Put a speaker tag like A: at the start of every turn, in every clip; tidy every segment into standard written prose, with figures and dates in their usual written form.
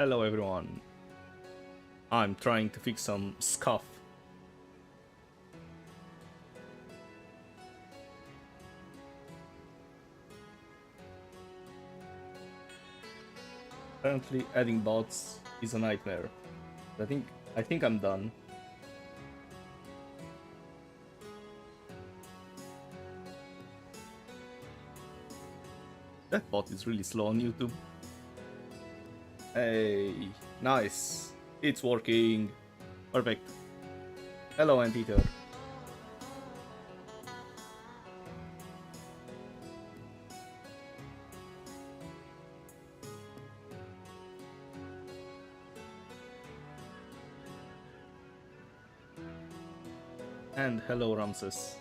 A: Hello everyone. I'm trying to fix some scuff. Apparently adding bots is a nightmare. I think I'm done. That bot is really slow on YouTube. Hey, nice. It's working. Perfect. Hello, Anteater. And hello, Ramses.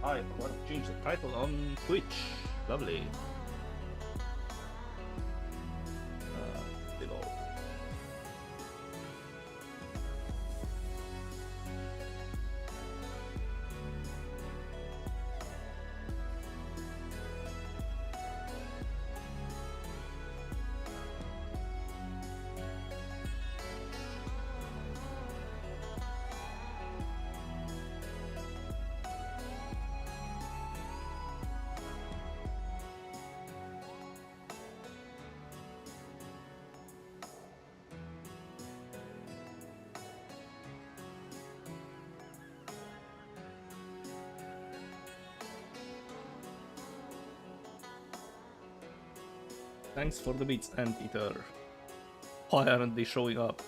A: I want to change the title on Twitch. Lovely. Little. Thanks for the beats, Anteater. Why aren't they showing up?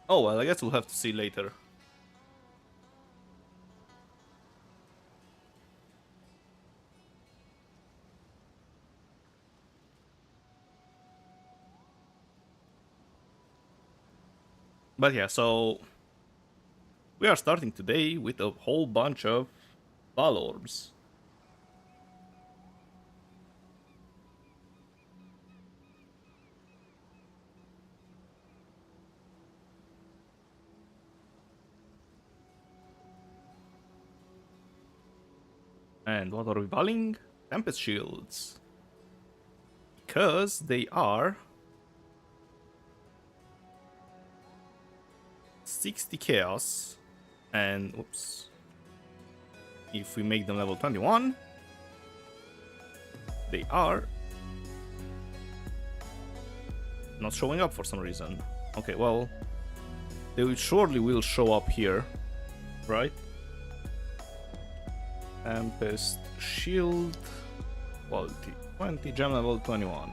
A: Oh well, I guess we'll have to see later. But yeah, so we are starting today with a whole bunch of ball orbs. And what are we balling? Tempest shields. Because they are 60 chaos. And oops. If we make them level 21, they are not showing up for some reason. Okay, well, they surely will show up here, right? Tempest shield quality 20, gem level 21.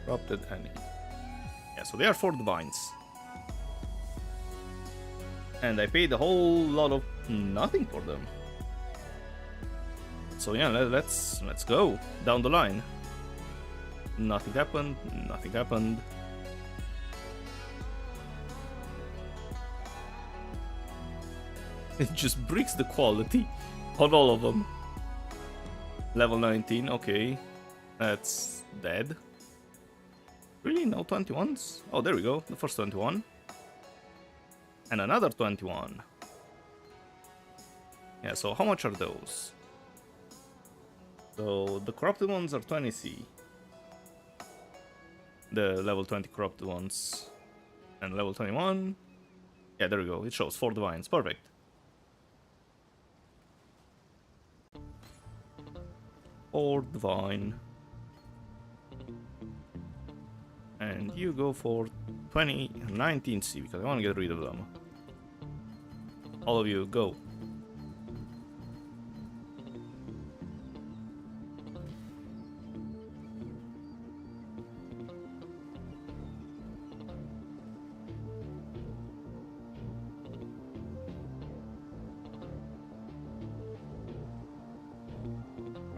A: Corrupted any. Yeah, so they are 4 divines. And I paid a whole lot of nothing for them. So yeah, let's go down the line. Nothing happened, nothing happened. It just breaks the quality on all of them. Level 19, okay. That's dead. Really? No 21s? Oh, there we go. The first 21. And another 21. Yeah, so how much are those? So the corrupted ones are 20C. The level 20 corrupted ones. And level 21. Yeah, there we go. It shows 4 divines. Perfect. Or divine. And you go for 20, 19C, because I want to get rid of them. All of you, go.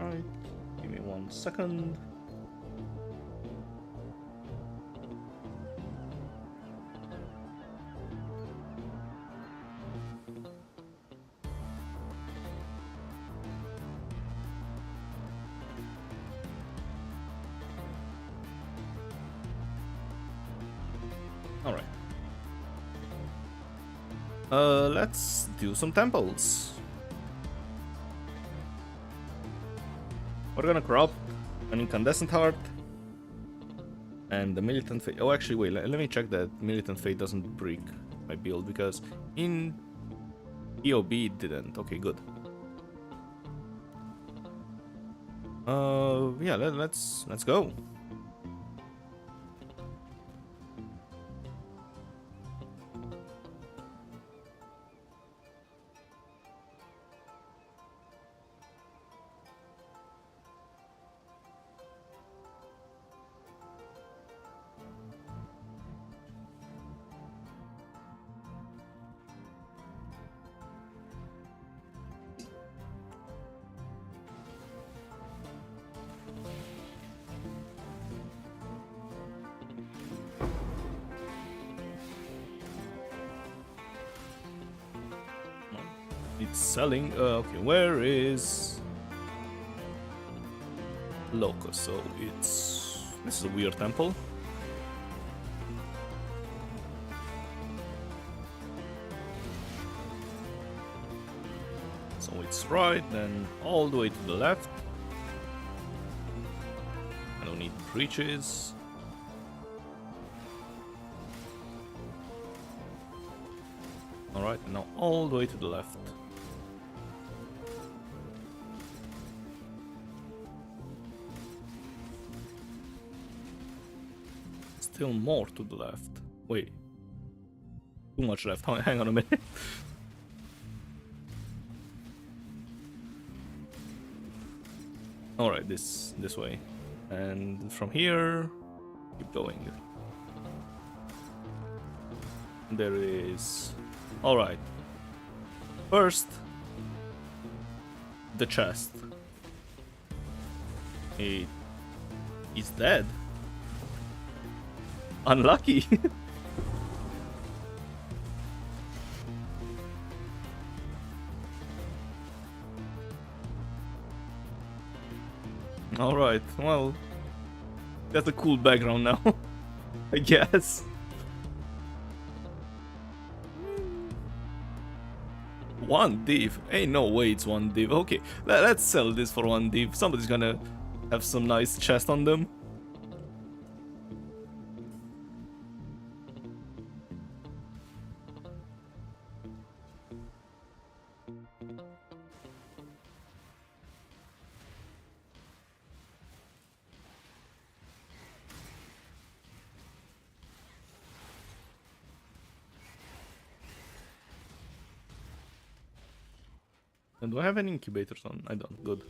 A: Alright, give me 1 second. Alright. Let's do some temples. We're gonna crop an incandescent heart and the militant fate. Oh, actually, wait, let me check that militant fate doesn't break my build, because in EOB it didn't. Okay, good. Yeah, let's go. It's selling. Okay, where is Locus? So this is a weird temple. So it's right, then all the way to the left. I don't need breaches. Alright, now all the way to the left. Still more to the left. Wait. Too much left. Hang on a minute. Alright, this way. And from here, keep going. There is... Alright. First, the chest. It is dead. Unlucky. Alright, well, that's a cool background now, I guess. One div? Ain't no way it's one div. Okay, let's sell this for one div. Somebody's gonna have some nice chest on them. And do I have any incubators on? I don't. Good.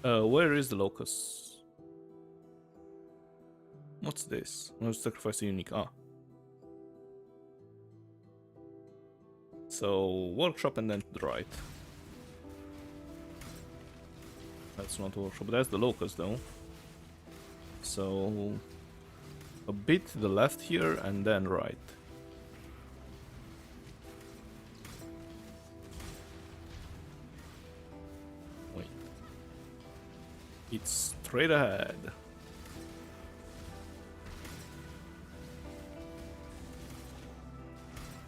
A: Where is the locus? What's this? No sacrifice a unique. Ah. So workshop and then to the right. That's not workshop. That's the locus though. So a bit to the left here and then right. It's straight ahead.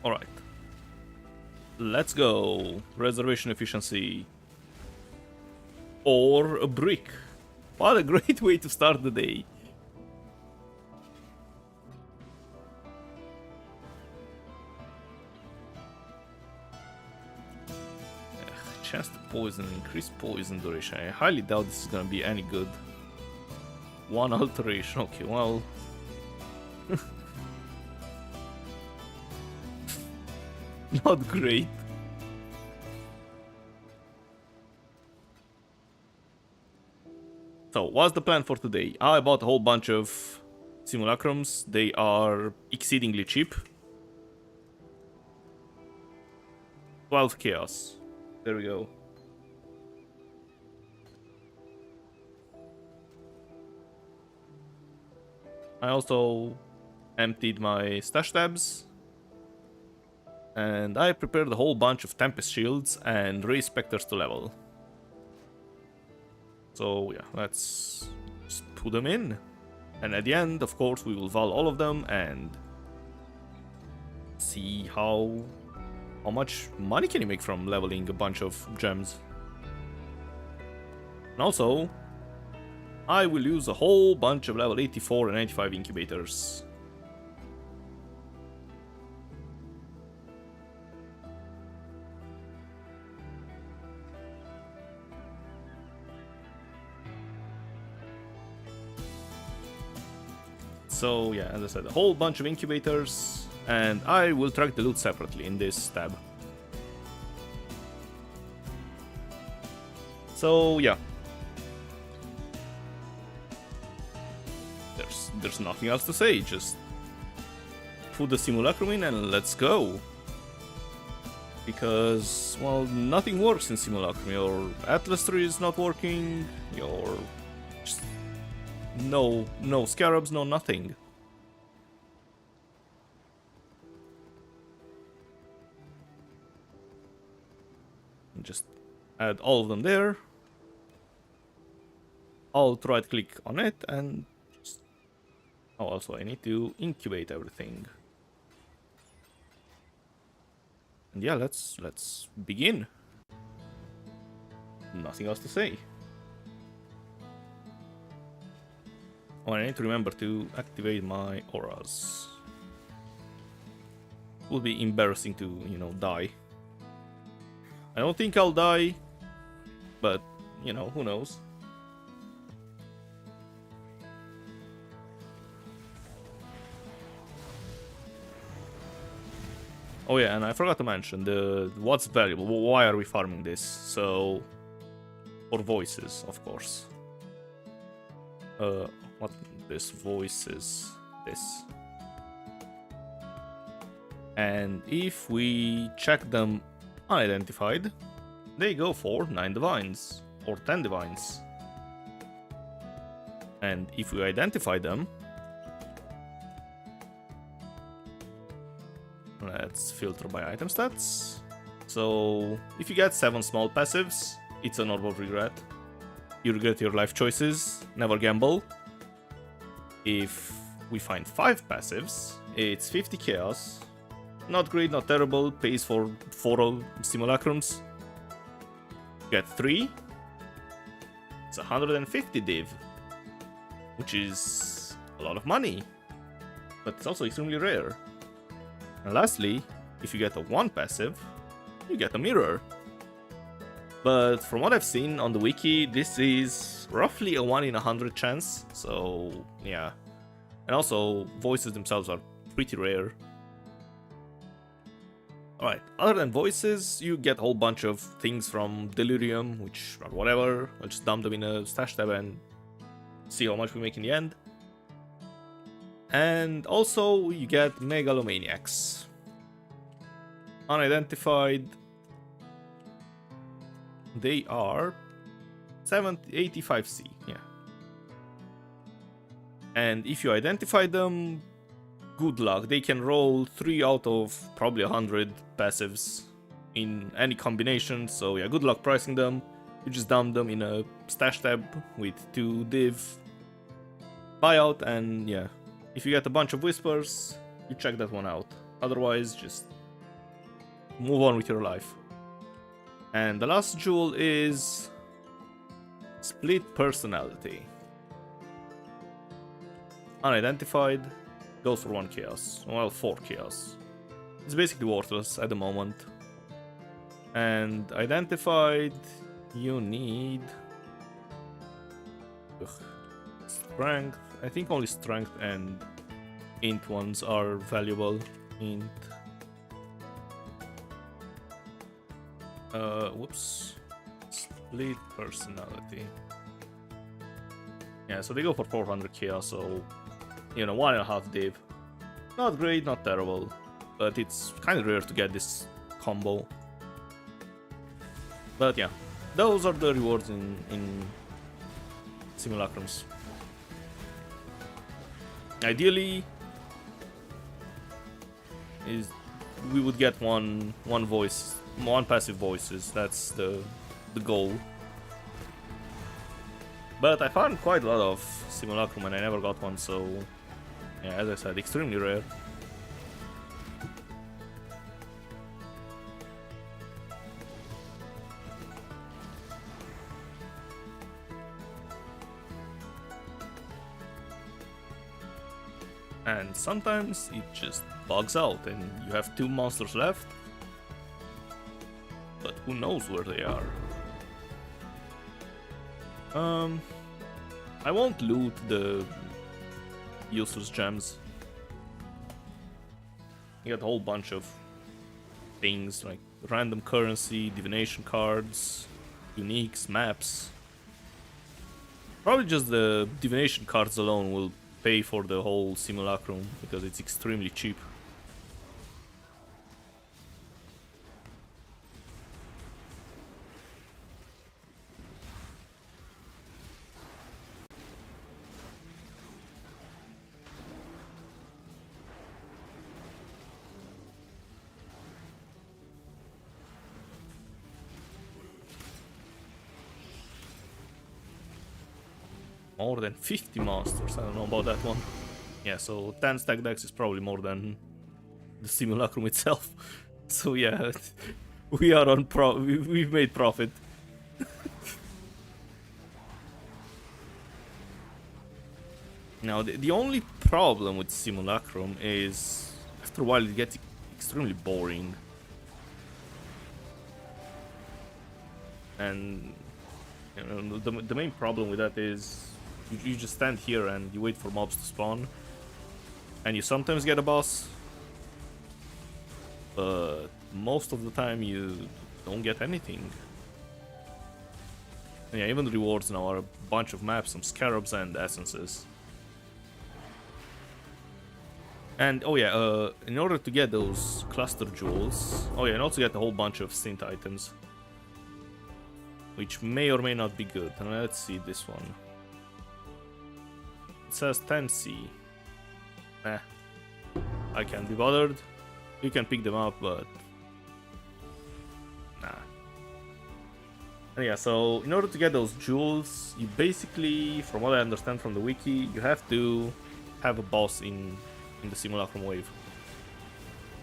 A: Alright. Let's go. Reservation efficiency. Or a brick. What a great way to start the day. Chance to poison, increase poison duration. I highly doubt this is gonna be any good. 1 alteration. Okay, well. Not great. So, what's the plan for today? I bought a whole bunch of Simulacrums. They are exceedingly cheap. 12 chaos. There we go. I also emptied my stash tabs. And I prepared a whole bunch of Tempest Shields and raised Spectres to level. So yeah, let's just put them in. And at the end, of course, we will val all of them and see how much money can you make from leveling a bunch of gems. And also, I will use a whole bunch of level 84 and 95 incubators. So yeah, as I said, a whole bunch of incubators, and I will track the loot separately in this tab. So yeah, there's nothing else to say. Just put the Simulacrum in and let's go. Because, well, nothing works in Simulacrum. Your Atlas tree is not working. Your just no scarabs, no nothing. Just add all of them there. I'll right click on it and just... Oh, also I need to incubate everything. And yeah, let's begin. Nothing else to say. Oh, I need to remember to activate my auras. It would be embarrassing to, you know, die. I don't think I'll die, but, you know, who knows. Oh yeah, and I forgot to mention what's valuable. Why are we farming this? So, for voices, of course. What this voices this. And if we check them unidentified, they go for 9 divines or 10 divines. And if we identify them, let's filter by item stats. So if you get 7 small passives, it's an orb of regret. You regret your life choices, never gamble. If we find 5 passives, it's 50 chaos. Not great, not terrible, pays for 4 Simulacrums. Get 3, it's 150 div, which is a lot of money, but it's also extremely rare. And lastly, if you get a 1 passive, you get a mirror. But from what I've seen on the wiki, this is roughly a 1 in 100 chance, so yeah. And also, voices themselves are pretty rare. Alright, other than voices, you get a whole bunch of things from Delirium, which are whatever. I'll just dump them in a stash tab and see how much we make in the end. And also, you get Megalomaniacs. Unidentified. They are 85C, yeah. And if you identify them, good luck. They can roll 3 out of probably 100 passives in any combination. So yeah, good luck pricing them. You just dump them in a stash tab with 2 div buyout, and yeah. If you get a bunch of whispers, you check that one out. Otherwise, just move on with your life. And the last jewel is Split Personality. Unidentified, goes for 1 chaos. Well, 4 chaos. It's basically worthless at the moment. And identified, you need strength. I think only strength and int ones are valuable. Int. Whoops. Split personality. Yeah, so they go for 400 chaos, so, you know, 1.5 div. Not great, not terrible, but it's kind of rare to get this combo. But yeah, those are the rewards in Simulacrums. Ideally, we would get one voice, one passive voices. That's the goal. But I found quite a lot of Simulacrum and I never got one, so yeah, as I said, extremely rare. And sometimes it just bugs out and you have 2 monsters left, but who knows where they are. I won't loot the useless gems. You get a whole bunch of things like random currency, divination cards, uniques, maps. Probably just the divination cards alone will pay for the whole Simulacrum because it's extremely cheap. More than 50 monsters, I don't know about that one. Yeah, so 10 stack decks is probably more than the Simulacrum itself. So yeah, we are on we've made profit. Now, the only problem with Simulacrum is after a while it gets extremely boring. And you know, the main problem with that is you just stand here and you wait for mobs to spawn, and you sometimes get a boss, but most of the time you don't get anything. And yeah, even the rewards now are a bunch of maps, some scarabs and essences. And oh yeah, in order to get those cluster jewels, oh yeah, and also get a whole bunch of synth items, which may or may not be good. And let's see this one. It says 10C. I can't be bothered. You can pick them up, but nah. And yeah, so in order to get those jewels, you basically, from what I understand from the wiki, you have to have a boss in the Simulacrum wave.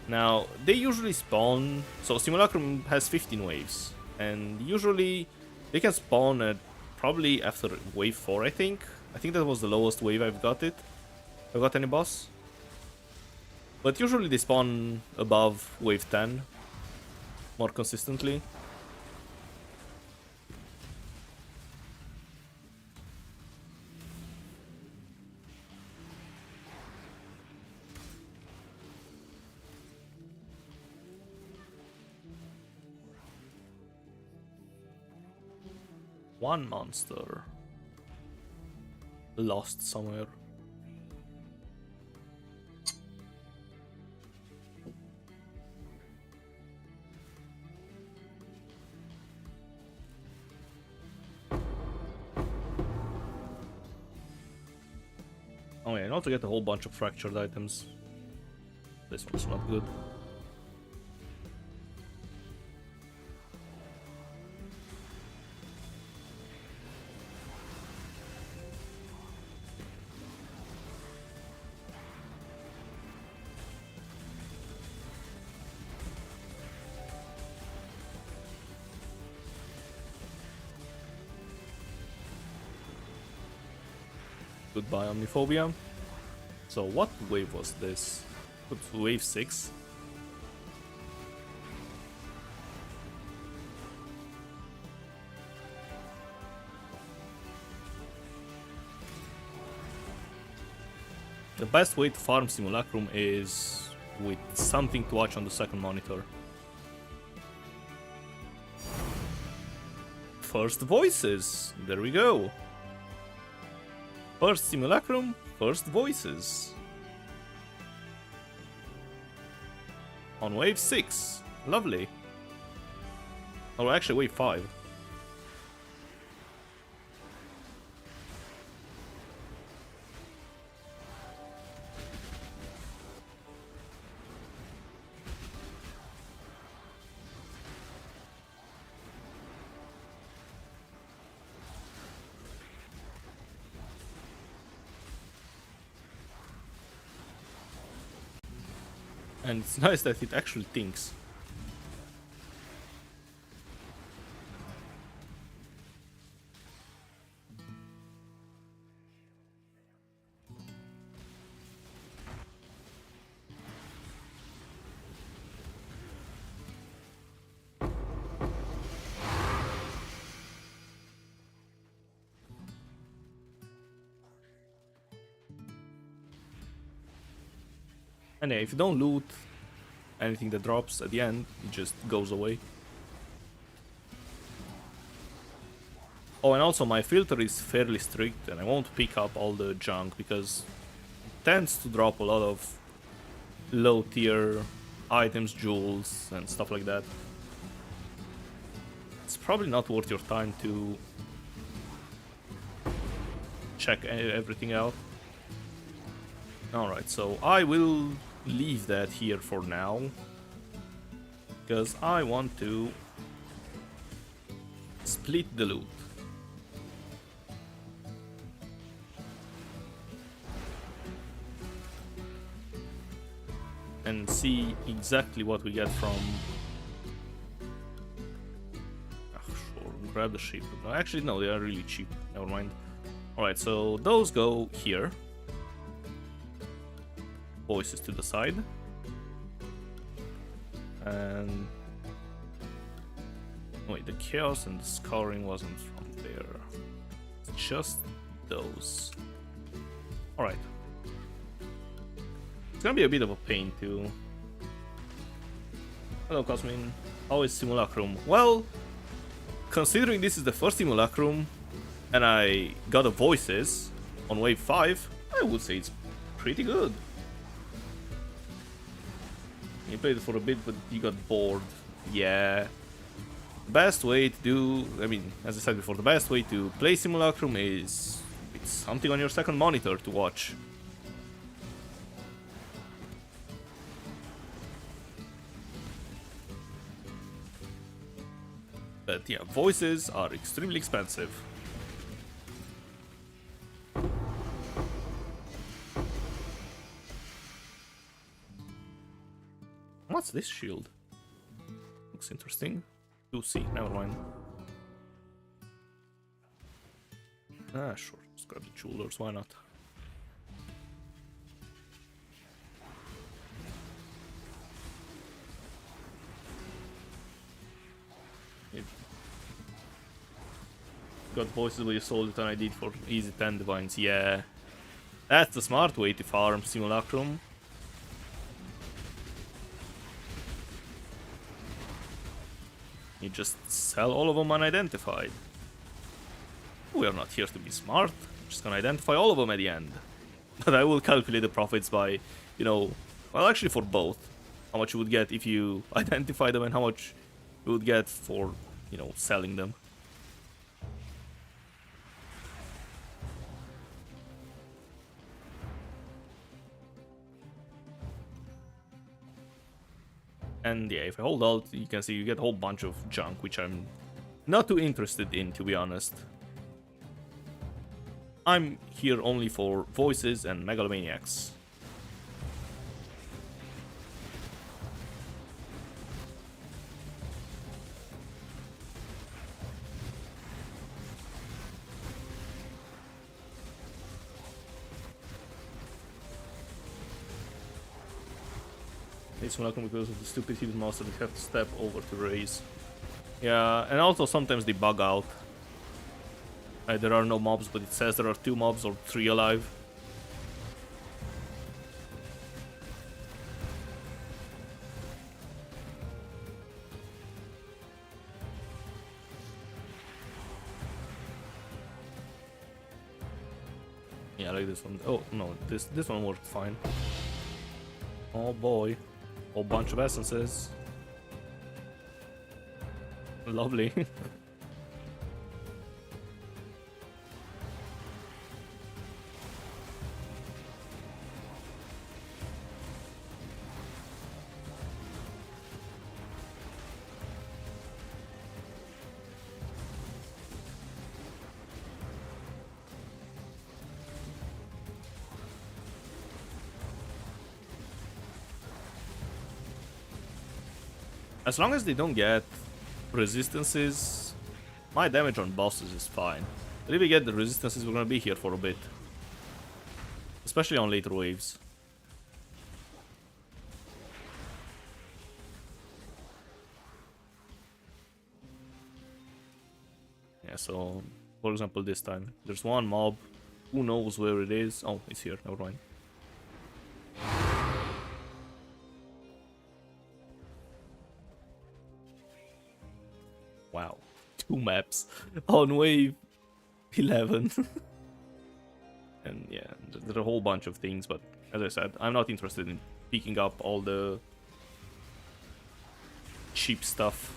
A: Now, they usually spawn, so Simulacrum has 15 waves, and usually they can spawn at probably after wave 4, I think. I think that was the lowest wave I've got any boss. But usually they spawn above wave 10 more consistently. One monster lost somewhere. Oh yeah, and also get a whole bunch of fractured items. This one's not good. Goodbye, Omniphobia. So what wave was this? Wave 6? The best way to farm Simulacrum is with something to watch on the second monitor. First voices, there we go. First Simulacrum, first voices. On wave 6, lovely. Or actually wave 5. And it's nice that it actually thinks. And yeah, if you don't loot anything that drops at the end, it just goes away. Oh, and also my filter is fairly strict and I won't pick up all the junk because it tends to drop a lot of low tier items, jewels, and stuff like that. It's probably not worth your time to check everything out. Alright, so I will leave that here for now because I want to split the loot. And see exactly what we get from... sure, grab the ship. No, actually, no, they are really cheap. Never mind. Alright, so those go here. Voices to the side. And... wait, the chaos and the scouring wasn't from there. It's just those. Alright. It's gonna be a bit of a pain too. Hello Cosmin, how is Simulacrum? Well, considering this is the first Simulacrum and I got the voices on wave 5, I would say it's pretty good. You played it for a bit but you got bored. Yeah. Best way to do, I mean, as I said before, the best way to play Simulacrum is with something on your second monitor to watch. But yeah, voices are extremely expensive. What's this shield? Looks interesting. 2C, never mind. Ah, sure. Just grab the jewelers, why not? Got voices where you sold it and I did for easy 10 divines, yeah. That's the smart way to farm Simulacrum. You just sell all of them unidentified. We are not here to be smart, we're just gonna identify all of them at the end. But I will calculate the profits by, you know, well actually for both. How much you would get if you identify them and how much you would get for, you know, selling them. And yeah, if I hold alt, you can see you get a whole bunch of junk, which I'm not too interested in, to be honest. I'm here only for voices and megalomaniacs. It's Simulacrum because of the stupid hidden monster that have to step over to raise. Yeah, and also sometimes they bug out. There are no mobs, but it says there are 2 mobs or 3 alive. Yeah, I like this one. Oh no, this one worked fine. Oh boy, whole bunch of essences. Lovely. As long as they don't get resistances, my damage on bosses is fine. But if we get the resistances, we're gonna be here for a bit. Especially on later waves. Yeah, so, for example, this time, there's one mob. Who knows where it is? Oh, it's here, never mind. Wow, 2 maps on wave 11. And yeah, there's a whole bunch of things, but as I said, I'm not interested in picking up all the cheap stuff.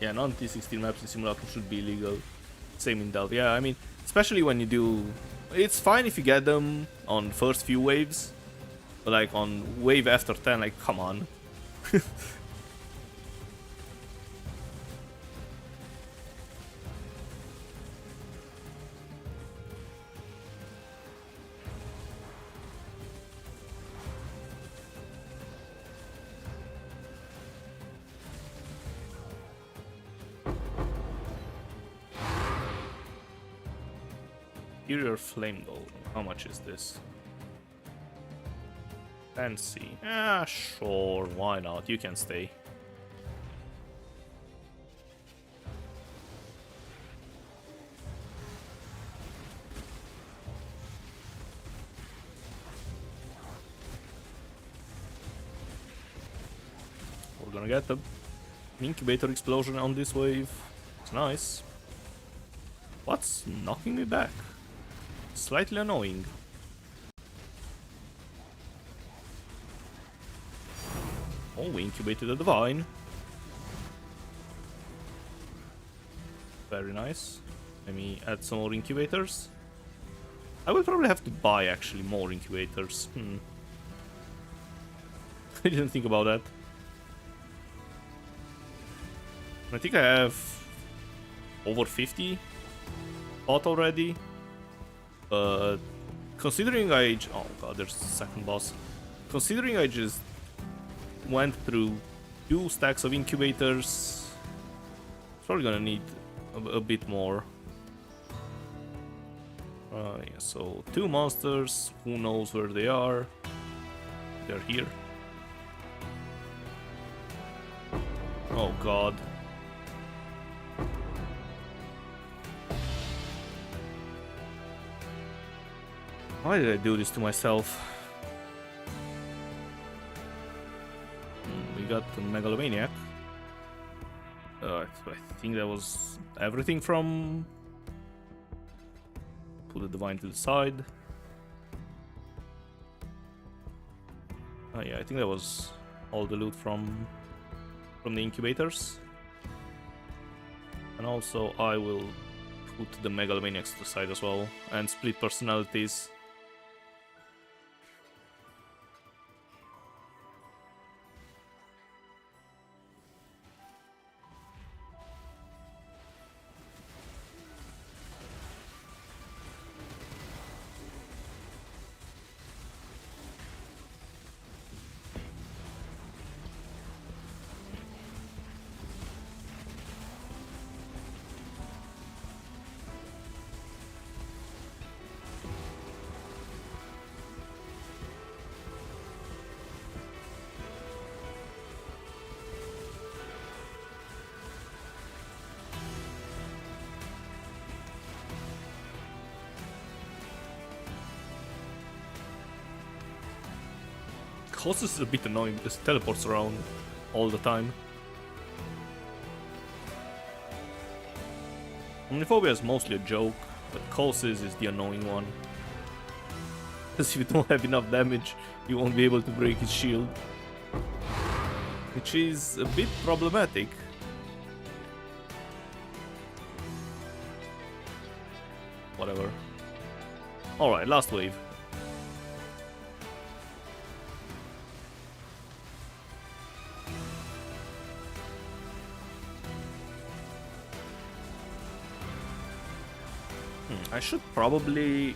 A: Yeah, non-T16 maps in Simulacrum should be illegal. Same in Delve. Yeah, I mean, especially when you do... It's fine if you get them on first few waves. But like on wave after 10, like, come on. Superior flame gold. How much is this? Fancy. Ah, sure. Why not? You can stay. We're gonna get the incubator explosion on this wave. It's nice. What's knocking me back? Slightly annoying. Oh, we incubated a divine. Very nice. Let me add some more incubators. I will probably have to buy actually more incubators. I didn't think about that. I think I have over 50 bought already. But considering oh god, there's the second boss. Considering I just went through 2 stacks of incubators, probably gonna need a bit more. Yeah, so 2 monsters. Who knows where they are? They're here. Oh god. Why did I do this to myself? We got the Megalomaniac. I think that was everything from... Put the Divine to the side. Oh yeah, I think that was all the loot from the incubators. And also I will put the Megalomaniacs to the side as well and split personalities. Colossus is a bit annoying because it teleports around all the time. Omniphobia is mostly a joke, but Colossus is the annoying one. Because if you don't have enough damage, you won't be able to break his shield. Which is a bit problematic. Whatever. Alright, last wave. I should probably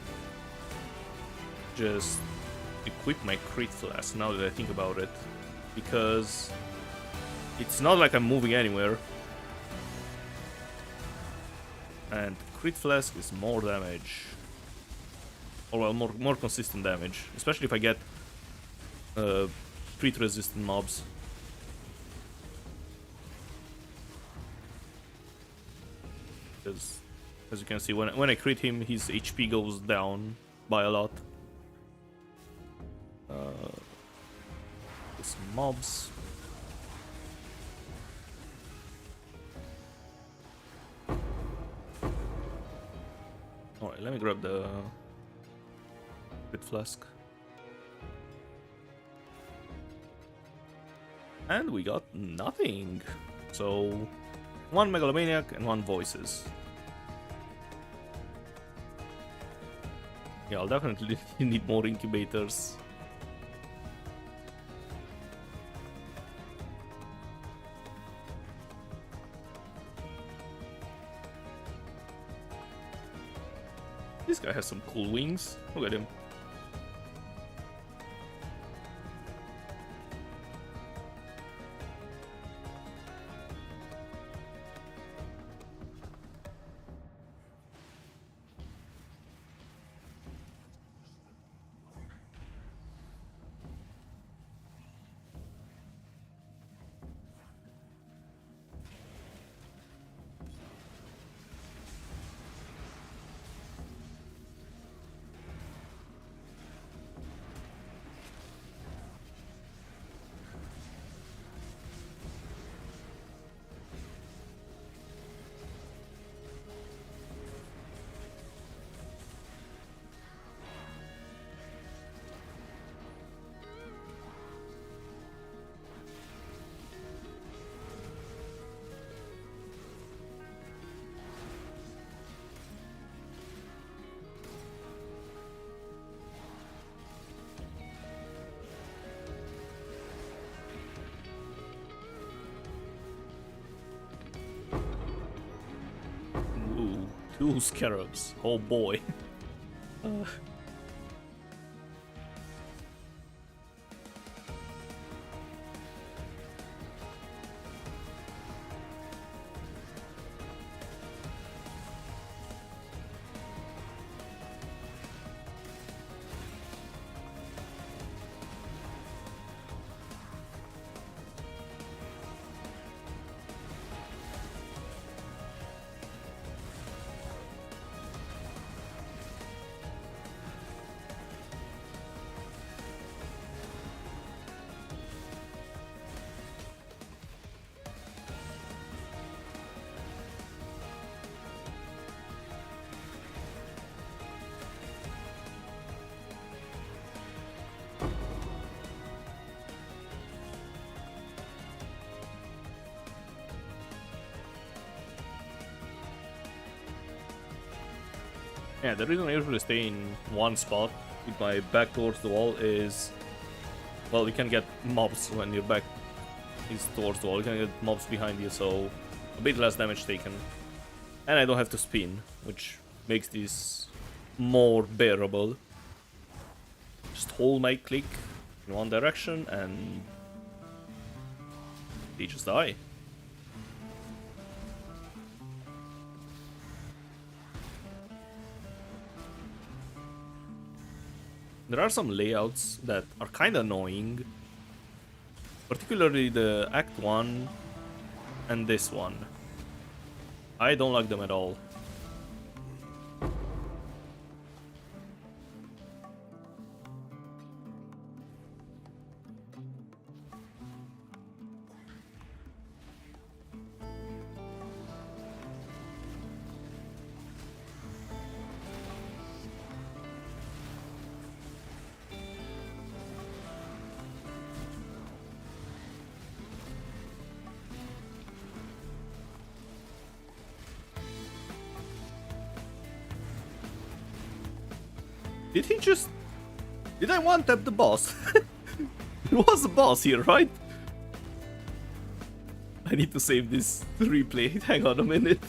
A: just equip my crit flask now that I think about it, because it's not like I'm moving anywhere, and crit flask is more damage, or well, more consistent damage, especially if I get crit resistant mobs. Because as you can see, when I crit him, his HP goes down by a lot. These mobs. Alright, let me grab the crit flask. And we got nothing. So, one Megalomaniac and one Voices. Yeah, I'll definitely need more incubators. This guy has some cool wings. Look at him. Two scarabs. Oh boy. Yeah, the reason I usually stay in one spot with my back towards the wall is, well, you can get mobs when your back is towards the wall. You can get mobs behind you, so a bit less damage taken. And I don't have to spin, which makes this more bearable. Just hold my click in one direction and they just die. There are some layouts that are kinda annoying, particularly the Act 1 and this one. I don't like them at all. Did he just... Did I one-tap the boss? It was the boss here, right? I need to save this replay. Hang on a minute.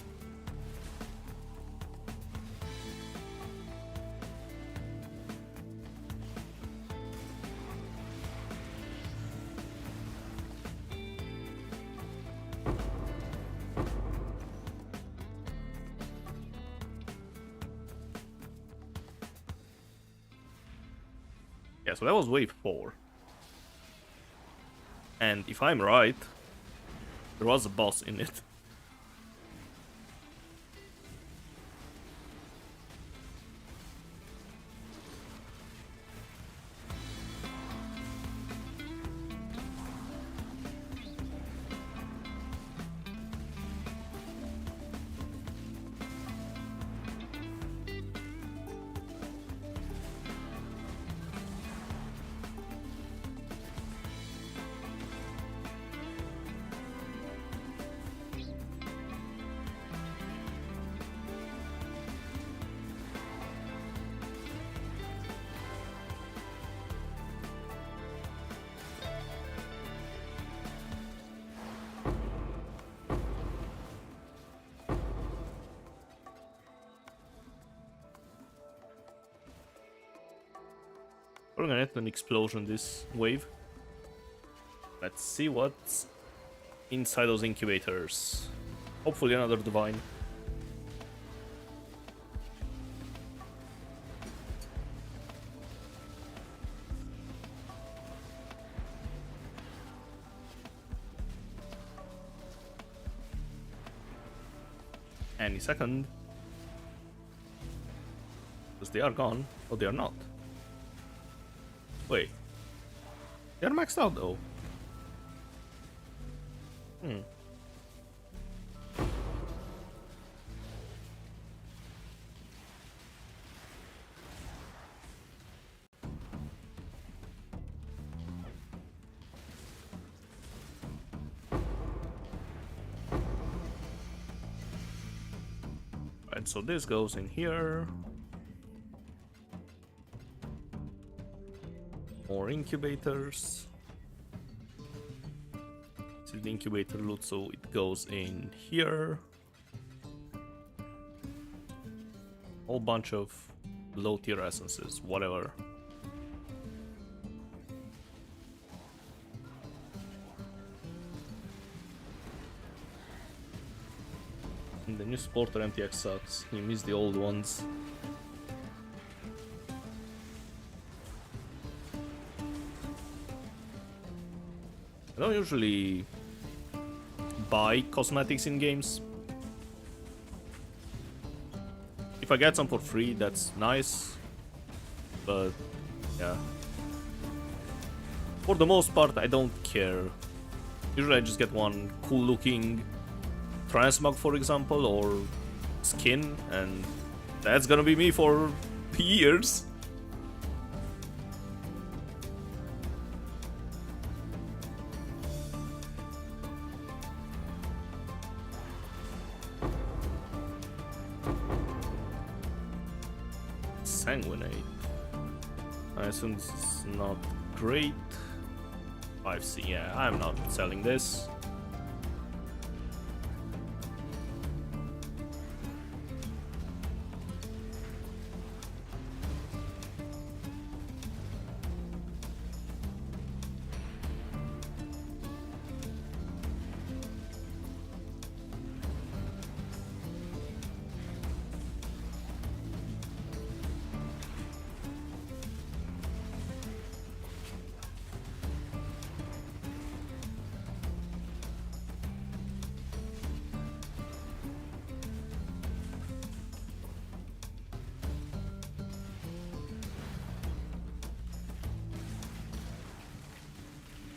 A: Yeah, so that was wave 4. And if I'm right, there was a boss in it. We're gonna get an explosion this wave. Let's see what's inside those incubators. Hopefully another divine. Any second. Because they are gone, but they are not. Wait. They're maxed out though. Right, so this goes in here. More incubators. This is the incubator loot, so it goes in here. Whole bunch of low tier essences, whatever. And the new supporter MTX sucks. You miss the old ones. I don't usually buy cosmetics in games. If I get some for free, that's nice. But yeah. For the most part, I don't care. Usually I just get one cool looking transmog, for example, or skin, and that's gonna be me for years. Sanguinate. I assume this is not great. 5C, yeah, I'm not selling this.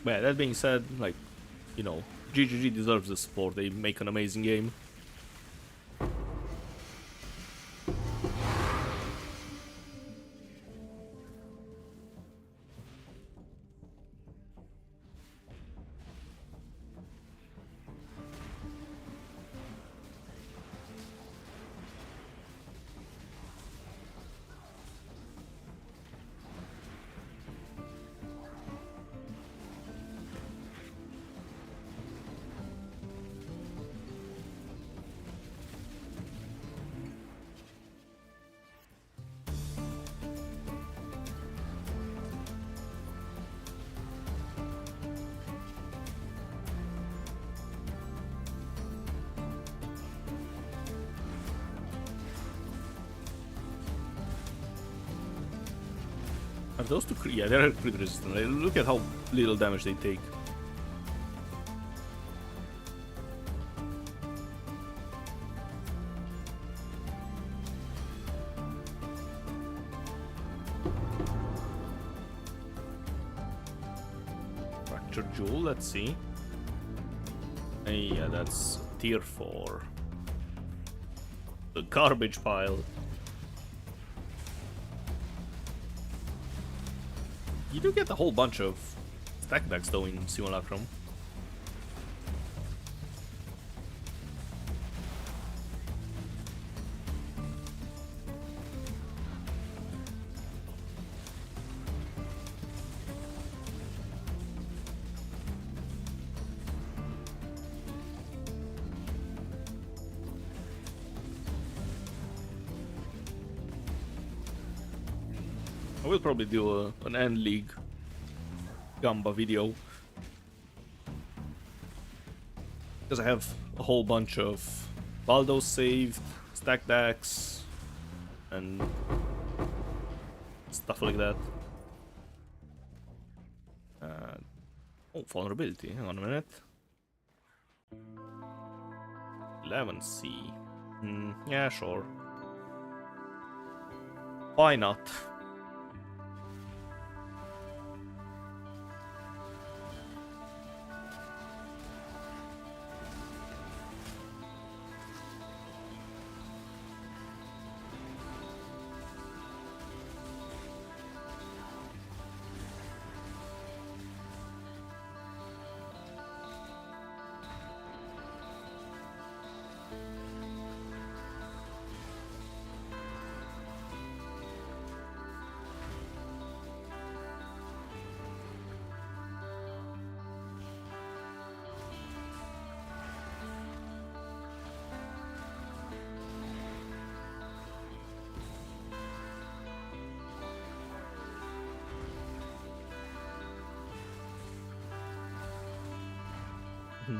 A: But yeah, that being said, like, you know, GGG deserves the support. They make an amazing game. Have those two yeah, they're crit resistant. Look at how little damage they take. Fracture Jewel, let's see. Yeah, that's tier 4. The garbage pile. You do get a whole bunch of stack decks though in Simulacrum. I will probably do an End League Gamba video. Because I have a whole bunch of Baldos saved, stack decks, and stuff like that. Oh, vulnerability. Hang on a minute. 11C. Yeah, sure. Why not?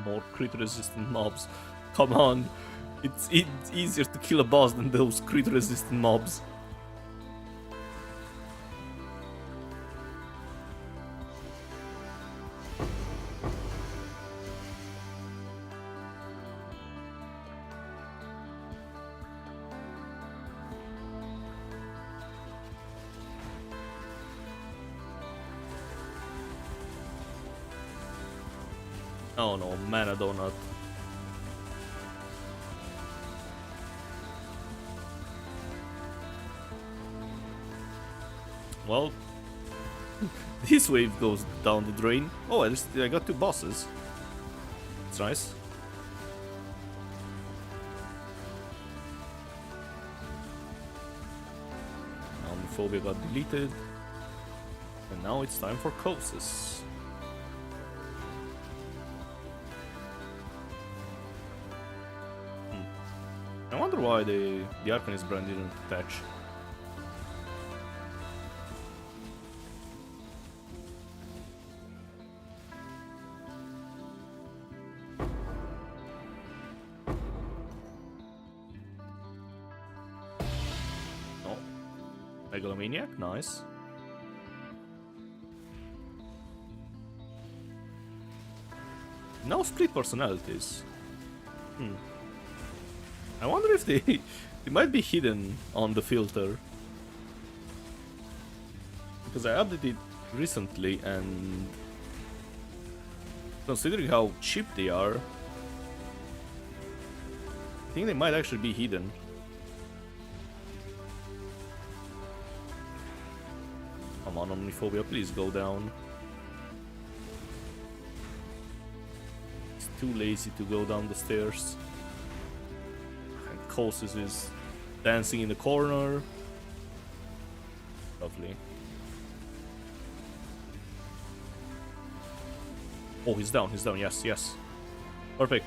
A: More crit resistant mobs. Come on. It's easier to kill a boss than those crit resistant mobs. Oh no, mana donut. Well, this wave goes down the drain. Oh, I got 2 bosses. It's nice. Phobia got deleted. And now it's time for Kosis. I wonder why the Arcanist brand didn't attach. No. Megalomaniac, nice. No split personalities. I wonder if they might be hidden on the filter. Because I updated it recently and considering how cheap they are, I think they might actually be hidden. Come on, Omniphobia, please go down. It's too lazy to go down the stairs. Kosis is dancing in the corner. Lovely. Oh, he's down, yes, yes. Perfect.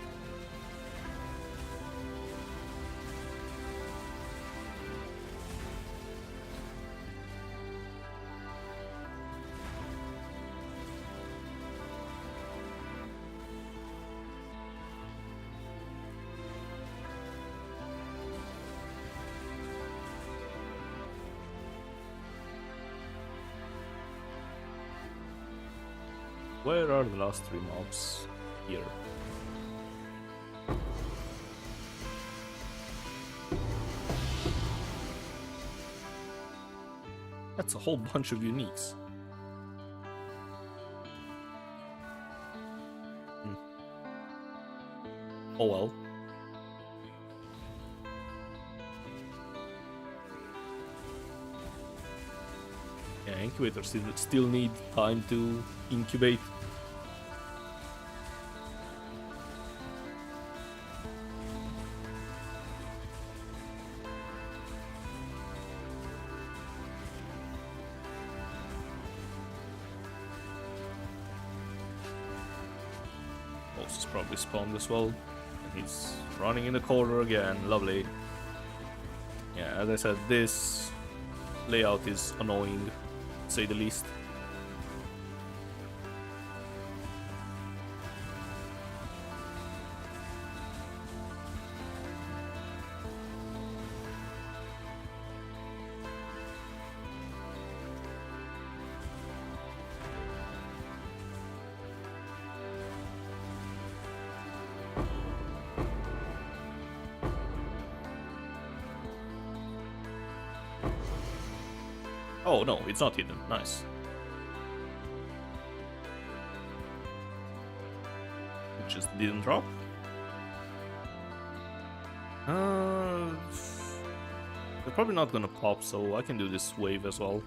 A: Where are the last 3 mobs? Here. That's a whole bunch of uniques. Oh well. Yeah, incubators still need time to incubate. Boss is probably spawned as well. And he's running in the corner again. Lovely. Yeah, as I said, this layout is annoying, to say the least. Oh no, it's not hidden. Nice. It just didn't drop. They're probably not gonna pop, so I can do this wave as well.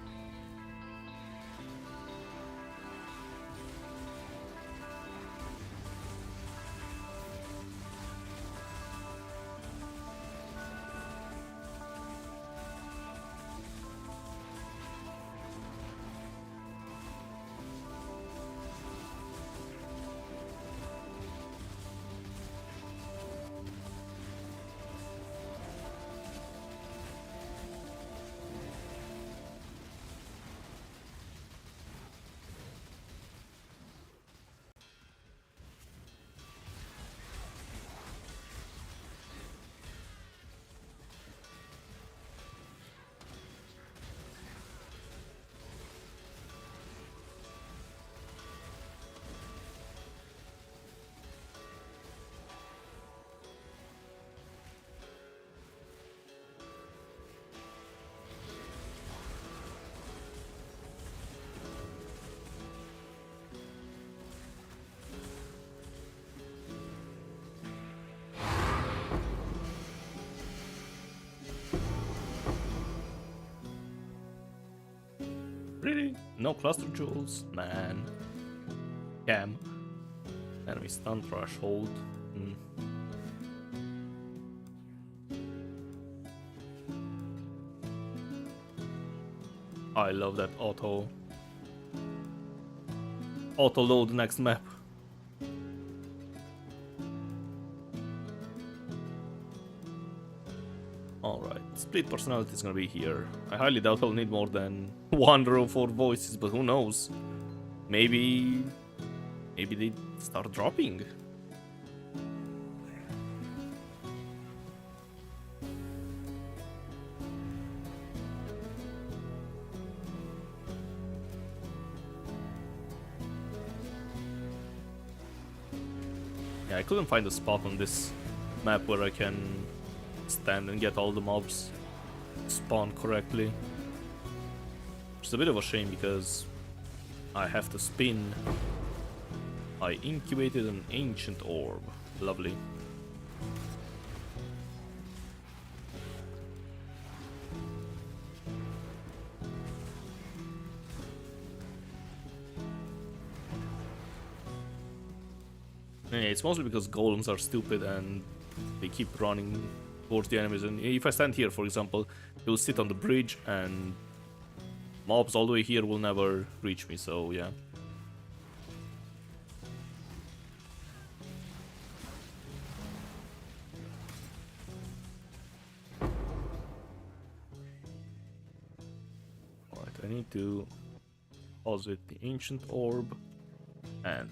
A: Really? No cluster jewels? Man. Cam. Enemy stun threshold. I love that auto load next map. Alright, split personality is gonna be here. I highly doubt I'll need more than 1 row for voices, but who knows? Maybe they start dropping. Yeah, I couldn't find a spot on this map where I can stand and get all the mobs spawn correctly. Which is a bit of a shame because I have to spin. I incubated an ancient orb. Lovely. Yeah, it's mostly because golems are stupid and they keep running towards the enemies. And if I stand here, for example, he'll sit on the bridge and mobs all the way here will never reach me, so yeah. Alright, I need to deposit the ancient orb and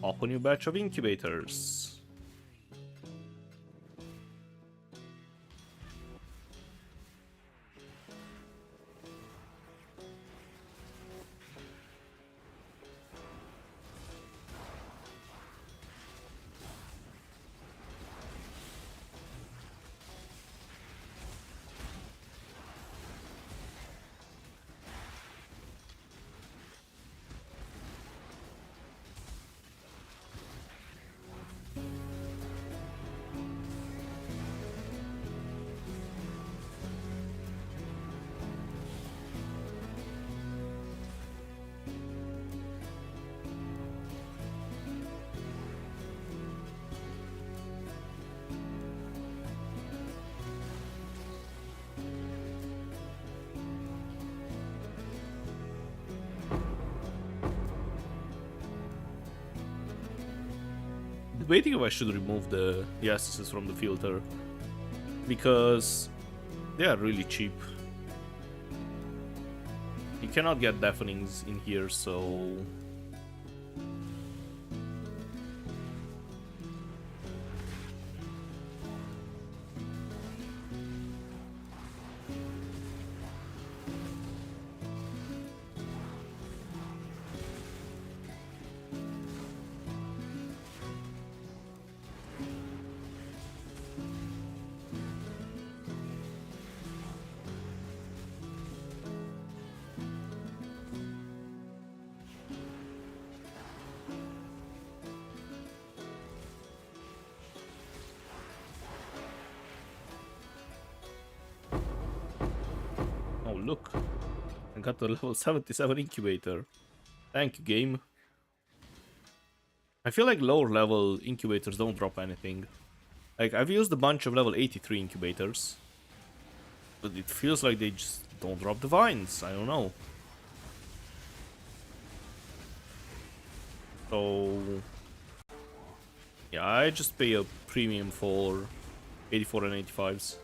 A: pop a new batch of incubators. Debating if I should remove the essences from the filter, because they are really cheap. You cannot get deafenings in here, so... Oh, look. I got the level 77 incubator. Thank you, game. I feel like lower level incubators don't drop anything. Like, I've used a bunch of level 83 incubators, but it feels like they just don't drop the vines. I don't know. So... yeah, I just pay a premium for 84 and 85s.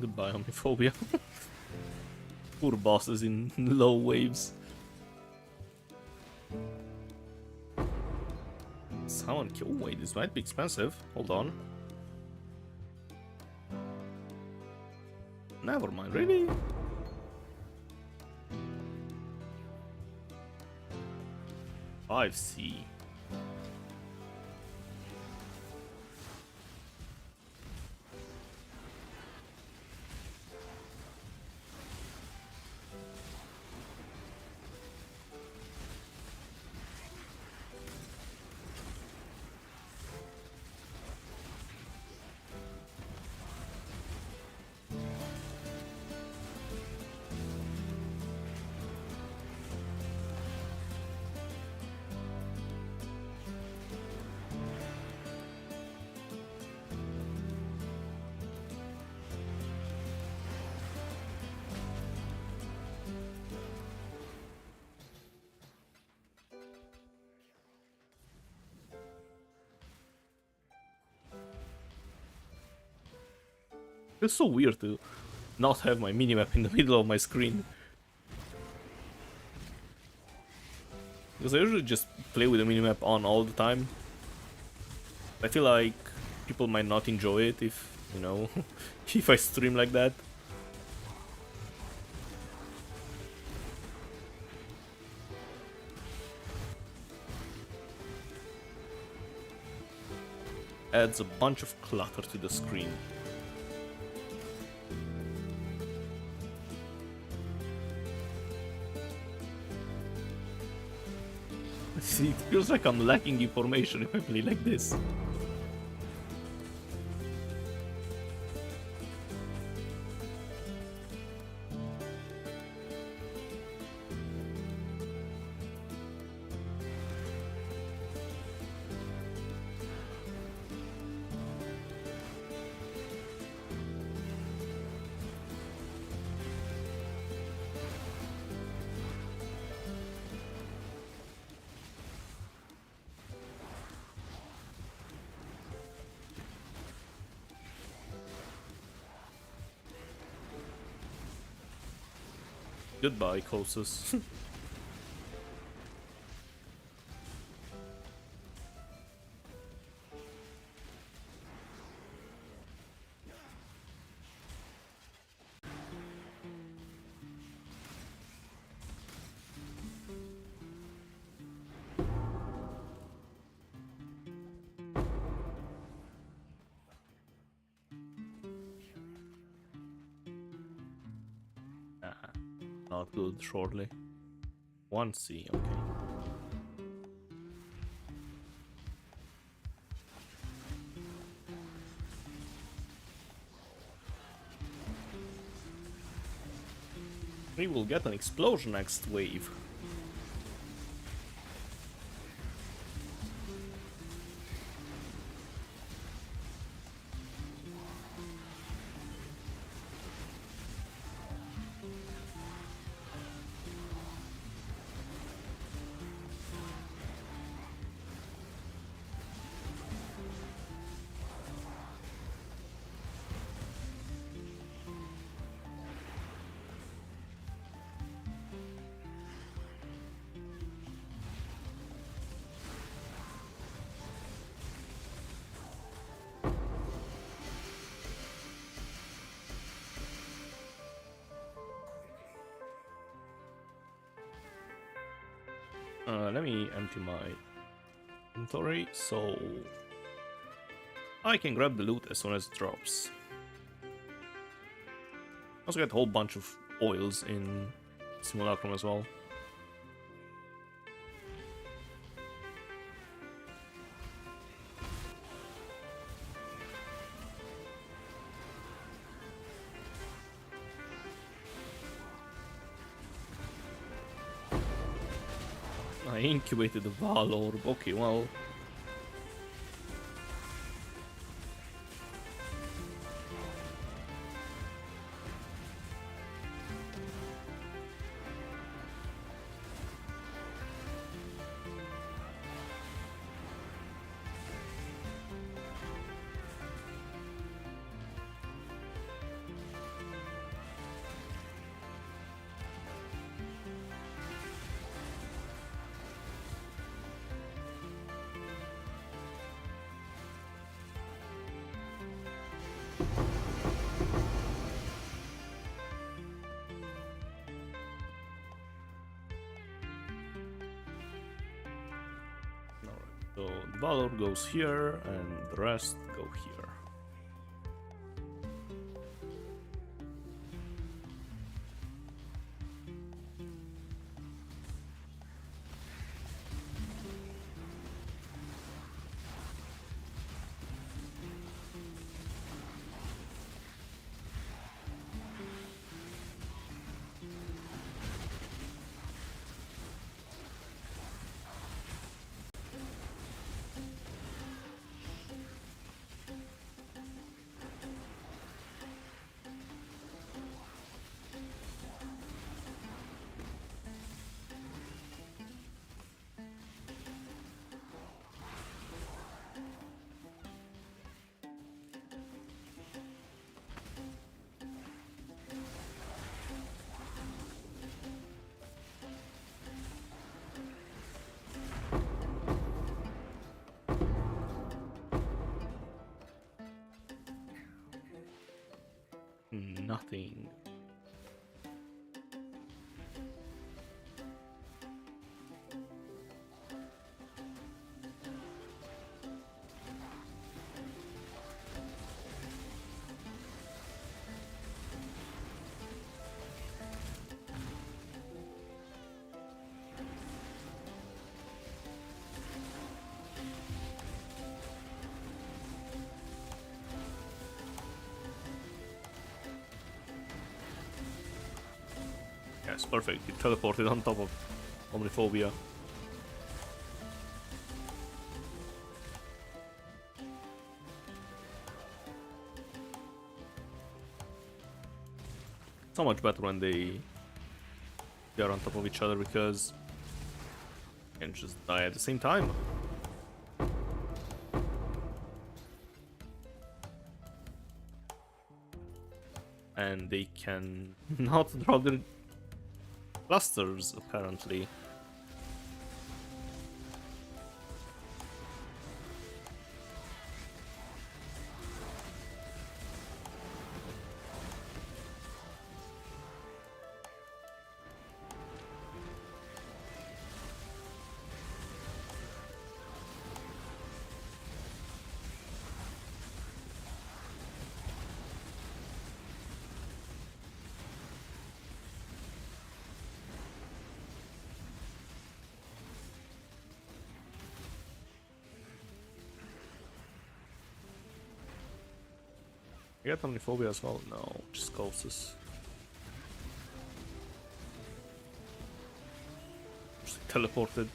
A: Goodbye, homophobia. Poor bosses in low waves. Someone kill. Oh, wait, this might be expensive. Hold on. Never mind, really? $5C. It's so weird to not have my minimap in the middle of my screen. Because I usually just play with the minimap on all the time. I feel like people might not enjoy it if, you know, if I stream like that. Adds a bunch of clutter to the screen. See, it feels like I'm lacking information if I play like this. Goodbye, Colossus. Not good, shortly. 1C, okay. We will get an explosion next wave. Let me empty my inventory so I can grab the loot as soon as it drops. Also get a whole bunch of oils in Simulacrum as well. I incubated the Val orb. Okay, well. So the Valor goes here, and the rest go here. Nothing. Yes, perfect. He teleported on top of Omniphobia. So much better when they are on top of each other because you can just die at the same time. And they can not drop their clusters, apparently. You get Omniphobia as well? No, just Colossus. teleported.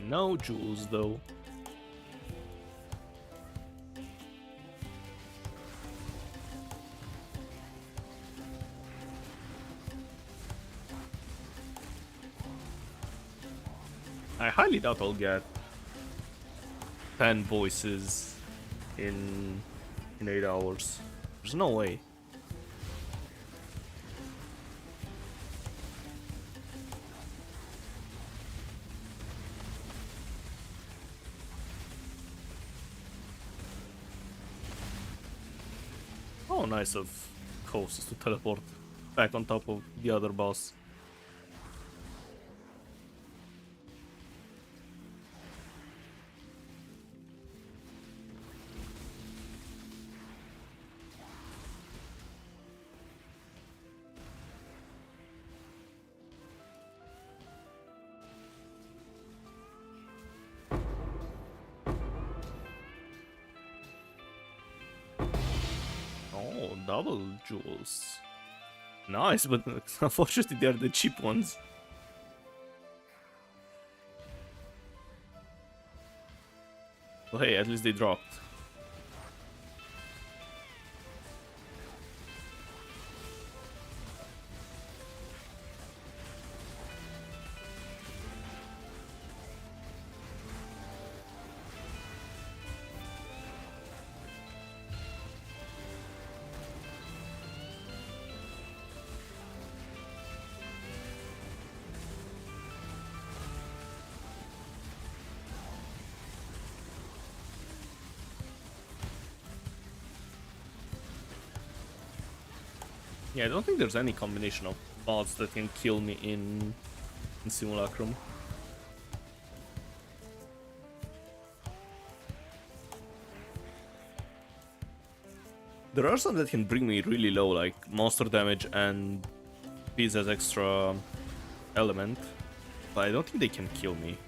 A: No jewels though. I highly doubt I'll get 10 voices in 8 hours. There's no way. Oh, nice of Coast to teleport back on top of the other boss. Oh, double jewels. Nice, but unfortunately they're the cheap ones. Well, hey, at least they dropped. Yeah, I don't think there's any combination of bots that can kill me in Simulacrum. There are some that can bring me really low, like monster damage and Beast as extra element, but I don't think they can kill me.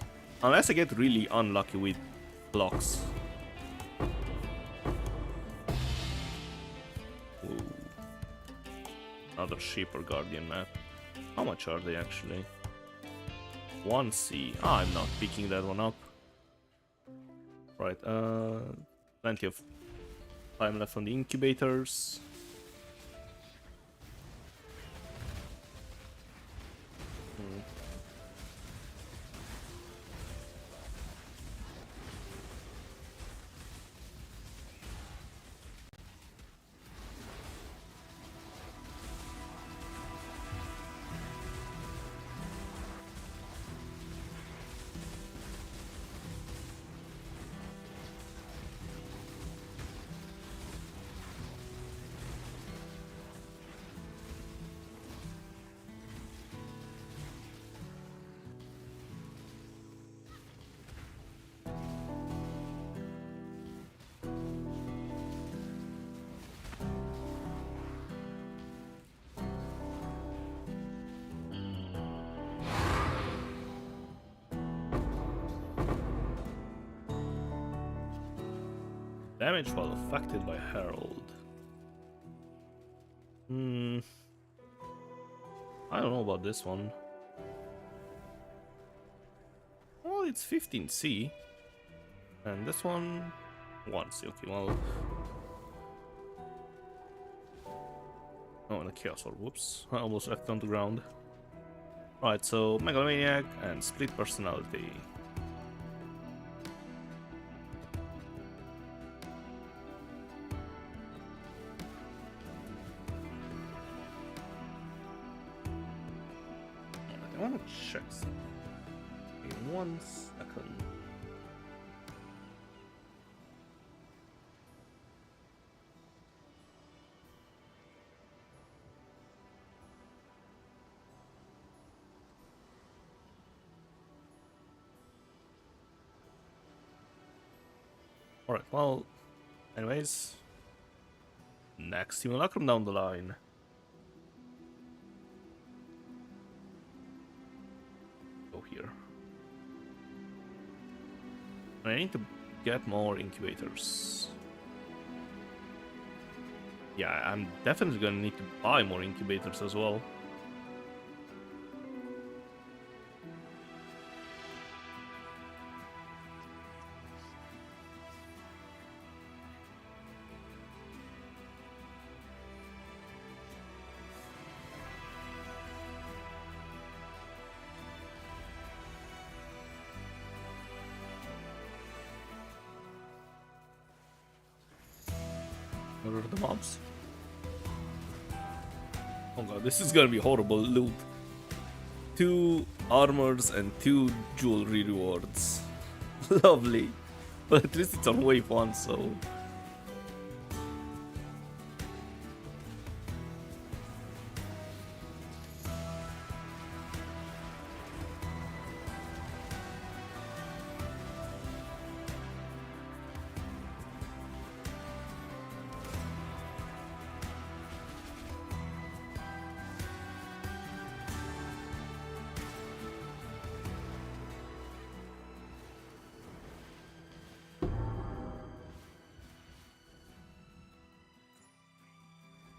A: Unless I get really unlucky with blocks. Ooh. Another sheep or guardian map. How much are they actually? 1C. Ah, I'm not picking that one up. Right, plenty of time left on the incubators. Damage while affected by Herald. I don't know about this one. Well, it's 15C. And this one, 1C. Okay, well. Oh, and a Chaos Orb. Whoops. I almost left it on the ground. Right, so Megalomaniac and Split Personality. I want to check something. In 1 second. Alright, well, anyways, next Simulacrum down the line. Go here. I need to get more incubators. Yeah, I'm definitely gonna need to buy more incubators as well. What are the mobs? Oh god, this is gonna be horrible loot. 2 armors and 2 jewelry rewards. Lovely. But at least it's on wave 1, so...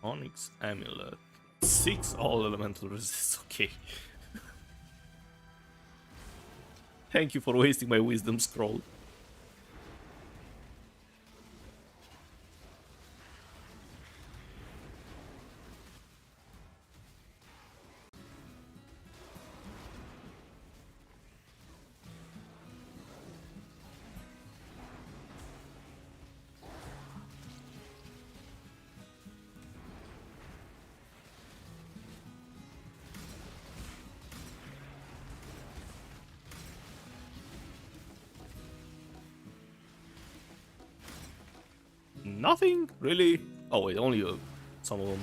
A: Onyx Amulet. 6 all elemental resist, okay. Thank you for wasting my wisdom scroll. Nothing? Really? Oh wait, only some of them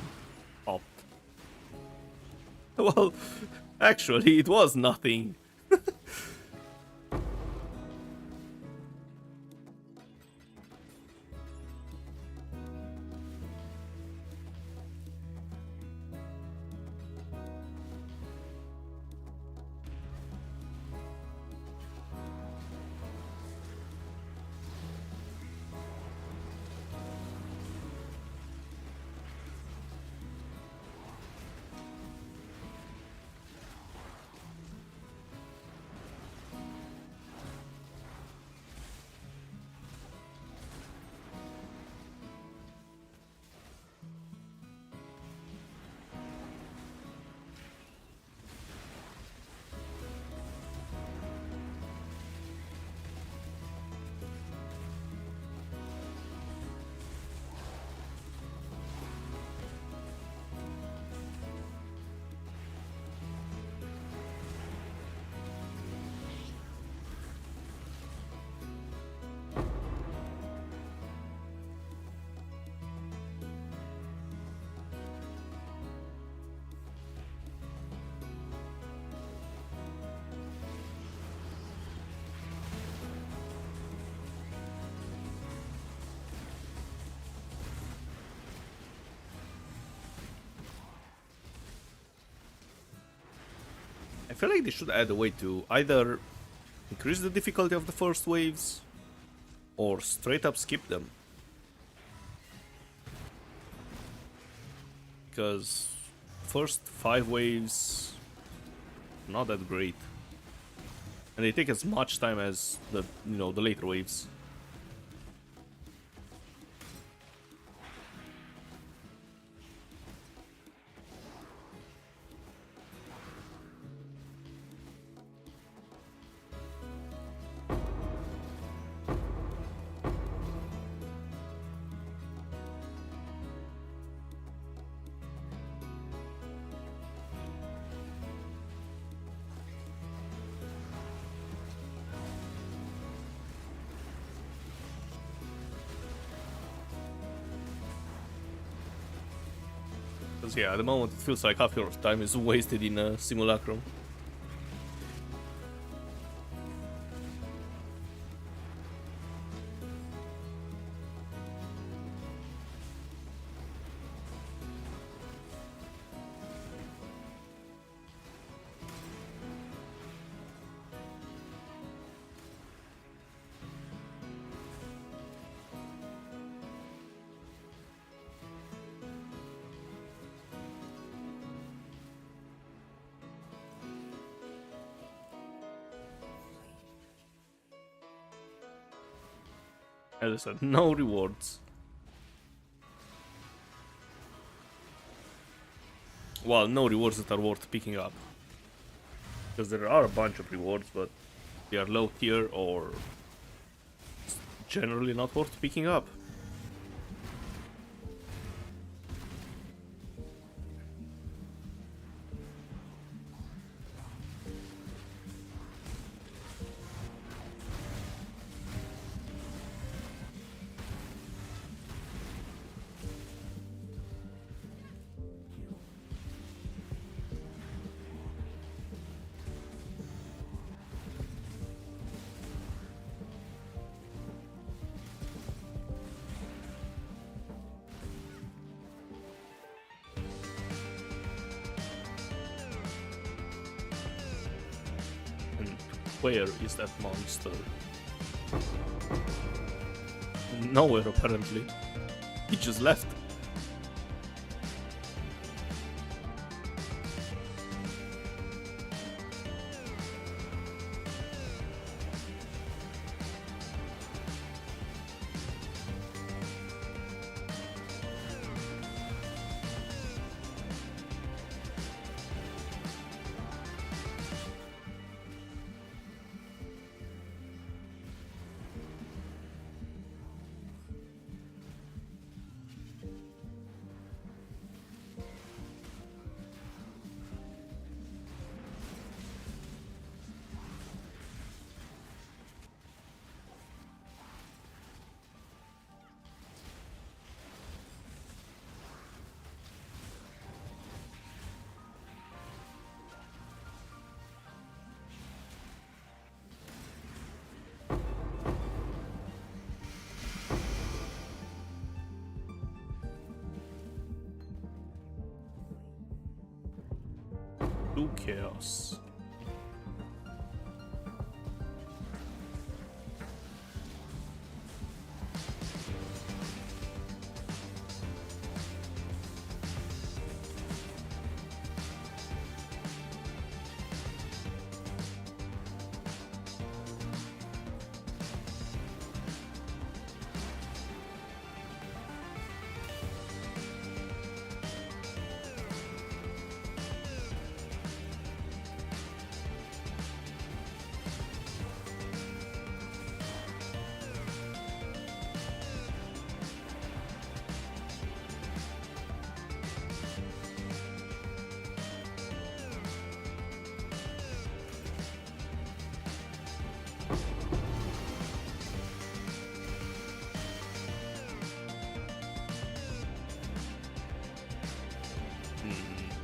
A: popped. Well, actually, it was nothing. I feel like they should add a way to either increase the difficulty of the first waves or straight up skip them. Because first 5 waves not that great. And they take as much time as the the later waves. Because yeah, at the moment it feels like half your time is wasted in a Simulacrum. As I said, no rewards. Well, no rewards that are worth picking up. Because there are a bunch of rewards, but they are low tier or generally not worth picking up. Where is that monster? Nowhere, apparently. He just left. Chaos.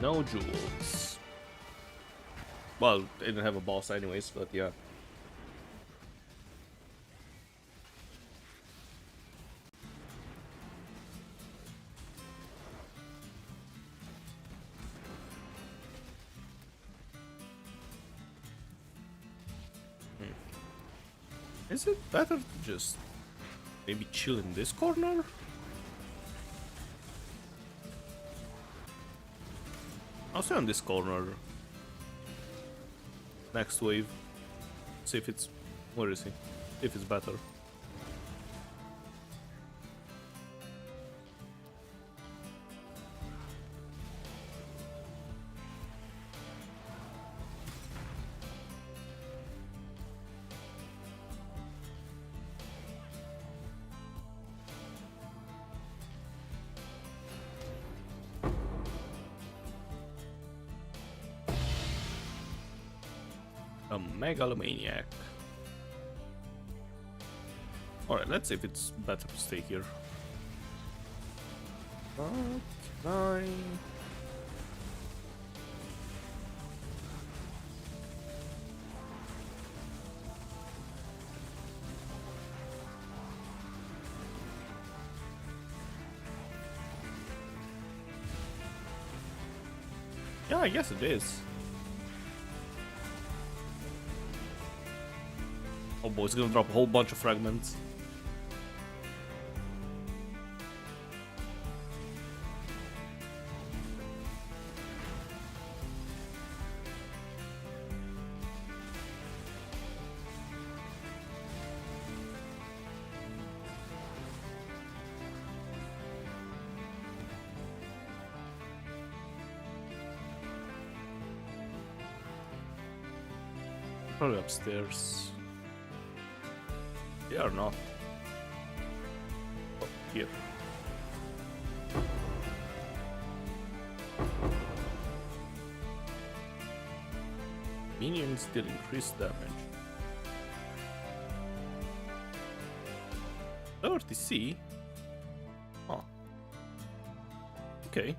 A: No jewels. Well, they didn't have a boss anyways, but yeah. Is it better to just maybe chill in this corner? I'll stay on this corner. Next wave. See if it's... Where is he? See if it's better. A megalomaniac. Alright, let's see if it's better to stay here. Can I... Yeah, I guess it is. Oh boy, it's gonna drop a whole bunch of fragments. Probably upstairs. They are not. Oh, here. Minions deal increased damage. 30C? Oh. Okay.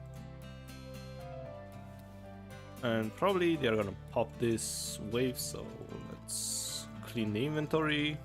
A: And probably they're gonna pop this wave, so let's clean the inventory.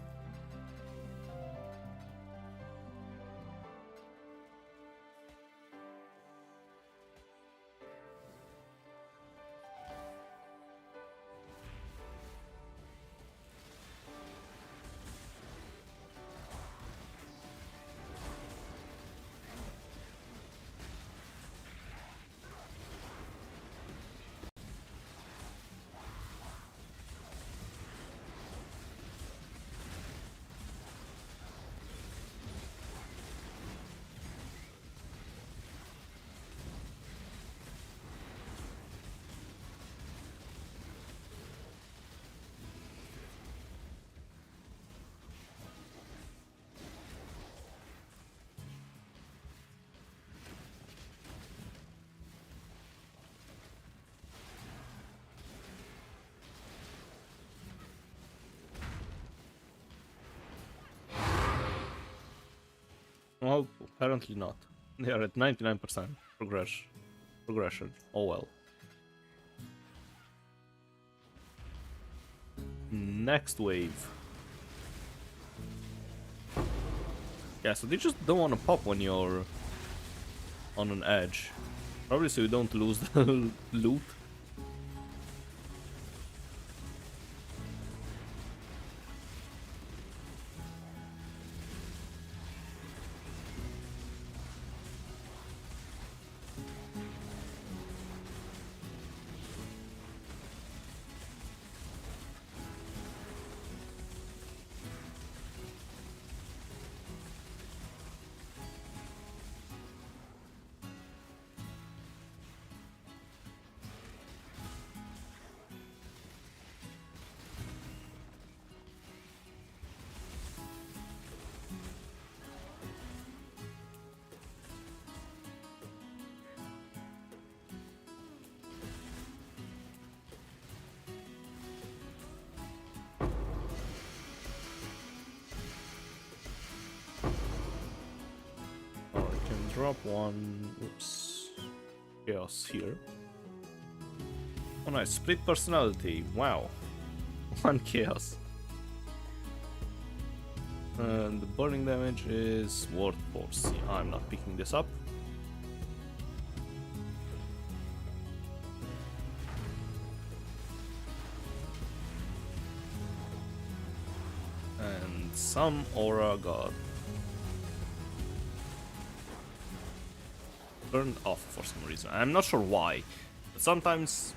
A: Well, apparently not. They are at 99% progression. Oh well. Next wave. Yeah, so they just don't want to pop when you're on an edge. Probably so you don't lose the loot. Drop one, oops, chaos here. Oh nice, split personality, wow. One chaos. And the burning damage is worth force. Yeah, I'm not picking this up. And some aura got turned off for some reason. I'm not sure why, but sometimes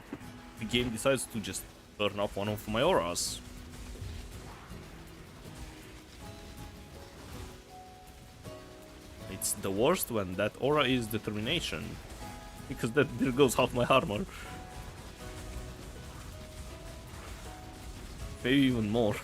A: the game decides to just turn off one of my auras. It's the worst when that aura is determination, because there goes half my armor. Maybe even more.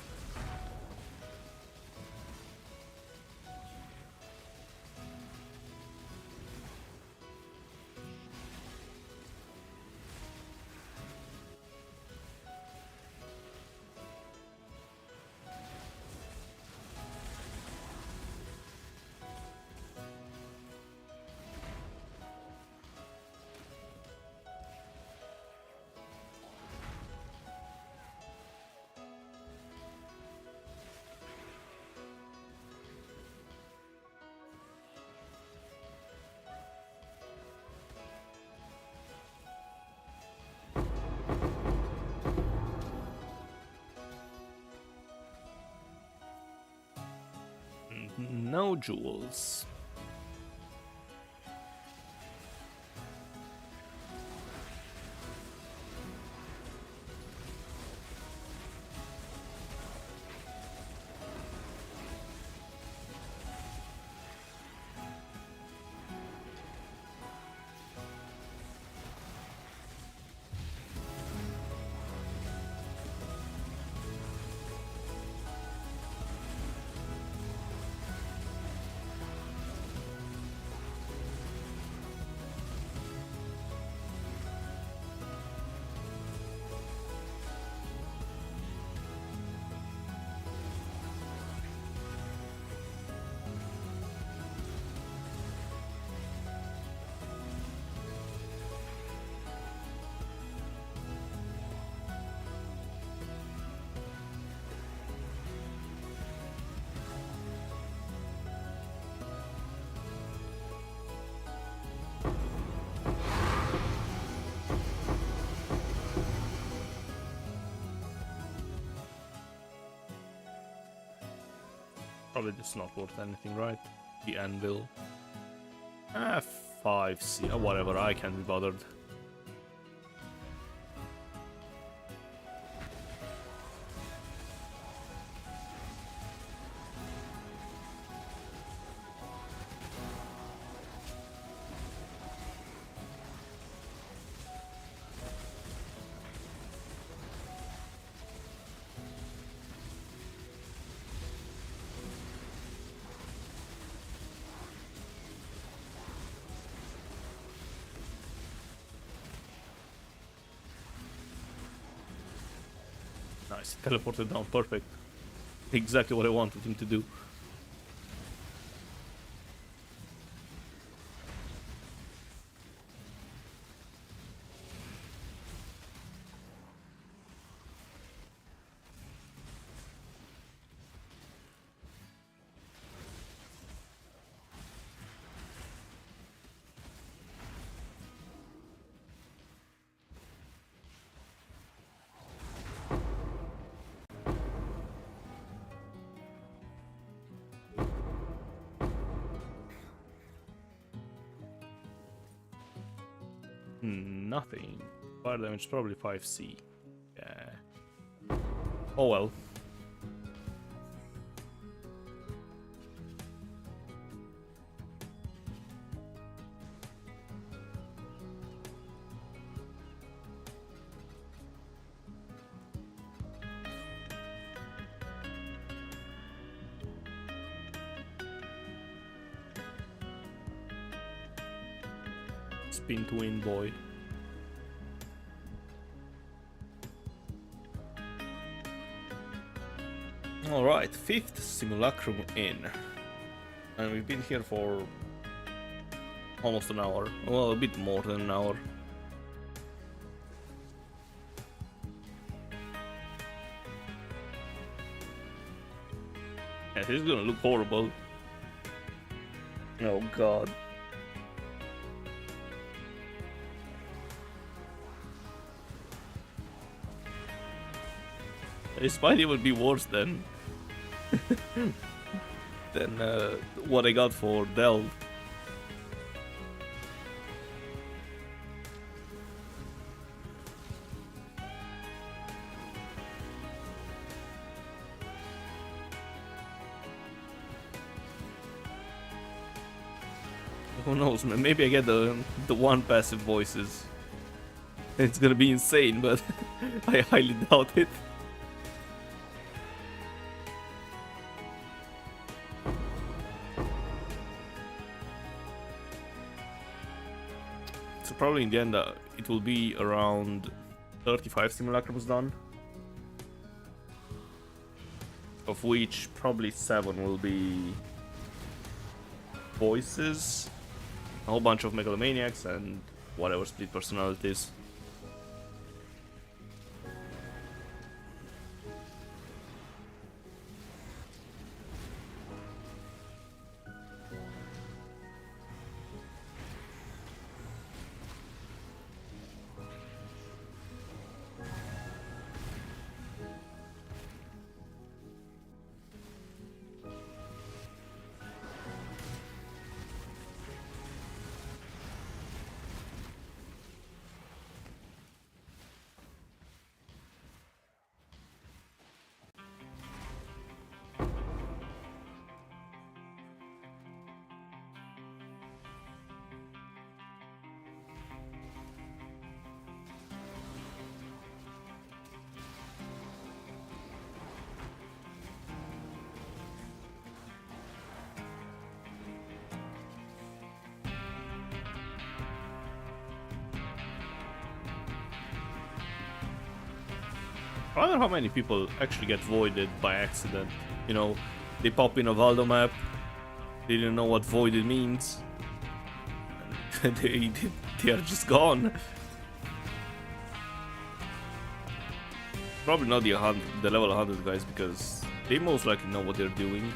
A: No jewels. Probably just not worth anything, right? The anvil. 5C, whatever, I can't be bothered. Nice, teleported down, perfect. Exactly what I wanted him to do. Nothing. Fire damage probably 5C. Yeah. Oh well. Spin to win, boy. Alright, 5th Simulacrum in. And we've been here for almost an hour. Well, a bit more than an hour. Yeah, this is gonna look horrible. Oh god. This might even be worse than what I got for Delve. Who knows, man? Maybe I get the one passive voices. It's gonna be insane, but I highly doubt it. So probably in the end, it will be around 35 simulacrums done, of which probably 7 will be voices, a whole bunch of megalomaniacs, and whatever split personalities. I wonder how many people actually get voided by accident. You know, they pop in a Valdo map, they didn't know what voided means, and they are just gone. Probably not the level 100 guys, because they most likely know what they're doing.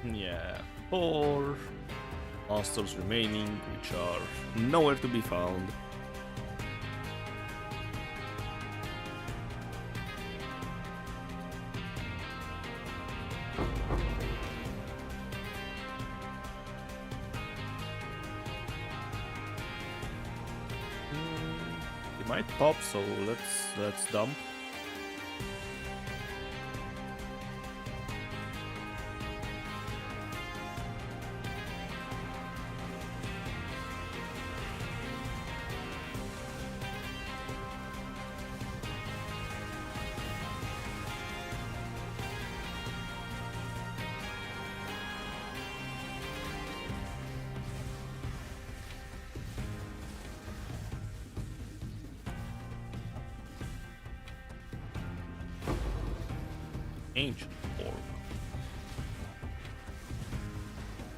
A: Yeah, 4 monsters remaining, which are nowhere to be found. They might pop, so let's dump. Ancient orb.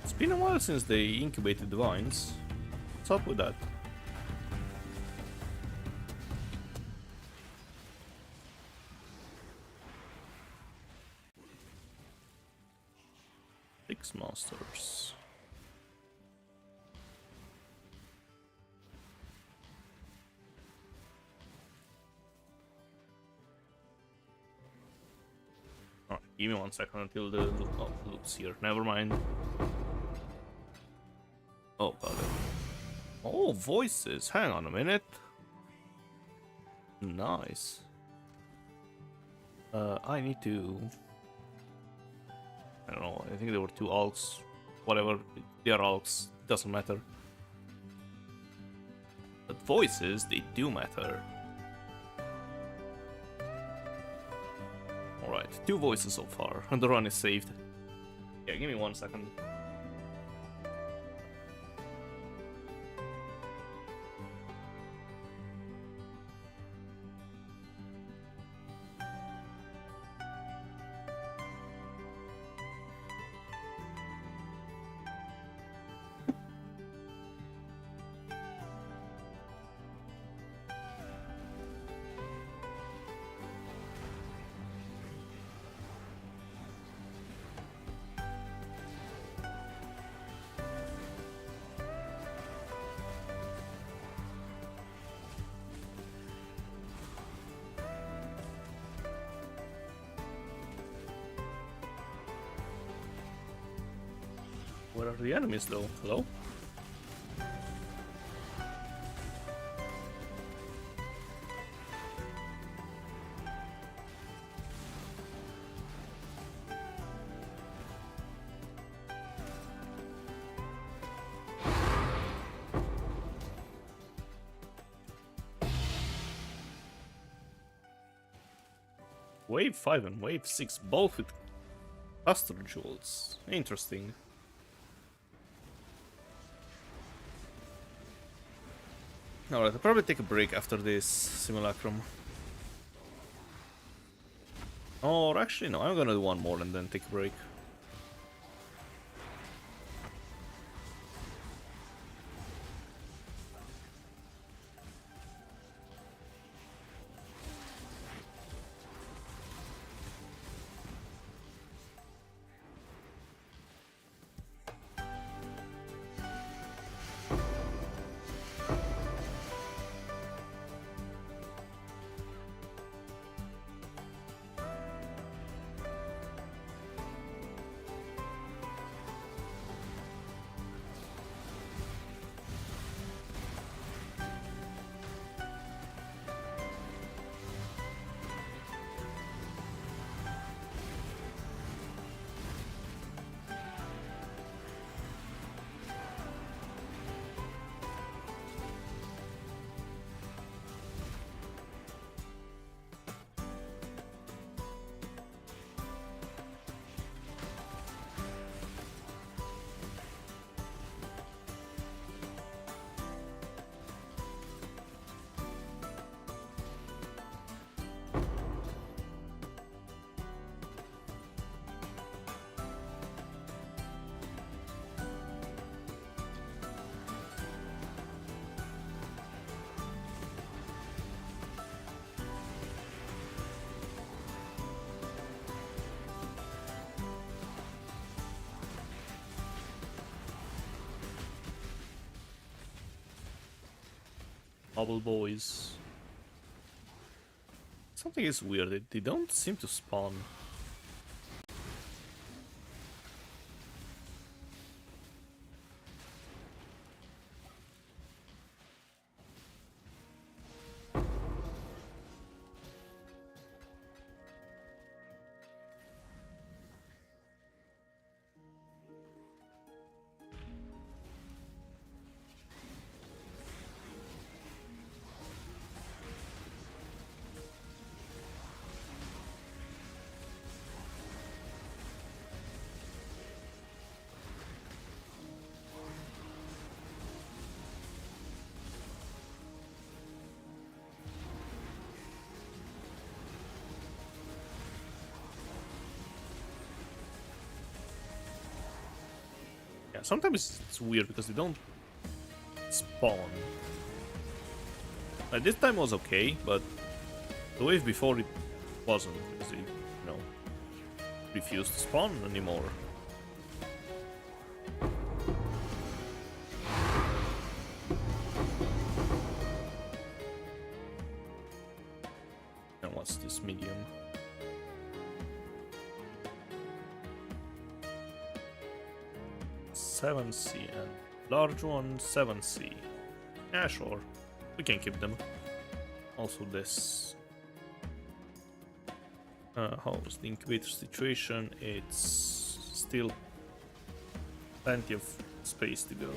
A: It's been a while since they incubated the vines. What's up with that? Six monsters. Oh, give me 1 second until the loot's here. Never mind. Oh, got it. Oh, voices. Hang on a minute. Nice. I need to... I don't know, I think there were 2 alks. Whatever, they are alks, doesn't matter. But voices, they do matter. Alright, 2 voices so far, and the run is saved. Yeah, give me 1 second. Where are the enemies though? Hello? Wave 5 and Wave 6 both with cluster jewels. Interesting. Alright, I'll probably take a break after this Simulacrum. Or actually no, I'm gonna do one more and then take a break. Hubble boys. Something is weird, they don't seem to spawn. Yeah, sometimes it's weird because they don't spawn. Like, this time was okay, but the wave before it wasn't, because they, refused to spawn anymore. And what's this medium? Seven C and large one 7C. Yeah, sure. We can keep them. Also this. How's the incubator situation? It's still plenty of space to go.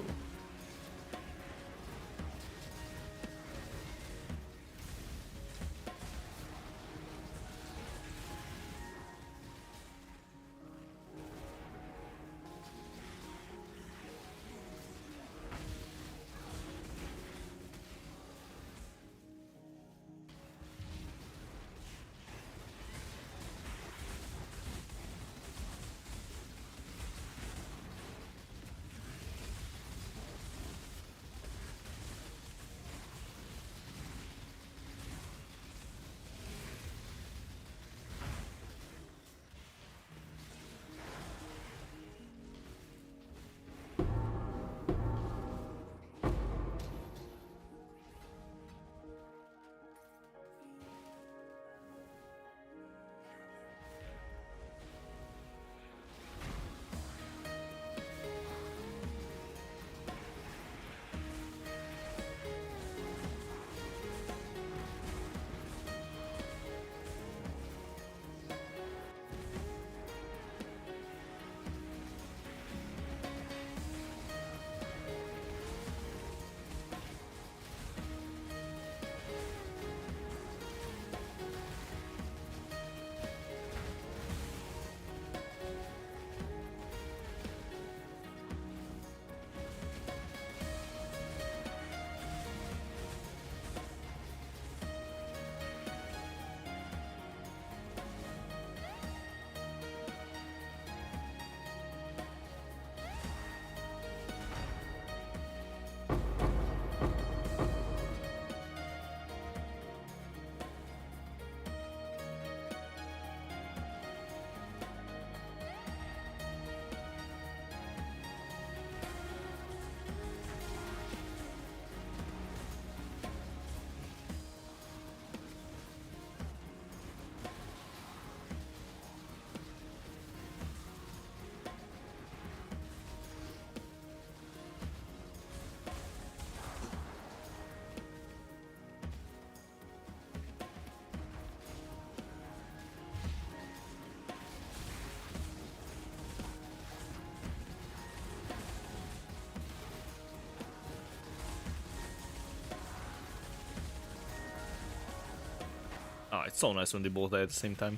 A: Ah, it's so nice when they both die at the same time.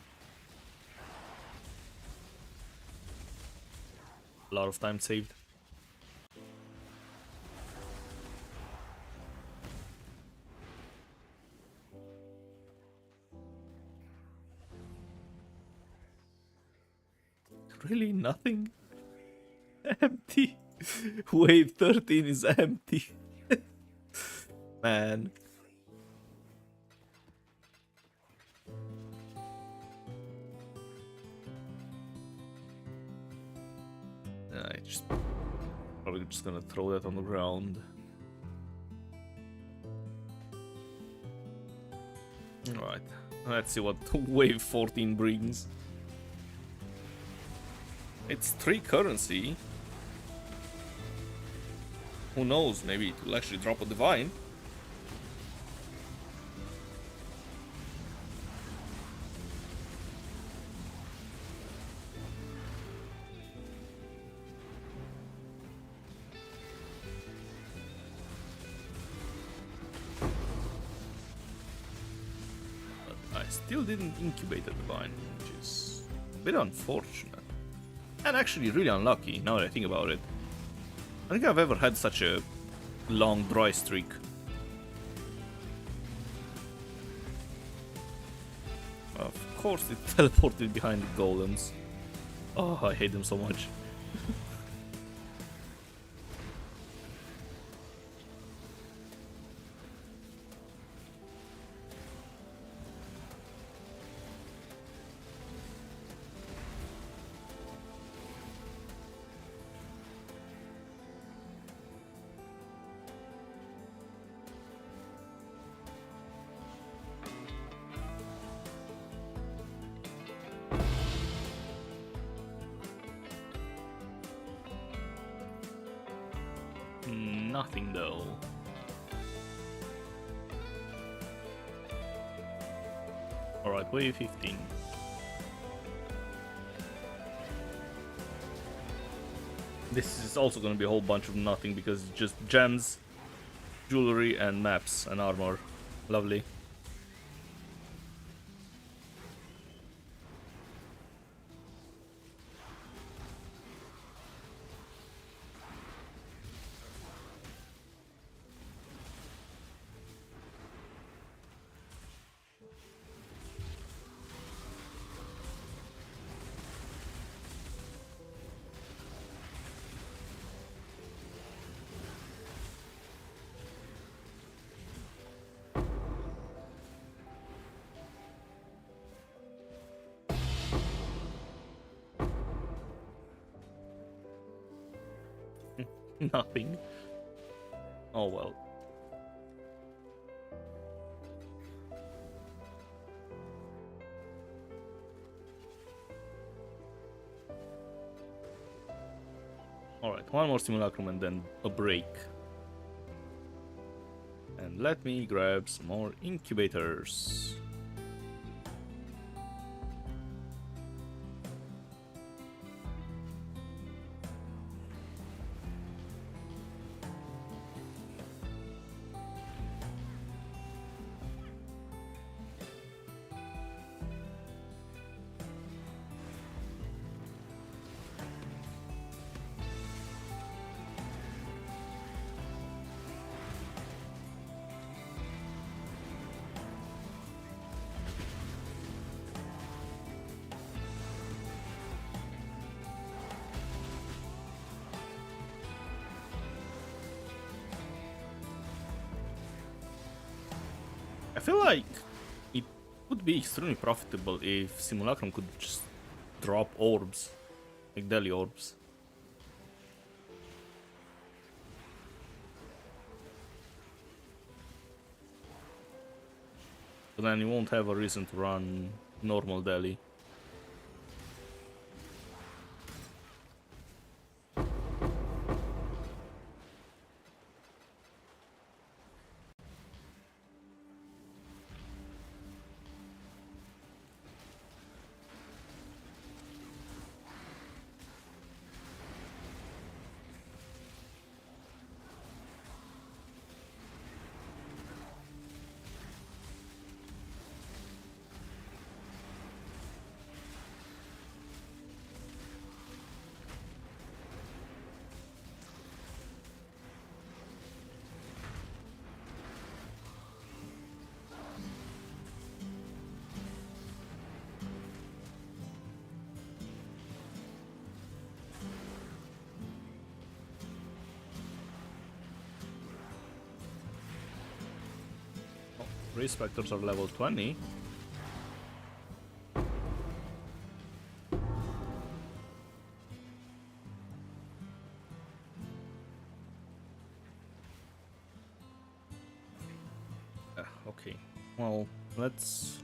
A: A lot of time saved. Really nothing? Empty. Wave 13 is empty. Man. I just probably just gonna throw that on the ground. Alright, let's see what wave 14 brings. It's 3 currency. Who knows, maybe it will actually drop a divine. Still didn't incubate a divine, which is a bit unfortunate. And actually really unlucky, now that I think about it. I don't think I've ever had such a long dry streak. Of course it teleported behind the golems. Oh, I hate them so much. Nothing though. Alright, wave 15. This is also gonna be a whole bunch of nothing because it's just gems, jewelry, and maps and armor. Lovely. Nothing. Oh well. Alright, one more Simulacrum and then a break. And let me grab some more incubators. I feel like it would be extremely profitable if Simulacrum could just drop orbs, like daily orbs. But then you won't have a reason to run normal daily. Race Spectres are level 20. Okay, well, Let's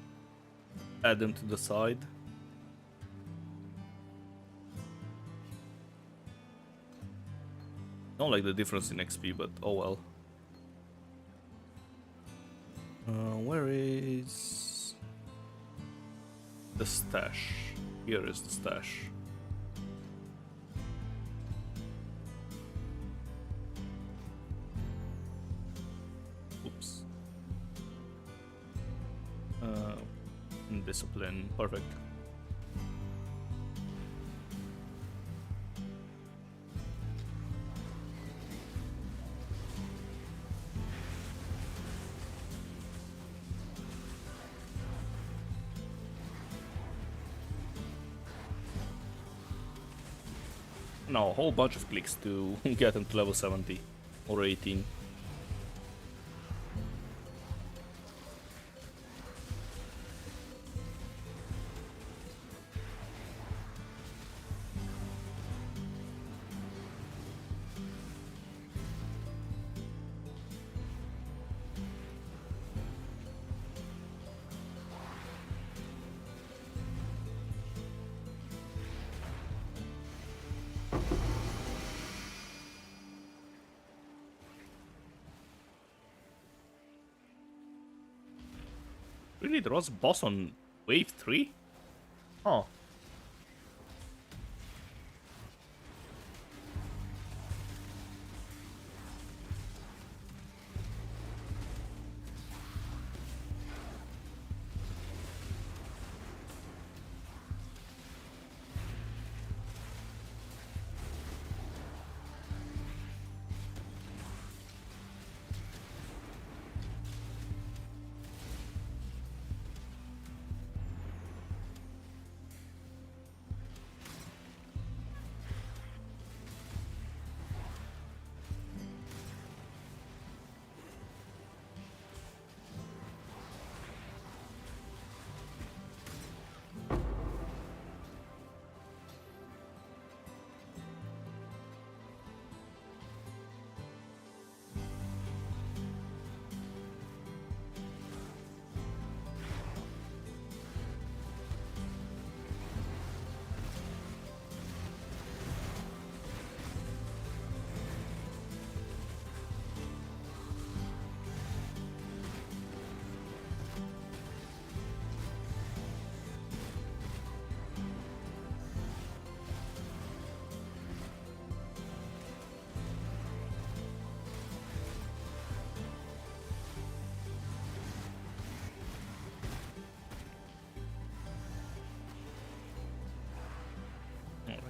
A: add them to the side. Don't like the difference in XP, but oh well. Where is the stash? Here is the stash. Oops. Discipline, perfect. No, a whole bunch of clicks to get into level 70 or 18. Really, there was a boss on wave 3? Oh.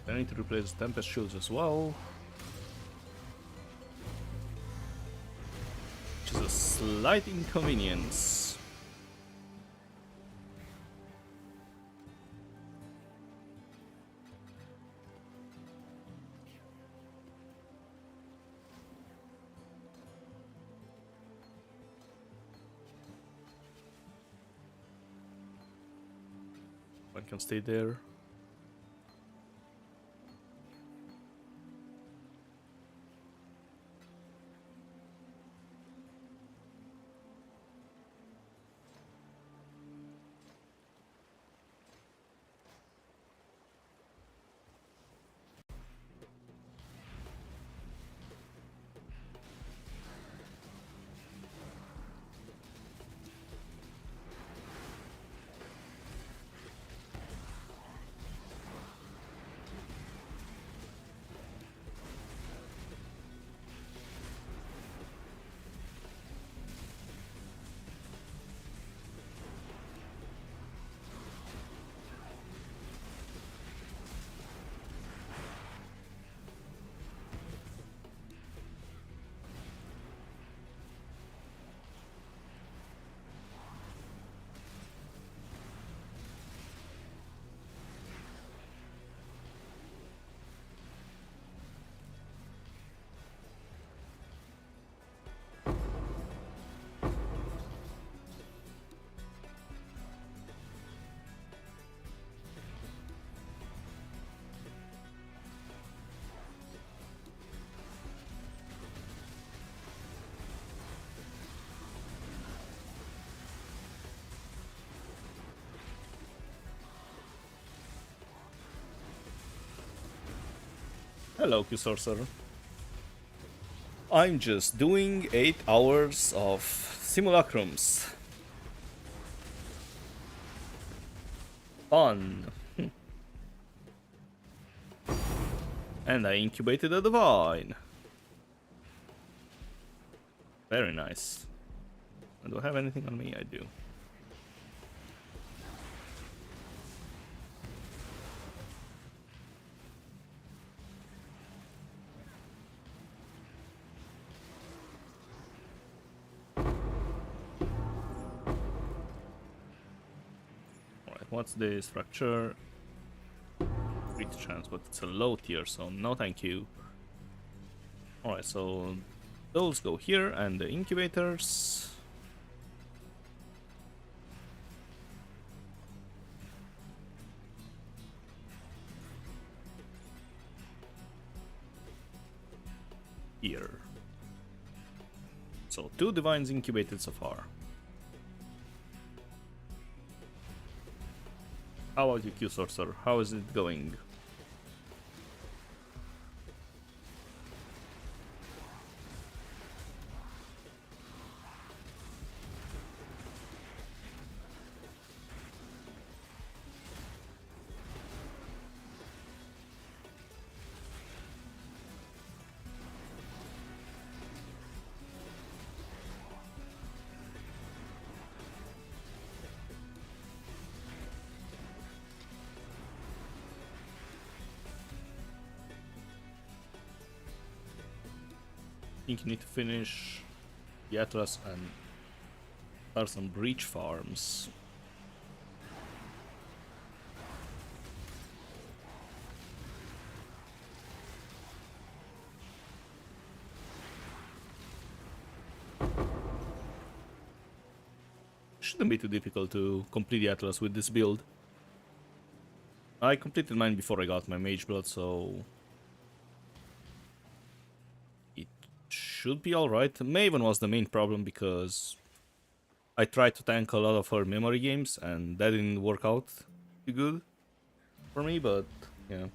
A: I need to replace Tempest shields as well. Which is a slight inconvenience. One can stay there. Hello, Q-Sorcerer. I'm just doing 8 hours of simulacrums. Fun. And I incubated a divine. Very nice. Do I have anything on me? I do. Alright, what's the structure? Crit chance, but it's a low tier, so no thank you. Alright, so those go here, and the incubators. Here. So 2 divines incubated so far. How about you, Q-Sorcerer? How is it going? I think you need to finish the Atlas and start some breach farms. Shouldn't be too difficult to complete the Atlas with this build. I completed mine before I got my Mage Blood, so should be alright. Maven was the main problem because I tried to tank a lot of her memory games and that didn't work out too good for me, but yeah.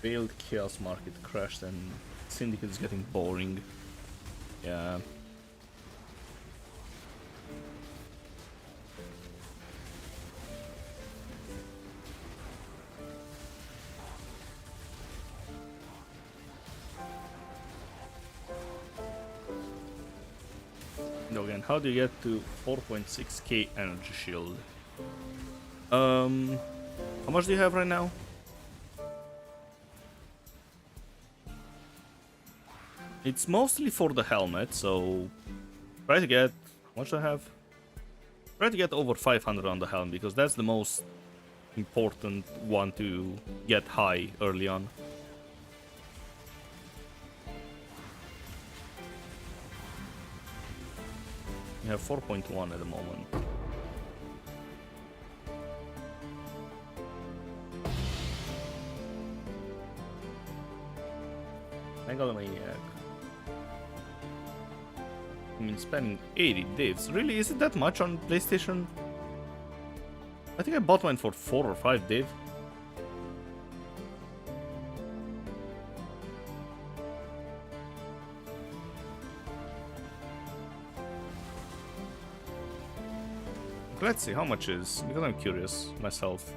A: Failed Chaos Market crashed and Syndicate is getting boring. Yeah. Again, how do you get to 4.6k energy shield? How much do you have right now? It's mostly for the helmet, so try to get, how much do I have? Try to get over 500 on the helmet, because that's the most important one to get high early on. You have 4.1 at the moment. Megalomaniac. I mean, spending 80 divs. Really? Is it that much on PlayStation? I think I bought mine for 4 or 5 div. Let's see how much is, because I'm curious myself.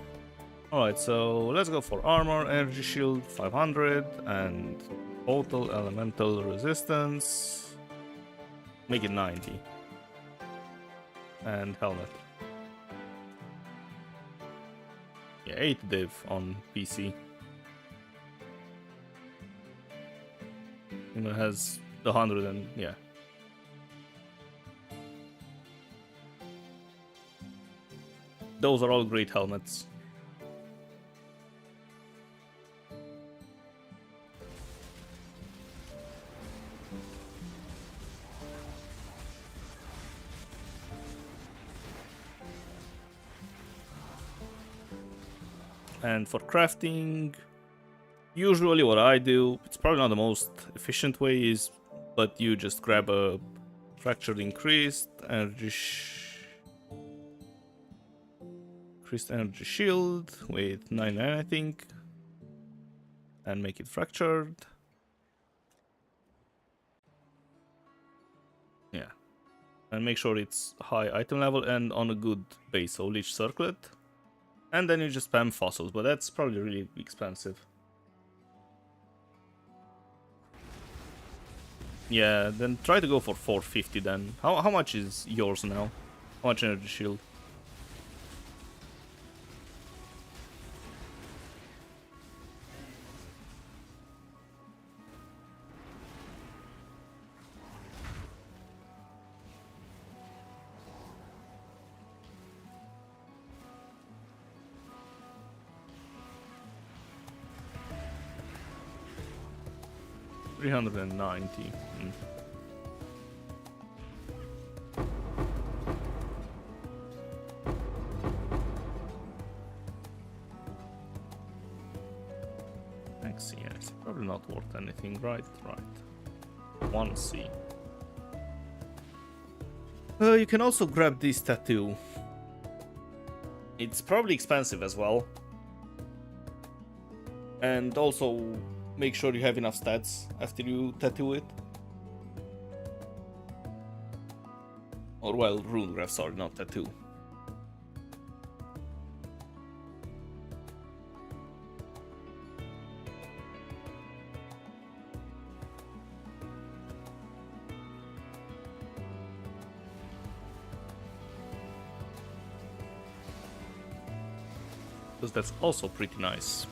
A: Alright, so let's go for armor, energy shield 500, and total elemental resistance. Make it 90. And helmet. Yeah, 8 div on PC. And it has the 100 and yeah. Those are all great helmets. And for crafting, usually what I do, it's probably not the most efficient way, is but you just grab a fractured increased energy Increased energy shield with 99, I think. And make it fractured. Yeah. And make sure it's high item level and on a good base, so Leech Circlet. And then you just spam fossils, but that's probably really expensive. Yeah, then try to go for 450 then. How much is yours now? How much energy shield? $390. Thanks, yeah, it's probably not worth anything, right? Right. 1C. You can also grab this tattoo. It's probably expensive as well. And also make sure you have enough stats after you tattoo it. Or well, rune graph, sorry, not tattoo. Because that's also pretty nice.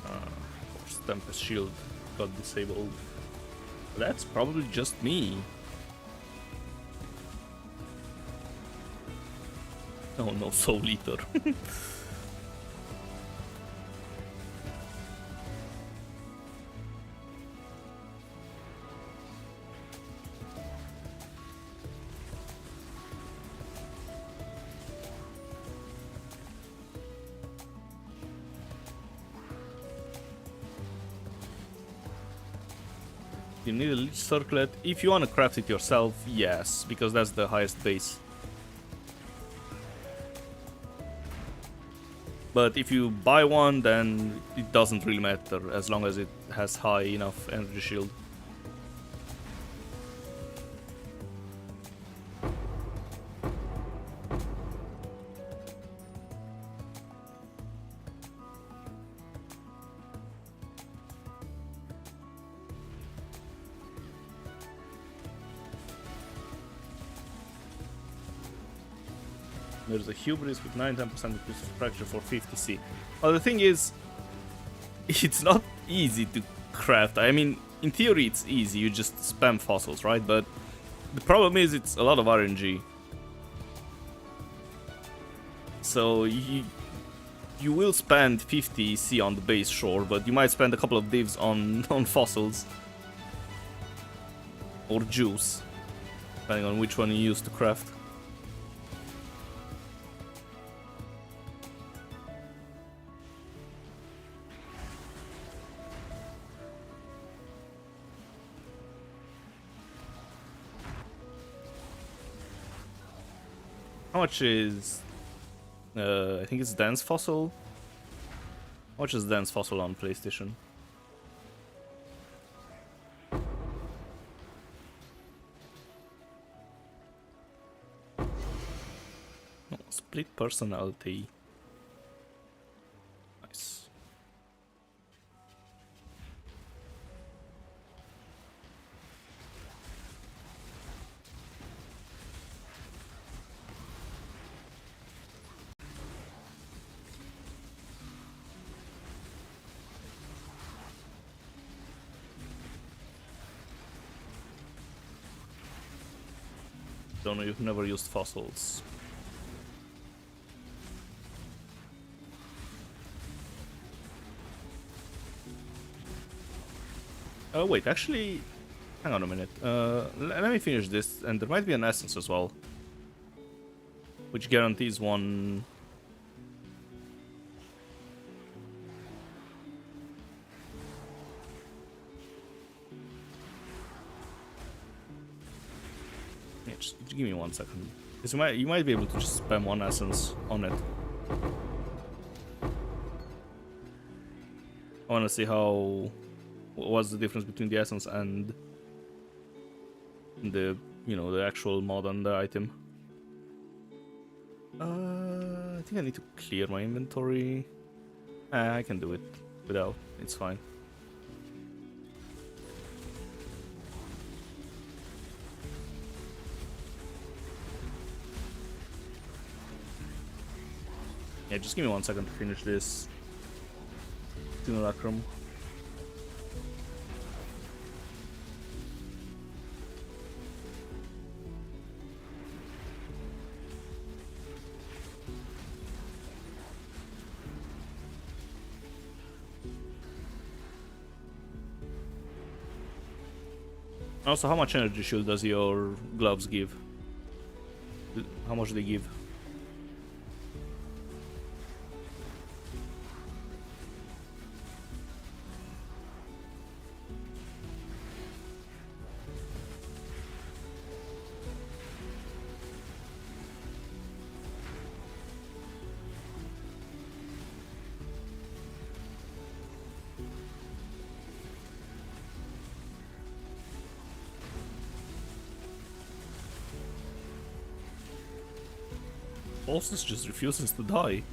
A: Of course, Tempest Shield got disabled. That's probably just me. Oh no, Soul Eater. You need a Leech Circlet. If you want to craft it yourself, yes, because that's the highest base. But if you buy one, then it doesn't really matter, as long as it has high enough energy shield. There's a Hubris with 9-10% increase of fracture for 50C. Well, the thing is, it's not easy to craft. I mean, in theory it's easy, you just spam fossils, right? But the problem is it's a lot of RNG. So you will spend 50C on the base, sure, but you might spend a couple of divs on fossils. Or juice, depending on which one you use to craft. How much is... I think it's Dance Fossil. How much is Dance Fossil on PlayStation? Oh, split personality. Nice. Don't know, you've never used fossils. Oh wait, actually, hang on a minute. Let me finish this, and there might be an essence as well, which guarantees one. Yeah, just give me 1 second. Because you might be able to just spam one essence on it. I want to see what's the difference between the essence and the, the actual mod on the item. I think I need to clear my inventory. I can do it without, it's fine. Yeah, just give me 1 second to finish this Simulacrum. Also, how much energy shield does your gloves give? How much do they give? Bosses just refuses to die.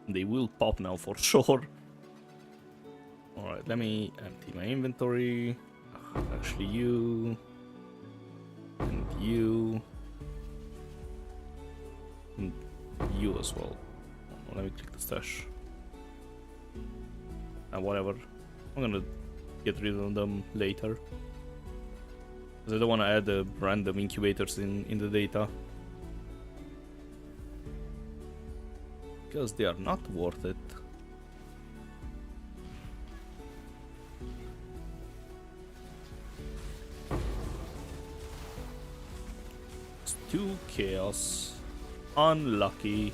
A: They will pop now for sure. Alright, let me empty my inventory. Actually, you. And you. And you as well. Let me click the stash. Whatever. I'm gonna get rid of them later. Because I don't want to add the random incubators in the data. Because they are not worth it. It's 2 chaos. Unlucky.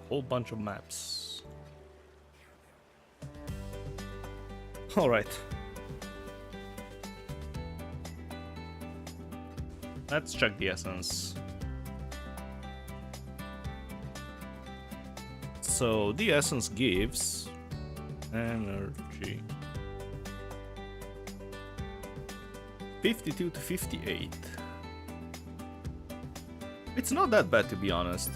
A: Whole bunch of maps. All right. Let's check the essence. So the essence gives energy 52 to 58. It's not that bad, to be honest.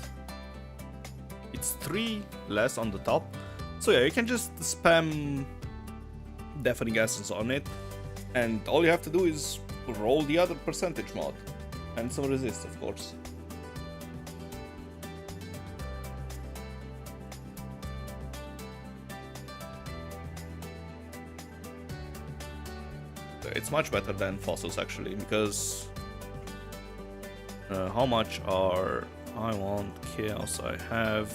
A: It's 3 less on the top. So yeah, you can just spam deafening essence on it, and all you have to do is roll the other percentage mod and some resist, of course. It's much better than fossils actually, because how much are I want chaos. I have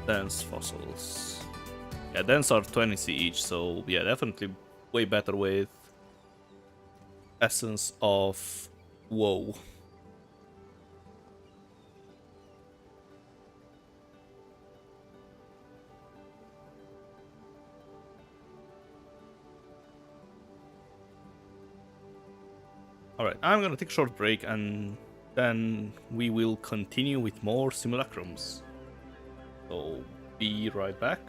A: dense fossils. Yeah, dense are 20C each, so yeah, definitely way better with essence of woe. Alright, I'm gonna take a short break and then we will continue with more simulacrums. So, be right back.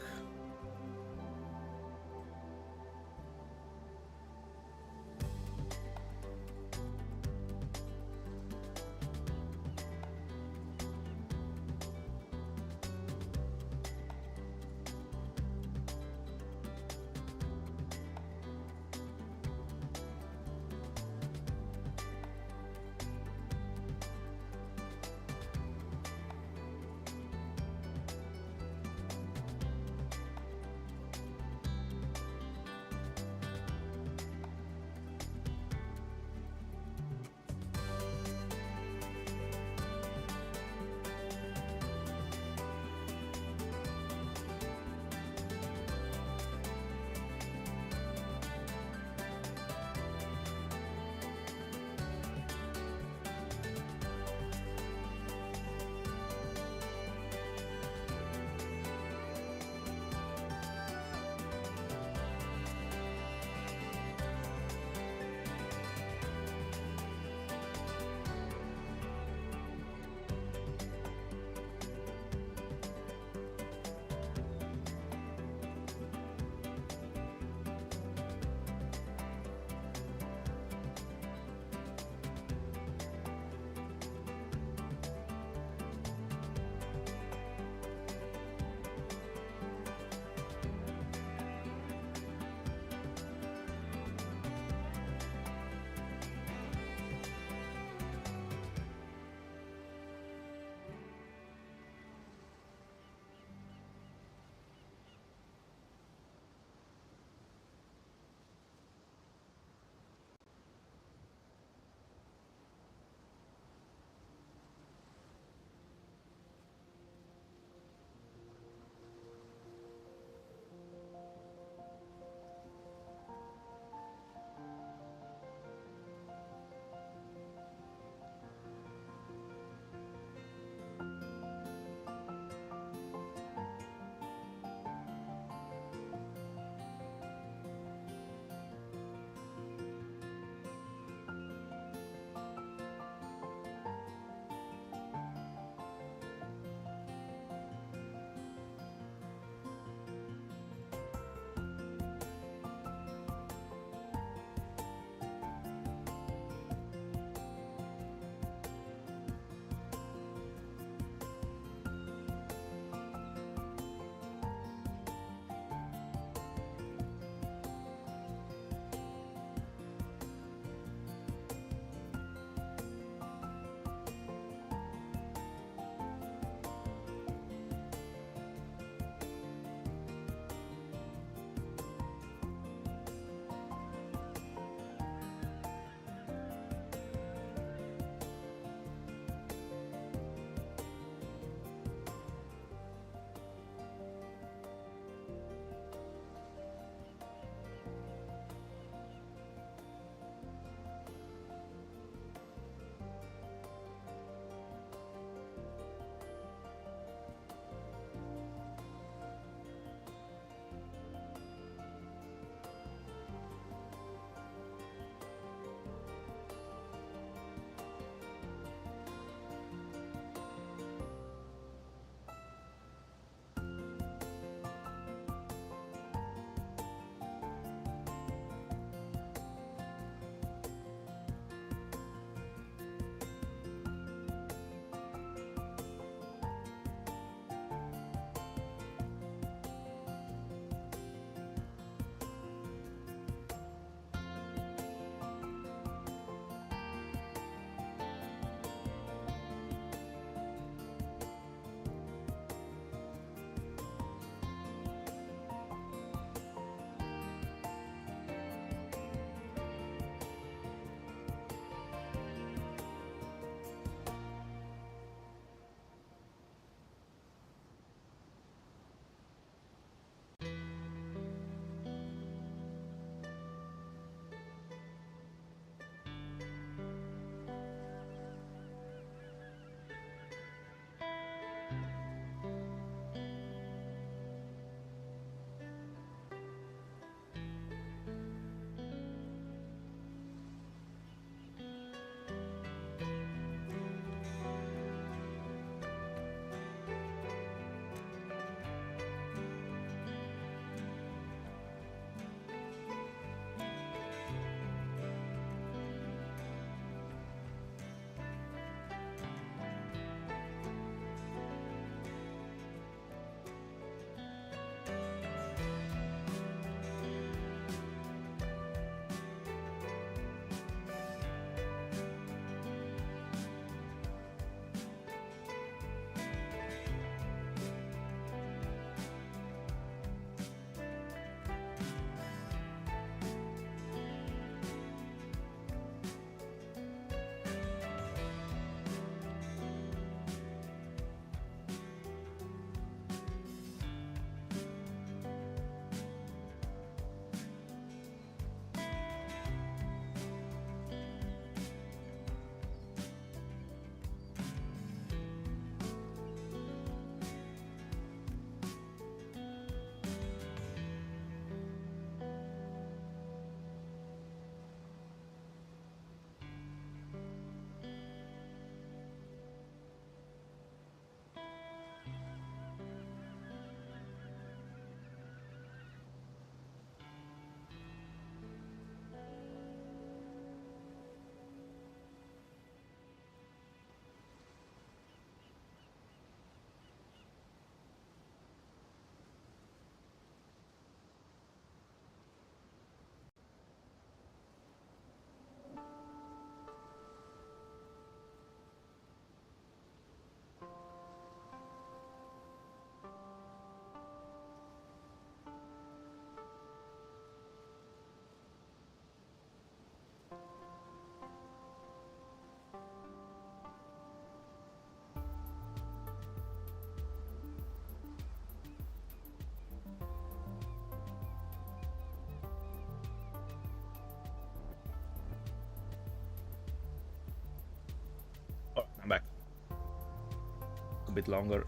A: bit longer.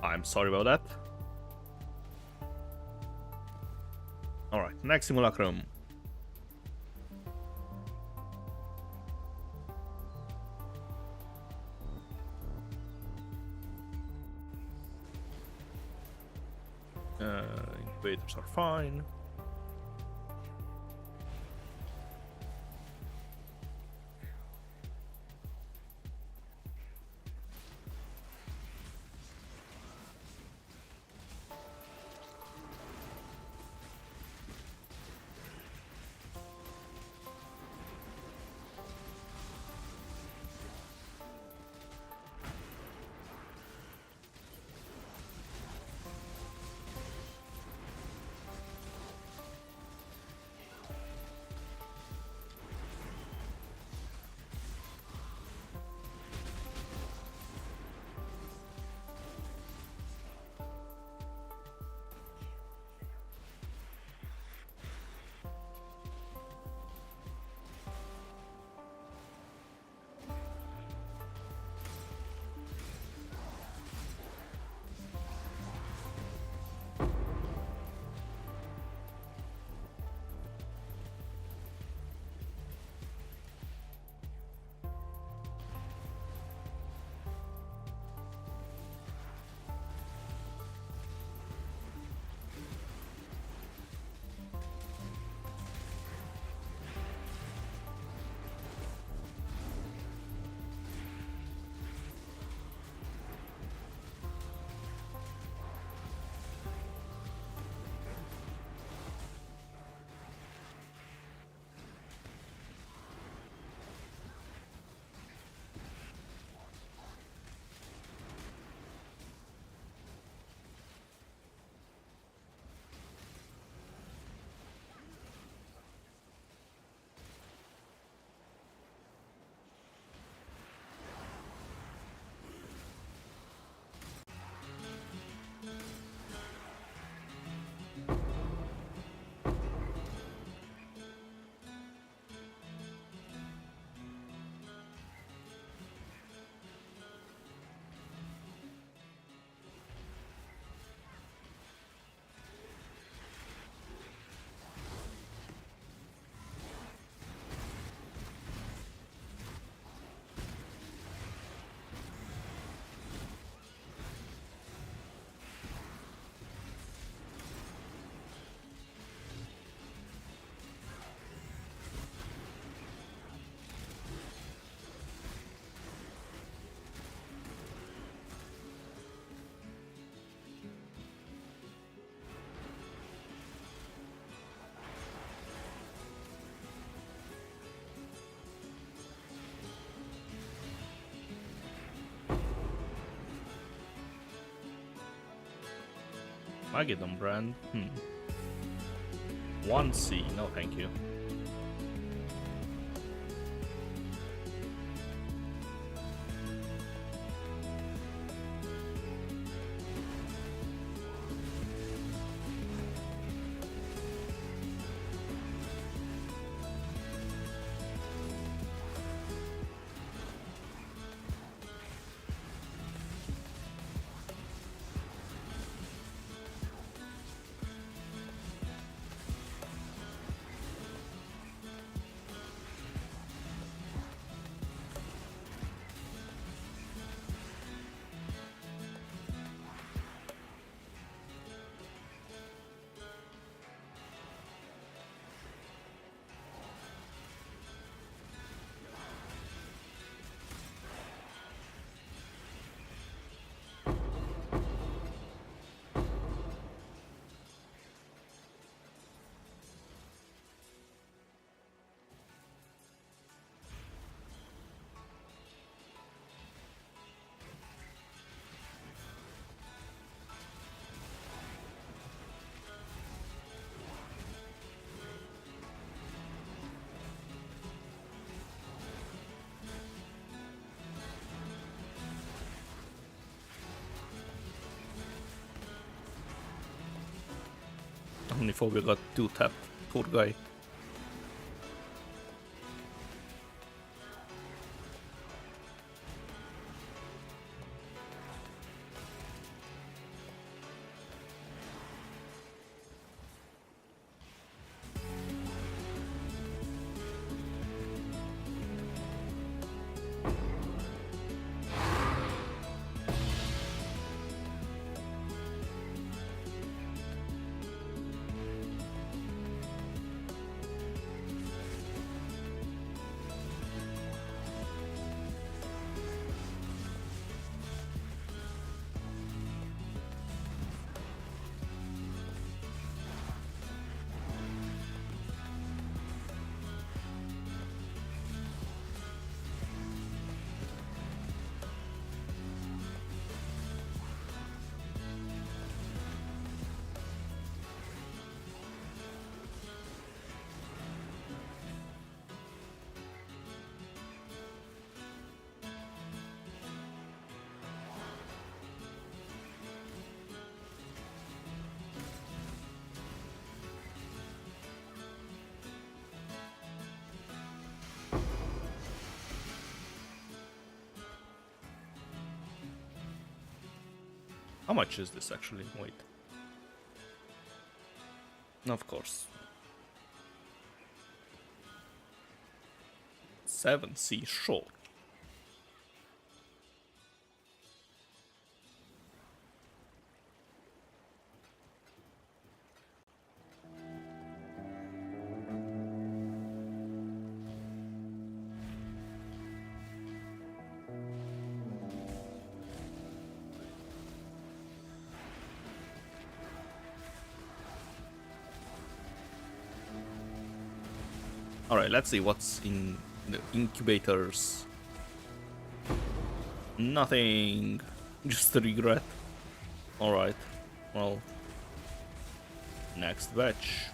A: I'm sorry about that. Alright, next Simulacrum. Incubators are fine. Magedon brand. 1C, no thank you. Omniphobia got 2 tapped. Poor guy. How much is this actually? Wait. Of course. 7C, sure. Alright, let's see what's in the incubators. Nothing. Just a regret. Alright. Well. Next batch.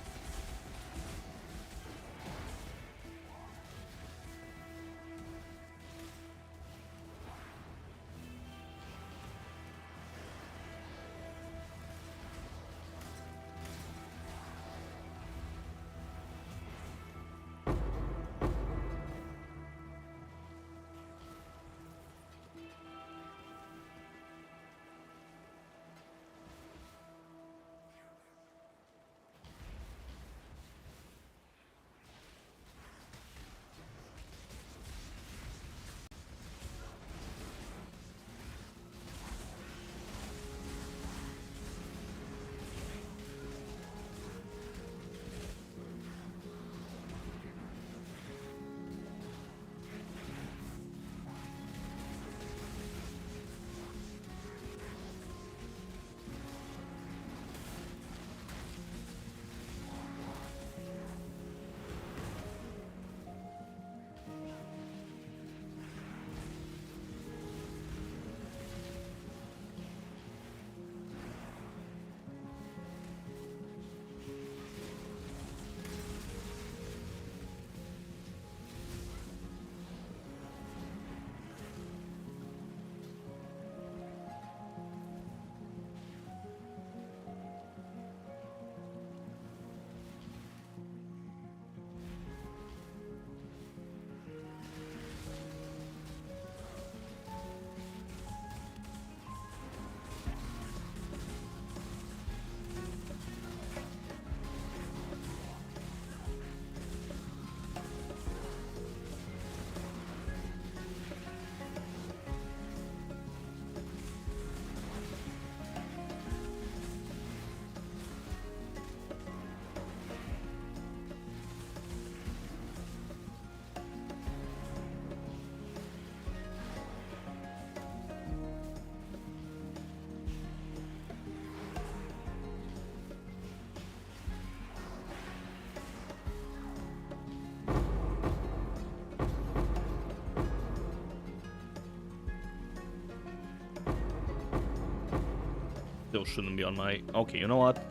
A: Still shouldn't be on my... Okay, you know what?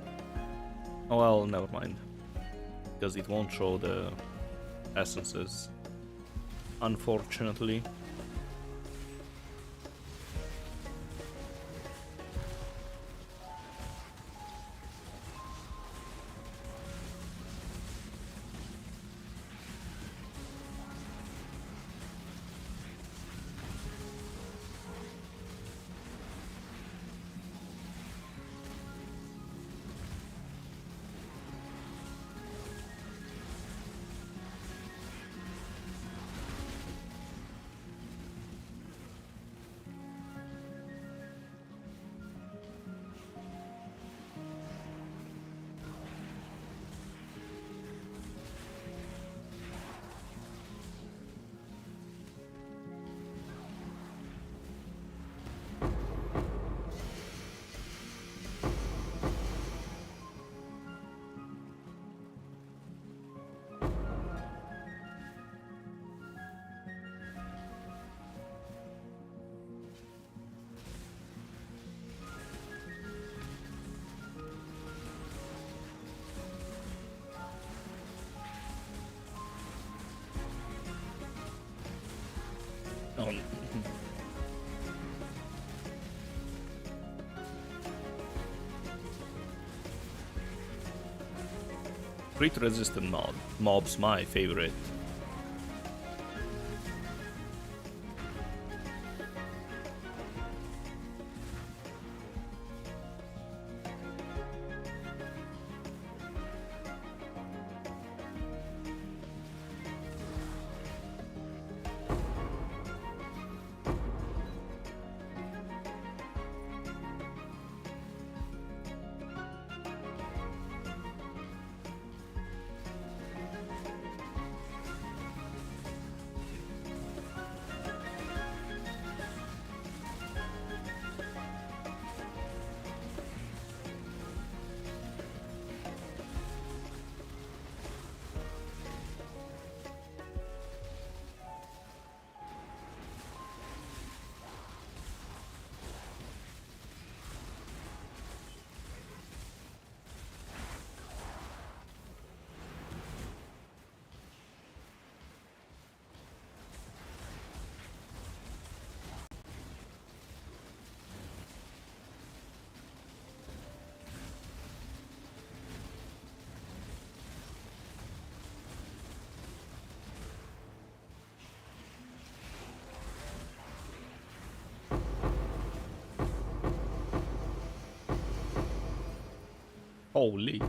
A: Oh well, never mind. Because it won't show the essences. Unfortunately. Oh. Crit resistant mobs, my favorite. Holy.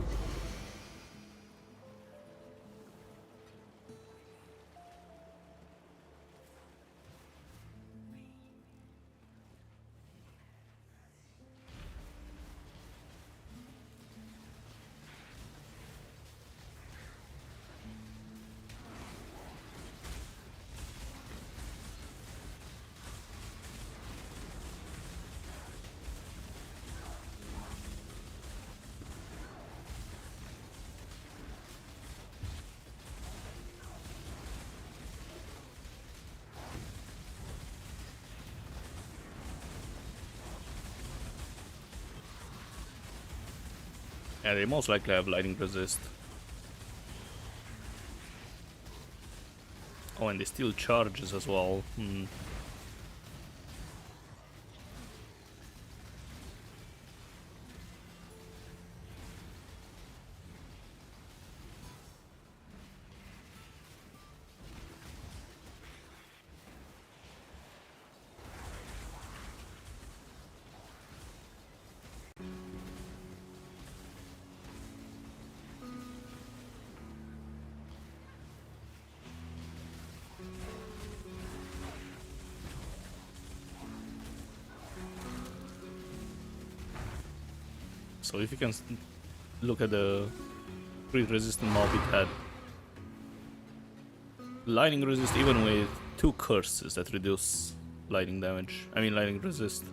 A: Yeah, they most likely have lightning resist. Oh, and they steal charges as well. So if you can look at the crit resistant mob it had. Lightning resist even with 2 curses that reduce lightning damage. I mean lightning resist.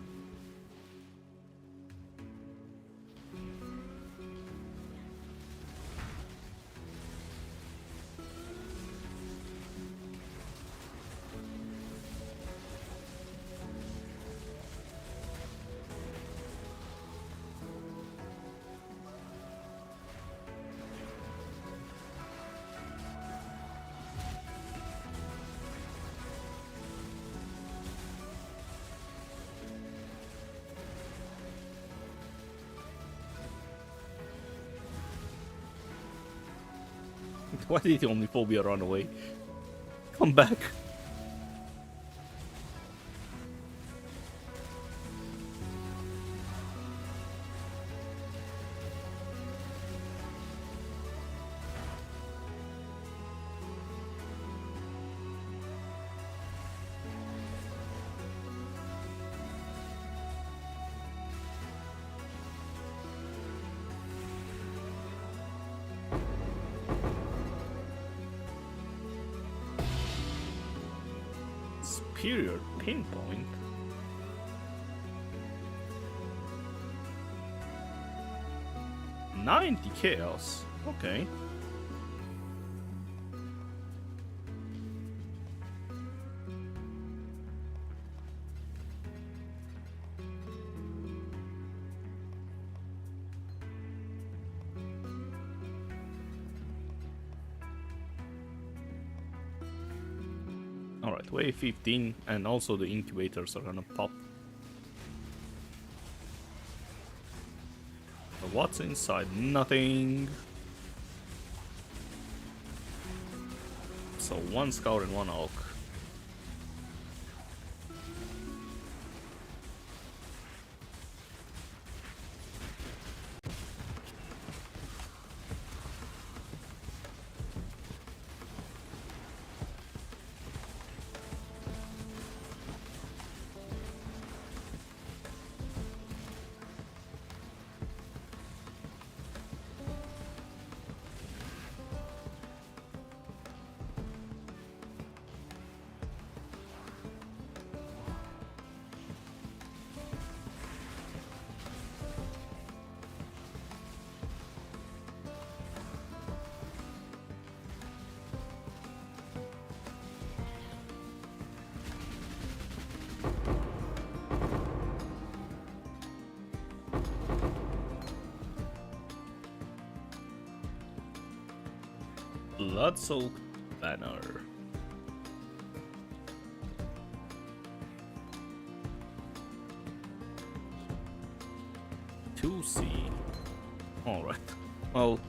A: Why did the Omniphobia run away? Come back. Superior pinpoint. $90 chaos. Okay. Alright, wave 15 and also the incubators are gonna pop. What's inside? Nothing. So 1 scout and 1 oak. Blood-soaked banner. C. Alright. Well.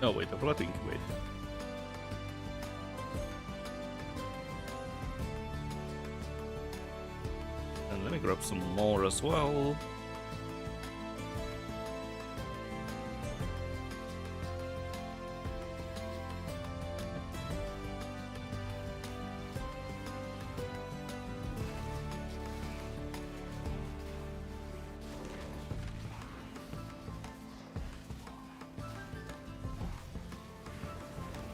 A: Oh wait, I forgot to incubate. And let me grab some more as well.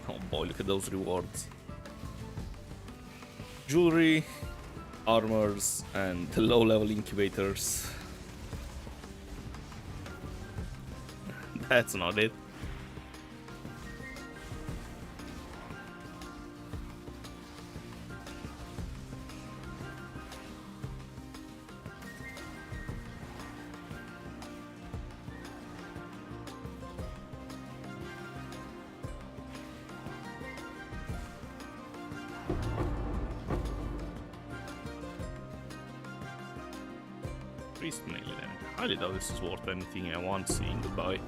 A: Oh boy, look at those rewards. Jewelry, armors, and the low-level incubators. That's not it. Priest melee damage. I highly doubt this is worth anything. I want seeing goodbye.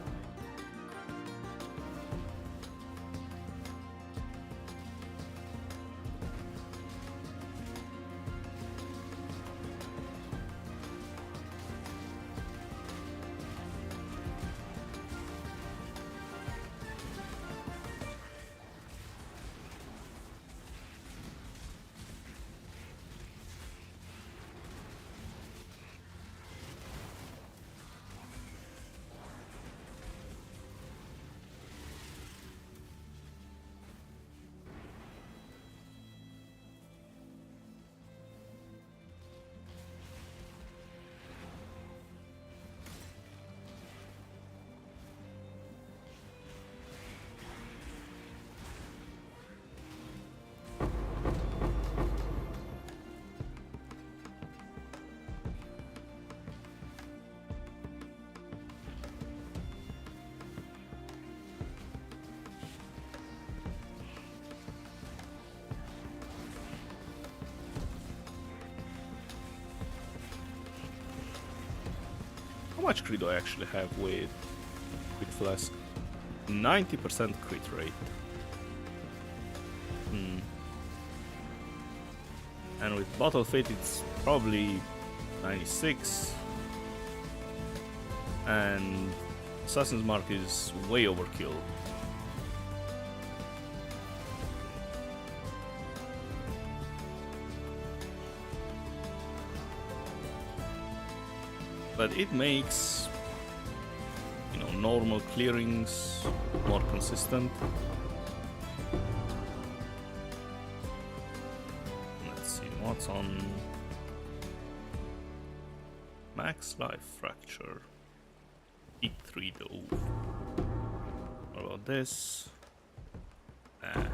A: How much crit do I actually have with Flask? 90% crit rate. And with Bottle Fate it's probably 96. And Assassin's Mark is way overkill. But it makes, you know, normal clearings more consistent. Let's see what's on max life fracture. Eat 3 though. What about this? Nah.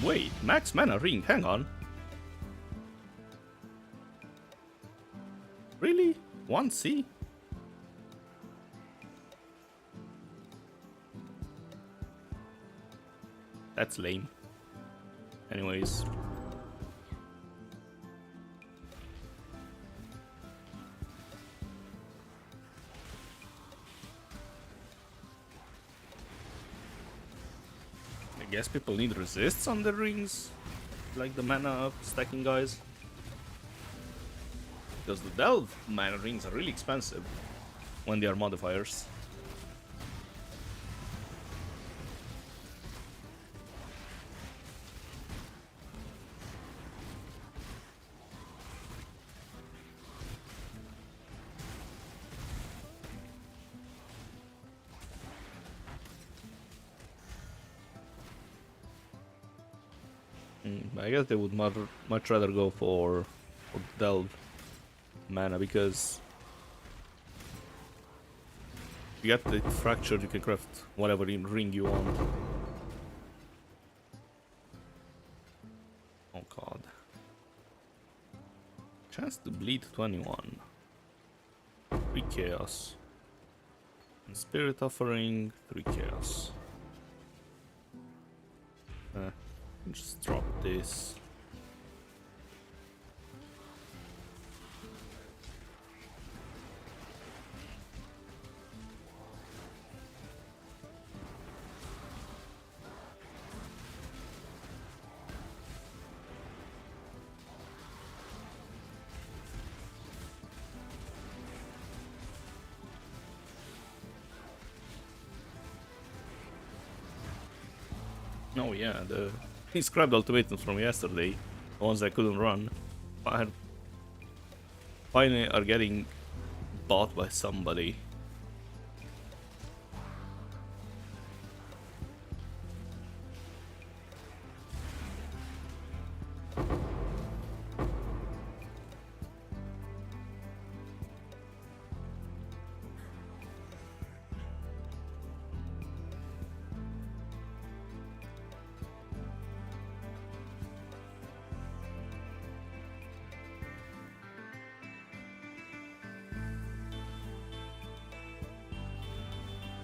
A: Wait, max mana ring, hang on. Really? 1C? That's lame. Anyways. I guess people need resists on the rings. Like the mana stacking guys. Because the Delve mana rings are really expensive when they are modifiers. I guess they would much rather go for Delve mana because you get the fractured, you can craft whatever ring you want. Oh god. Chance to bleed 21. 3 chaos. And Spirit Offering, 3 chaos. Just drop this. Oh yeah, the scrapped ultimatums from yesterday, the ones I couldn't run, finally are getting bought by somebody.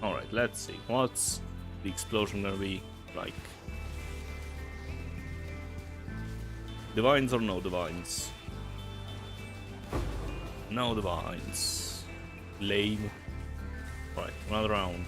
A: Alright, let's see. What's the explosion gonna be like? Divines or no divines? No divines. Lame. Alright, another round.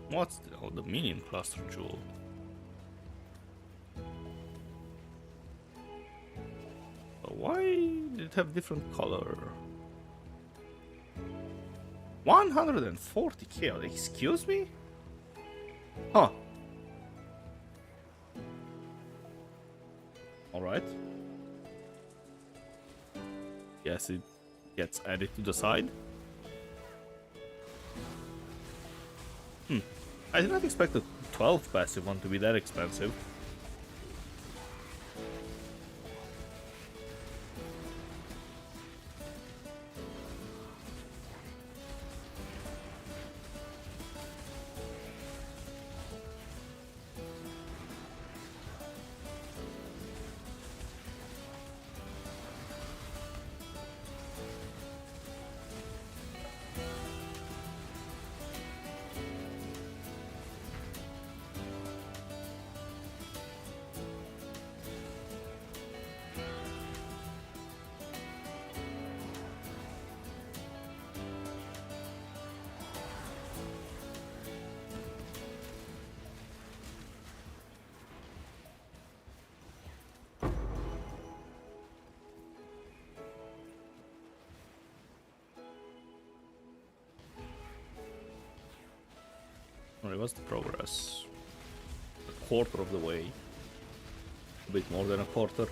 A: What's the minion cluster jewel? But why did it have different color? 140k, excuse me? Huh. Alright. Guess it gets added to the side. I did not expect the 12 passive one to be that expensive. Alright, what's the progress? A quarter of the way. A bit more than a quarter.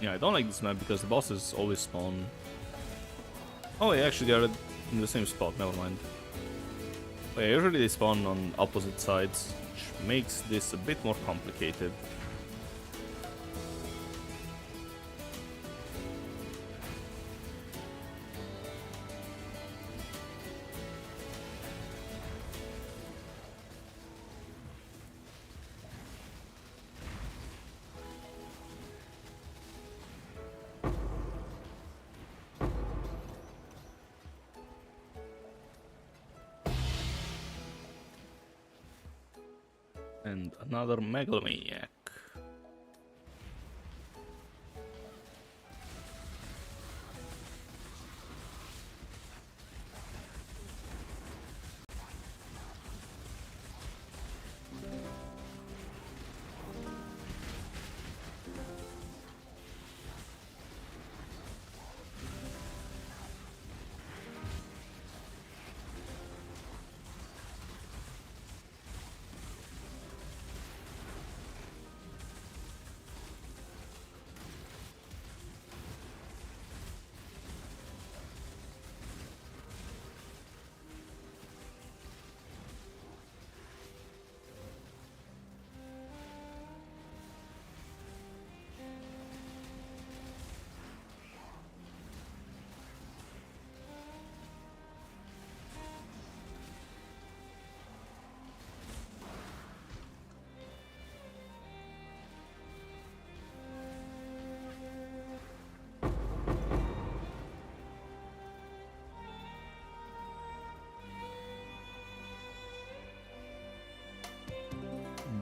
A: Yeah, I don't like this map because the bosses always spawn. Oh, yeah, actually, they are in the same spot. Never mind. Oh, yeah, usually they spawn on opposite sides, which makes this a bit more complicated. And another megalomaniac.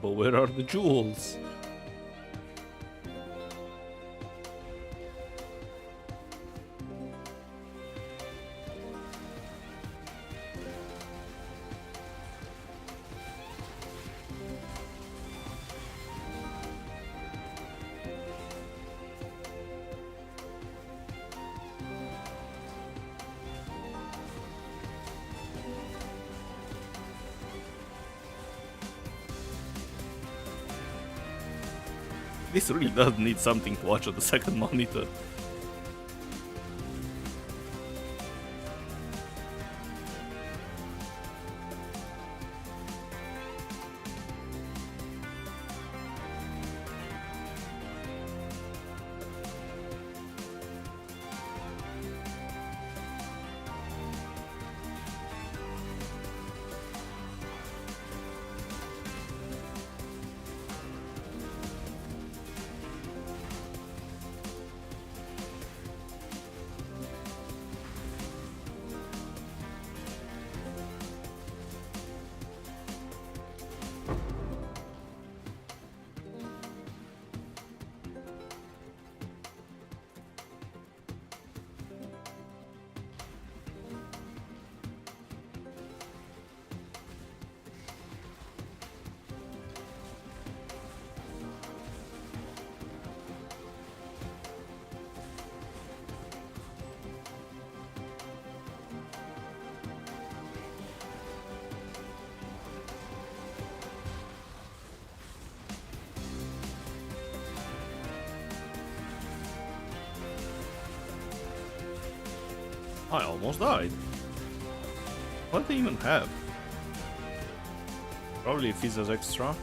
A: But where are the jewels? This really does need something to watch on the second monitor. I almost died. What do they even have? Probably Physa's extra.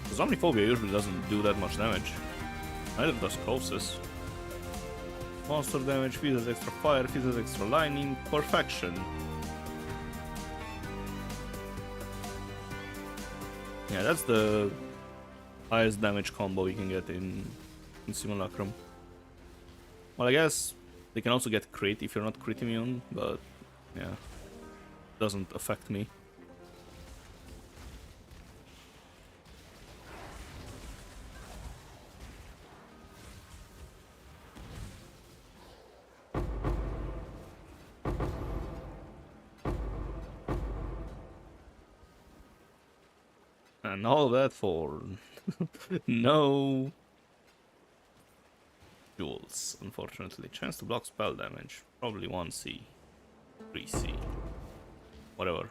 A: Zombiephobia usually doesn't do that much damage. Neither does Colossus. Monster damage, Physa's extra fire, Physa's extra lightning, perfection. Yeah, that's the highest damage combo you can get in Simulacrum. Well, I guess they can also get crit if you're not crit immune, but yeah, doesn't affect me. And all of that for no jewels, unfortunately. Chance to block spell damage. Probably 1C. 3C. Whatever.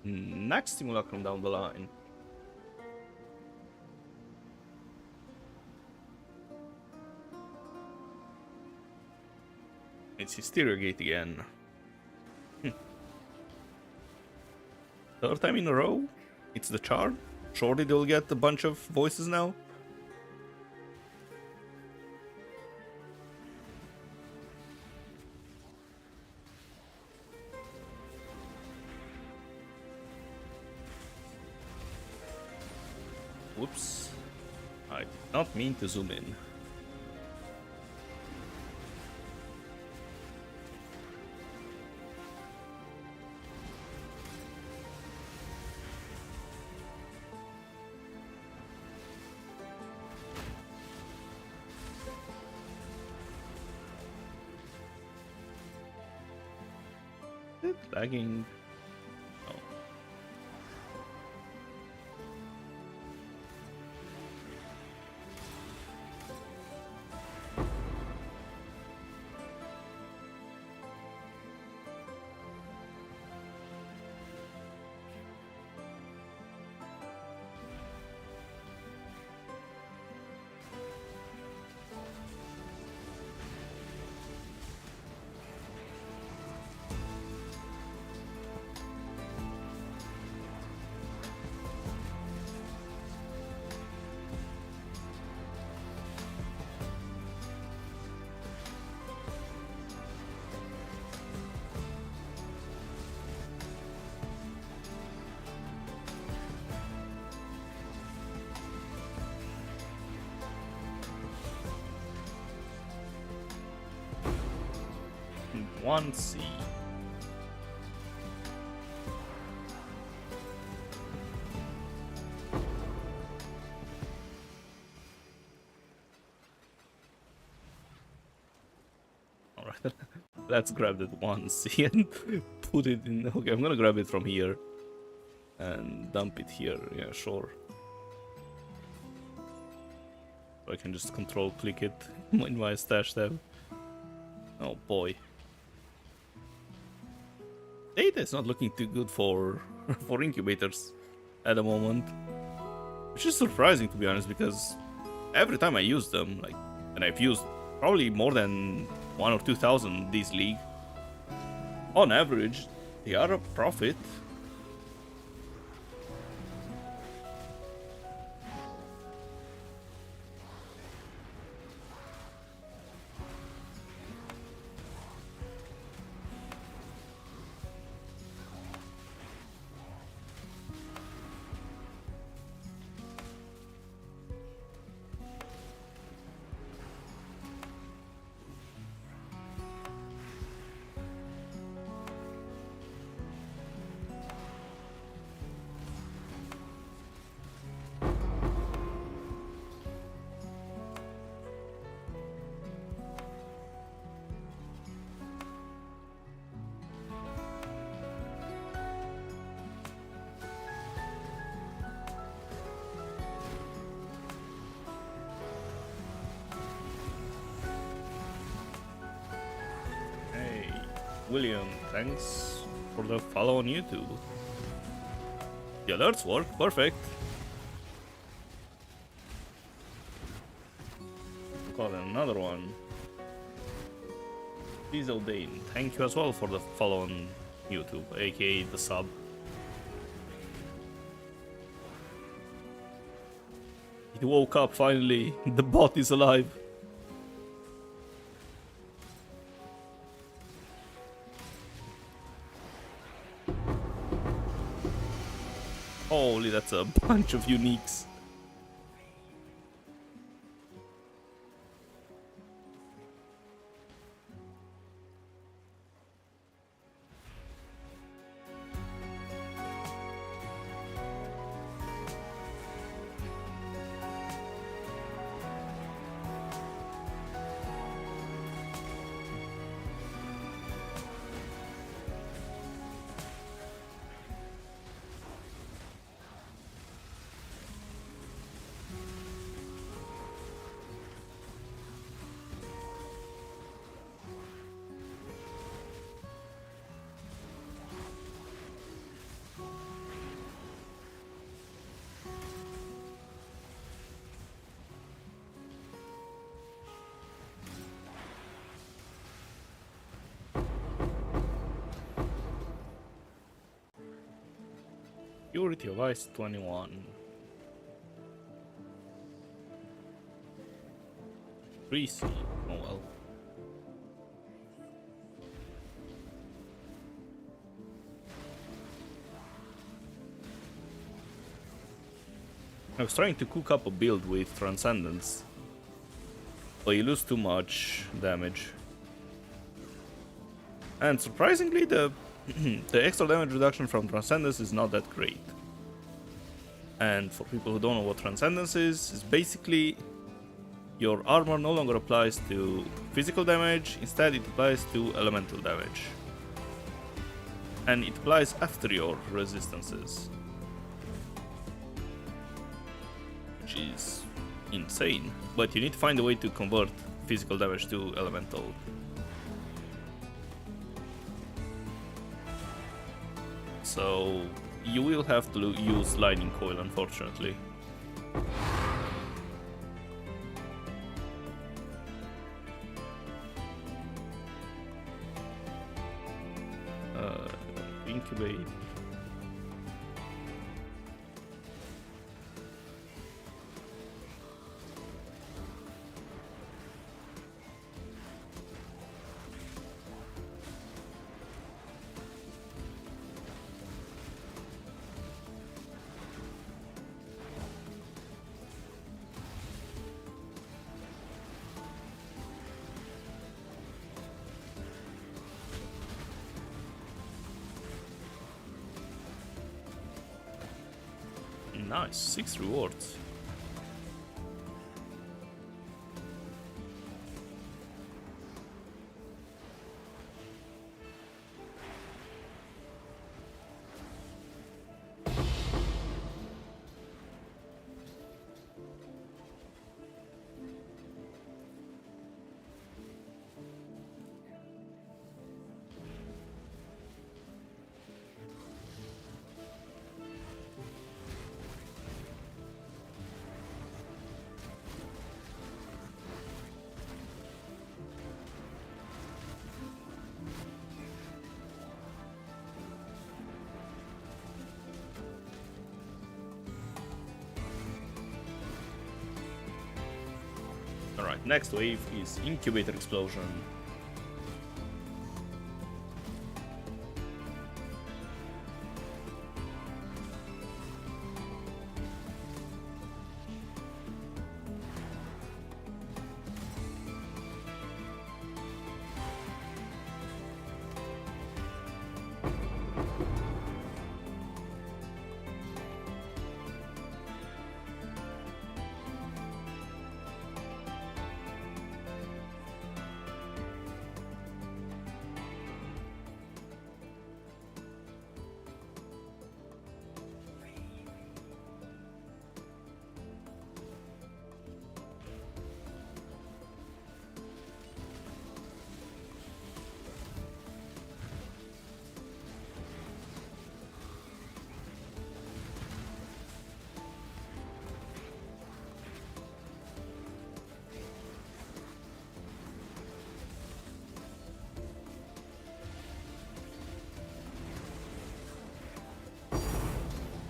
A: Next Simulacrum down the line. It's Hysteria Gate again. Third time in a row? It's the charm? Surely they'll get a bunch of voices now? Whoops. I did not mean to zoom in. Is it lagging? Oh. One C. Alright, let's grab that one C and put it in. Okay, I'm gonna grab it from here and dump it here. Yeah, sure. I can just control click it in my stash tab. Oh boy. Data is not looking too good for for incubators at the moment, which is surprising to be honest, because every time I use them, like, and I've used probably more than 1 or 2,000 this league, on average they are a profit. William, thanks for the follow on YouTube. The alerts work, perfect. Got another one. Diesel Dane, thank you as well for the follow on YouTube, aka the sub. It woke up finally, the bot is alive. Holy, that's a bunch of uniques. Purity of Ice 21. Greasy. Oh well. I was trying to cook up a build with Transcendence, but you lose too much damage. And surprisingly, the extra damage reduction from Transcendence is not that great. And for people who don't know what Transcendence is, it's basically your armor no longer applies to physical damage, instead it applies to elemental damage. And it applies after your resistances, which is insane. But you need to find a way to convert physical damage to elemental. So you will have to use Lightning Coil, unfortunately. Incubate. Nice, 6 rewards. Alright, next wave is Incubator Explosion.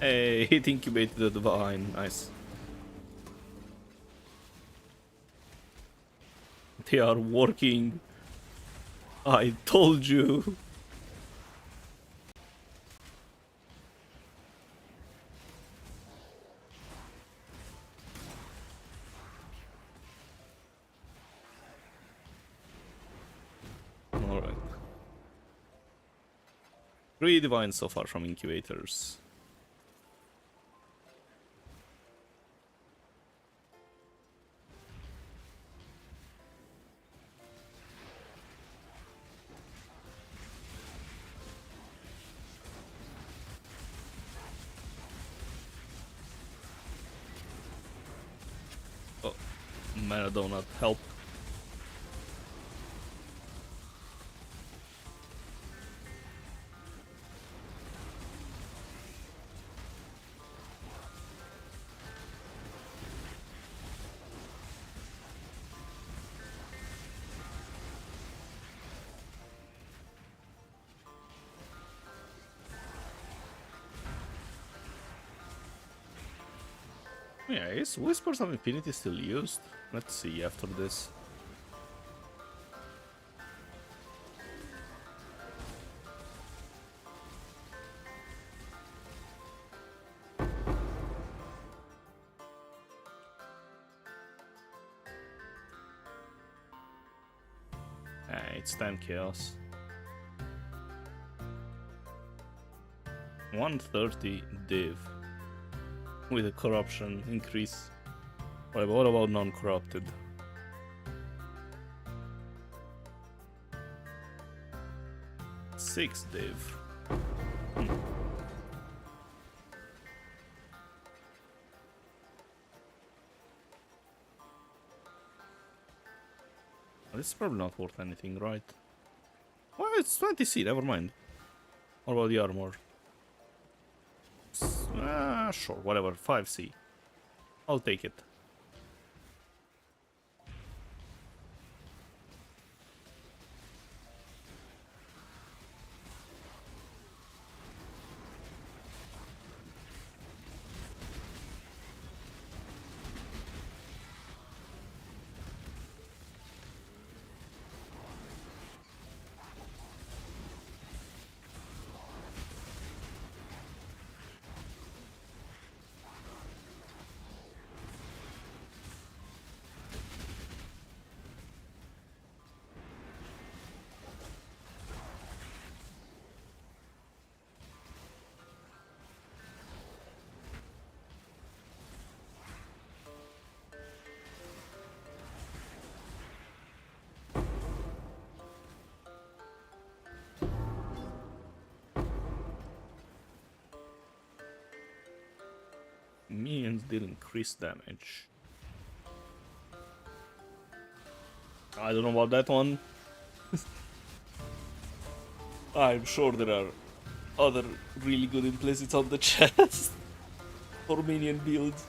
A: Hey, it incubated the divine. Nice. They are working. I told you. Alright. 3 divines so far from incubators. Oh, mana donut, help. Yeah, is Whispers of Infinity still used? Let's see after this. It's time chaos. 130 div with a corruption increase. What about non-corrupted? 6 div. This is probably not worth anything, right? Well, it's 20C, never mind. What about the armor? Sure, whatever, 5C. I'll take it. Minions deal increased damage. I don't know about that one. I'm sure there are other really good implicits on the chest for minion builds.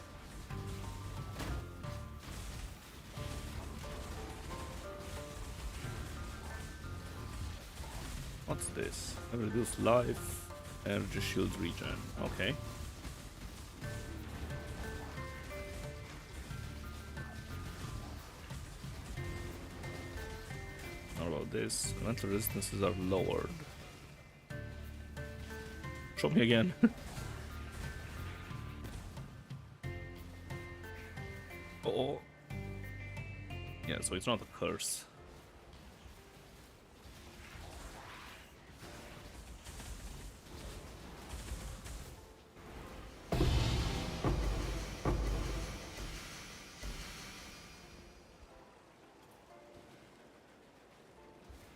A: What's this? Reduce life, energy shield regen. Okay. What about this? Elemental resistances are lowered. Show me again. Oh. Yeah, so it's not a curse.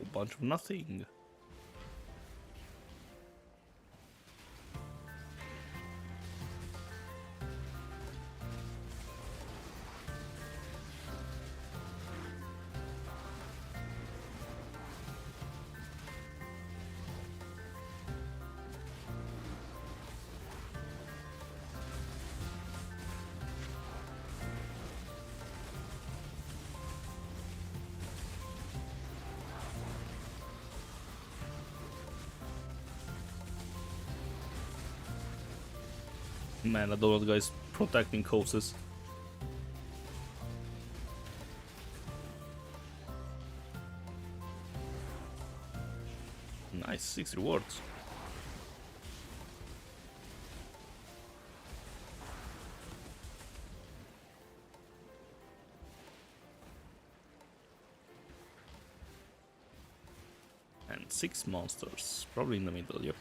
A: A bunch of nothing. Man, I don't want guys protecting houses. Nice, 6 rewards. And 6 monsters, probably in the middle, yep.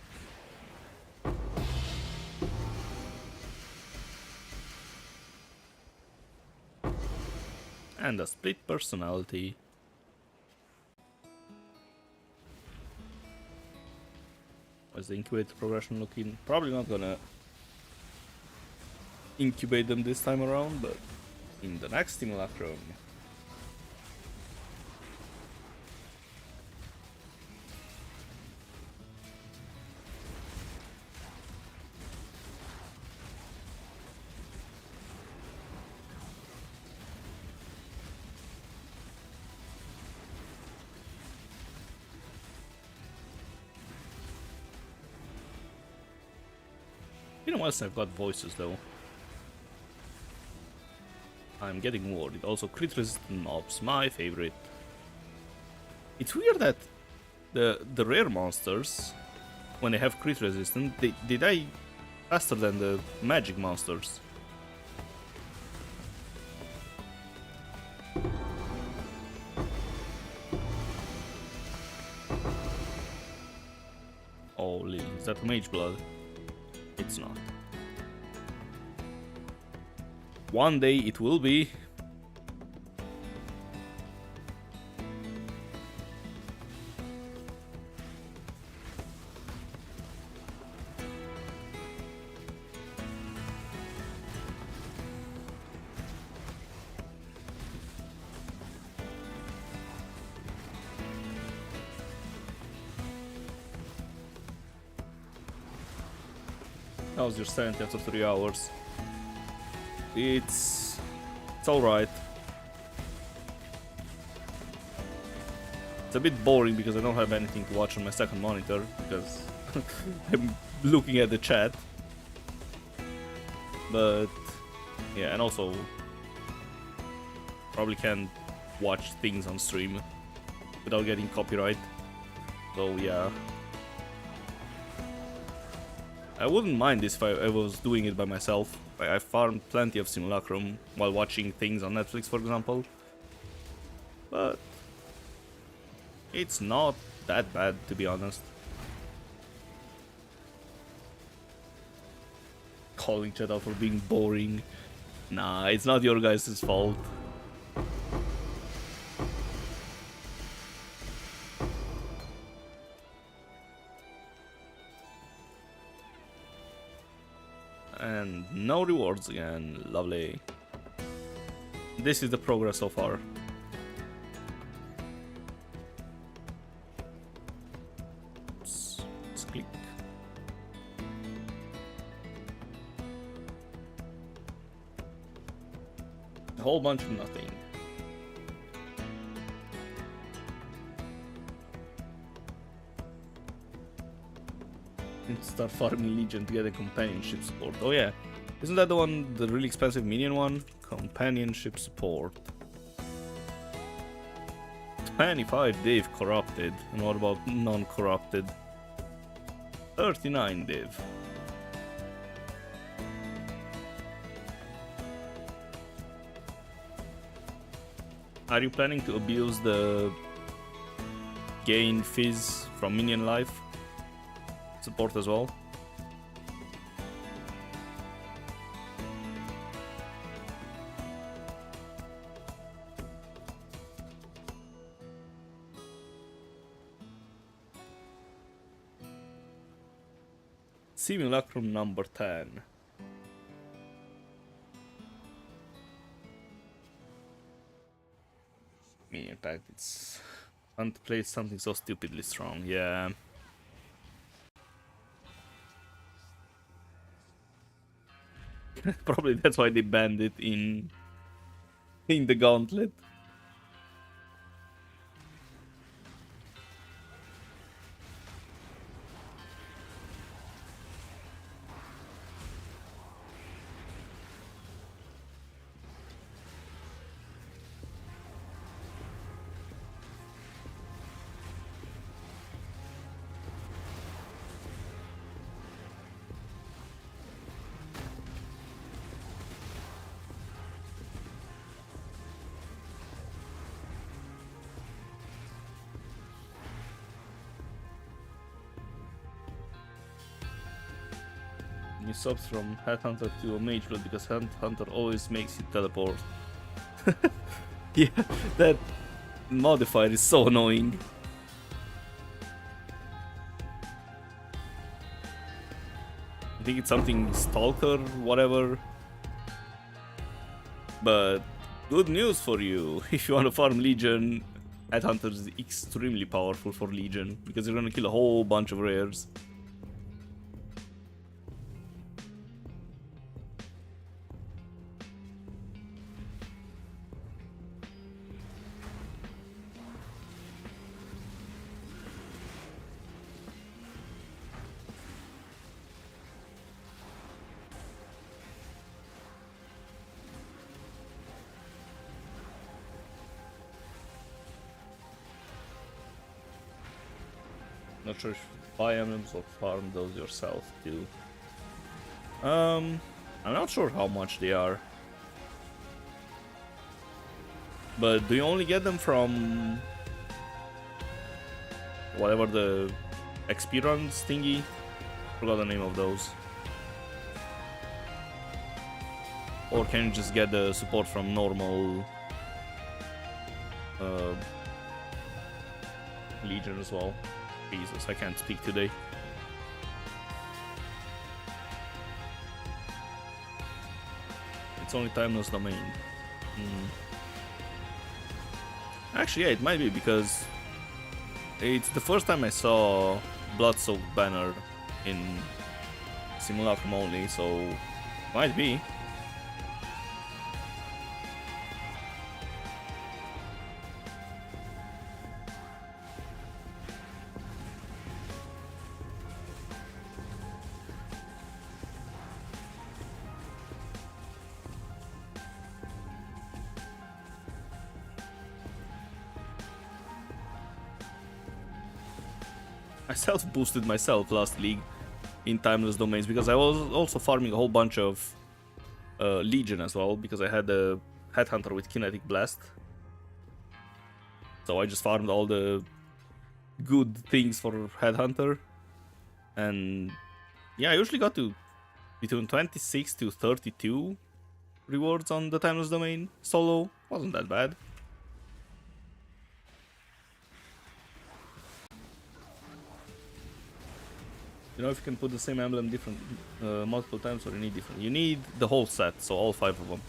A: And a split personality. How's the incubator progression looking? Probably not gonna incubate them this time around, but in the next Simulacrum. You know what else I've got voices though? I'm getting worried. Also crit resistant mobs, my favorite. It's weird that the rare monsters, when they have crit resistance, they die faster than the magic monsters. Oh, Lily, is that mage blood? It's not. One day it will be. How's your sanity after 3 hours? It's alright. It's a bit boring because I don't have anything to watch on my second monitor because I'm looking at the chat. But yeah, and also probably can't watch things on stream without getting copyright. So yeah. I wouldn't mind this if I was doing it by myself. I farmed plenty of Simulacrum while watching things on Netflix, for example. But it's not that bad, to be honest. Calling chat out for being boring. Nah, it's not your guys' fault. And no rewards again, lovely. This is the progress so far. Let's click. A whole bunch of nothing. Start farming Legion to get a companionship support. Oh yeah, isn't that the one, the really expensive minion one? Companionship support. 25 div corrupted. And what about non-corrupted? 39 div. Are you planning to abuse the gain fizz from minion life support as well? Simulacrum number 10. Minion pack, it's fun to play something so stupidly strong, yeah. Probably that's why they banned it in the gauntlet. You subs from Headhunter to a Mage Blood because Headhunter always makes you teleport. Yeah, that modifier is so annoying. I think it's something Stalker, whatever. But good news for you. If you want to farm Legion, Headhunter is extremely powerful for Legion because you're gonna kill a whole bunch of rares. Not sure if you buy emblems or farm those yourself too. I'm not sure how much they are. But do you only get them from whatever the XP runs thingy? Forgot the name of those. Or can you just get the support from normal Legion as well? Jesus, I can't speak today. It's only timeless domain. Actually, yeah, it might be because it's the first time I saw Blood-Soaked Banner in Simulacrum only, so might be. I self-boosted myself last league in timeless domains because I was also farming a whole bunch of Legion as well because I had a Headhunter with Kinetic Blast. So I just farmed all the good things for Headhunter. And yeah, I usually got to between 26 to 32 rewards on the timeless domain solo. Wasn't that bad. You know if you can put the same emblem different multiple times or you need different. You need the whole set, so all 5 of them.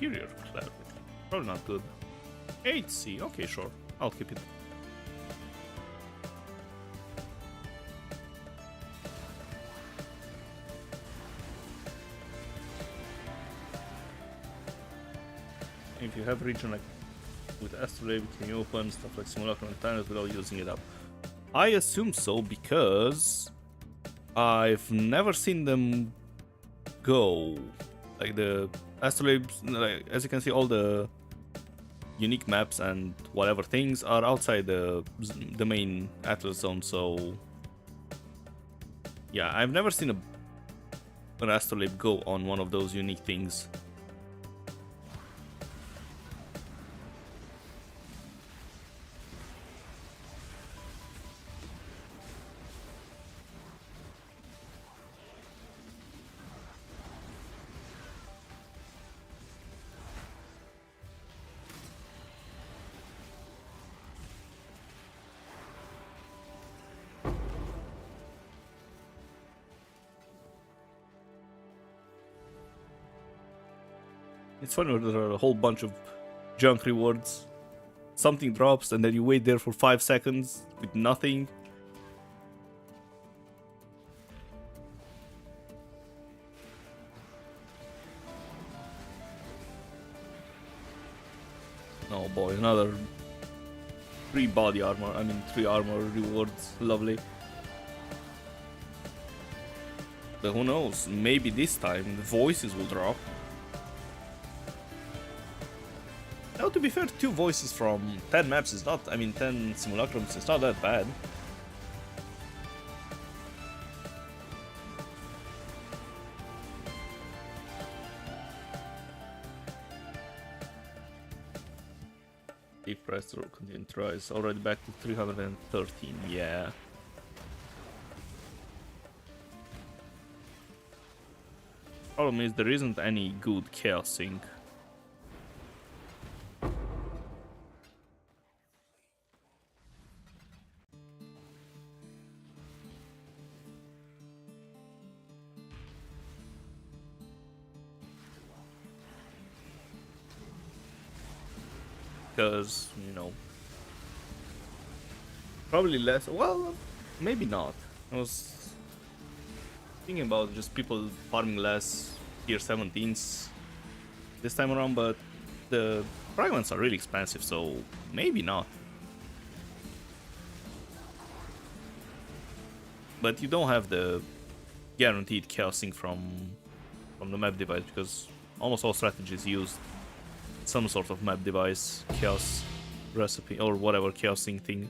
A: Superior clarity. Probably not good. 8C, okay, sure. I'll keep it. If you have region like with Astrolabe, can you open stuff like Simulacrum and Tendrils without using it up? I assume so because I've never seen them go. Like the Astrolabes, like, as you can see, all the unique maps and whatever things are outside the main Atlas zone, so yeah, I've never seen an Astrolabe go on one of those unique things. It's funny when there are a whole bunch of junk rewards. Something drops and then you wait there for 5 seconds with nothing. Oh boy, another 3 body armor, I mean 3 armor rewards, lovely. But who knows, maybe this time the voices will drop. Now to be fair, 2 voices from 10 maps is not, I mean 10 simulacrums is not that bad. If price to continue tries, already back to 313, yeah. Problem is there isn't any good chaos sync. Because, you know, probably less, well, maybe not. I was thinking about just people farming less tier 17s this time around, but the fragments are really expensive, so maybe not. But you don't have the guaranteed chaos sync from the map device, because almost all strategies use some sort of map device, chaos recipe, or whatever chaos sync thing.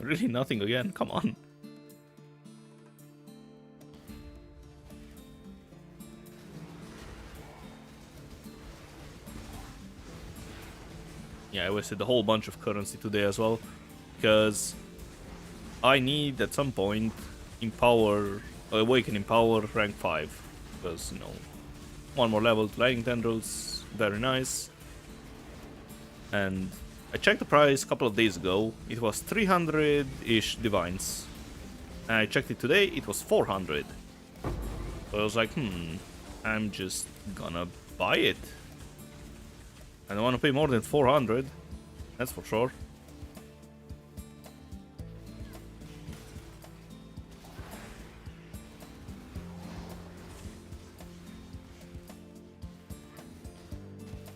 A: Really nothing again, come on. Yeah, I wasted a whole bunch of currency today as well, because I need at some point Awaken Empower rank 5, because, you know, one more level to Lightning Tendrils, very nice. And I checked the price a couple of days ago, it was 300-ish divines. And I checked it today, it was 400. So I was like, I'm just gonna buy it. I don't want to pay more than 400, that's for sure.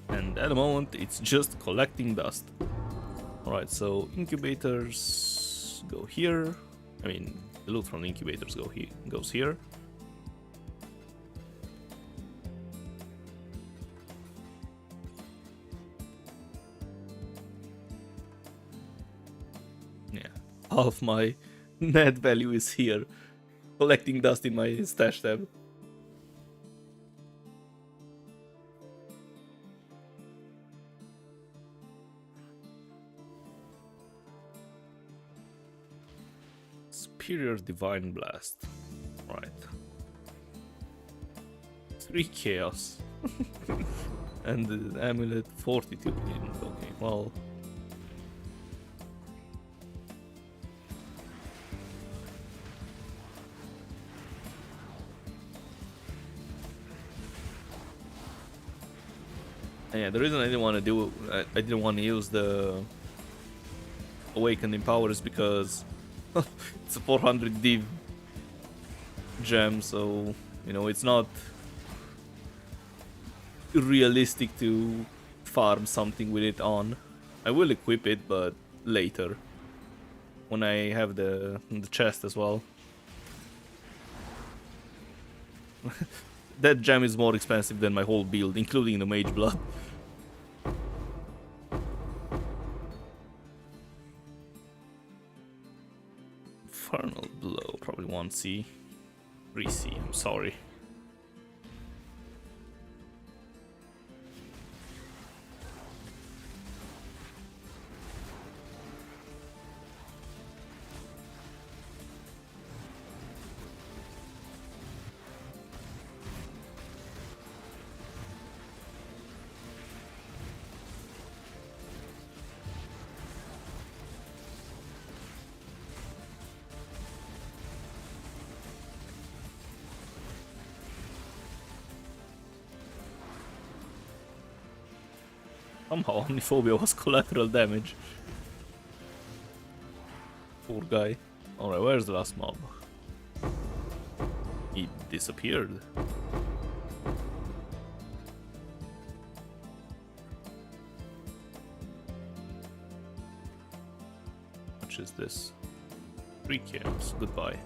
A: And at the moment, it's just collecting dust. Alright, so incubators go here. I mean, the loot from the incubators goes here. Yeah, half my net value is here, collecting dust in my stash tab. Superior Divine Blast. Right. 3 Chaos. And the amulet 42 million. Okay, well. Yeah, the reason I didn't want to use the Awakened Empower is because it's a 400 div gem, so, you know, it's not realistic to farm something with it on. I will equip it, but later, when I have the chest as well. That gem is more expensive than my whole build, including the Mage Blood. Infernal Blow, probably 1C. 3C, I'm sorry. Somehow Omniphobia was collateral damage. Poor guy. Alright, where's the last mob? He disappeared. much is this? 3 kills. Goodbye.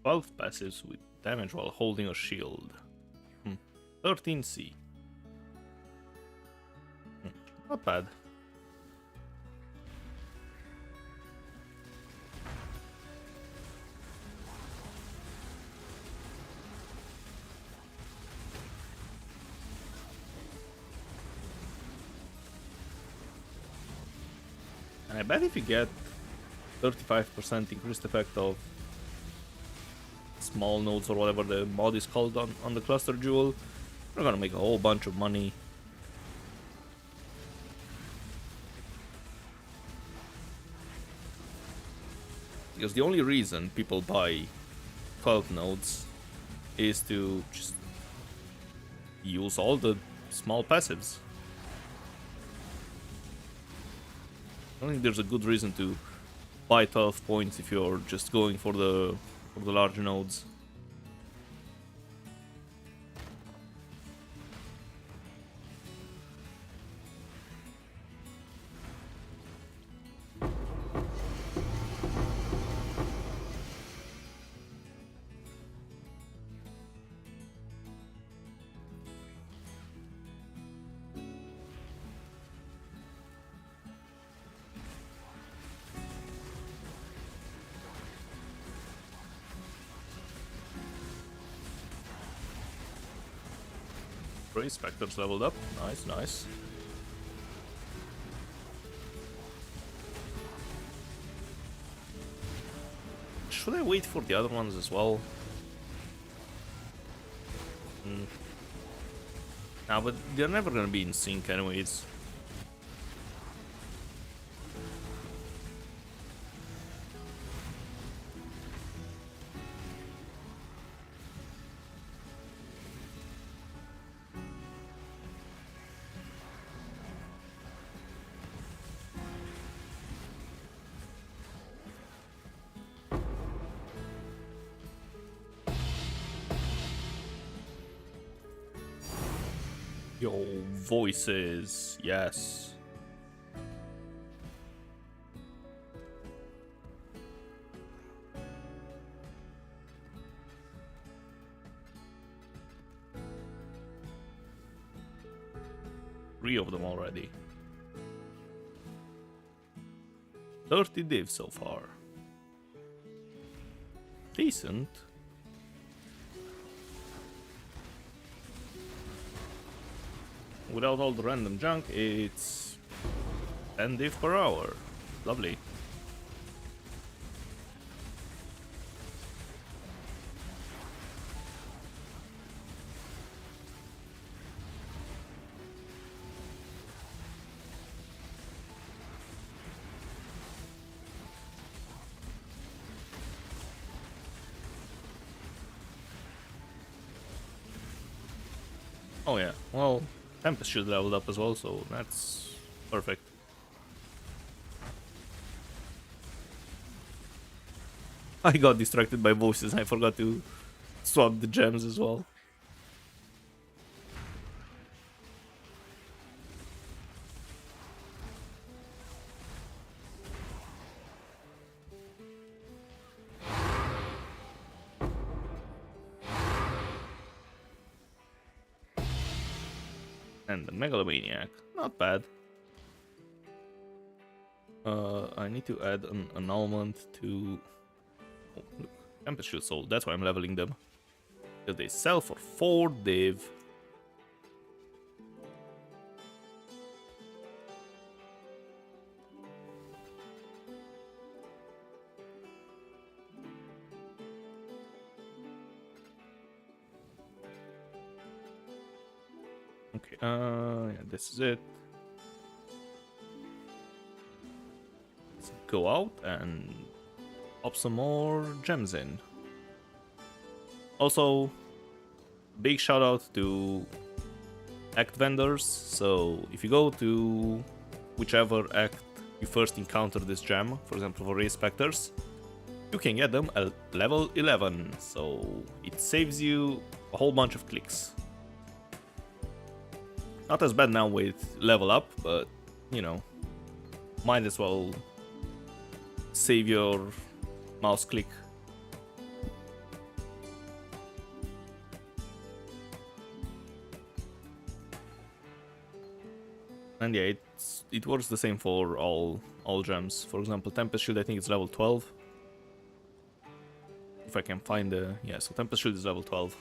A: Twelve passives with damage while holding a shield. 13C. Not bad. And I bet if you get 35% increased effect of small nodes or whatever the mod is called on the cluster jewel, we're gonna make a whole bunch of money. Because the only reason people buy 12 nodes is to just use all the small passives. I don't think there's a good reason to buy 12 points if you're just going for the large nodes. Three Spectres leveled up. Nice, nice. Should I wait for the other ones as well? No, but they're never gonna be in sync anyways. Yo, voices, yes. Three of them already. 30 divs so far. Decent. Without all the random junk, it's 10 div per hour. Lovely. Oh yeah, well, Tempest should leveled up as well, so that's perfect. I got distracted by voices, I forgot to swap the gems as well. And the Megalomaniac, not bad. I need to add an annulment to... Oh, look, Tempest Shoot Soul, that's why I'm leveling them. Because they sell for 4 div. Okay, yeah, this is it. Let's go out and pop some more gems in. Also, big shout out to act vendors. So if you go to whichever act you first encounter this gem, for example for Race Spectres, you can get them at level 11. So it saves you a whole bunch of clicks. Not as bad now with level up, but you know, might as well save your mouse click. And yeah, it works the same for all gems. For example, Tempest Shield, I think it's level 12. If I can find the... Yeah, so Tempest Shield is level 12.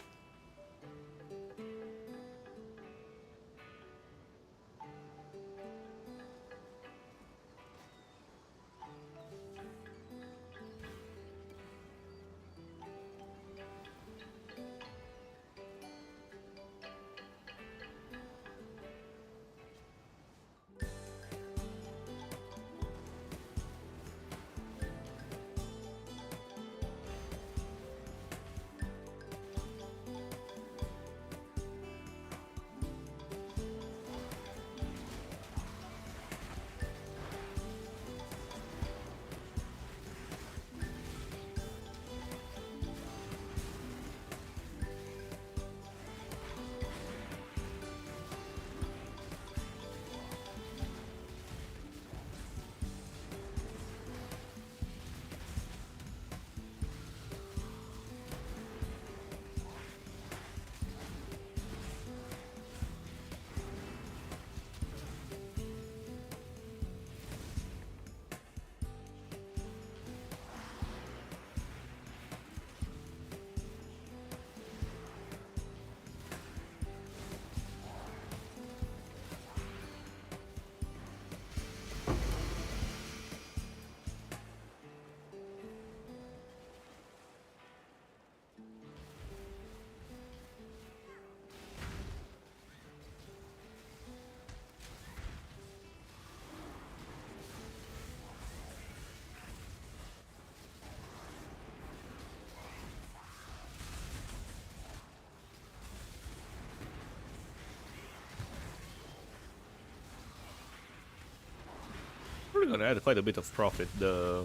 A: Probably gonna add quite a bit of profit, the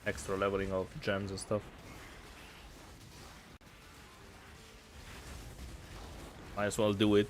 A: extra leveling of gems and stuff. Might as well do it.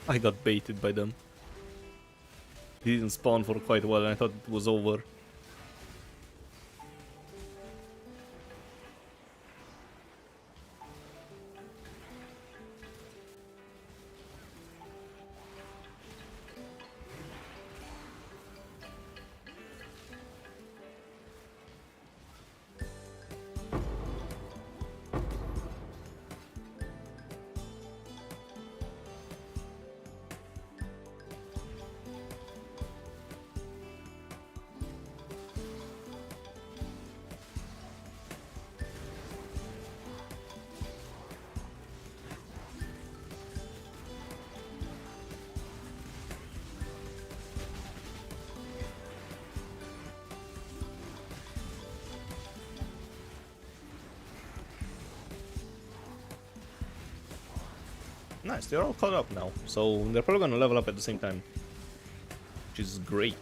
A: I got baited by them. He didn't spawn for quite a while and I thought it was over. Nice, they're all caught up now, so they're probably gonna level up at the same time, which is great.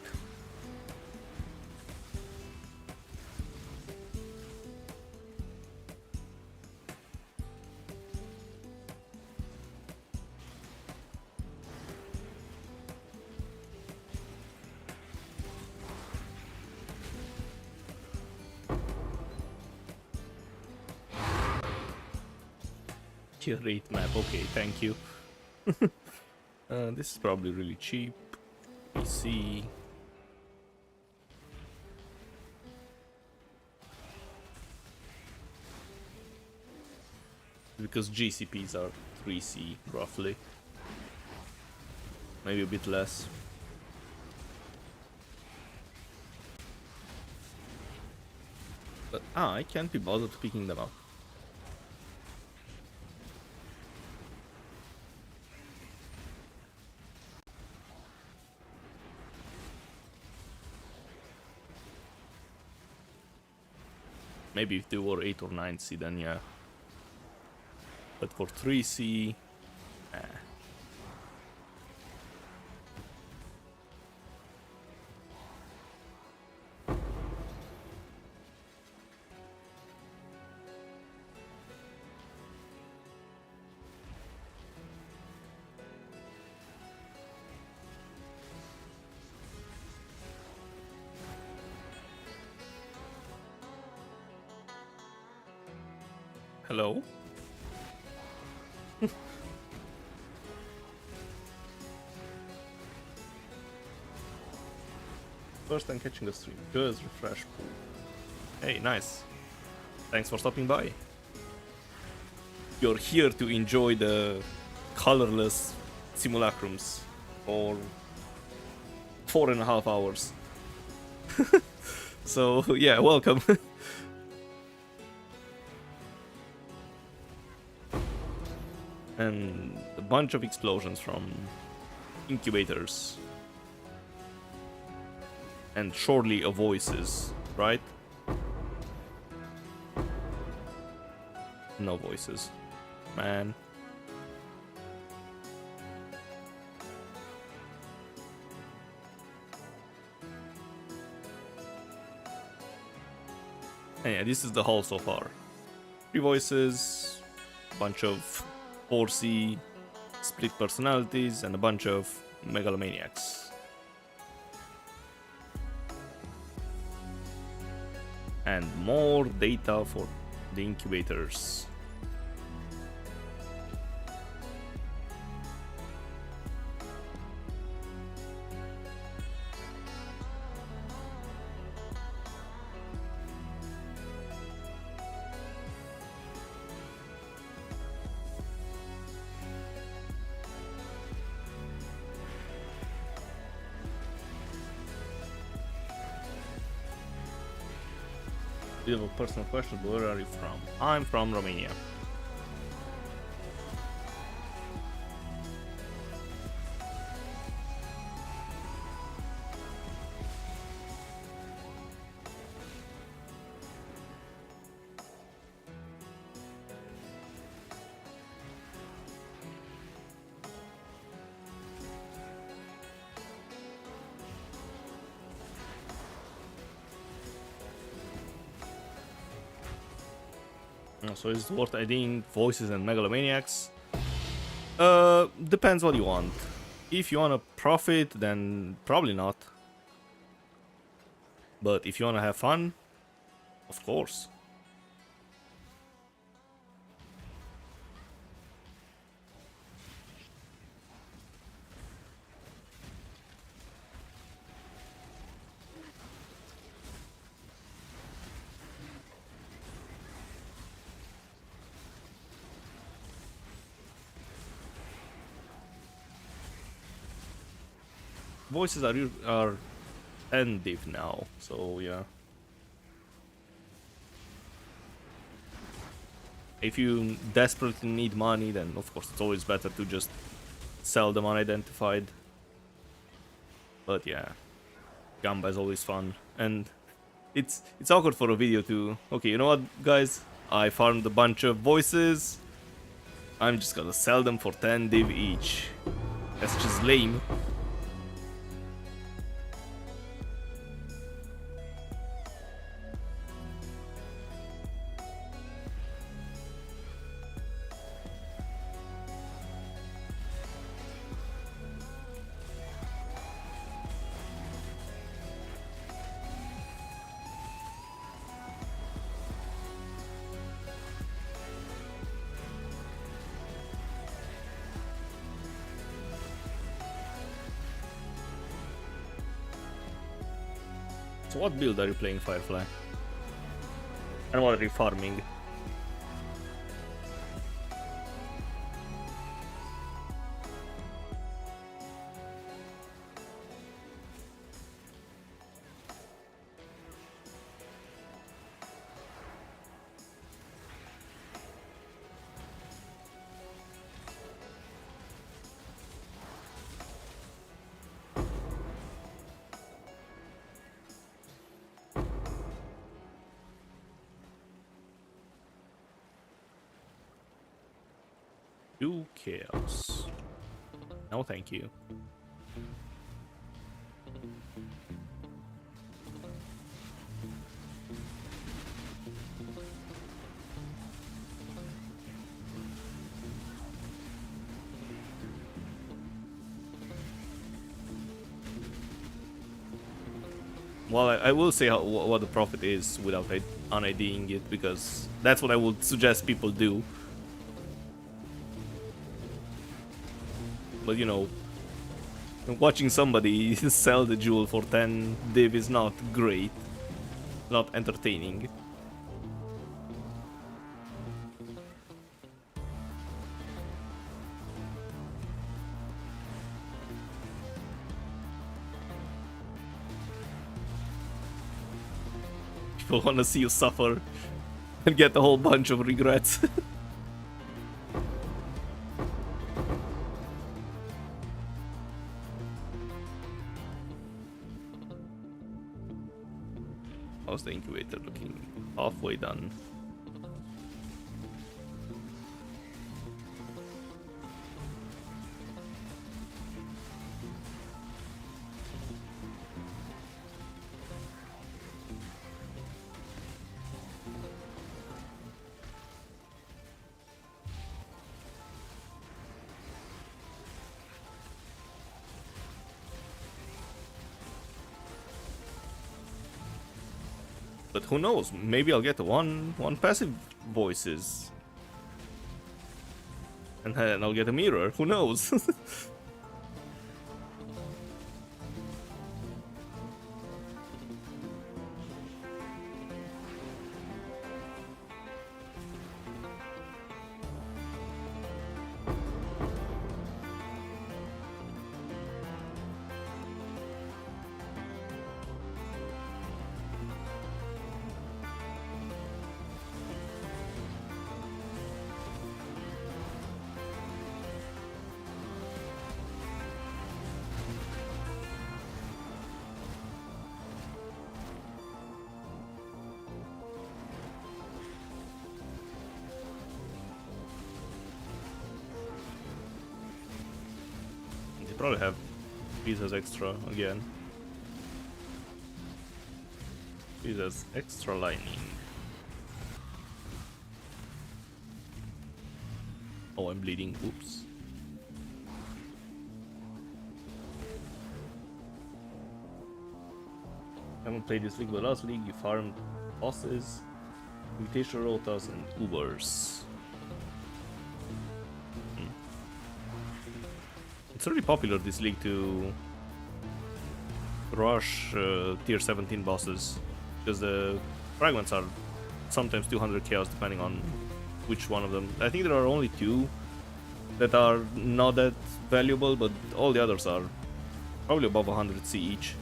A: Tier 8 map, okay, thank you. This is probably really cheap. PC. Because GCPs are 3C roughly. Maybe a bit less. But I can't be bothered picking them up. Maybe if they were 8 or 9C, then yeah. But for 3C, eh. Hello? First time catching the stream. Just refresh. Hey, nice. Thanks for stopping by. You're here to enjoy the colorless simulacrums for 4.5 hours. So, yeah, welcome. And a bunch of explosions from incubators. And surely a voices, right? No voices. Man. And yeah, this is the haul so far. 3 voices, bunch of 4C split personalities, and a bunch of megalomaniacs. And more data for the incubators. You have a personal question, but where are you from? I'm from Romania. So it's worth adding voices and megalomaniacs. Depends what you want. If you wanna profit, then probably not. But if you wanna have fun, of course. Voices are ending now, so yeah. If you desperately need money, then of course it's always better to just sell them unidentified. But yeah, gamba is always fun, and it's awkward for a video to. Okay, you know what, guys? I farmed a bunch of voices. I'm just gonna sell them for 10 div each. That's just lame. So what build are you playing, Firefly? And what are you farming? Do chaos. No, thank you. Well, I will say what the profit is without un-IDing it, because that's what I would suggest people do. But you know, watching somebody sell the jewel for 10 div is not great, not entertaining. People wanna see you suffer and get a whole bunch of regrets. How's the incubator looking? Halfway done. But who knows? Maybe I'll get one passive voices, and then I'll get a mirror. Who knows? They probably have pizzas extra again. Pizzas extra lining. Oh, I'm bleeding. Oops. haven't played this league, but last league you farmed bosses, invitation rotas, and Ubers. It's really popular this league to rush tier 17 bosses, because the fragments are sometimes 200 chaos depending on which one of them. I think there are only 2 that are not that valuable, but all the others are probably above 100 C each.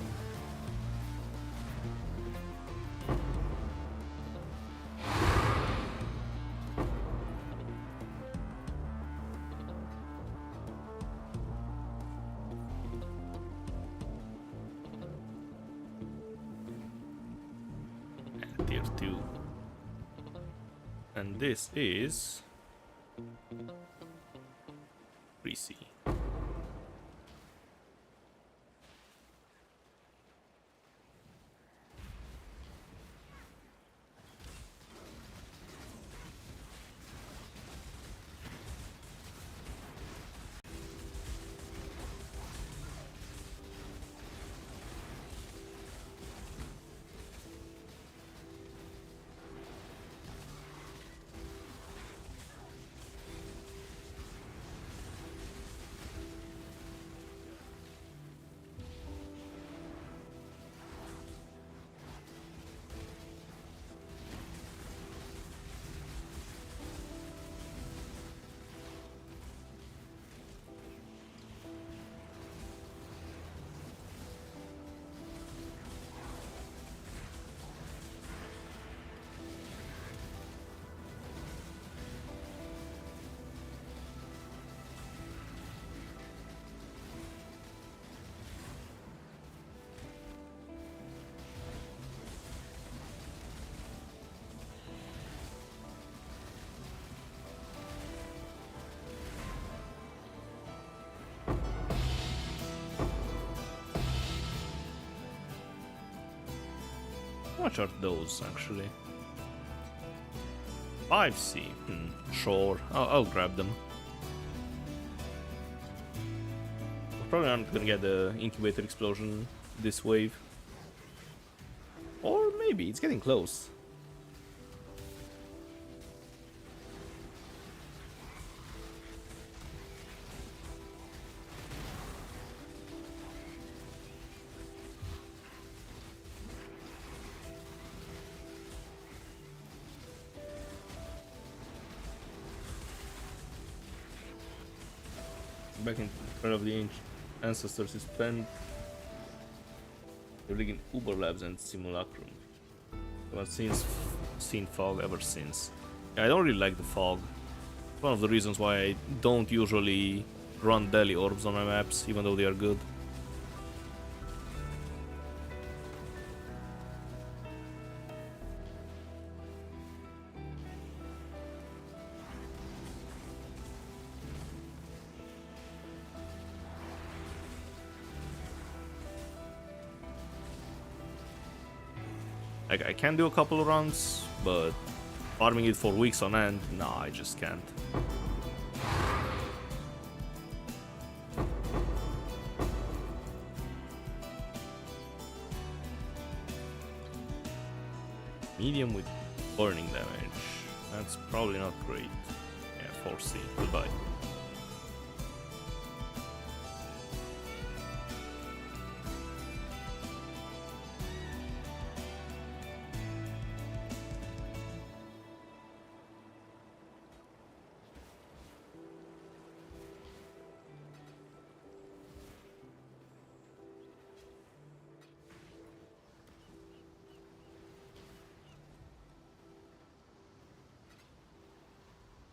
A: Tier 2. And this is 3C. How much are those actually? 5C. Sure, I'll grab them. We're probably not gonna get the incubator explosion this wave. Or maybe, it's getting close. Back in front of the ancestors is spent. They're in Uber Labs and Simulacrum. I've seen fog ever since. Yeah, I don't really like the fog. One of the reasons why I don't usually run daily orbs on my maps, even though they are good. Like, I can do a couple of runs, but farming it for weeks on end, nah, I just can't. Medium with burning damage. That's probably not great. Yeah, 4C. Goodbye.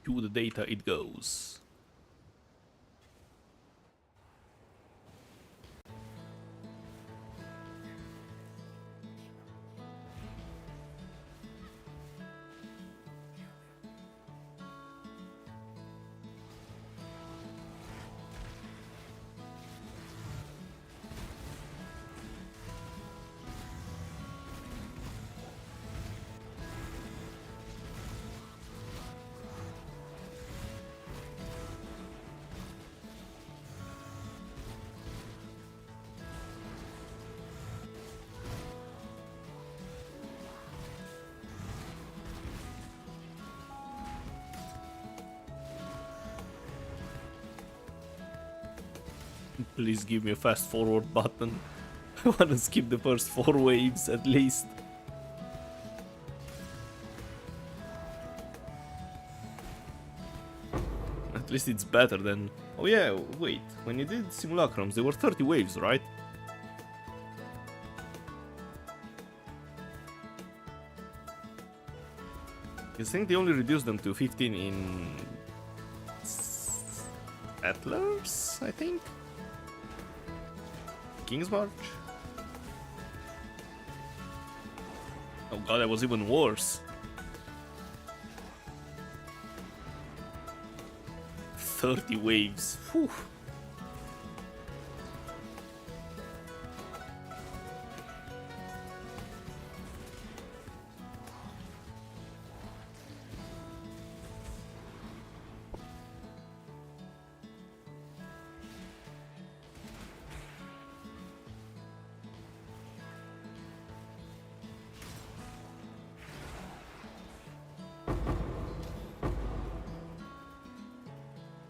A: To the data it goes. Please give me a fast forward button. I wanna skip the first 4 waves at least. At least it's better than... Oh yeah, wait. When you did Simulacrums, there were 30 waves, right? I think they only reduced them to 15 in... Settlers, I think? King's March? Oh god, that was even worse. 30 waves. Whew.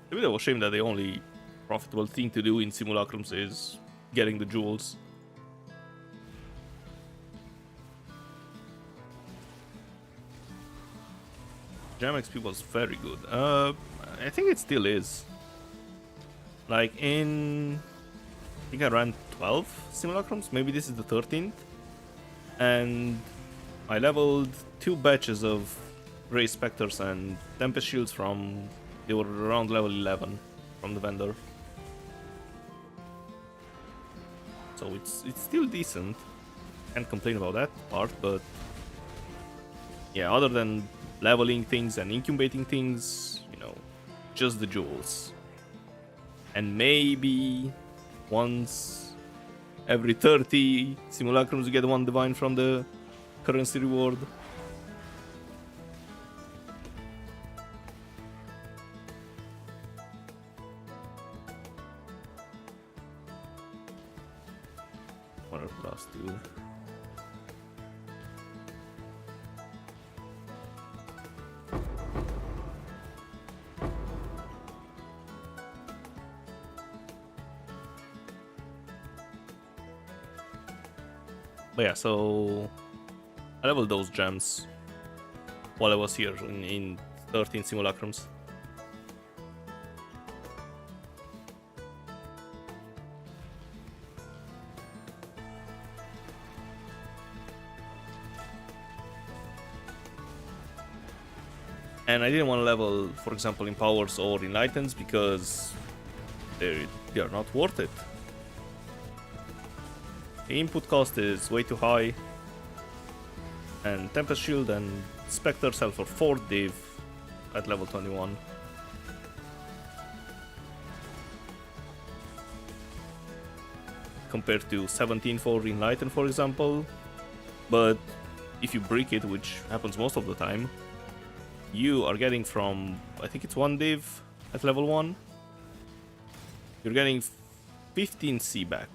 A: It's a bit of a shame that the only profitable thing to do in Simulacrums is getting the jewels. Gem XP was very good. I think it still is. Like in... I think I ran 12 Simulacrums, maybe this is the 13th. And I leveled 2 batches of Grey Spectres and Tempest Shields from... They were around level 11 from the vendor. So it's still decent. Can't complain about that part, but... Yeah, other than leveling things and incubating things, you know, just the jewels. And maybe once every 30 Simulacrums you get 1 divine from the currency reward. What are the last 2? But yeah, so I leveled those gems while I was here in 13 Simulacrums. And I didn't want to level, for example, in powers or in items because they are not worth it. The input cost is way too high, and Tempest Shield and Spectre sell for 4 div at level 21. Compared to 17 for Enlighten, for example. But if you break it, which happens most of the time, you are getting from, I think it's 1 div at level 1. You're getting 15 C back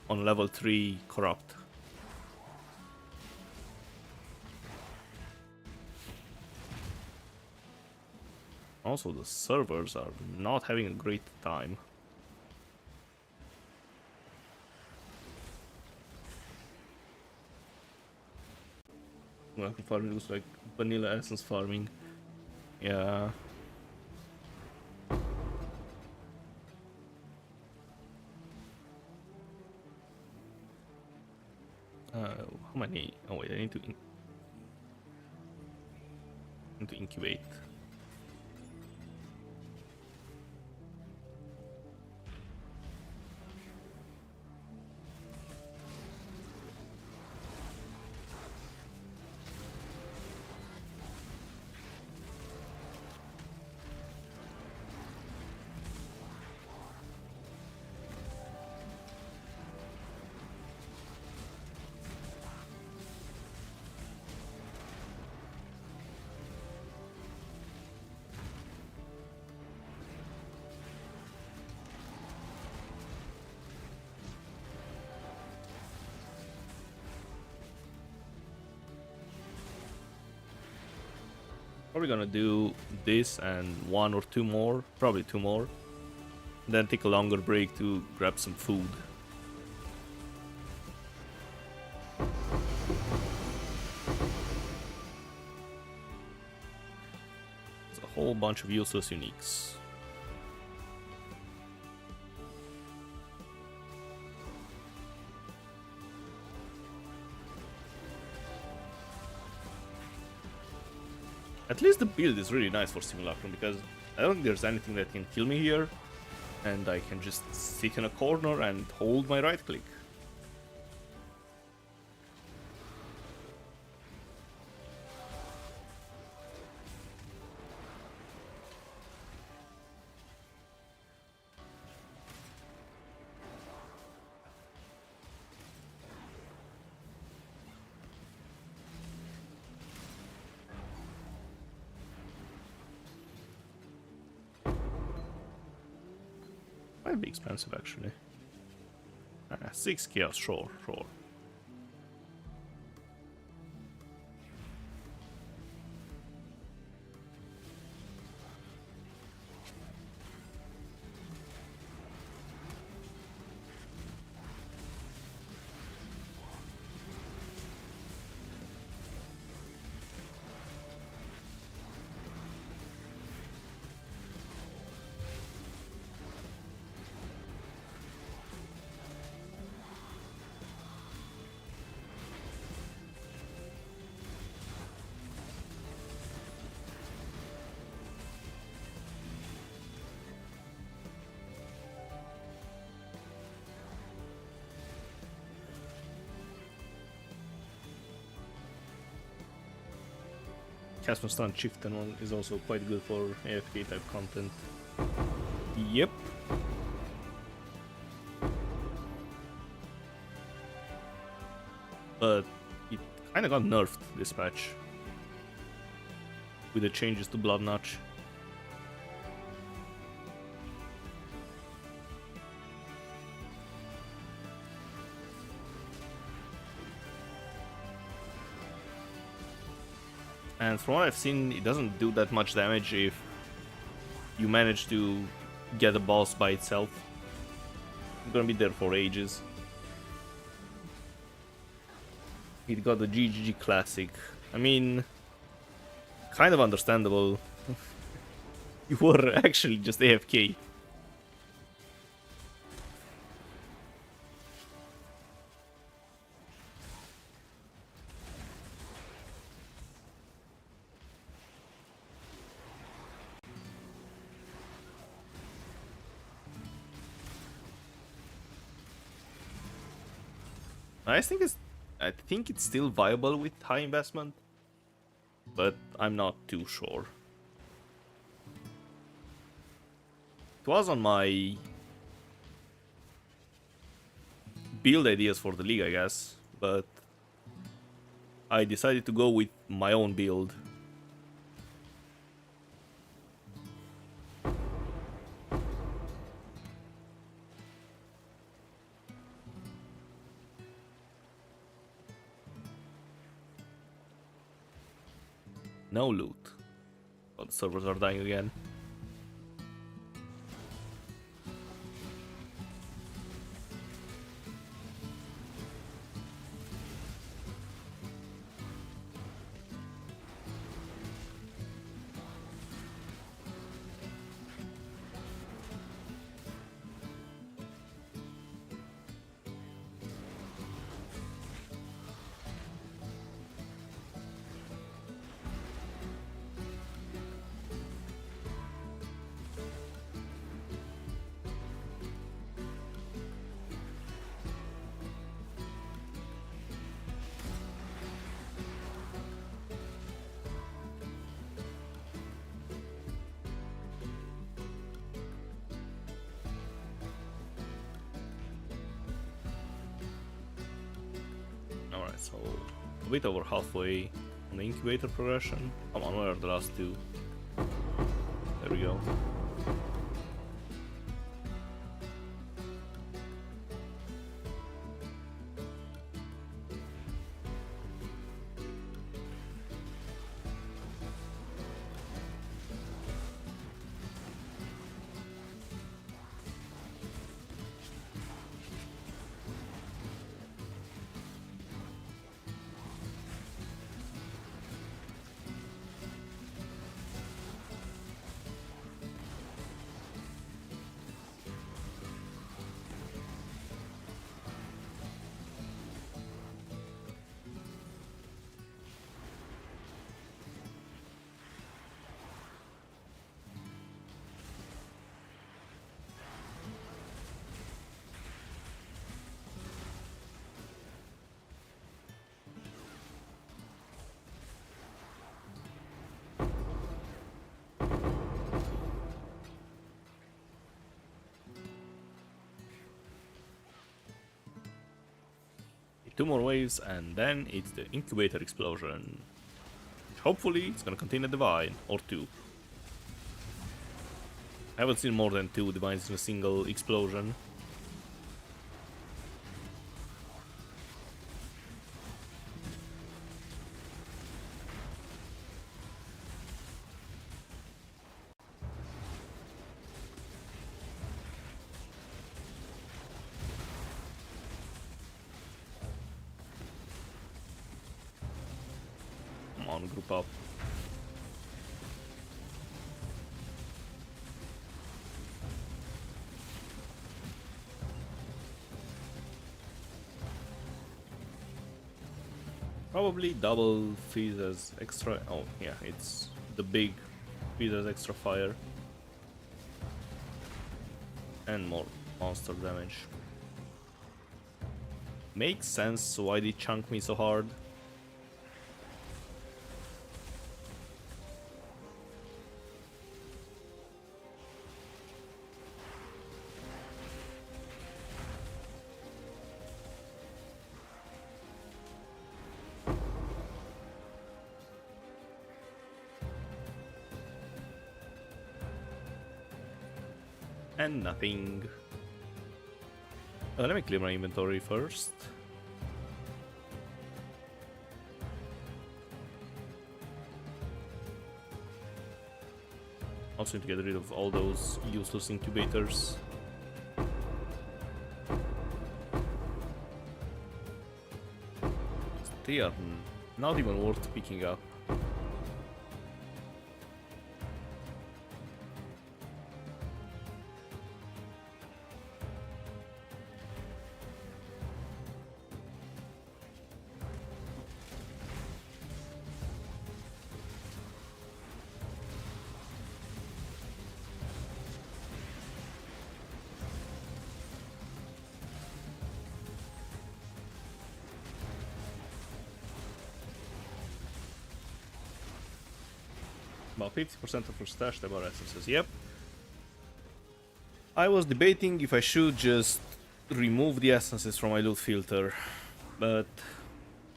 A: on level 3 Corrupt. Also, the servers are not having a great time. Simulacrum farming looks like vanilla essence farming. Yeah. How many? Oh wait, I need to incubate. Probably gonna do this and 1 or 2 more, probably 2 more. Then take a longer break to grab some food. There's a whole bunch of useless uniques. At least the build is really nice for Simulacrum, because I don't think there's anything that can kill me here, and I can just sit in a corner and hold my right click. Might be expensive actually. 6 chaos, sure. Casper Stun Chieftain one is also quite good for AFK type content. Yep. But it kinda got nerfed this patch with the changes to Blood Notch. And from what I've seen, it doesn't do that much damage if you manage to get the boss by itself. It's gonna be there for ages. It got the GGG Classic. I mean, kind of understandable. You were actually just AFK. I think it's still viable with high investment, but I'm not too sure. It was on my build ideas for the league, I guess, but I decided to go with my own build. No loot. Well, the servers are dying again. Alright, so a bit over halfway on the incubator progression. Come on, where are the last two? There we go. 2 more waves, and then it's the incubator explosion. Hopefully, it's gonna contain a divine or 2. I haven't seen more than 2 divines in a single explosion. Come on, group up. Probably double fees as extra. Oh, yeah, it's the big fees as extra fire. And more monster damage. Makes sense why they chunk me so hard. And nothing. Let me clear my inventory first. Also need to get rid of all those useless incubators. They are not even worth picking up. About 50% of your stash tab are essences. Yep. I was debating if I should just remove the essences from my loot filter, but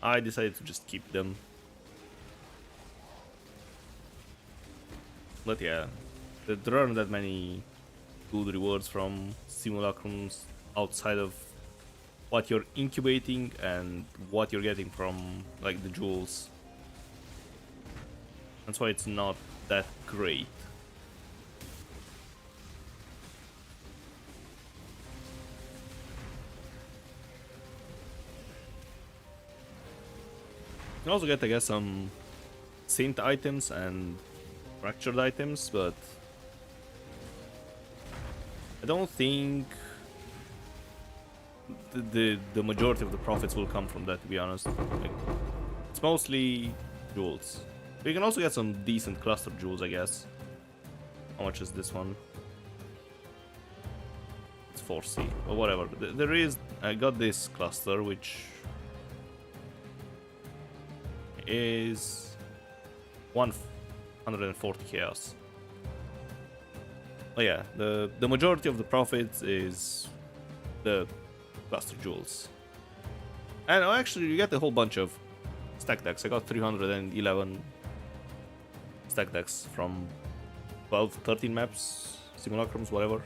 A: I decided to just keep them. But yeah, there aren't that many good rewards from simulacrums outside of what you're incubating and what you're getting from like the jewels. That's why it's not that great. You can also get, I guess, some Saint items and fractured items, but I don't think the majority of the profits will come from that, to be honest. Like, it's mostly jewels. But you can also get some decent cluster jewels, I guess. How much is this one? It's 4C, or whatever. There is... I got this cluster, which is 140 chaos. Oh yeah, the majority of the profits is the cluster jewels. And oh, actually, you get a whole bunch of stack decks. I got 311 stack decks from 12, 13 maps, simulacrums, whatever.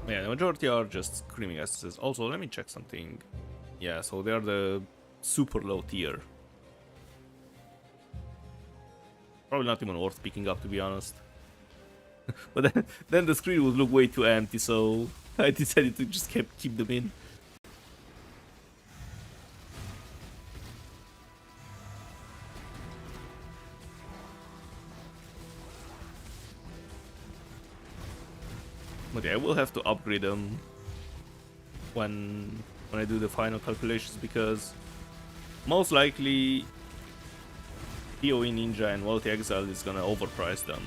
A: Yeah, the majority are just screaming essences. Also, let me check something. Yeah, so they are the super low tier. Probably not even worth picking up, to be honest. But then the screen would look way too empty, so I decided to just keep them in. But yeah, I will have to upgrade them when I do the final calculations, because most likely PoE Ninja and Wealthy Exile is gonna overprice them.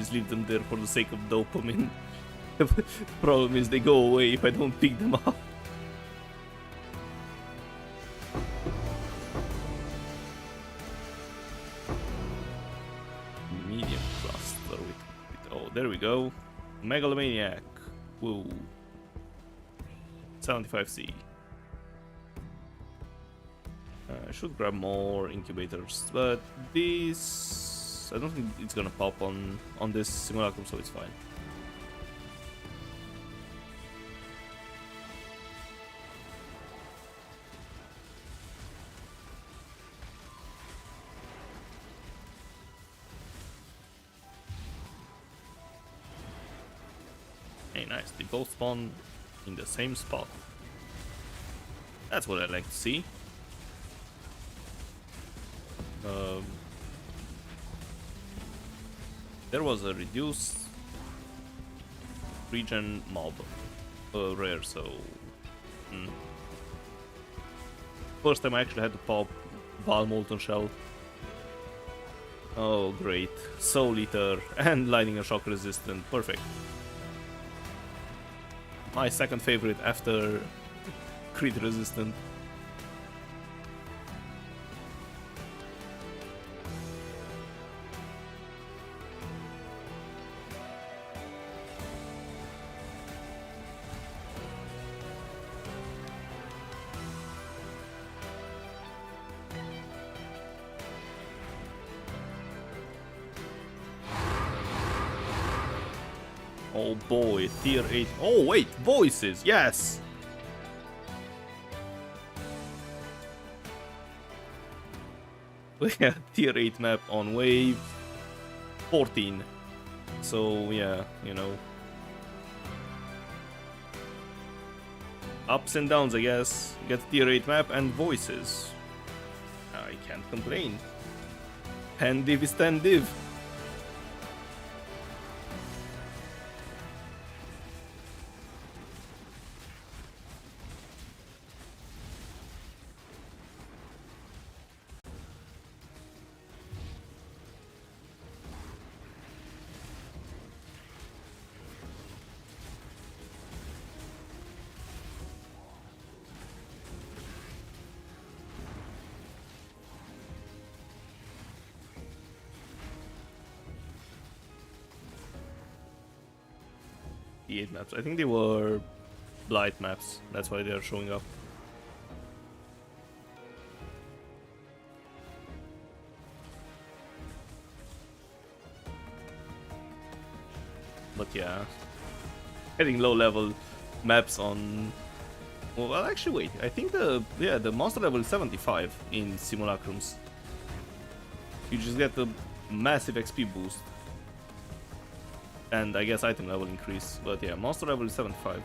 A: just leave them there for the sake of dopamine. The problem is they go away if I don't pick them up. Medium cluster with oh, there we go. Megalomaniac. Whoa. 75C. I should grab more incubators, but this... I don't think it's gonna pop on this Simulacrum, so it's fine. Hey, nice. They both spawn in the same spot. That's what I like to see. There was a reduced regen mob, rare, so first time I actually had to pop Val Molten Shell. Oh great, Soul Eater and Lightning and Shock Resistant, perfect. My second favorite after Crit Resistant. Oh boy, tier 8. Oh wait, voices, yes! Yeah, tier 8 map on wave 14. So yeah, you know. Ups and downs, I guess. Get tier 8 map and voices. I can't complain. 10 div is 10 div. T8 maps. I think they were Blight maps. That's why they are showing up. But yeah, getting low level maps on. Well, actually, wait. I think the monster level is 75 in Simulacrums. You just get a massive XP boost. And I guess item level increase, but yeah, monster level is 75.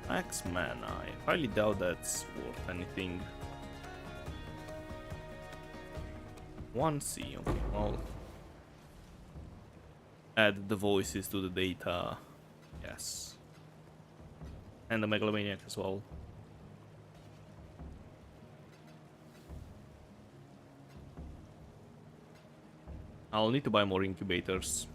A: Max mana, I highly doubt that's worth anything. 1C, okay, well. Add the voices to the data, yes. And the Megalomaniac as well. I'll need to buy more incubators.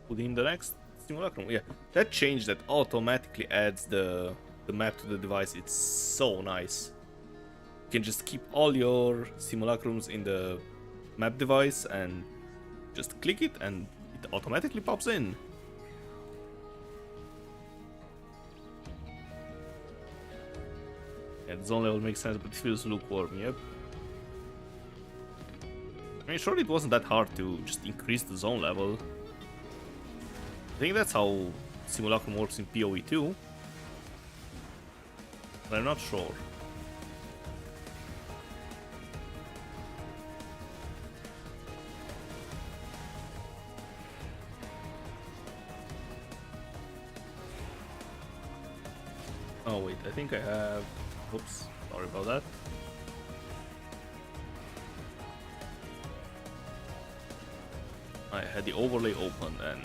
A: Put in the next Simulacrum. Yeah, that change that automatically adds the map to the device, it's so nice. You can just keep all your Simulacrums in the map device and just click it and it automatically pops in. Yeah, the zone level makes sense, but it feels lukewarm, yep. I mean, surely it wasn't that hard to just increase the zone level. I think that's how Simulacrum works in PoE too. But I'm not sure. Oh wait, I think I have... Oops, sorry about that. I had the overlay open and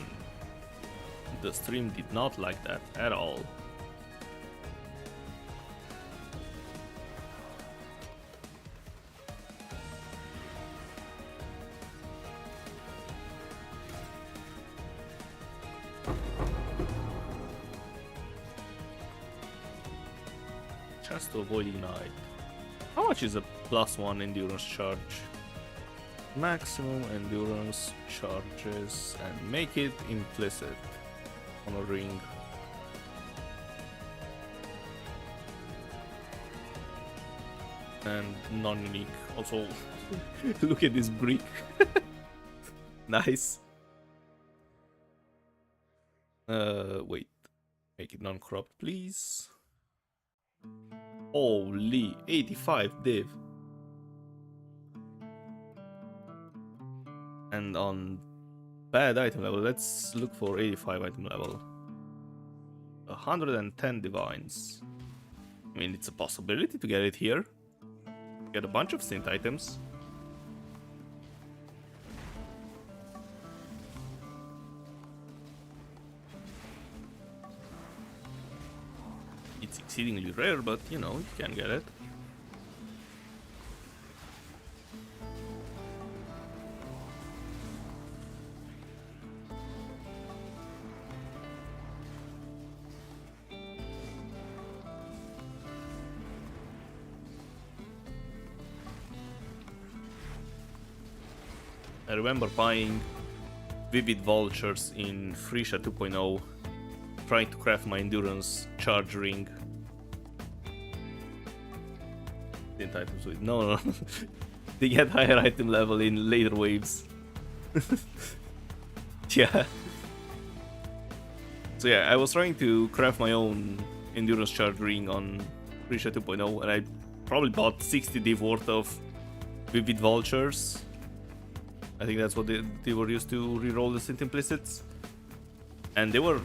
A: the stream did not like that at all. Chance to avoid ignite. How much is a +1 endurance charge? Maximum endurance charges and make it implicit on a ring. And non-unique. Also, look at this brick. Nice. Wait. Make it non-corrupt, please. Holy, 85 div. And on bad item level, let's look for 85 item level. 110 divines. I mean, it's a possibility to get it here. Get a bunch of synth items. It's exceedingly rare, but you know, you can get it. I remember buying Vivid Vultures in Frisha 2.0, trying to craft my endurance charge ring. Didn't items with no. They get higher item level in later waves. Yeah. So yeah, I was trying to craft my own endurance charge ring on Frisha 2.0, and I probably bought 60 div worth of Vivid Vultures. I think that's what they were used to reroll the synth implicits. And they were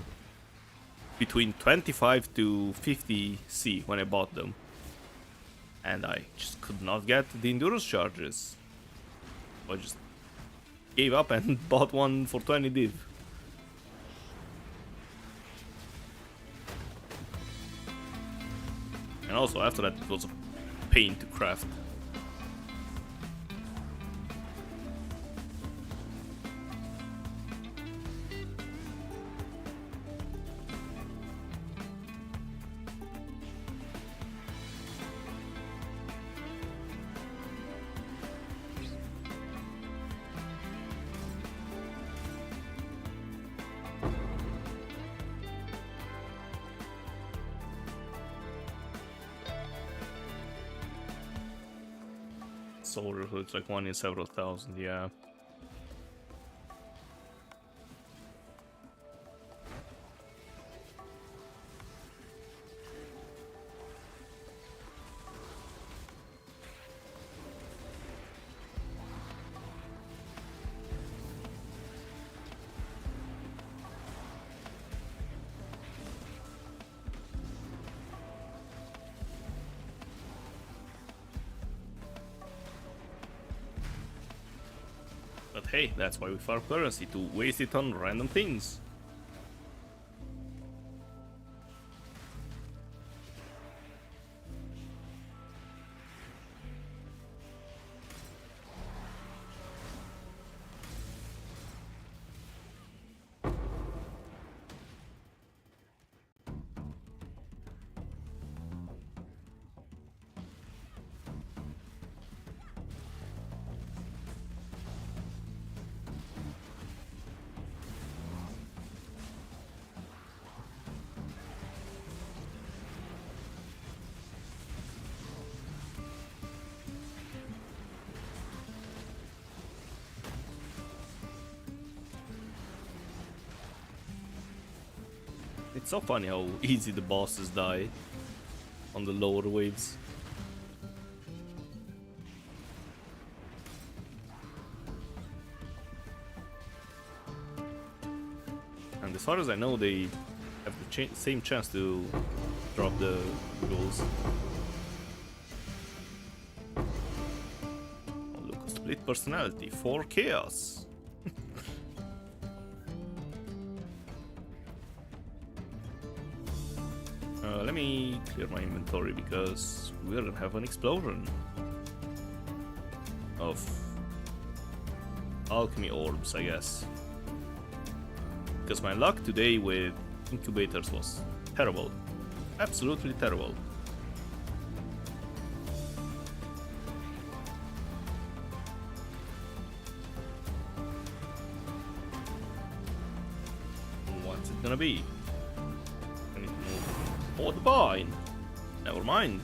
A: between 25 to 50 C when I bought them. And I just could not get the endurance charges. I just gave up and bought one for 20 div. And also after that it was a pain to craft. Soldier, so it's like one in several thousand, yeah. But hey, that's why we farm currency, to waste it on random things. It's so funny how easy the bosses die on the lower waves. And as far as I know, they have the same chance to drop the goals. Oh, look, split personality, 4 chaos. clear my inventory because we're gonna have an explosion of alchemy orbs, I guess. Because my luck today with incubators was terrible. Absolutely terrible. What's it gonna be? I need to move. Oh, the vine! Never mind.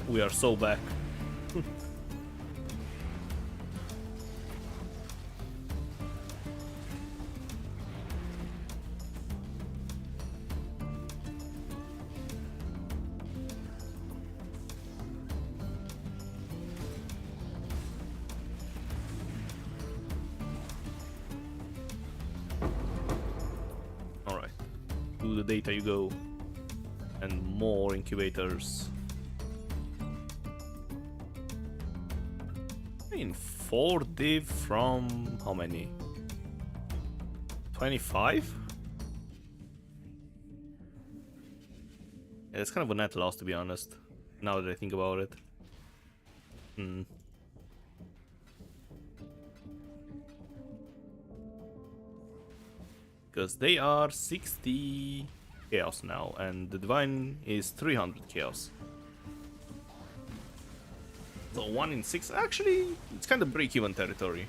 A: We are so back. Alright. To the data you go. And more incubators. I mean, 4 div from how many? 25? Yeah, it's kind of a net loss, to be honest, now that I think about it. Because they are 60 chaos now, and the divine is 300 chaos. So 1 in 6, actually, it's kind of break-even territory.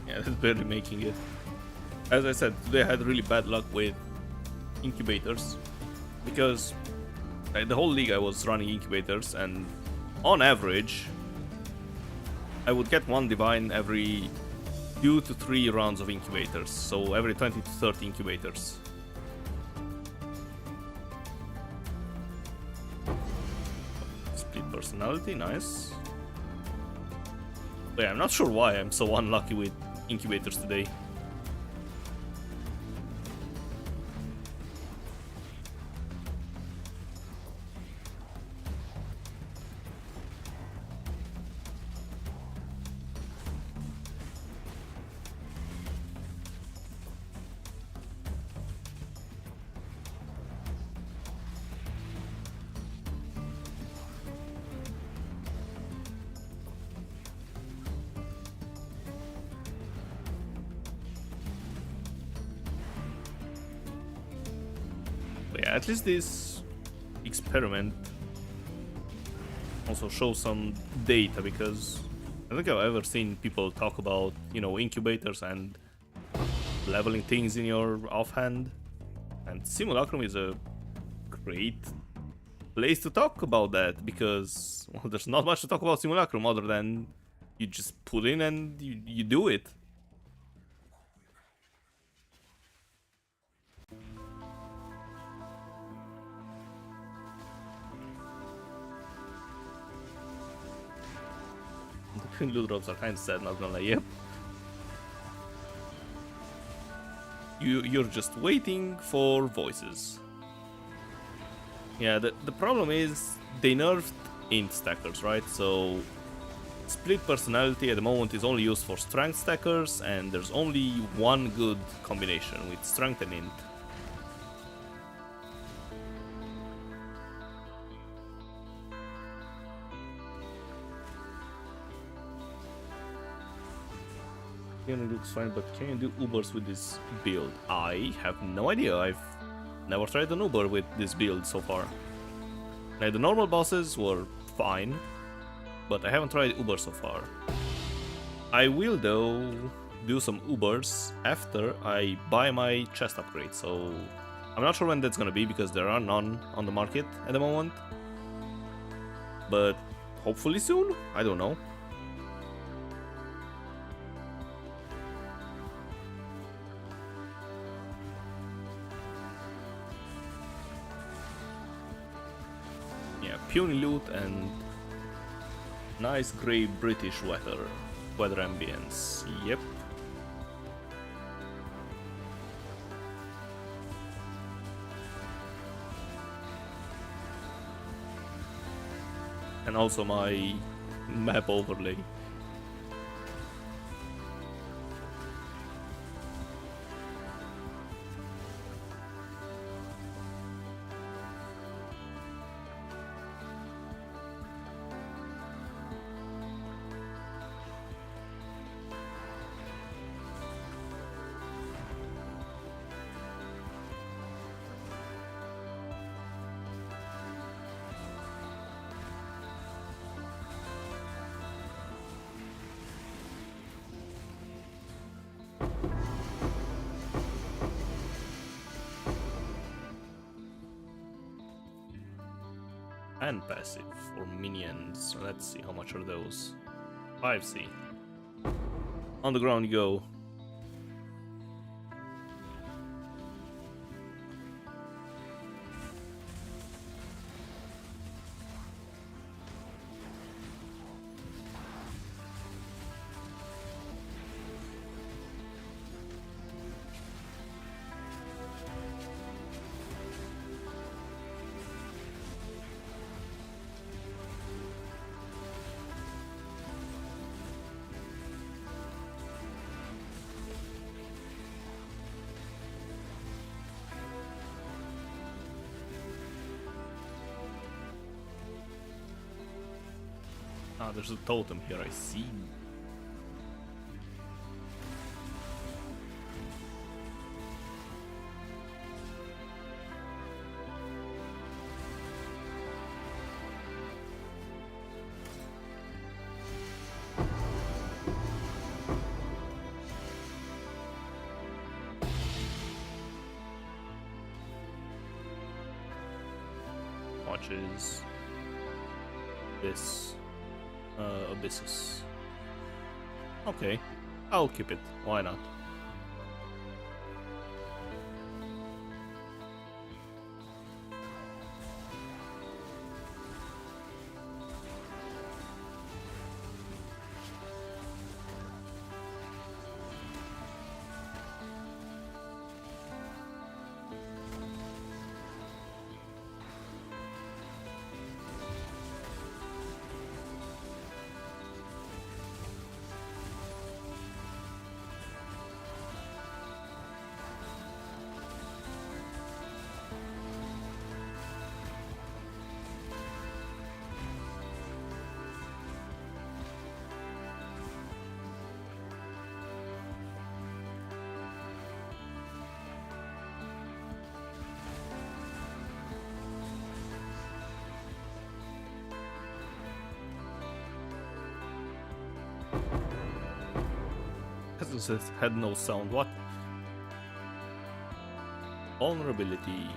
A: Yeah, that's barely making it. As I said, today I had really bad luck with incubators. Because the whole league I was running incubators, and on average I would get 1 divine every 2 to 3 rounds of incubators, so every 20 to 30 incubators. Split personality, nice. But yeah, I'm not sure why I'm so unlucky with incubators today. But yeah, at least this experiment also shows some data, because I don't think I've ever seen people talk about, you know, incubators and leveling things in your offhand. And Simulacrum is a great place to talk about that, because, well, there's not much to talk about Simulacrum other than you just put in and you do it. The loot drops are kind of sad, not gonna lie. Yep. You're just waiting for voices. Yeah, the problem is they nerfed int stackers, right? So split personality at the moment is only used for strength stackers, and there's only one good combination with strength and int. It looks fine, but can you do Ubers with this build? I have no idea. I've never tried an Uber with this build so far. Like, the normal bosses were fine, but I haven't tried Uber so far. I will, though, do some Ubers after I buy my chest upgrade, so I'm not sure when that's gonna be because there are none on the market at the moment. But hopefully soon? I don't know. Puny loot and nice grey British weather. Weather ambience. Yep. And also my map overlay. And passive for minions. Let's see, how much are those? 5C. On the ground you go. Ah, there's a totem here, I see. Watches this abysses. Okay, I'll keep it. Why not? It had no sound. What? Vulnerability.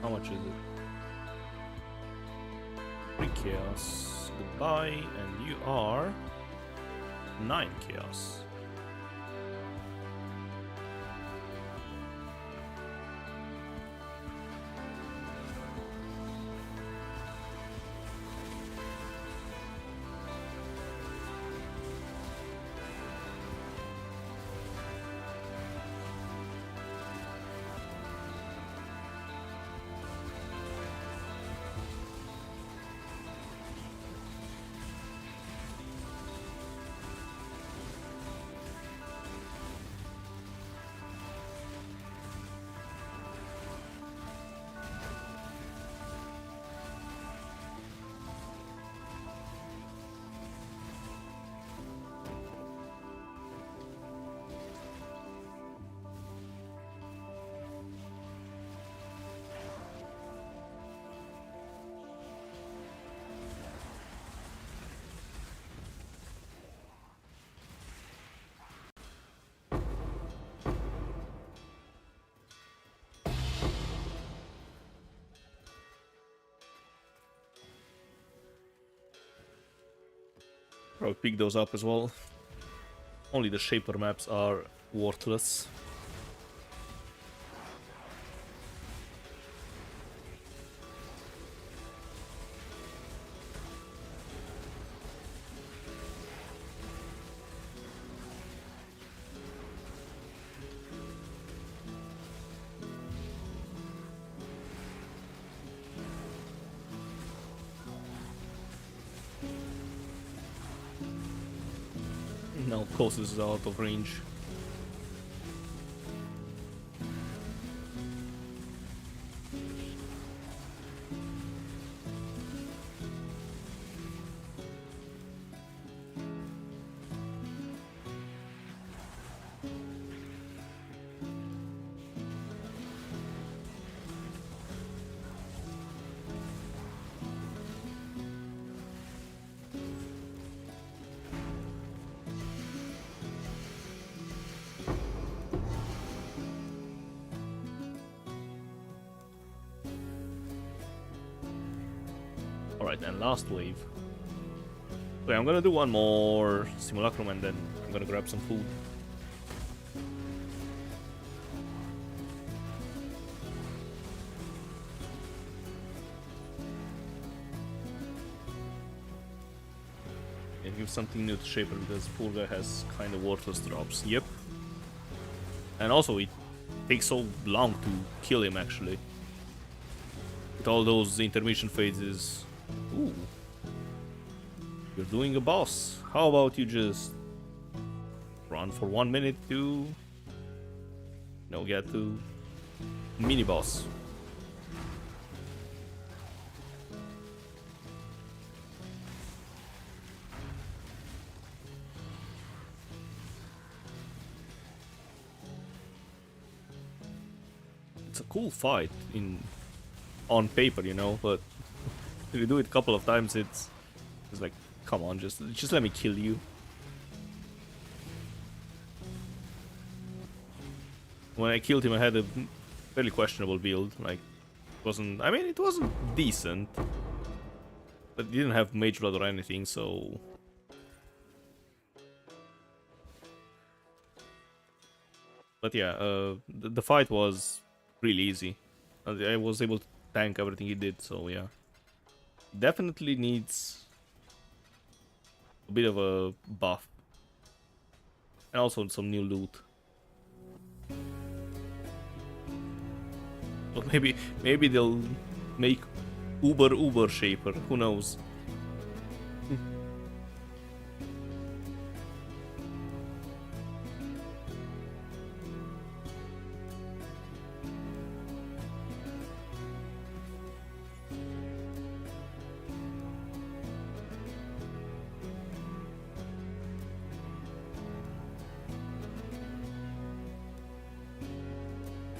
A: How much is it? 3 chaos. Goodbye. And you are 9 chaos. Probably pick those up as well. Only the shaper maps are worthless. now Colossus is out of range. Alright, and last wave. Okay, I'm gonna do one more Simulacrum and then I'm gonna grab some food. And give something new to Shaper because poor guy has kind of worthless drops. Yep. And also it takes so long to kill him actually. With all those intermission phases. Ooh. You're doing a boss. How about you just run for 1 minute to get to mini boss. It's a cool fight on paper, you know, but if you do it a couple of times, it's like, come on, just let me kill you. When I killed him, I had a fairly questionable build. Like, it wasn't decent, but it didn't have mage blood or anything, so. But yeah, the fight was really easy. I was able to tank everything he did, so yeah. Definitely needs a bit of a buff. And also some new loot. But maybe they'll make Uber Shaper, who knows.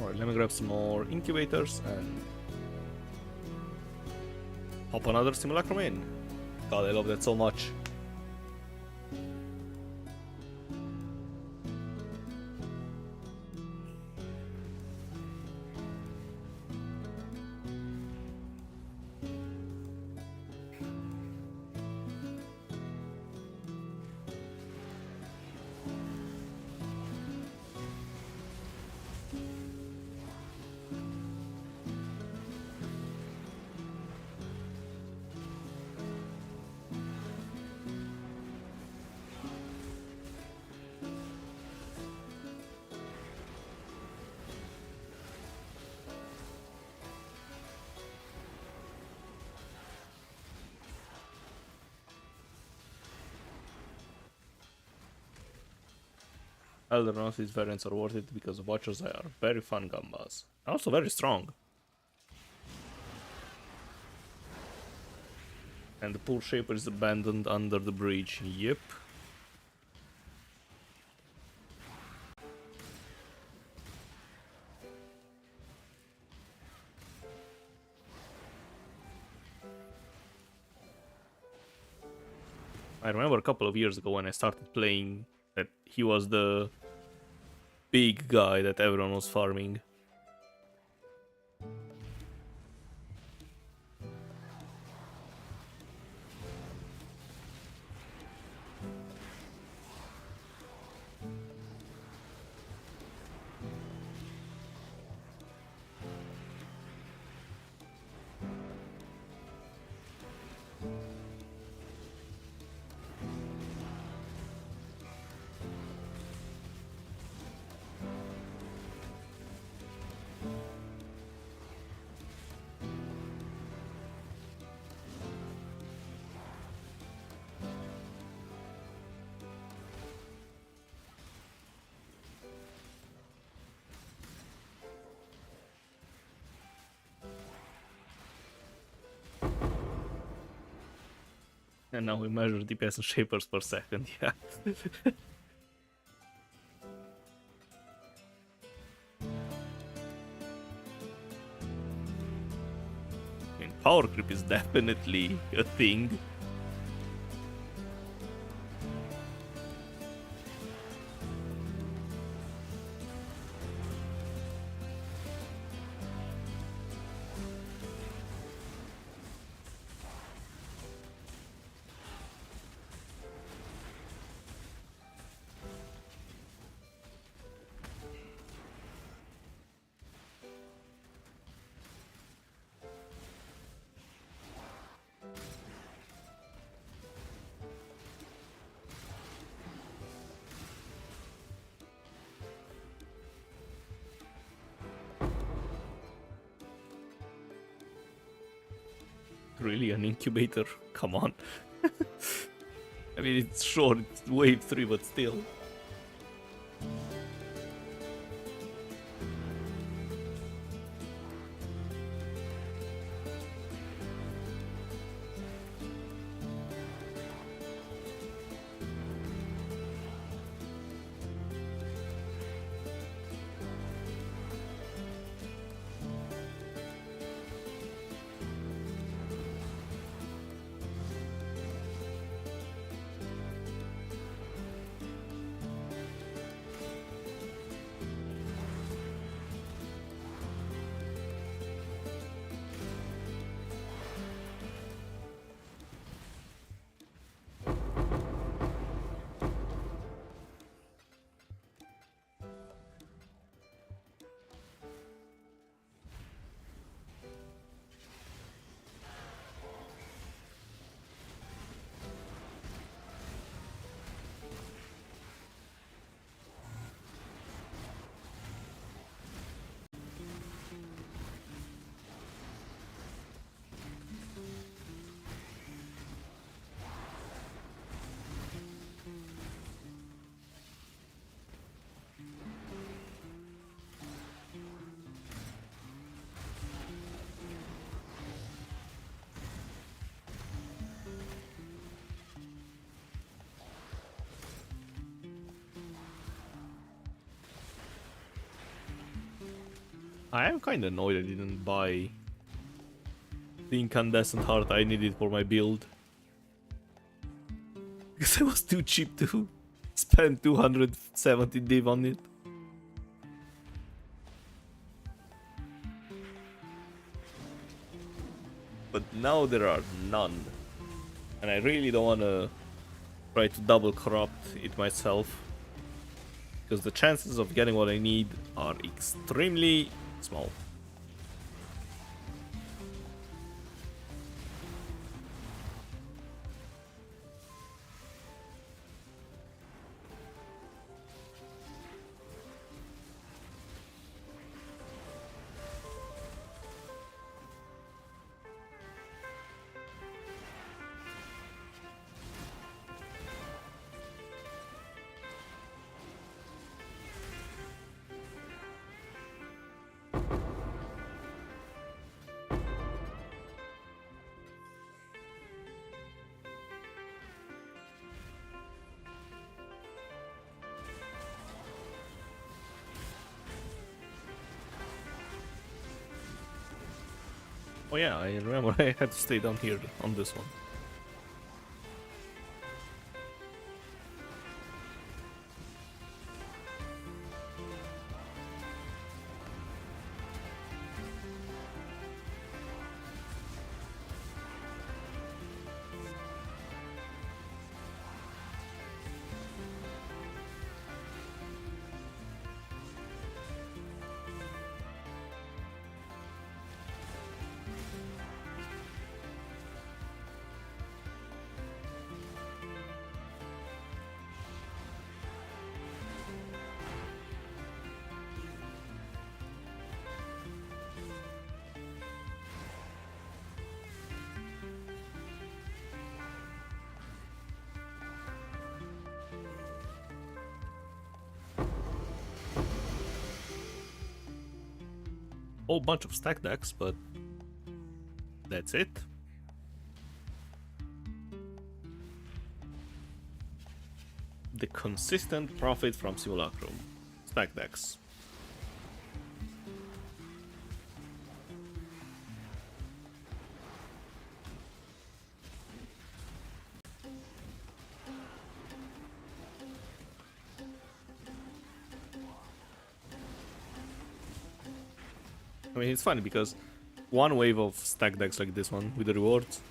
A: Alright, let me grab some more incubators and pop another Simulacrum in. God, I love that so much. Elder Northeast variants are worth it because the Watchers are very fun gambas. Also very strong. And the poor Shaper is abandoned under the bridge. Yep. I remember a couple of years ago when I started playing that he was the big guy that everyone was farming. And now we measure DPS and shapers per second, yeah. I mean, power creep is definitely a thing. Really, an incubator? Come on. I mean, it's short, it's wave 3, but still. I am kinda annoyed I didn't buy the incandescent heart I needed for my build. Because it was too cheap to spend 270 div on it. But now there are none. And I really don't wanna try to double corrupt it myself. Because the chances of getting what I need are extremely small. Oh yeah, I remember I had to stay down here on this one. Whole bunch of stack decks, but that's it. the consistent profit from Simulacrum. Stack decks. I mean, it's funny because one wave of stack decks like this one with the rewards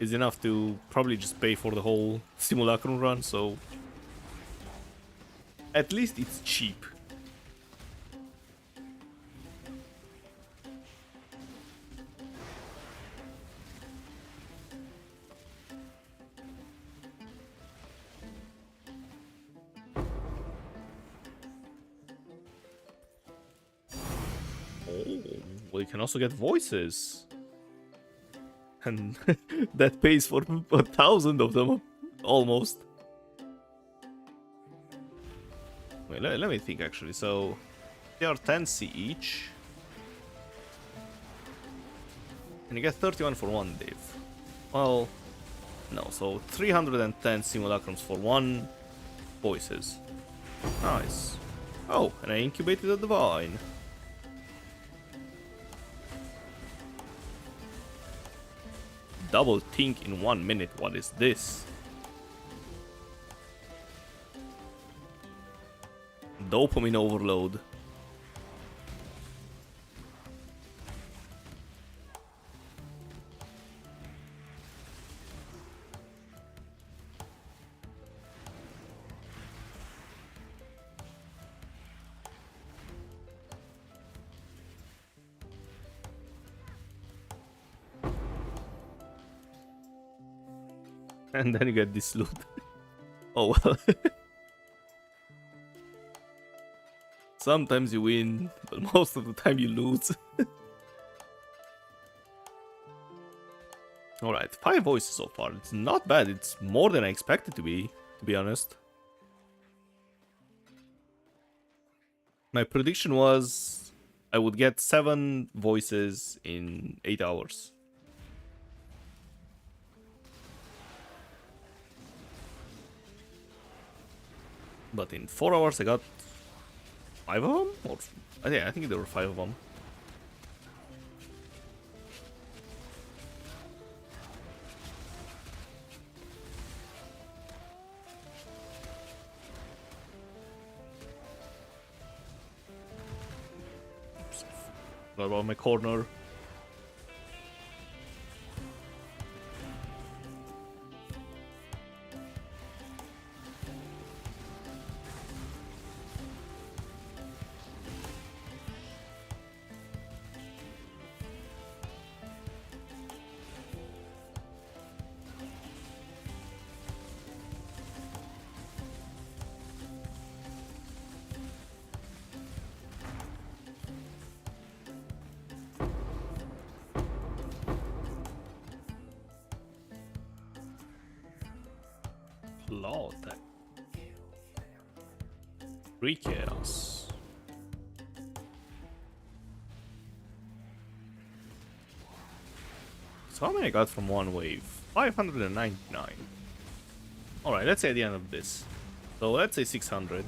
A: is enough to probably just pay for the whole Simulacrum run, so at least it's cheap. Well, you can also get voices. And that pays for 1,000 of them, almost. Wait, let me think actually. So, they are 10C each. And you get 31 for one div. Well, no, so 310 simulacrums for one voices. Nice. Oh, and I incubated a divine. Double think in 1 minute, what is this? Dopamine overload. And then you get this loot. Oh well. Sometimes you win, but most of the time you lose. Alright, 5 voices so far. It's not bad. It's more than I expected to be honest. My prediction was I would get 7 voices in 8 hours. But in 4 hours I got 5 of them? Or, yeah, I think there were 5 of them. Oops. What about my corner? Lord. 3 chaos. So how many I got from one wave? 599. Alright, let's say at the end of this. So let's say 600.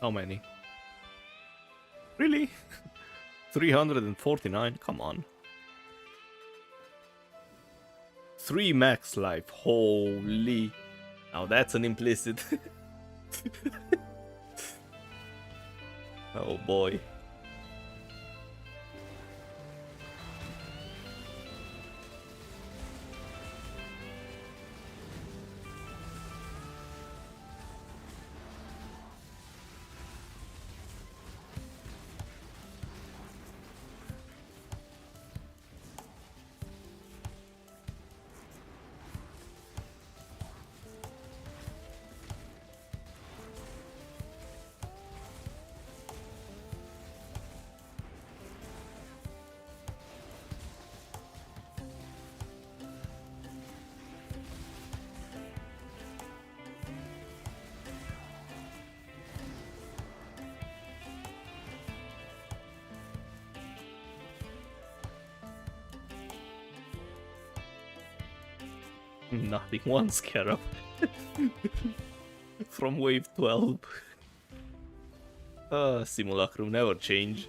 A: How many? Really? 349? Come on. 3 max life. Holy. Now that's an implicit. Oh boy. Nothing, one scarab. From wave 12. Simulacrum never change.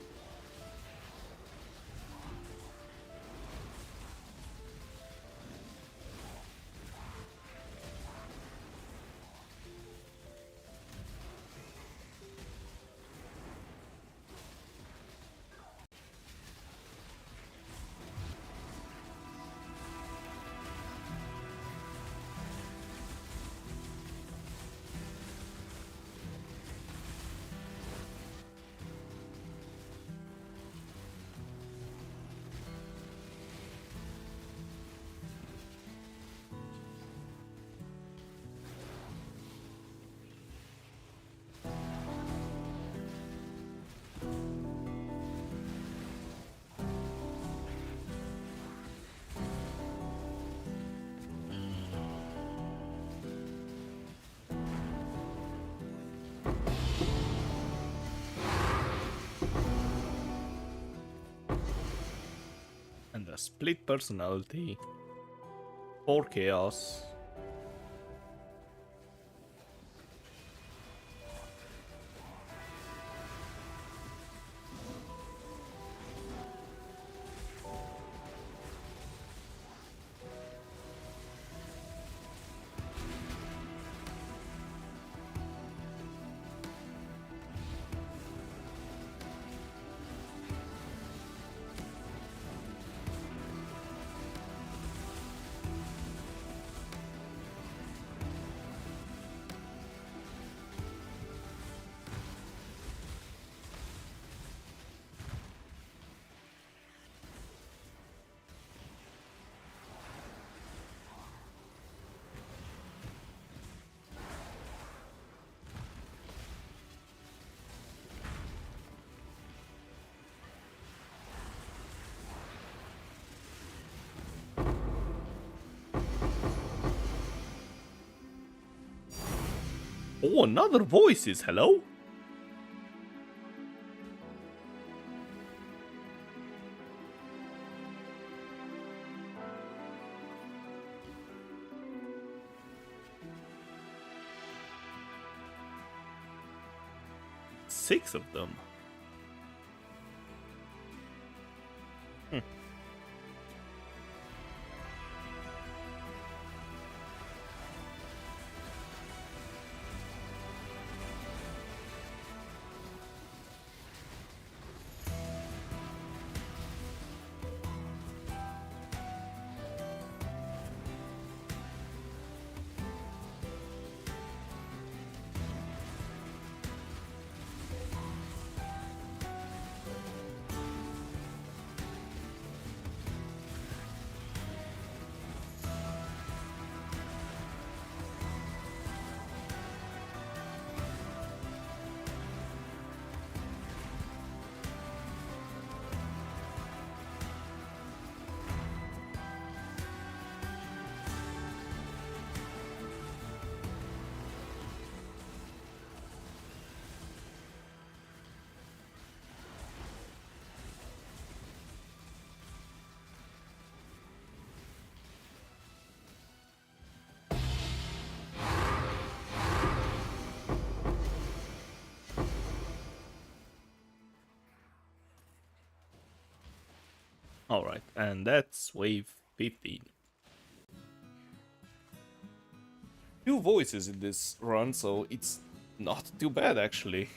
A: And a split personality. 4 chaos. Oh, another voices, hello? Six of them. Alright, and that's wave 15. Few voices in this run, so it's not too bad actually.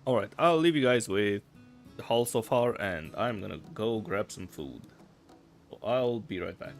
A: Alright, I'll leave you guys with the haul so far, and I'm gonna go grab some food. So I'll be right back.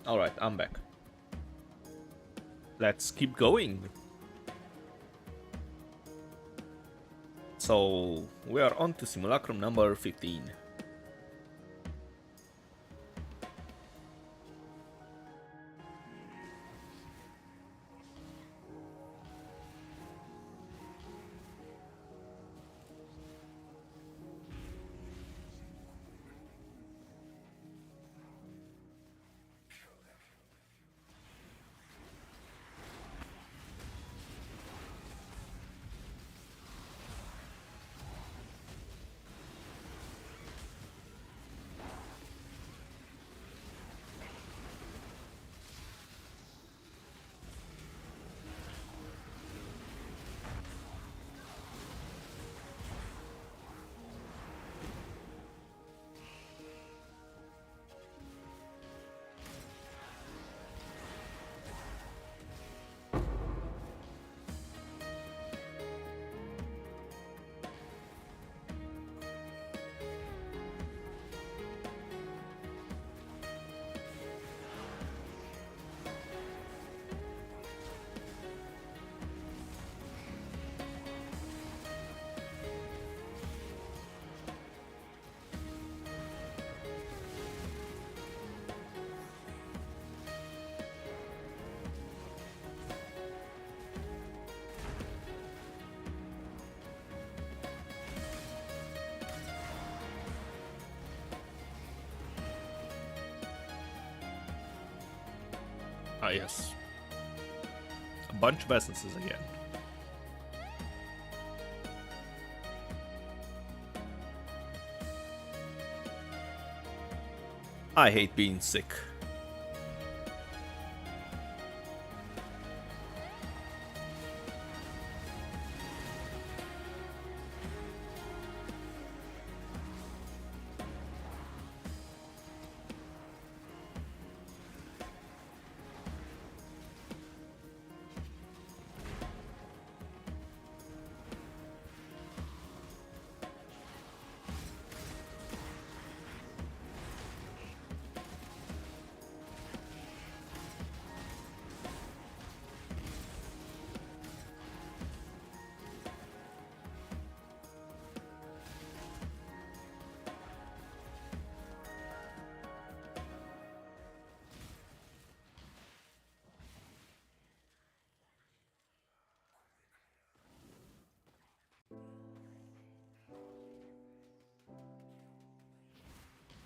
A: Alright, I'm back. Let's keep going. So, we are on to Simulacrum number 15. Ah, yes. A bunch of essences again. I hate being sick.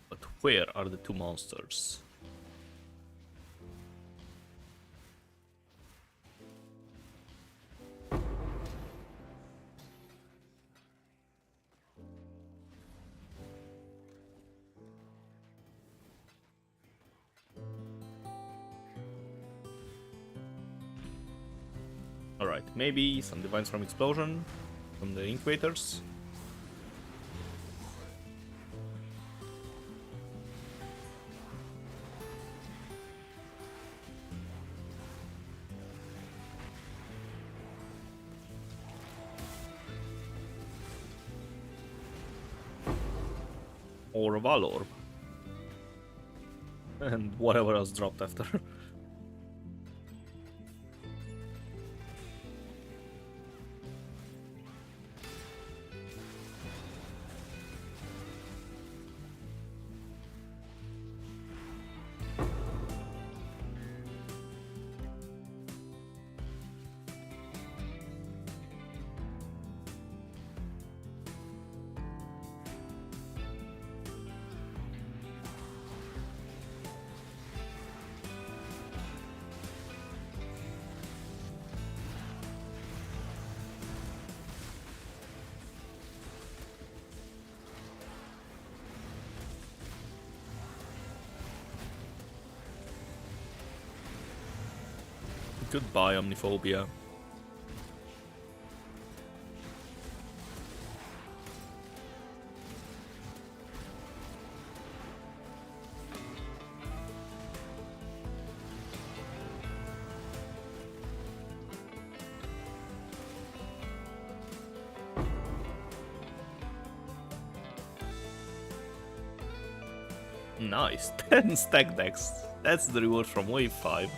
A: But where are the two monsters? Alright, maybe some Divines from Explosion from the Incubators. Or a Valorb. And whatever else dropped after. Goodbye, Omniphobia. Nice, 10 stack decks. That's the reward from wave 5.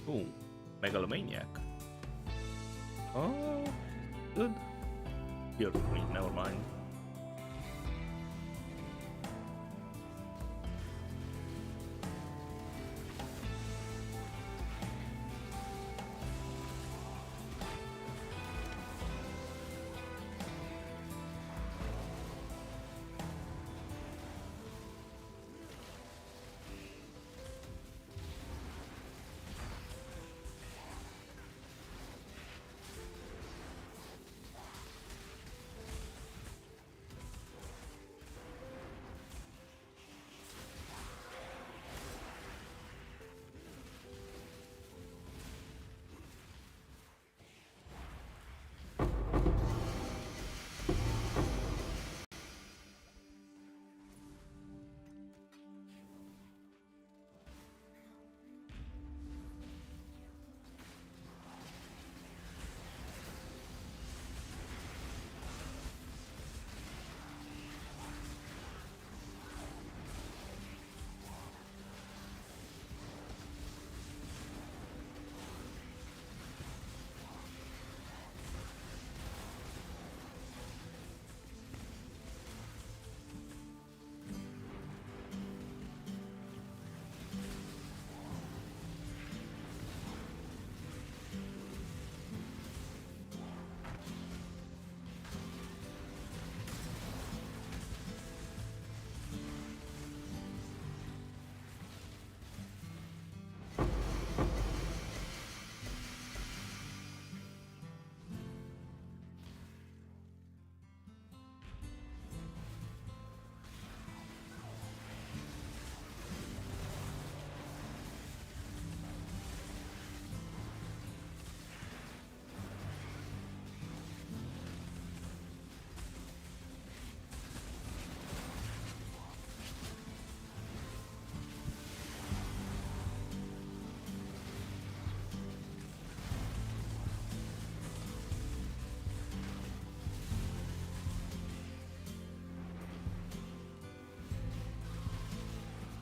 A: Ooh, Megalomaniac. Oh, good. Here, wait, never mind.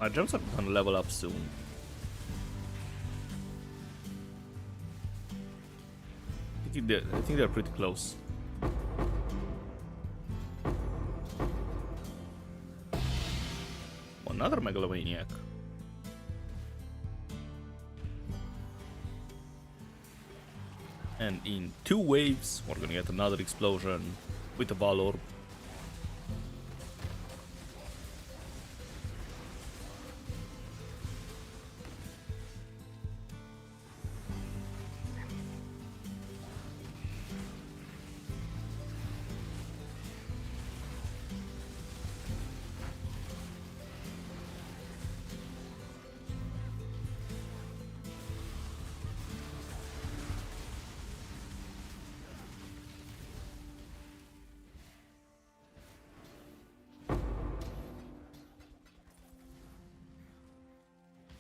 A: My jumps are gonna level up soon. I think they're pretty close. Another Megalomaniac. And in 2 waves, we're gonna get another explosion with a ball orb.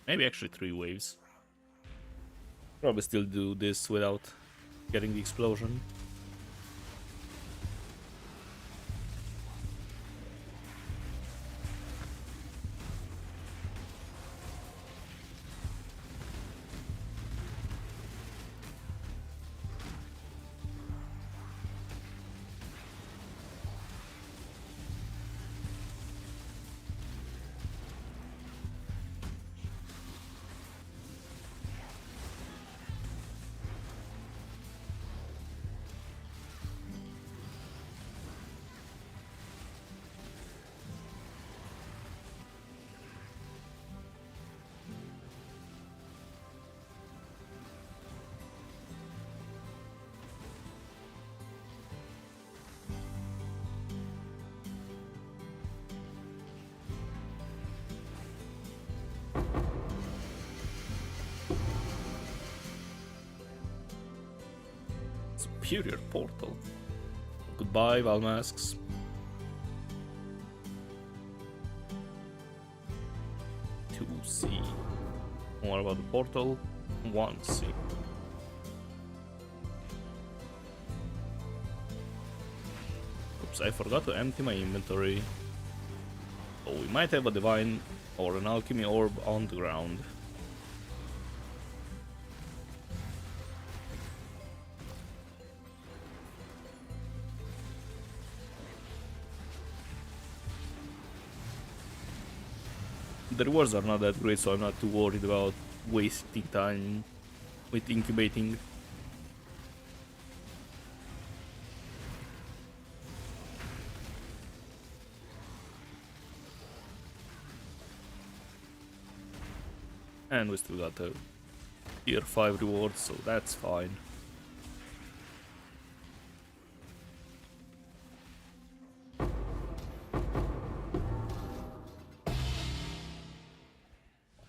A: Maybe actually 3 waves. Probably still do this without getting the explosion. Superior portal. Goodbye, Valmasks. 2C. More about the portal. 1C. Oops, I forgot to empty my inventory. So we might have a divine or an alchemy orb on the ground. The rewards are not that great, so I'm not too worried about wasting time with incubating. And we still got a tier 5 reward, so that's fine.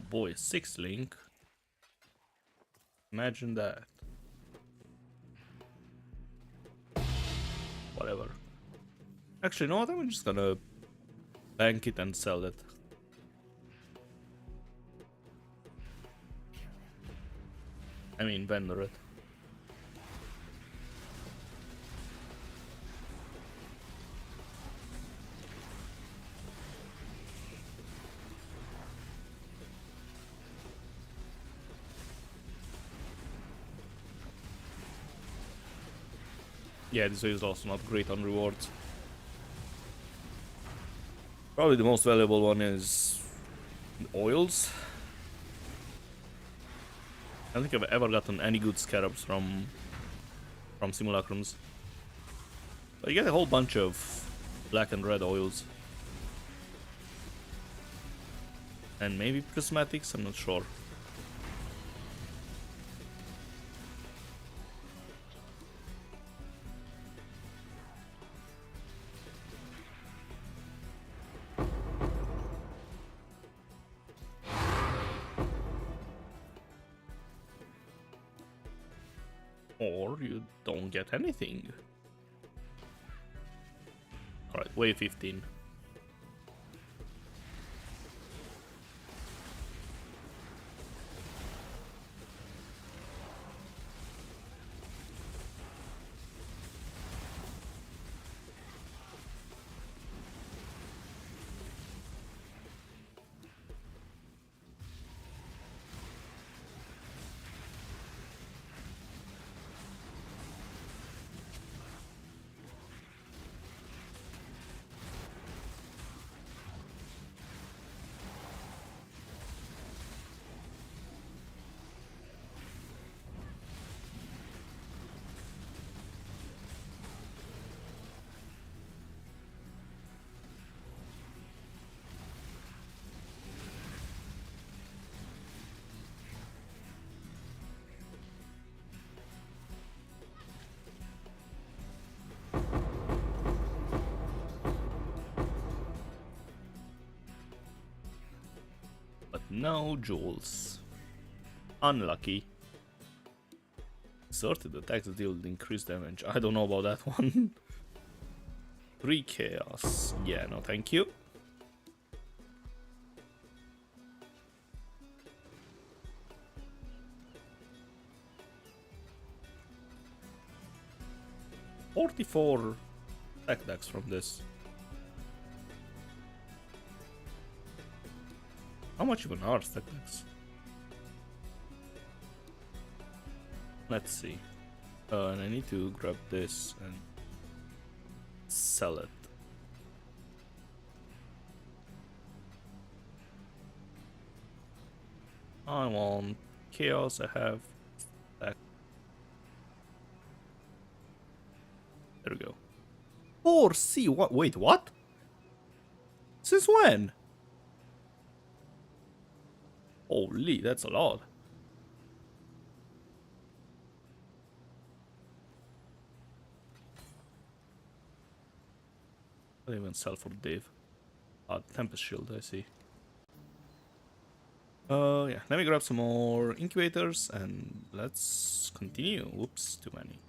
A: Boy, 6 link. Imagine that. Whatever. Actually, you know what? I'm just gonna bank it and sell it. I mean, vendor it. Yeah, this way is also not great on rewards. Probably the most valuable one is oils. I don't think I've ever gotten any good scarabs from simulacrums. But you get a whole bunch of black and red oils. And maybe prismatics, I'm not sure. Or you don't get anything. Alright, wave 15. But no jewels. Unlucky. Sorted attacks deal increased damage. I don't know about that one. 3 chaos. Yeah, no thank you. 44 tech decks from this. How much even are stack decks? Let's see. And I need to grab this and sell it. I want chaos. I have stack. There we go. 4C. What? Wait, what? Since when? Holy, that's a lot. I don't even sell for Dave. Tempest Shield, I see. Yeah, let me grab some more incubators and let's continue. Whoops, too many.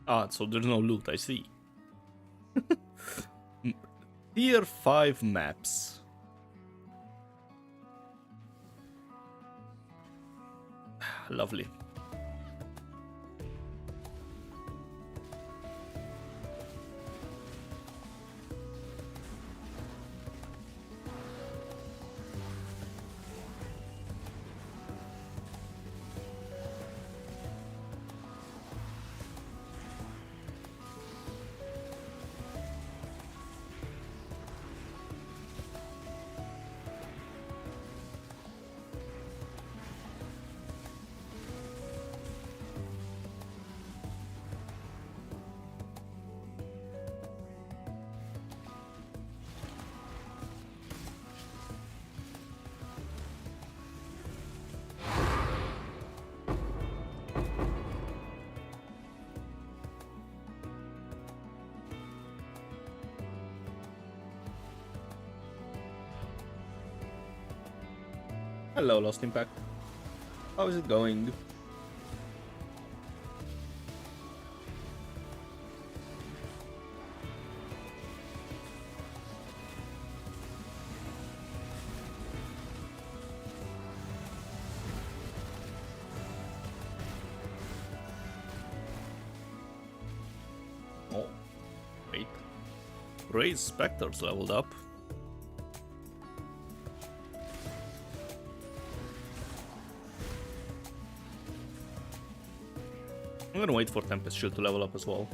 A: Ah, so there's no loot, I see. Tier 5 maps. Lovely. Hello, Lost Impact. How is it going? Oh, wait. Raise Spectres leveled up. I'm gonna wait for Tempest Shield to level up as well.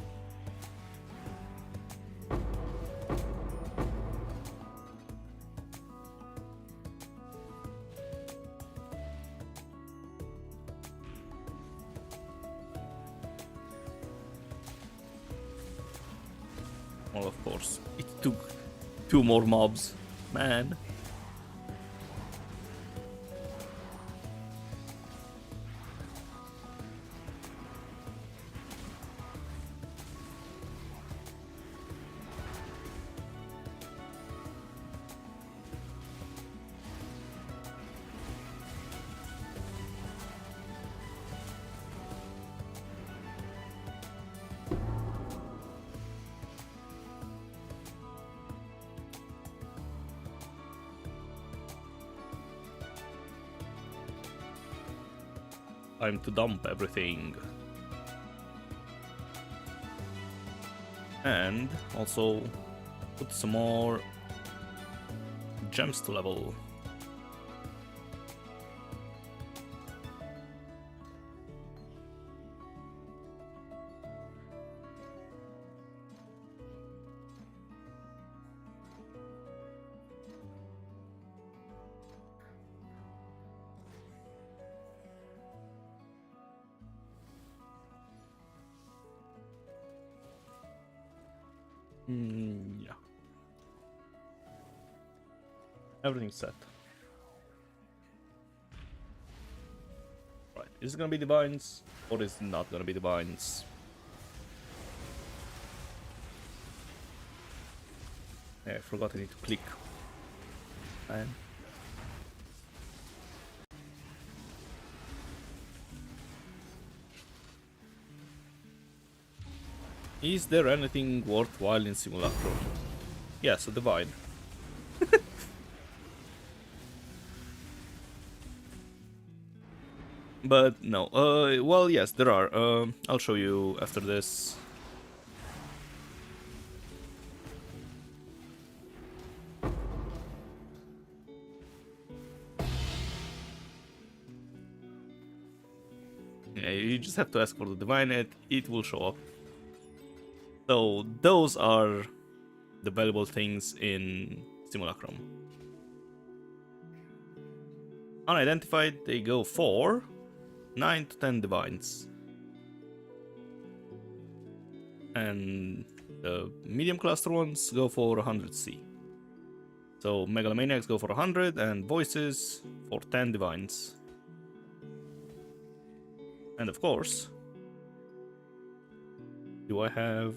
A: Well, of course, it took 2 more mobs. Man. Time to dump everything. And also put some more gems to level. Yeah. Everything's set. Right, is it gonna be Divines or is it not gonna be Divines? Yeah, I forgot I need to click. Man. Is there anything worthwhile in Simulacrum? Yes, a Divine. But no, well, yes, there are. I'll show you after this. Yeah, you just have to ask for the Divine, it will show up. So those are the valuable things in Simulacrum. Unidentified, they go for 9 to 10 Divines. And the medium cluster ones go for 100 C. So Megalomaniacs go for 100 and Voices for 10 Divines. And of course, do I have...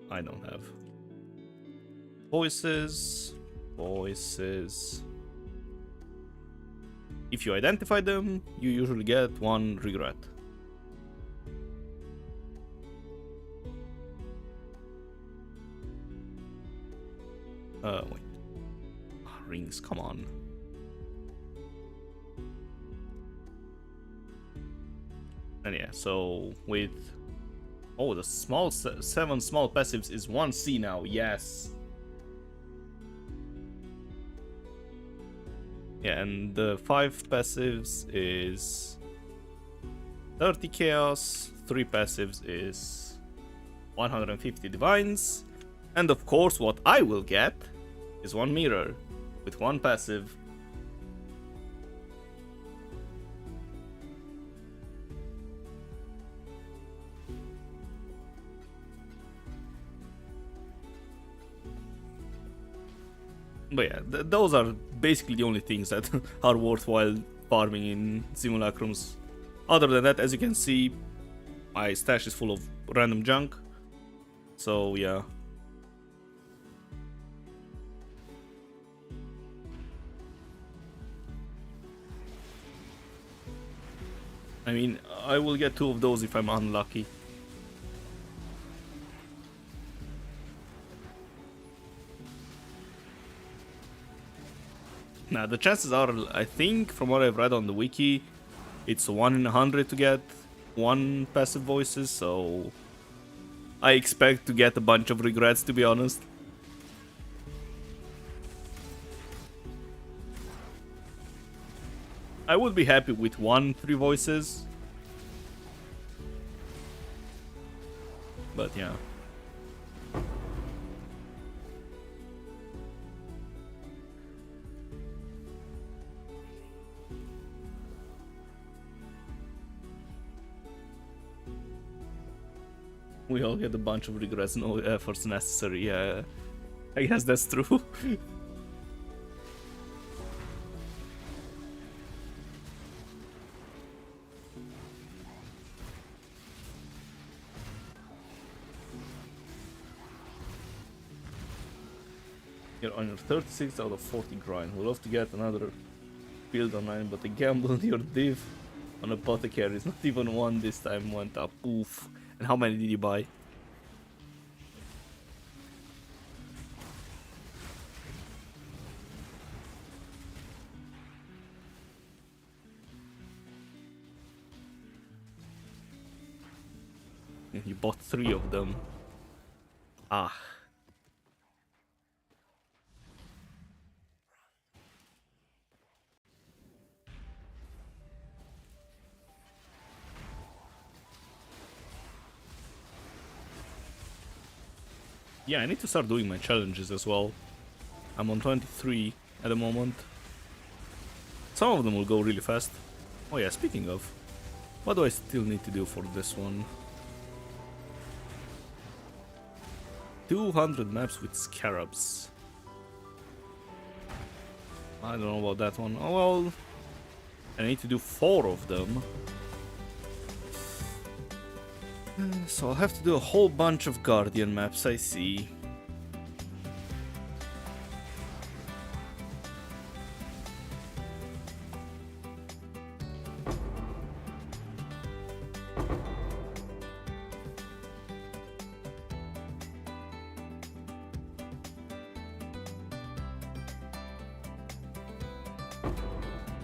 A: I don't have. Voices. If you identify them, you usually get 1 regret. Wait. Rings, come on. And yeah, so with... Oh, the small 7 small passives is 1 C now, yes. Yeah, and the 5 passives is 30 chaos, 3 passives is 150 divines, and of course what I will get is 1 mirror with 1 passive. But yeah, those are basically the only things that are worthwhile farming in Simulacrums. Other than that, as you can see, my stash is full of random junk. So yeah. I mean, I will get 2 of those if I'm unlucky. Now, the chances are, I think, from what I've read on the wiki, it's 1 in 100 to get 1 passive voices, so I expect to get a bunch of regrets, to be honest. I would be happy with 1 3 voices. But yeah. We all get a bunch of regrets, no efforts necessary, yeah. I guess that's true. You're on your 36 out of 40 grind. We'll have to get another build online, but the gamble on your div on apothecary is not even 1 this time, went up. Oof. And how many did you buy? You bought 3 of them. Ah. Yeah, I need to start doing my challenges as well. I'm on 23 at the moment. Some of them will go really fast. Oh yeah, speaking of, what do I still need to do for this one? 200 maps with scarabs. I don't know about that one. Oh well, I need to do 4 of them. So I'll have to do a whole bunch of Guardian maps, I see.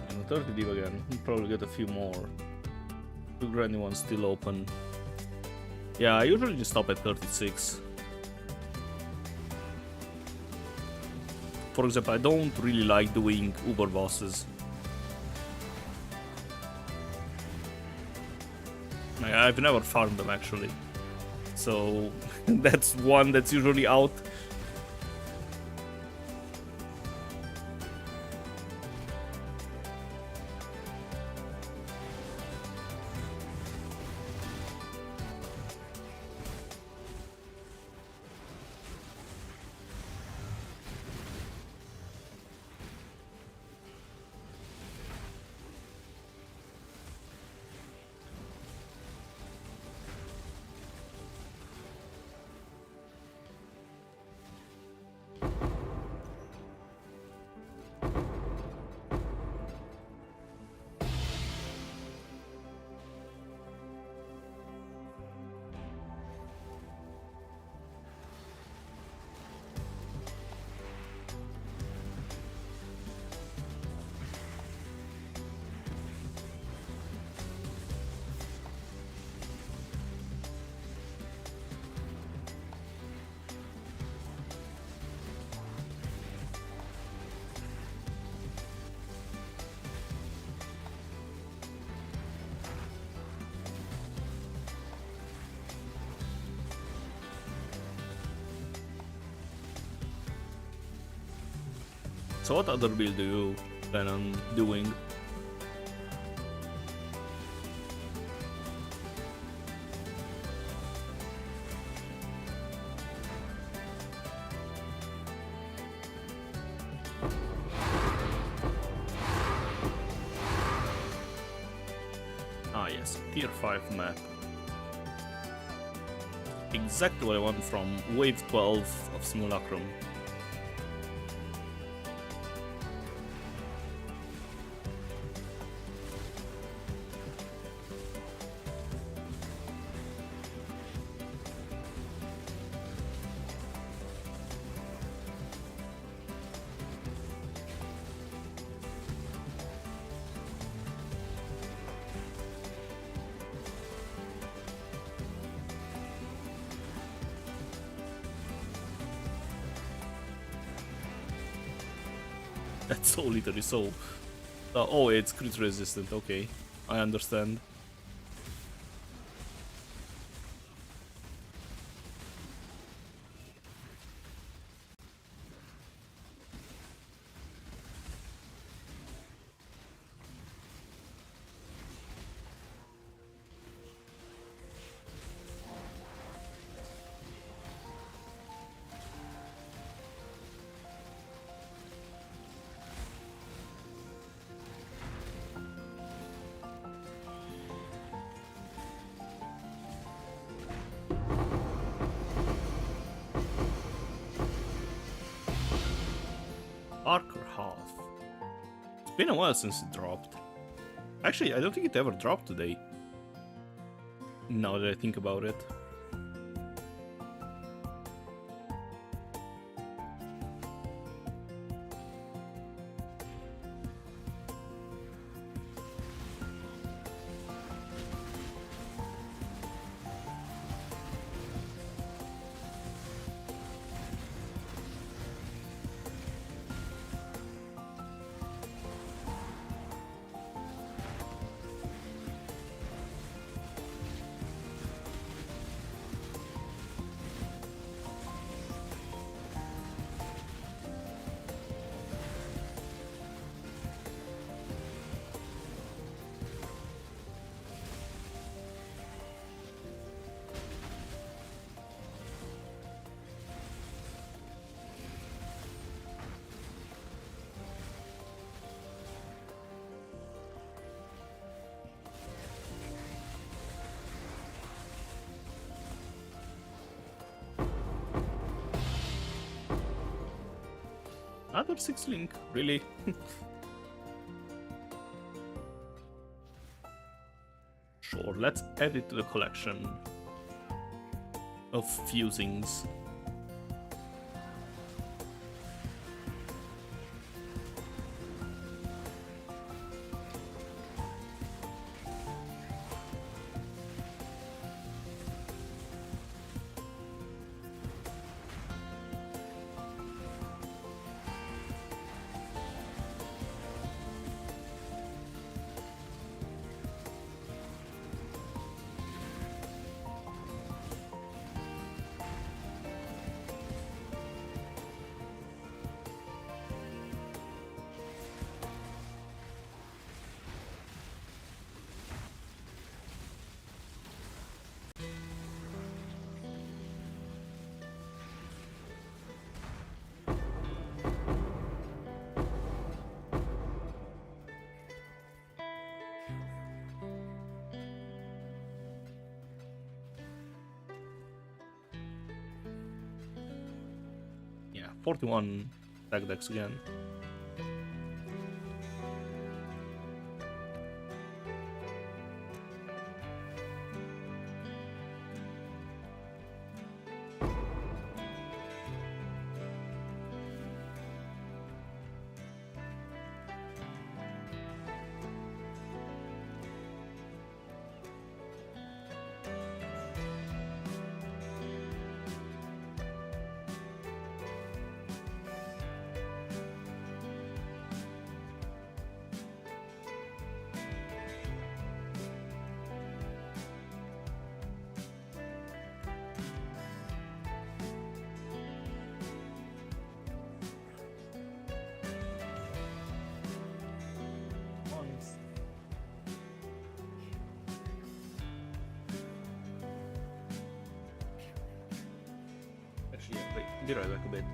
A: And 30 div again, we'll probably get a few more. 2 granny ones still open. Yeah, I usually just stop at 36. For example, I don't really like doing Uber bosses. I've never farmed them actually. So that's one that's usually out. So what other build do you plan on doing? Ah yes, tier 5 map. Exactly what I want from wave 12 of Simulacrum. That's so literally so. Oh, it's crit resistant. Okay, I understand. Archer half. It's been a while since it dropped. Actually, I don't think it ever dropped today. Now that I think about it. Another 6 link, really? Sure, let's add it to the collection of fusings. Yeah, 41 tag decks again. Actually, yeah, wait, be right back a bit.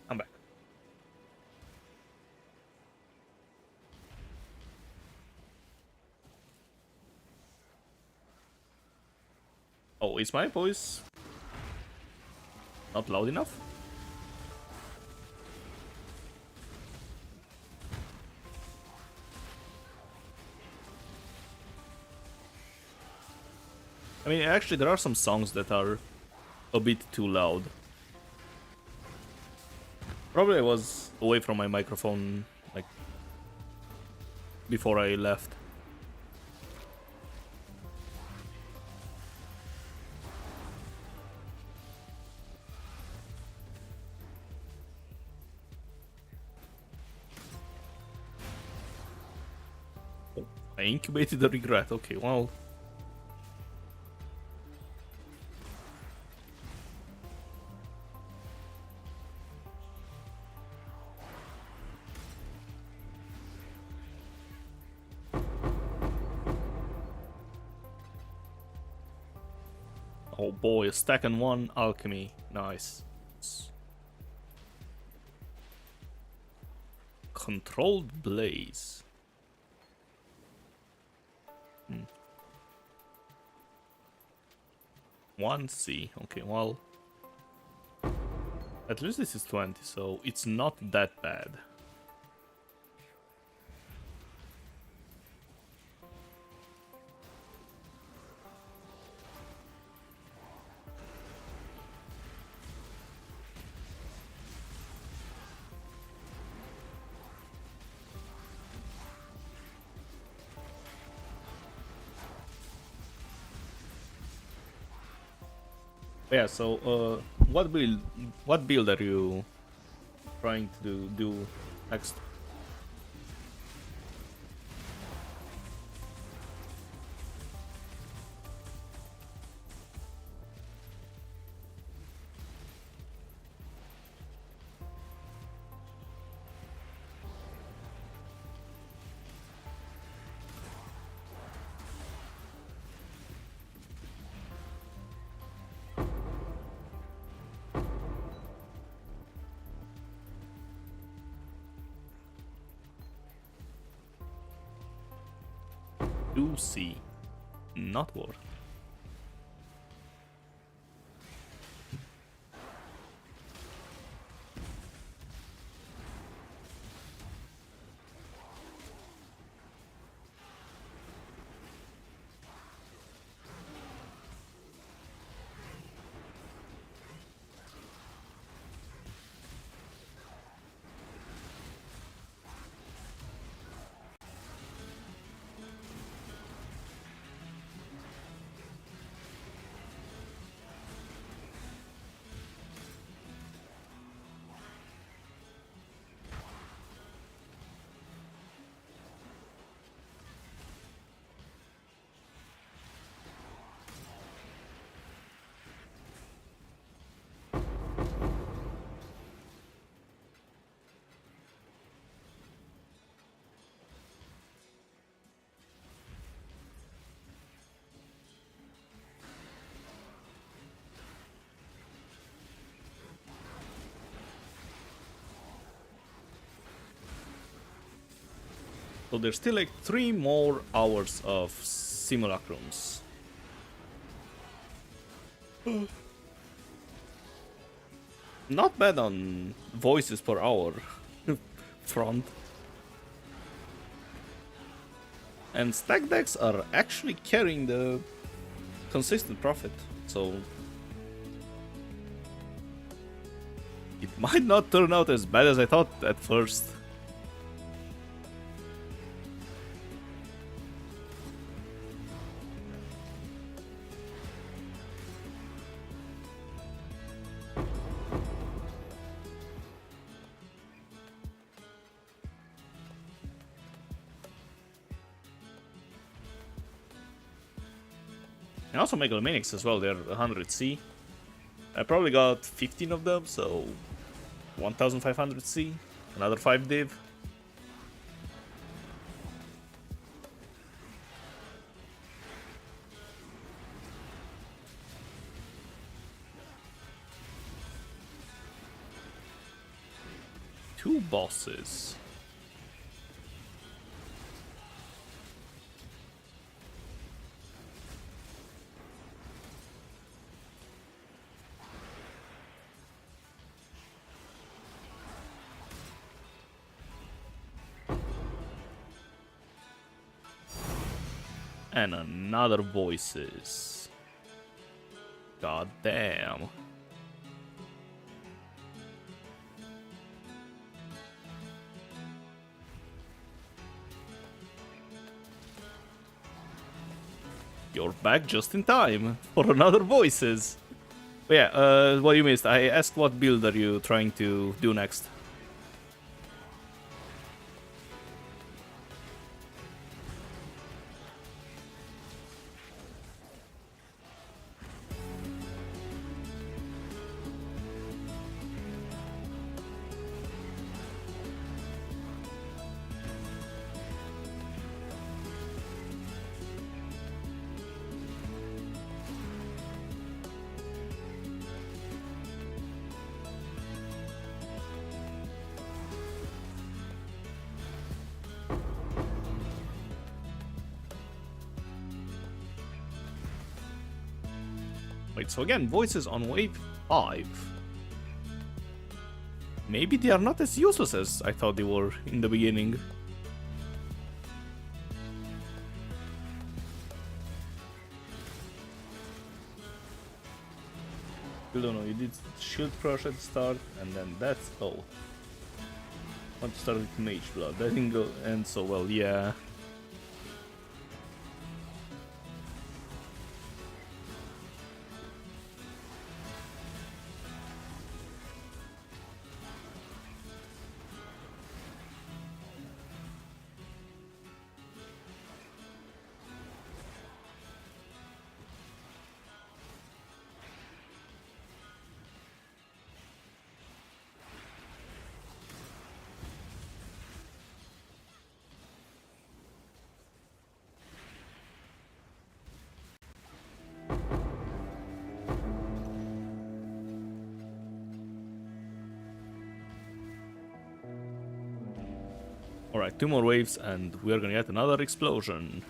A: I'm back. Oh, is my voice not loud enough? I mean, actually, there are some songs that are a bit too loud. Probably I was away from my microphone, like, before I left. I incubated the regret. Okay, well. Oh boy, a stack and one alchemy. Nice. Controlled blaze. 1C. Okay, well. At least this is 20, so it's not that bad. Yeah, so what build are you trying to do next? Do C, not war. So there's still like 3 more hours of simulacrums. Not bad on voices per hour front. And stack decks are actually carrying the consistent profit, so it might not turn out as bad as I thought at first. And also megalomaniacs as well, they're 100C. I probably got 15 of them, so 1500C, another 5 div. Two bosses. And another voices. God damn. You're back just in time for another voices. But yeah, what you missed, I asked what build are you trying to do next? Wait, so again, voices on wave 5. Maybe they are not as useless as I thought they were in the beginning. You don't know, you did shield crush at the start, and then that's... oh. I want to start with Mage Blood. That didn't go end so well, yeah. Alright, 2 more waves and we're gonna get another explosion.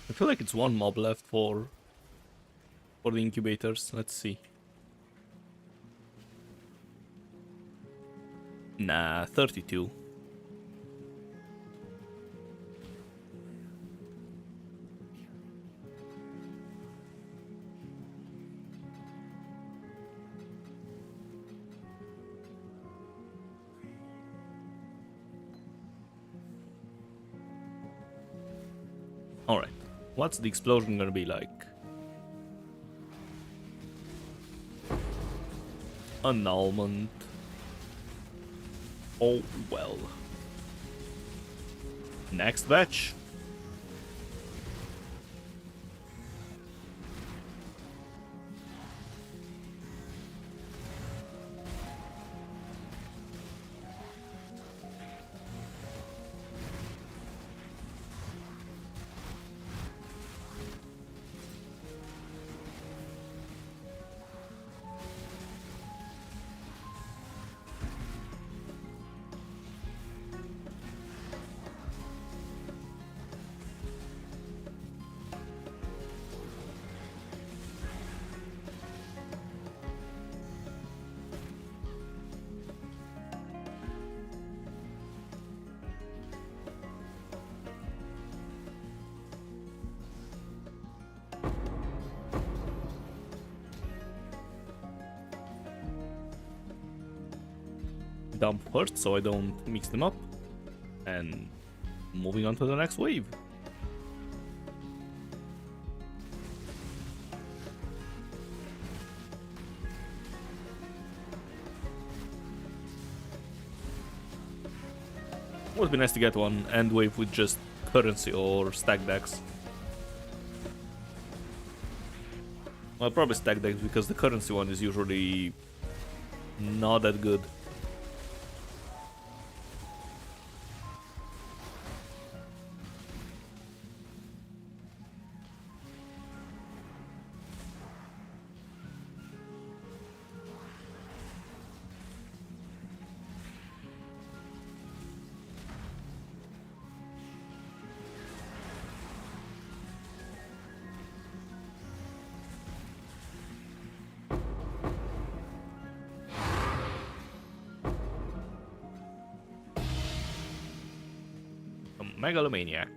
A: I feel like it's 1 mob left for the incubators. Let's see. Nah, 32. Alright. What's the explosion gonna be like? Annulment. Oh well. Next batch. Dump first so I don't mix them up, and moving on to the next wave. Would be nice to get one end wave with just currency or stack decks. Well, probably stack decks because the currency one is usually not that good. Megalomaniac.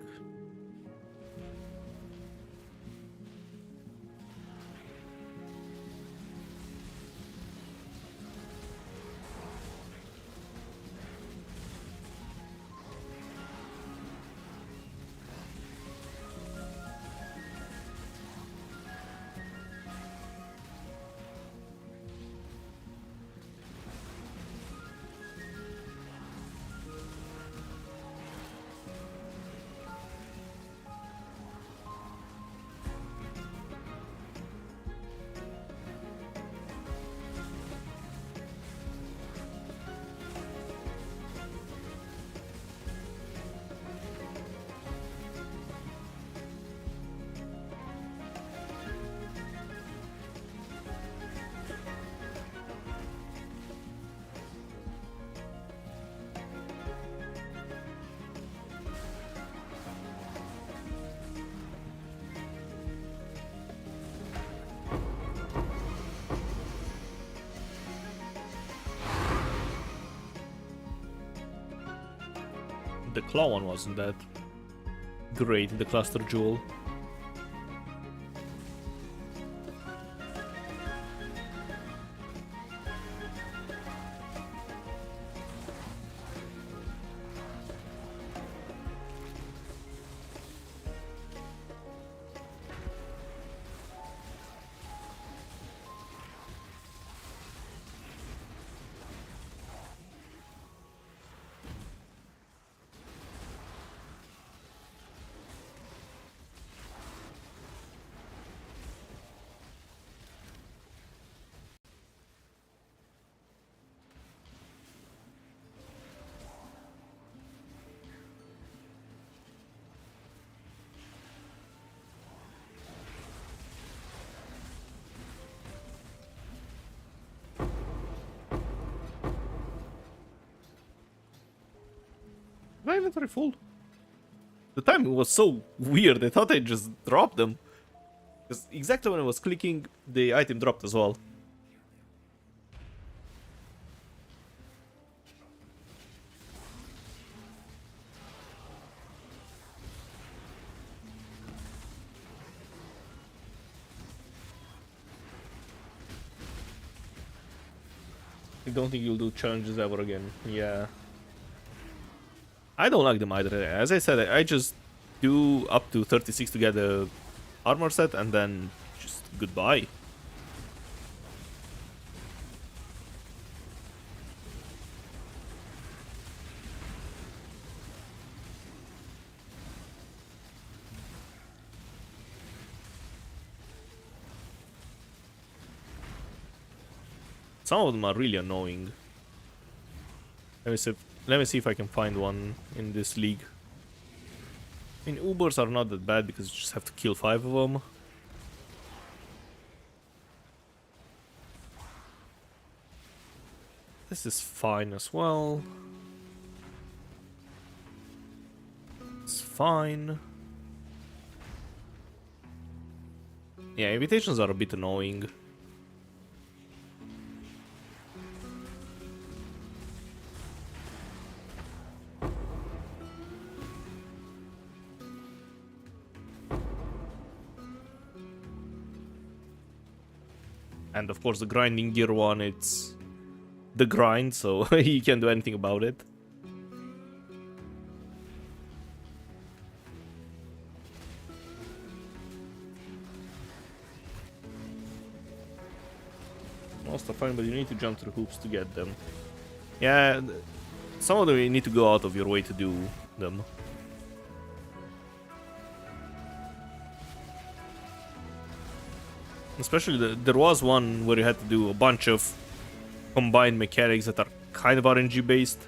A: The claw one wasn't that great in the cluster jewel. My inventory full. The timing was so weird, I thought I just dropped them. Because exactly when I was clicking, the item dropped as well. I don't think you'll do challenges ever again. Yeah. I don't like them either. As I said, I just do up to 36 to get a armor set and then just goodbye. Some of them are really annoying. Let me see if I can find one in this league. I mean, Ubers are not that bad because you just have to kill 5 of them. This is fine as well. It's fine. Yeah, invitations are a bit annoying. And of course the grinding gear one, it's the grind, so you can't do anything about it. Most are fine, but you need to jump through hoops to get them. Yeah, some of them you need to go out of your way to do them. Especially there was one where you had to do a bunch of combined mechanics that are kind of RNG based.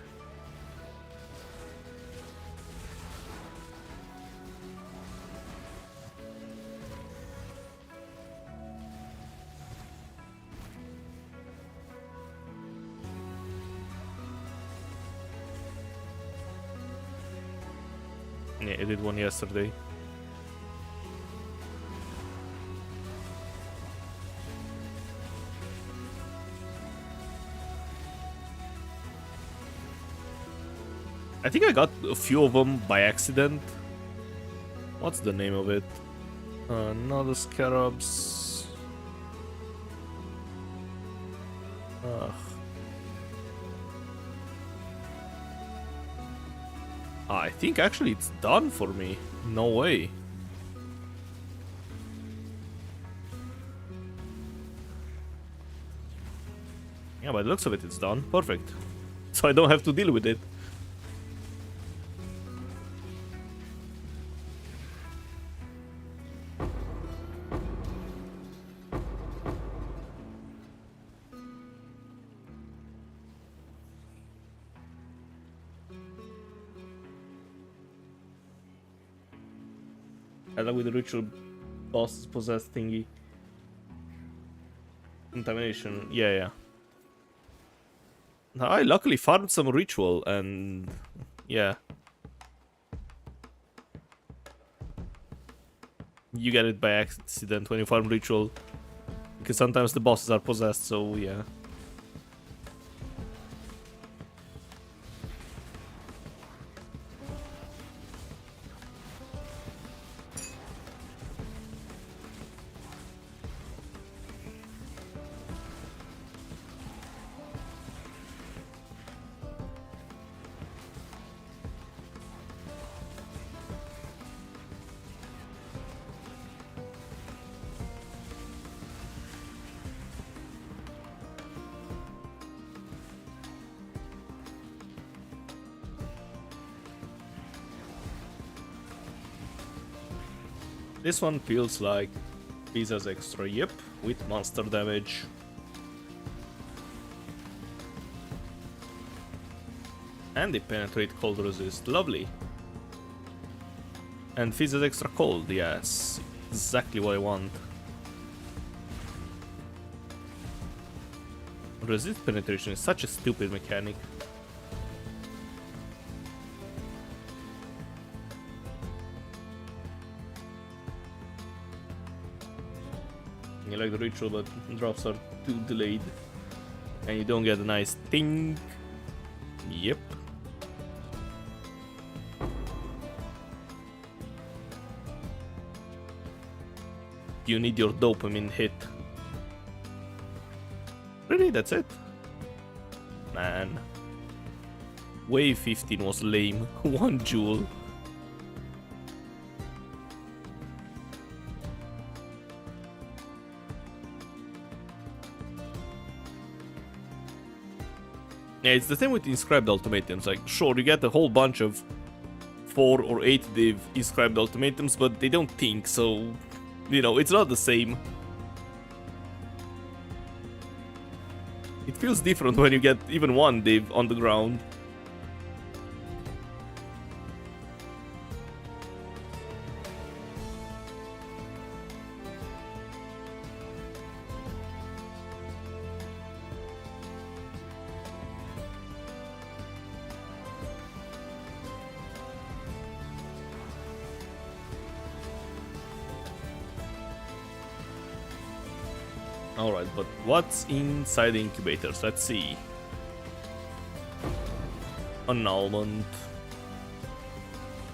A: Yeah, I did one yesterday. I think I got a few of them by accident. What's the name of it? Not the scarabs. Ugh. I think actually it's done for me. No way. Yeah, by the looks of it, it's done. Perfect. So I don't have to deal with it. I like with the ritual boss possessed thingy. Contamination. Yeah. Now, I luckily farmed some ritual and yeah. You get it by accident when you farm ritual. Because sometimes the bosses are possessed, so yeah. This one feels like Pizza's extra, yep, with monster damage. And they penetrate cold resist, lovely. And Pizza's extra cold, yes, exactly what I want. Resist penetration is such a stupid mechanic. You like the ritual, but drops are too delayed. And you don't get a nice thing. Yep. You need your dopamine hit. Really? That's it? Man. Wave 15 was lame. 1 jewel. Yeah, it's the same with inscribed ultimatums. Like, sure, you get a whole bunch of 4 or 8 div inscribed ultimatums, but they don't think, so, you know, it's not the same. It feels different when you get even 1 div on the ground. Alright, but what's inside the incubators? Let's see. Annulment.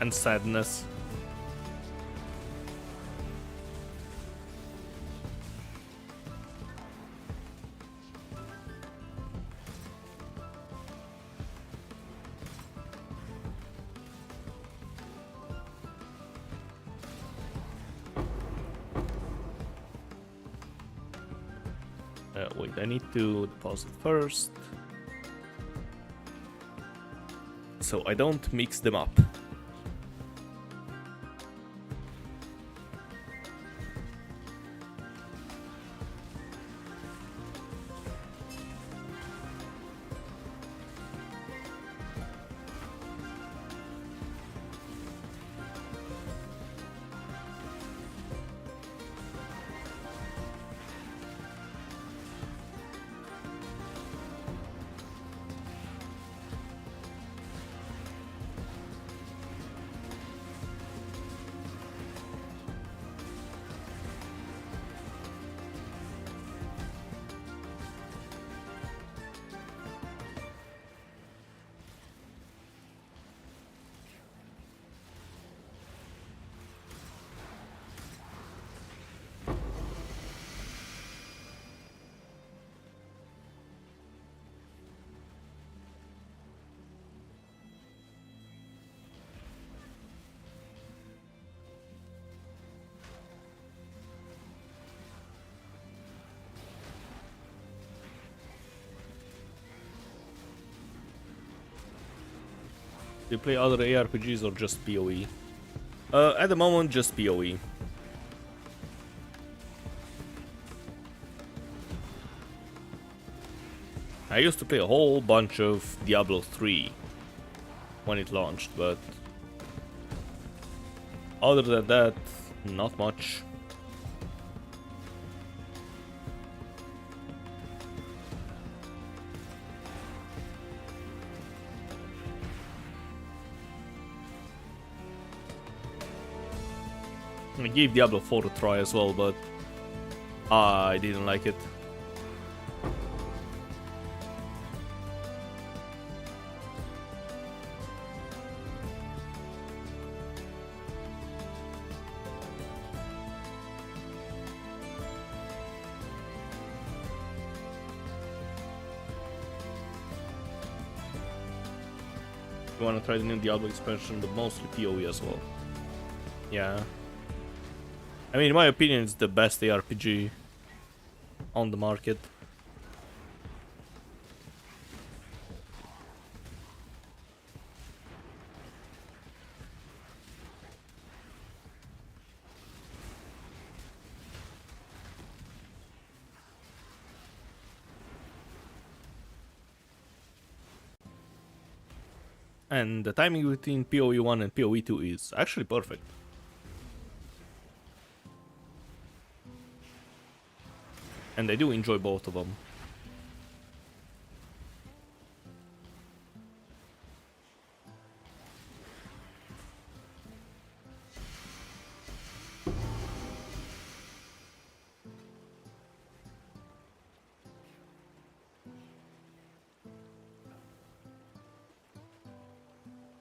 A: And sadness. Wait, I need to deposit first. So I don't mix them up. Do you play other ARPGs or just PoE? At the moment, just PoE. I used to play a whole bunch of Diablo 3 when it launched, but other than that, not much. I gave Diablo 4 a try as well, but I didn't like it. You wanna try the new Diablo expansion, but mostly PoE as well. Yeah. I mean, in my opinion, it's the best ARPG on the market. And the timing between PoE 1 and PoE 2 is actually perfect. And I do enjoy both of them.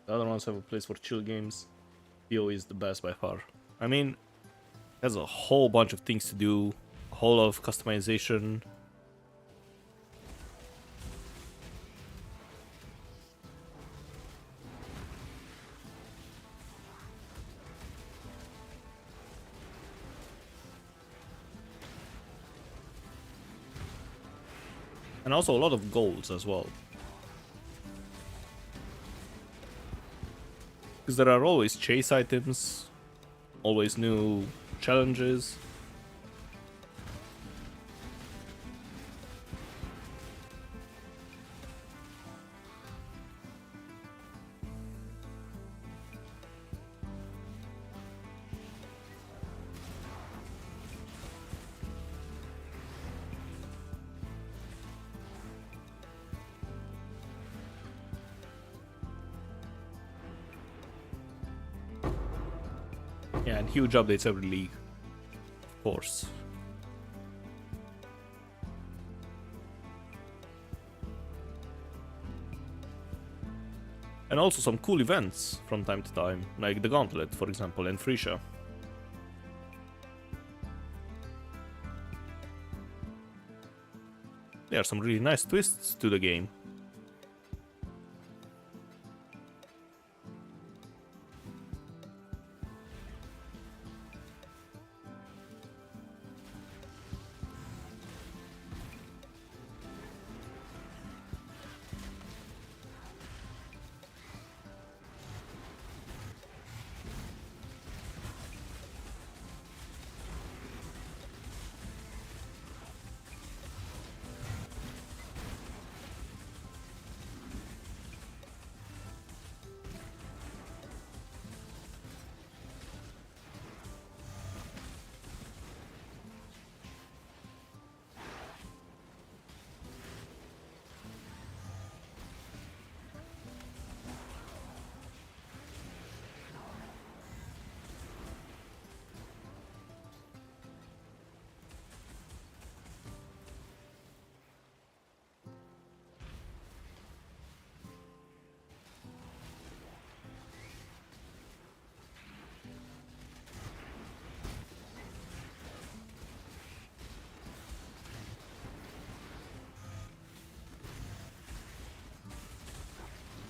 A: The other ones have a place for chill games. PoE is the best by far. I mean, it has a whole bunch of things to do, a whole lot of customization. And also a lot of goals as well. Because there are always chase items, always new challenges. Yeah, and huge updates every league, of course. And also some cool events from time to time, like the Gauntlet, for example, and Frisia. There are some really nice twists to the game.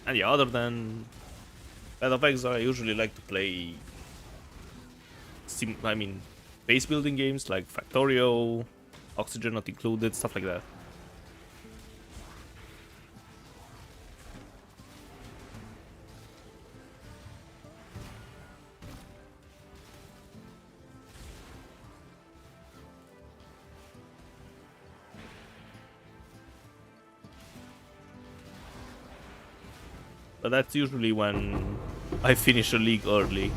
A: And yeah, other than Path of Exile, I usually like to play base building games like Factorio, Oxygen Not Included, stuff like that. but that's usually when I finish a league early.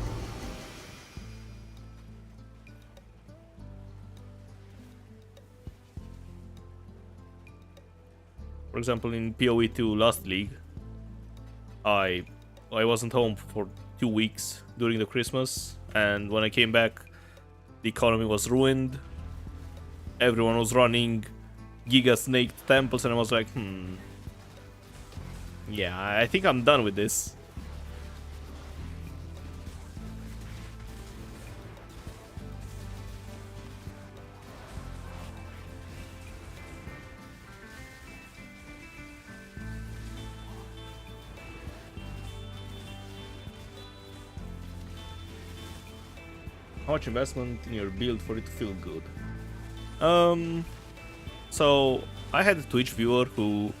A: For example, in PoE 2 last league, I wasn't home for 2 weeks during the Christmas, and when I came back, the economy was ruined. Everyone was running Giga Snake temples, and I was like, yeah, I think I'm done with this. How much investment in your build for it to feel good? So I had a Twitch viewer who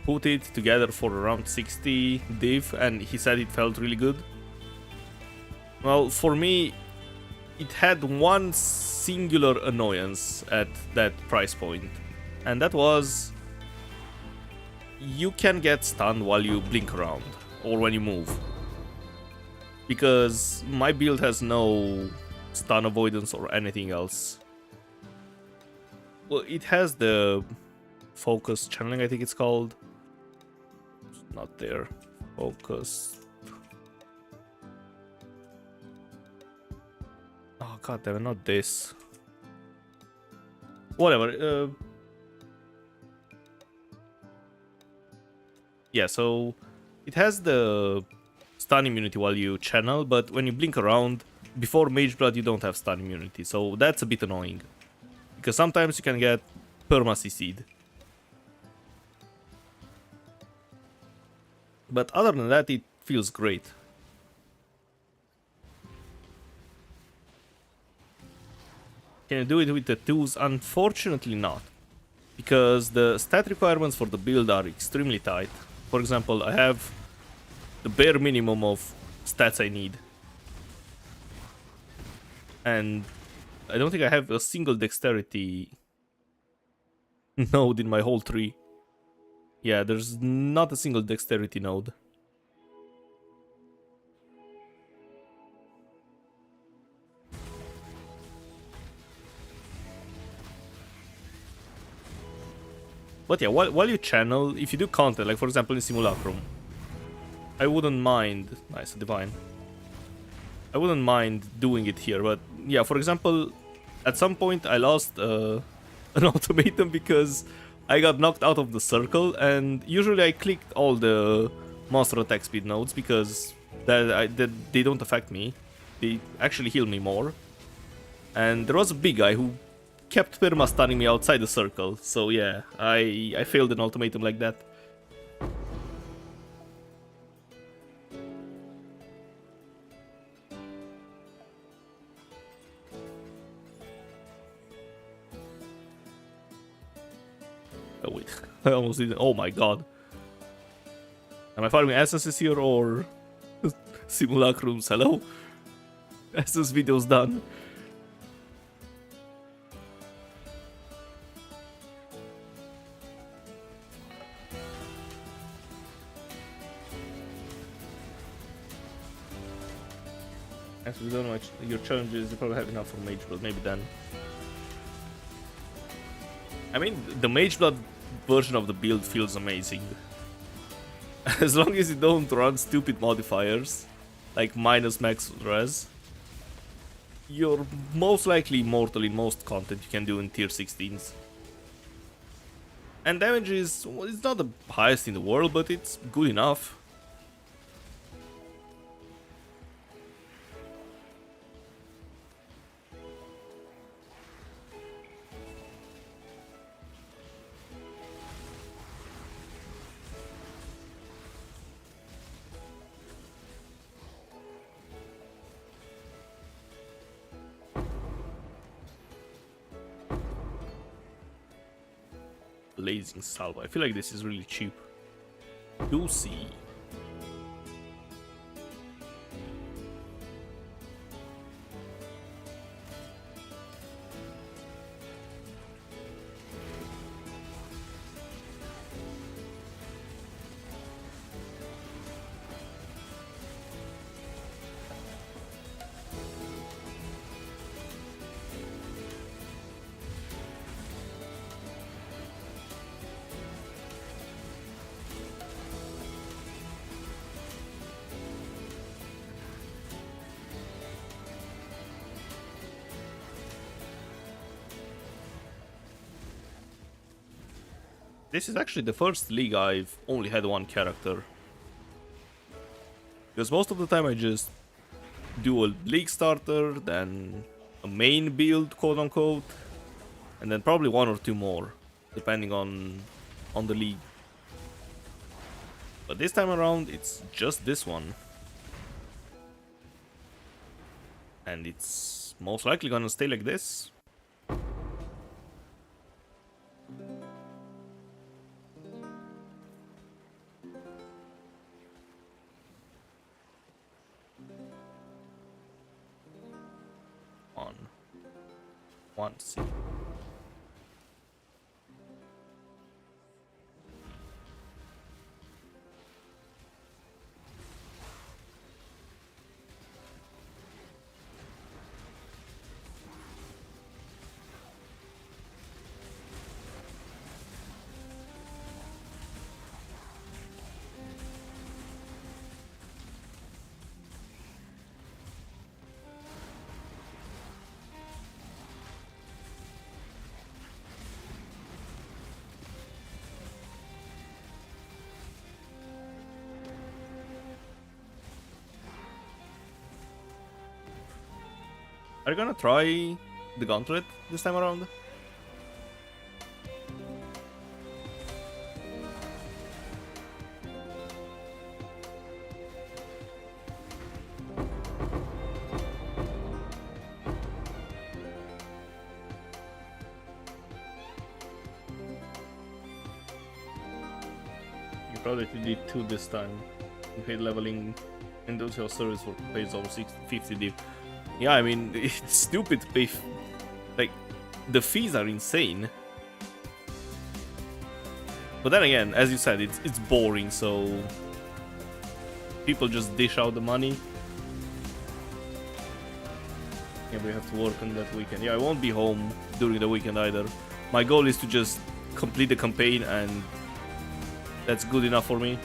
A: put it together for around 60 div, and he said it felt really good. Well, for me, it had one singular annoyance at that price point, and that was you can get stunned while you blink around or when you move. Because my build has no stun avoidance or anything else. Well, it has the focus channeling, I think it's called. It's not there. Focus. Oh god damn it, not this. Whatever. Yeah, so it has the stun immunity while you channel, but when you blink around, before Mage Blood you don't have stun immunity, so that's a bit annoying. Because sometimes you can get perma CC'd. But other than that, it feels great. Can you do it with the 2s? Unfortunately not. Because the stat requirements for the build are extremely tight. For example, I have the bare minimum of stats I need. And I don't think I have a single dexterity node in my whole tree. Yeah, there's not a single dexterity node. But yeah, while you channel, if you do content, like for example in Simulacrum, I wouldn't mind... Nice, divine. I wouldn't mind doing it here, but yeah, for example, at some point I lost an ultimatum because I got knocked out of the circle, and usually I clicked all the monster attack speed nodes because they don't affect me. They actually heal me more. And there was a big guy who kept perma stunning me outside the circle, so yeah, I failed an ultimatum like that. Oh wait, I almost didn't. Oh my god. Am I farming essences here or simulacrums? Hello? Essence video's done. As we don't know your challenges, you probably have enough for Mage Blood, maybe then. I mean, the Mage Blood version of the build feels amazing. As long as you don't run stupid modifiers, like minus max res, you're most likely immortal in most content you can do in tier 16s. And damage is, well, it's not the highest in the world, but it's good enough. Blazing Salvo. I feel like this is really cheap. Juicy. This is actually the first league I've only had one character. Because most of the time I just do a league starter, then a main build, quote unquote, and then probably one or two more, depending on the league. But this time around, it's just this one. And it's most likely gonna stay like this. One C. Are you gonna try the gauntlet this time around? You probably did 2 this time. You paid leveling industrial service for pays over 50 div. Yeah, I mean, it's stupid to pay. Like, the fees are insane. But then again, as you said, it's boring, so people just dish out the money. Yeah, we have to work on that weekend. Yeah, I won't be home during the weekend either. My goal is to just complete the campaign, and that's good enough for me.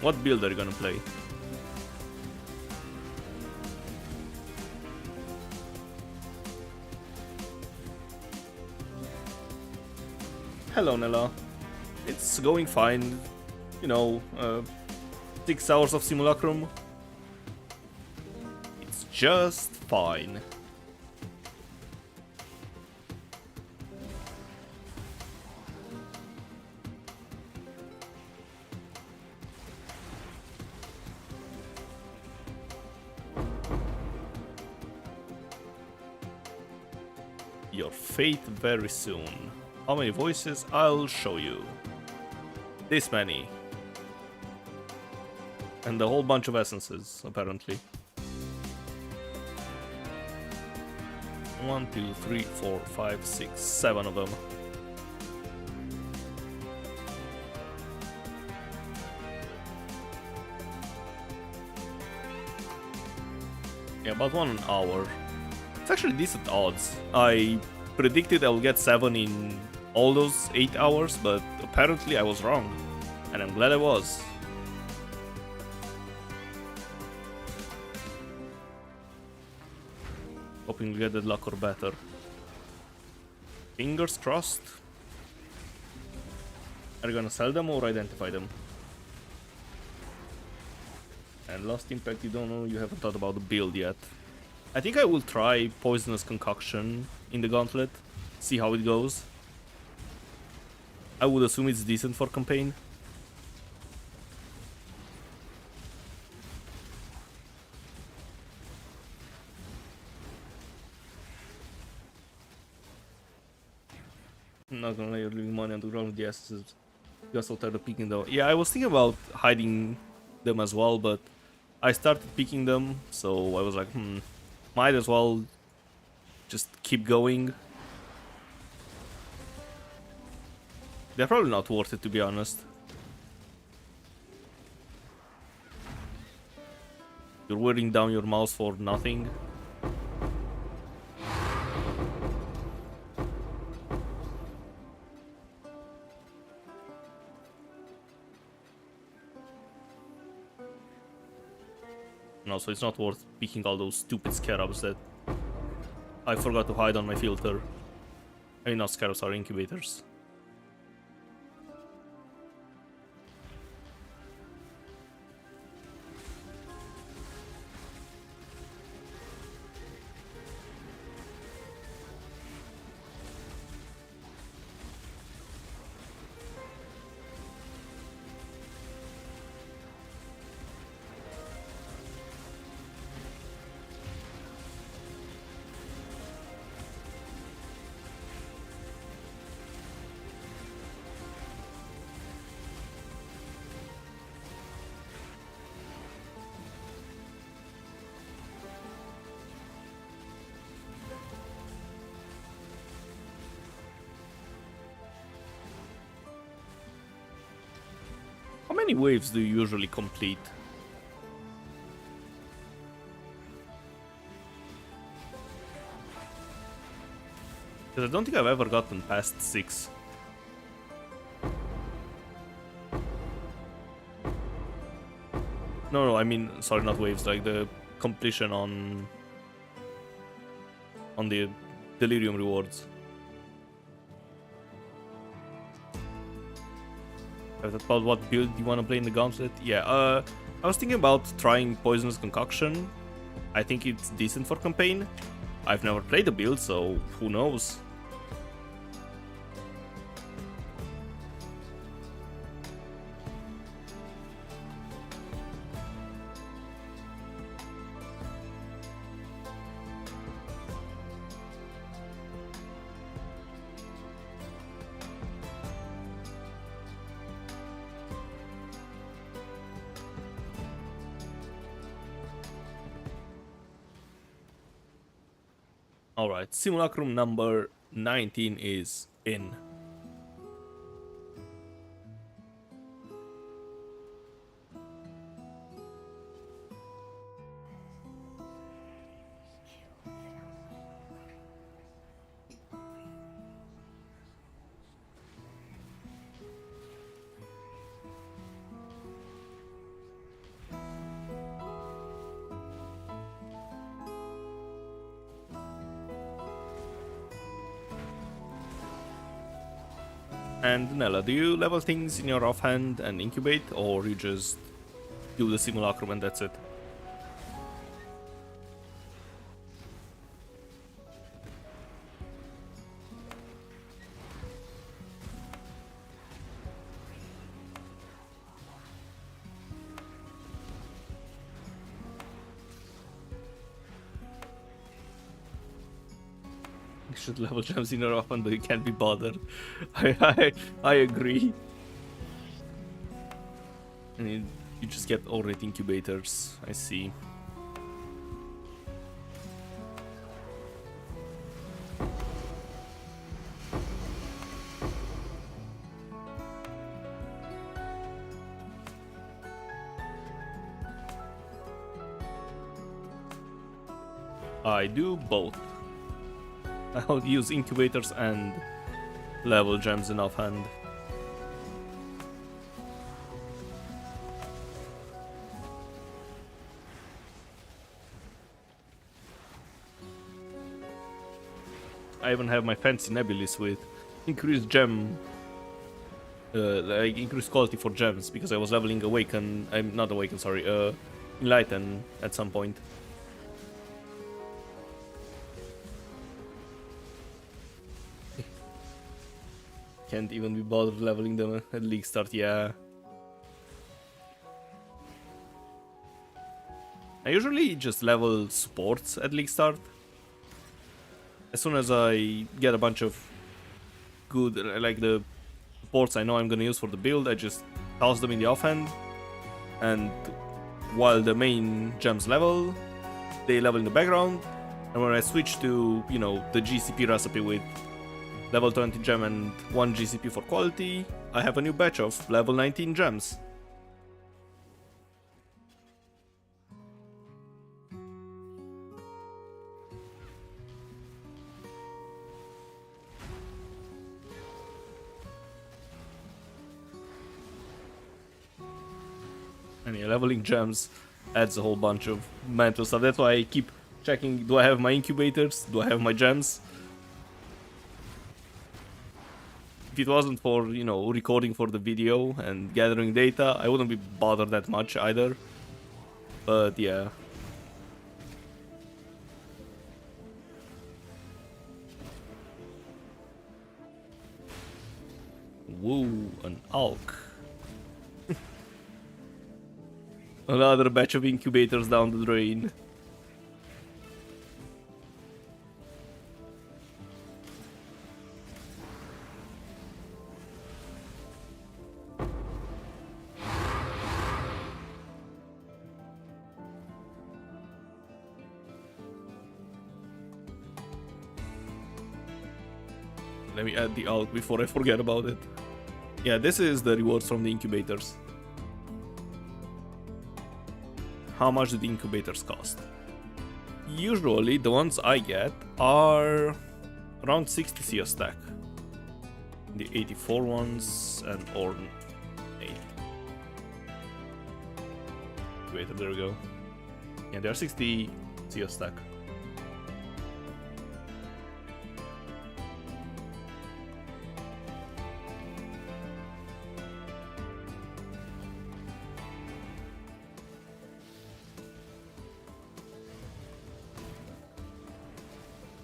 A: What build are you gonna play? Hello, Nella. It's going fine. You know, 6 hours of Simulacrum. It's just fine. Your fate very soon. How many voices? I'll show you. This many. And a whole bunch of essences, apparently. 1, 2, 3, 4, 5, 6, 7 of them. Yeah, about 1 hour. It's actually decent odds. I predicted I will get 7 in all those 8 hours, but apparently I was wrong. And I'm glad I was. Hoping to get that luck or better. Fingers crossed. Are you gonna sell them or identify them? And Lost Impact, you don't know, you haven't thought about the build yet. I think I will try Poisonous Concoction in the Gauntlet, see how it goes. I would assume it's decent for campaign. I'm not gonna let you leave money on the ground with the assets. You also started picking them. Yeah, I was thinking about hiding them as well, but I started picking them, so I was like, might as well just keep going. They're probably not worth it, to be honest. You're wearing down your mouse for nothing. No, so it's not worth picking all those stupid scarabs that I forgot to hide on my filter. I mean, not scarabs, are incubators. How many waves do you usually complete? Because I don't think I've ever gotten past 6. No, I mean, sorry, not waves, like the completion on the Delirium rewards. About what build you want to play in the Gauntlet? Yeah, I was thinking about trying Poisonous Concoction. I think it's decent for campaign. I've never played the build, so who knows? Alright, Simulacrum number 19 is in. And Nella, do you level things in your offhand and incubate, or you just do the Simulacrum and that's it? You should level gems in your offhand, but you can't be bothered. I agree. And you just get already incubators. I see. I do both. I'll use incubators and level gems in offhand. I even have my fancy Nebulis with increased gem, like increased quality for gems, because I was leveling Awaken. I'm not Awaken, sorry, Enlighten at some point. Can't even be bothered leveling them at league start, yeah. I usually just level supports at league start. As soon as I get a bunch of good, like the supports I know I'm gonna use for the build, I just toss them in the offhand. And while the main gems level, they level in the background. And when I switch to, you know, the GCP recipe with level 20 gem and 1 GCP for quality, I have a new batch of level 19 gems. And yeah, leveling gems adds a whole bunch of mental stuff. That's why I keep checking, do I have my incubators? Do I have my gems? If it wasn't for, you know, recording for the video and gathering data, I wouldn't be bothered that much either. But yeah. Woo, an Alk. Another batch of incubators down the drain. Let me add the Alk before I forget about it. Yeah, this is the rewards from the incubators. How much do the incubators cost? Usually the ones I get are around 60 C a stack. The 84 ones and or 8. Wait, there we go. Yeah, they are 60 C a stack.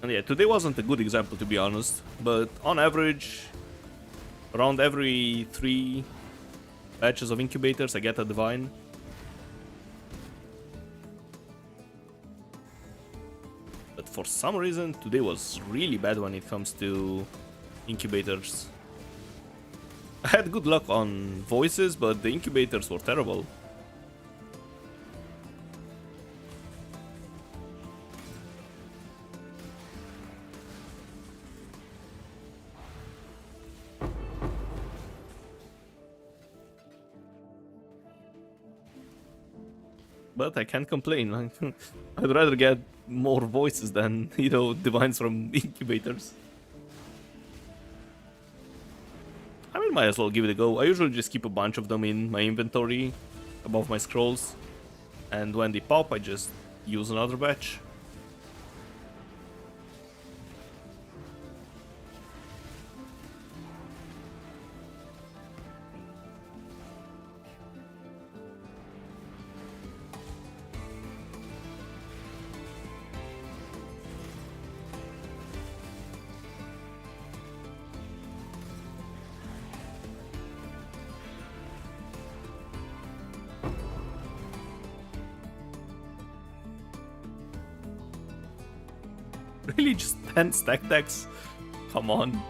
A: And yeah, today wasn't a good example to be honest, but on average, around every 3 batches of incubators I get a divine. But for some reason, today was really bad when it comes to incubators. I had good luck on voices, but the incubators were terrible. But I can't complain. I'd rather get more voices than, you know, divines from incubators. I mean, might as well give it a go. I usually just keep a bunch of them in my inventory above my scrolls. And when they pop, I just use another batch. Really, just 10 stack decks? Come on.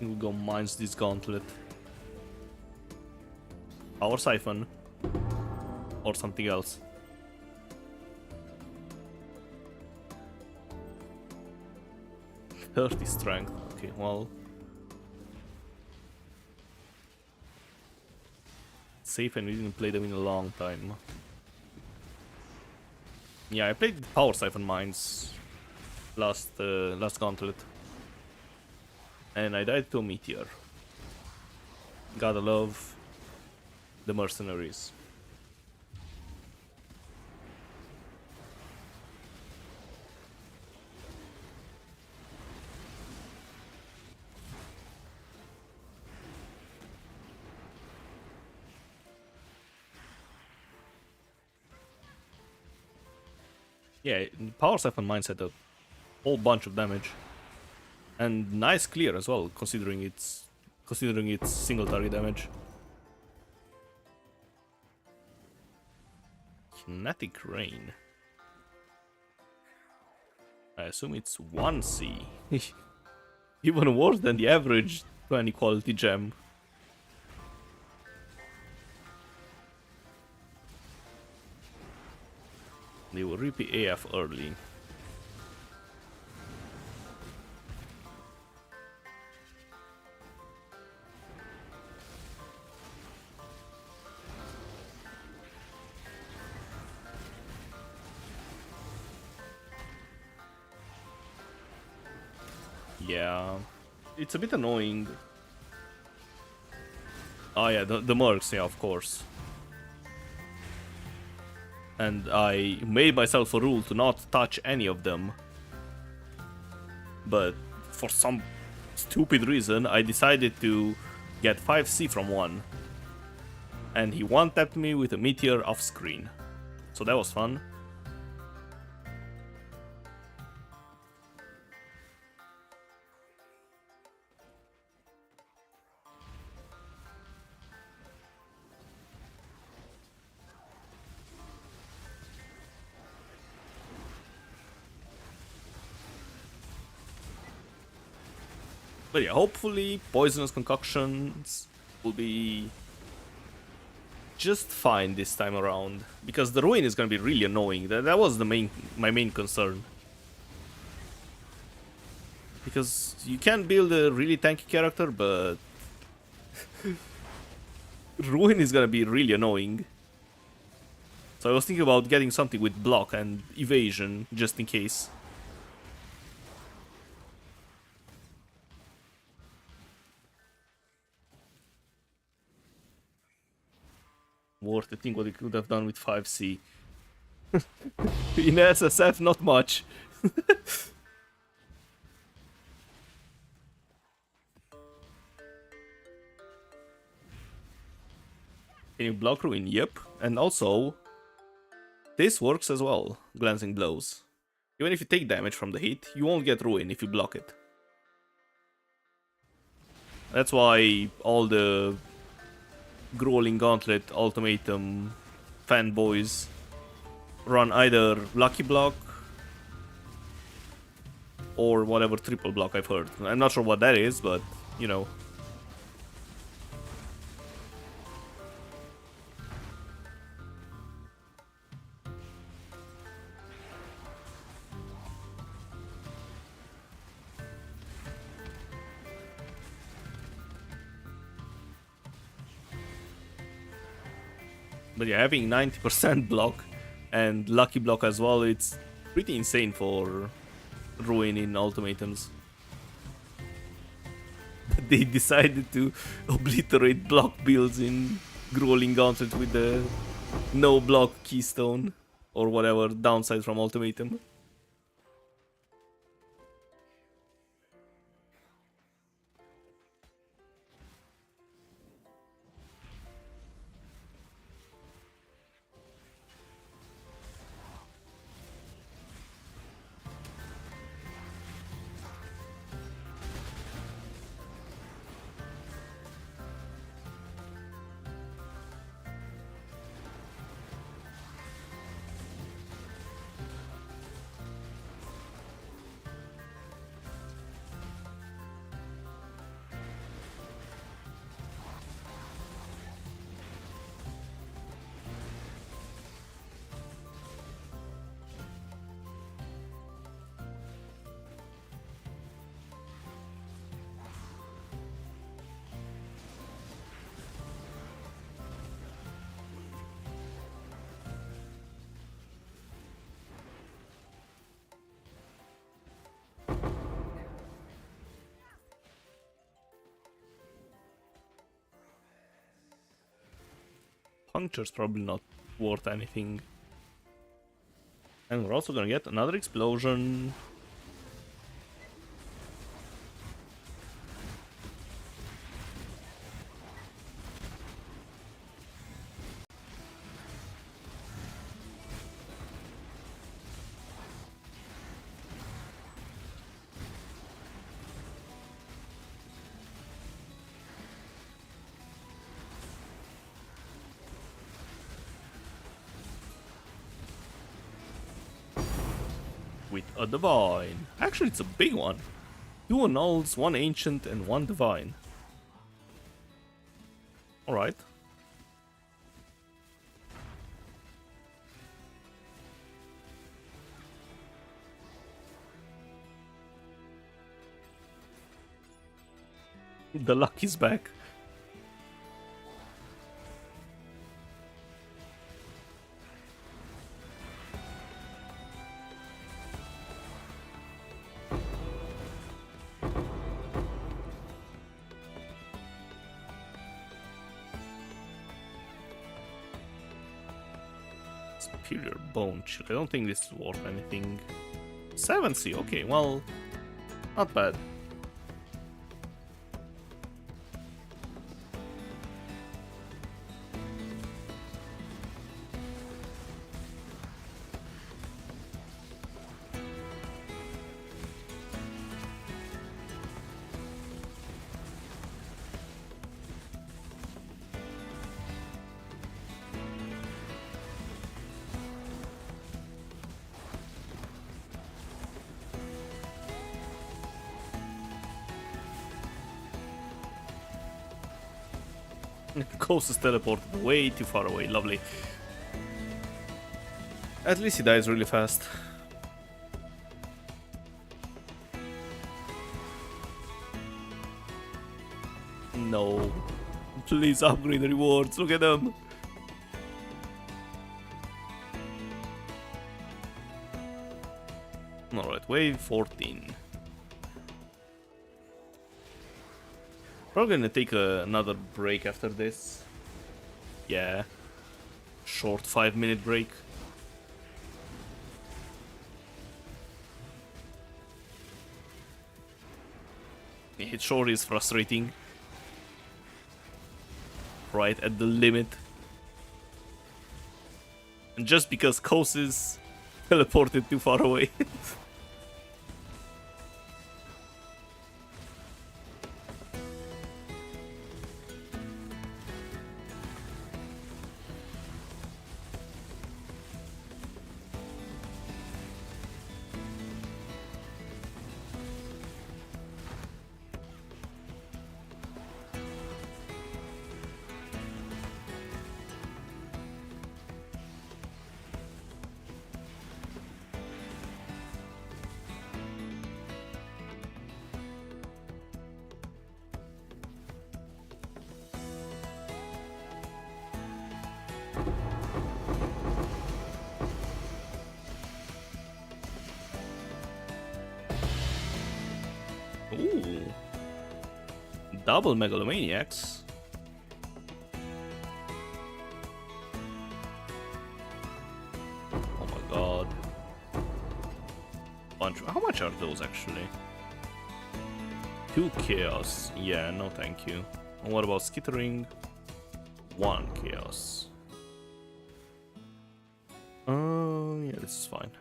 A: We'll go mines this gauntlet. Power siphon. Or something else. .30 strength. Okay, well. Safe, and we didn't play them in a long time. Yeah, I played power siphon mines last gauntlet. And I died to a meteor. Gotta love the mercenaries. Yeah, power siphon mines had a whole bunch of damage. And nice clear as well, considering its single target damage. Kinetic rain. I assume it's 1C. Even worse than the average 20 quality gem. They will repeat AF early. Yeah, it's a bit annoying. Oh yeah, the mercs, yeah, of course. And I made myself a rule to not touch any of them. But for some stupid reason, I decided to get 5C from one. And he one-tapped me with a meteor off screen. So that was fun. But yeah, hopefully poisonous concoctions will be just fine this time around. Because the ruin is gonna be really annoying. That was my main concern. Because you can build a really tanky character, but ruin is gonna be really annoying. So I was thinking about getting something with block and evasion, just in case. Worth to think what it could have done with 5C. In SSF, not much. Can you block ruin? Yep. And also, this works as well, glancing blows. Even if you take damage from the hit, you won't get ruin if you block it. That's why all the Grueling Gauntlet Ultimatum fanboys run either Lucky Block or whatever triple block I've heard. I'm not sure what that is, but, you know. But yeah, having 90% block and lucky block as well, it's pretty insane for ruin in ultimatums. They decided to obliterate block builds in Grueling Gauntlet with the no block keystone or whatever downside from ultimatum. Puncture's probably not worth anything. And we're also gonna get another explosion. With a divine. Actually, it's a big one. 2 annuls, 1 ancient, and 1 divine. Alright. The luck is back. Superior bone chill. I don't think this is worth anything. 7C, okay, well, not bad. Coast is teleported way too far away, lovely. At least he dies really fast. No. Please upgrade the rewards, look at them. Alright, wave 14. Probably gonna take another break after this. Yeah. Short 5-minute break. It sure is frustrating. Right at the limit. And just because Kos is teleported too far away. Ooh. Double Megalomaniacs. Oh my god. Bunch. How much are those actually? 2 chaos. Yeah, no thank you. And what about skittering? 1 chaos. Yeah, this is fine.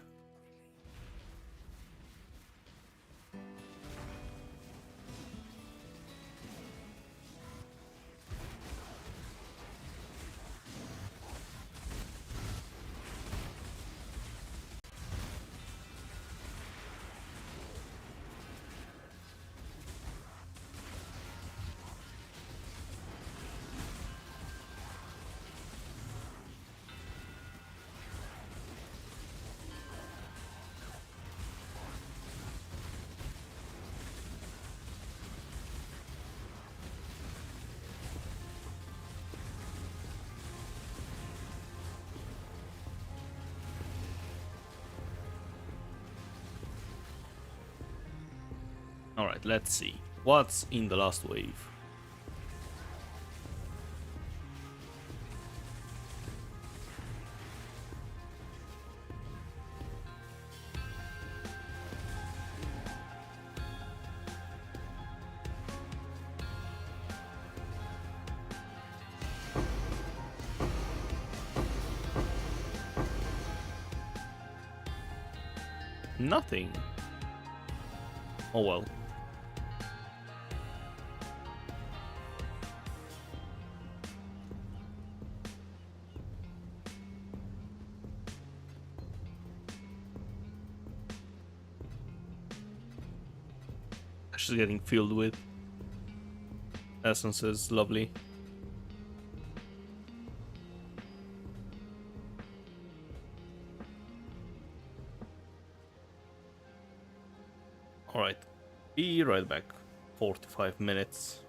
A: Alright, let's see. What's in the last wave? Nothing. Oh well. just getting filled with essences. Lovely. Alright, be right back. 45 minutes.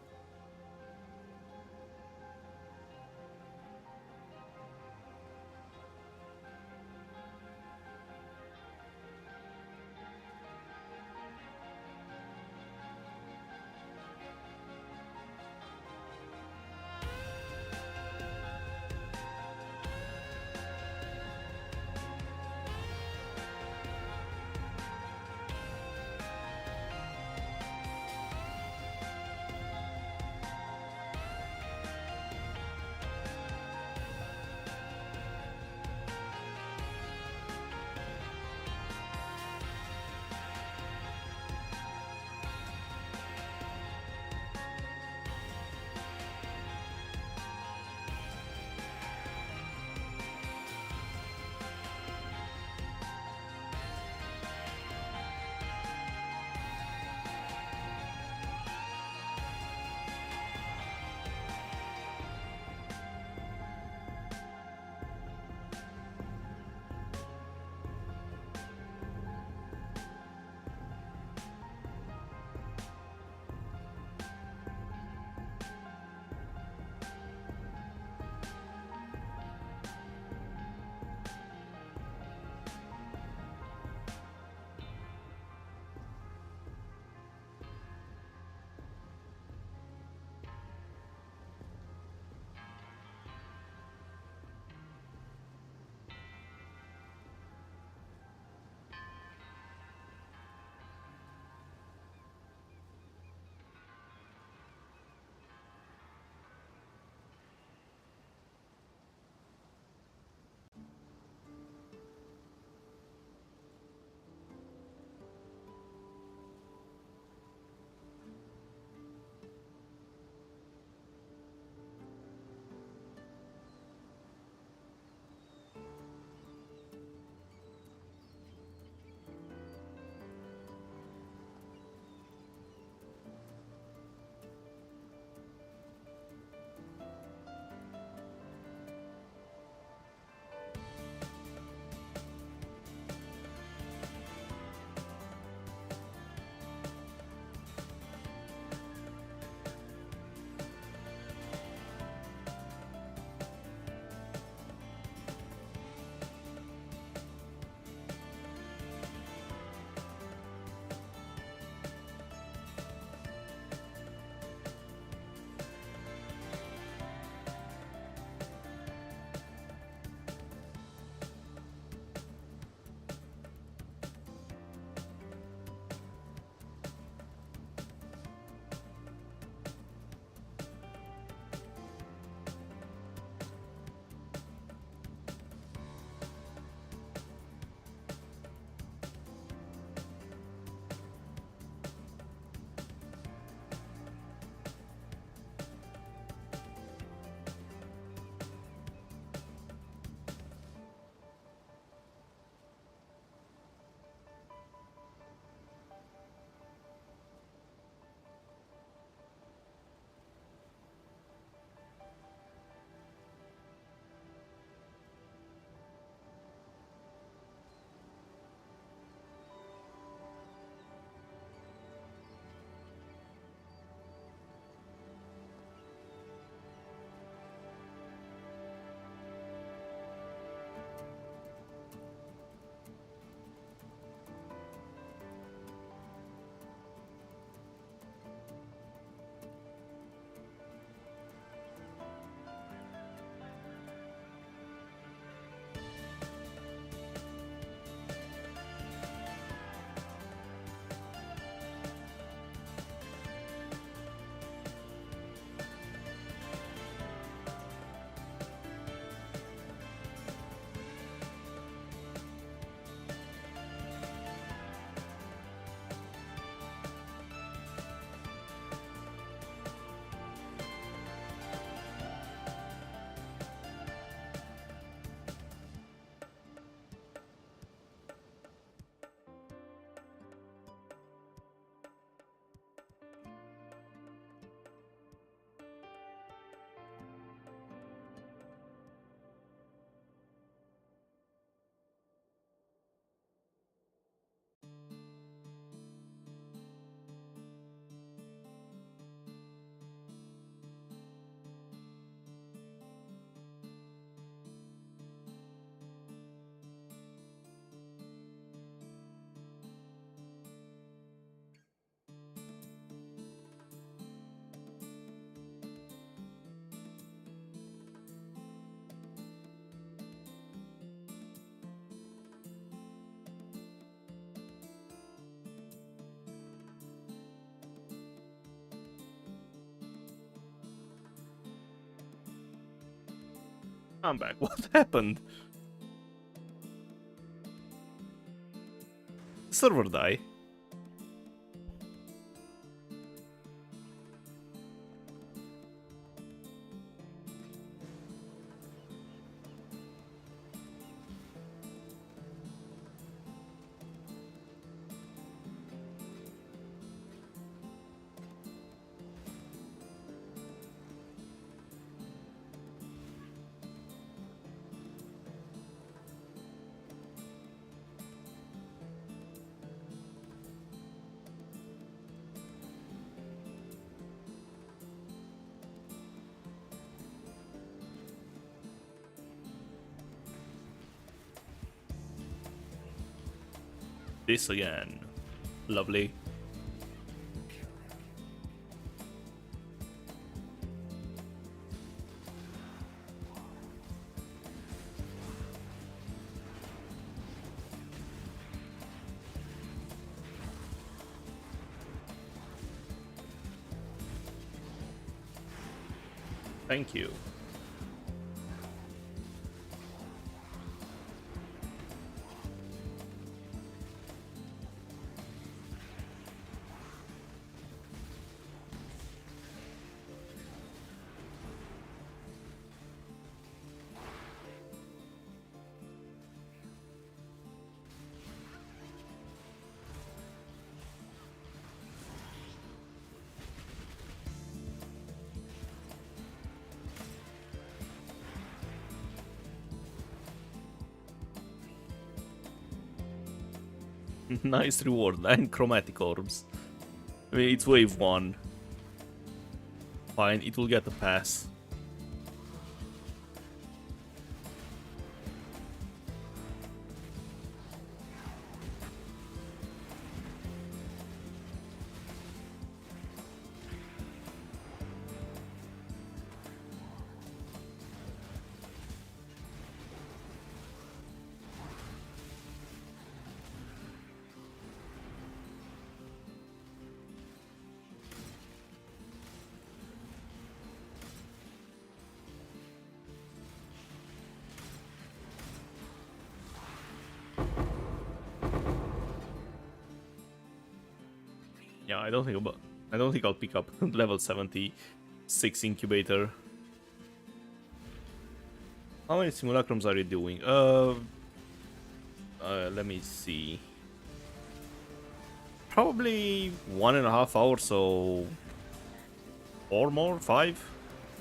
A: I'm back. What happened? Server die. This again. Lovely. Thank you. Nice reward, 9 chromatic orbs. I mean, it's wave 1. Fine, it will get a pass. Yeah, I don't think I'll pick up level 76 incubator. How many simulacrums are you doing? Let me see. Probably 1.5 hours, so 4 more, 5,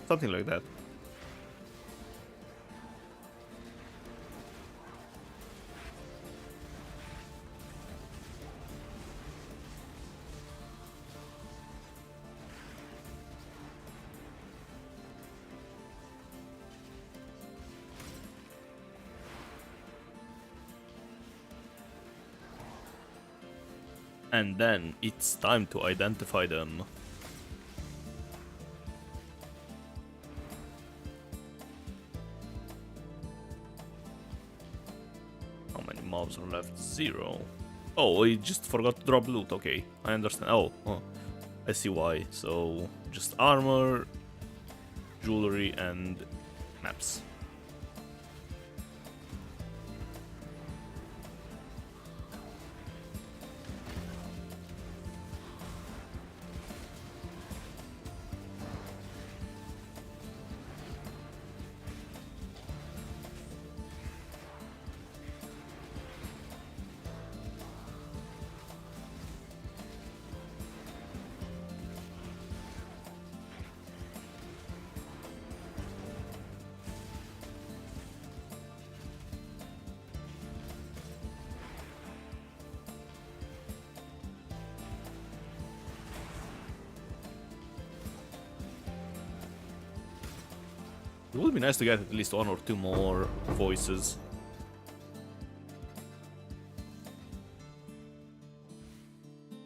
A: something like that. And then it's time to identify them. How many mobs are left? 0. Oh, I just forgot to drop loot. Okay, I understand. Oh, I see why. So, just armor, jewelry, and maps. It would be nice to get at least 1 or 2 more voices.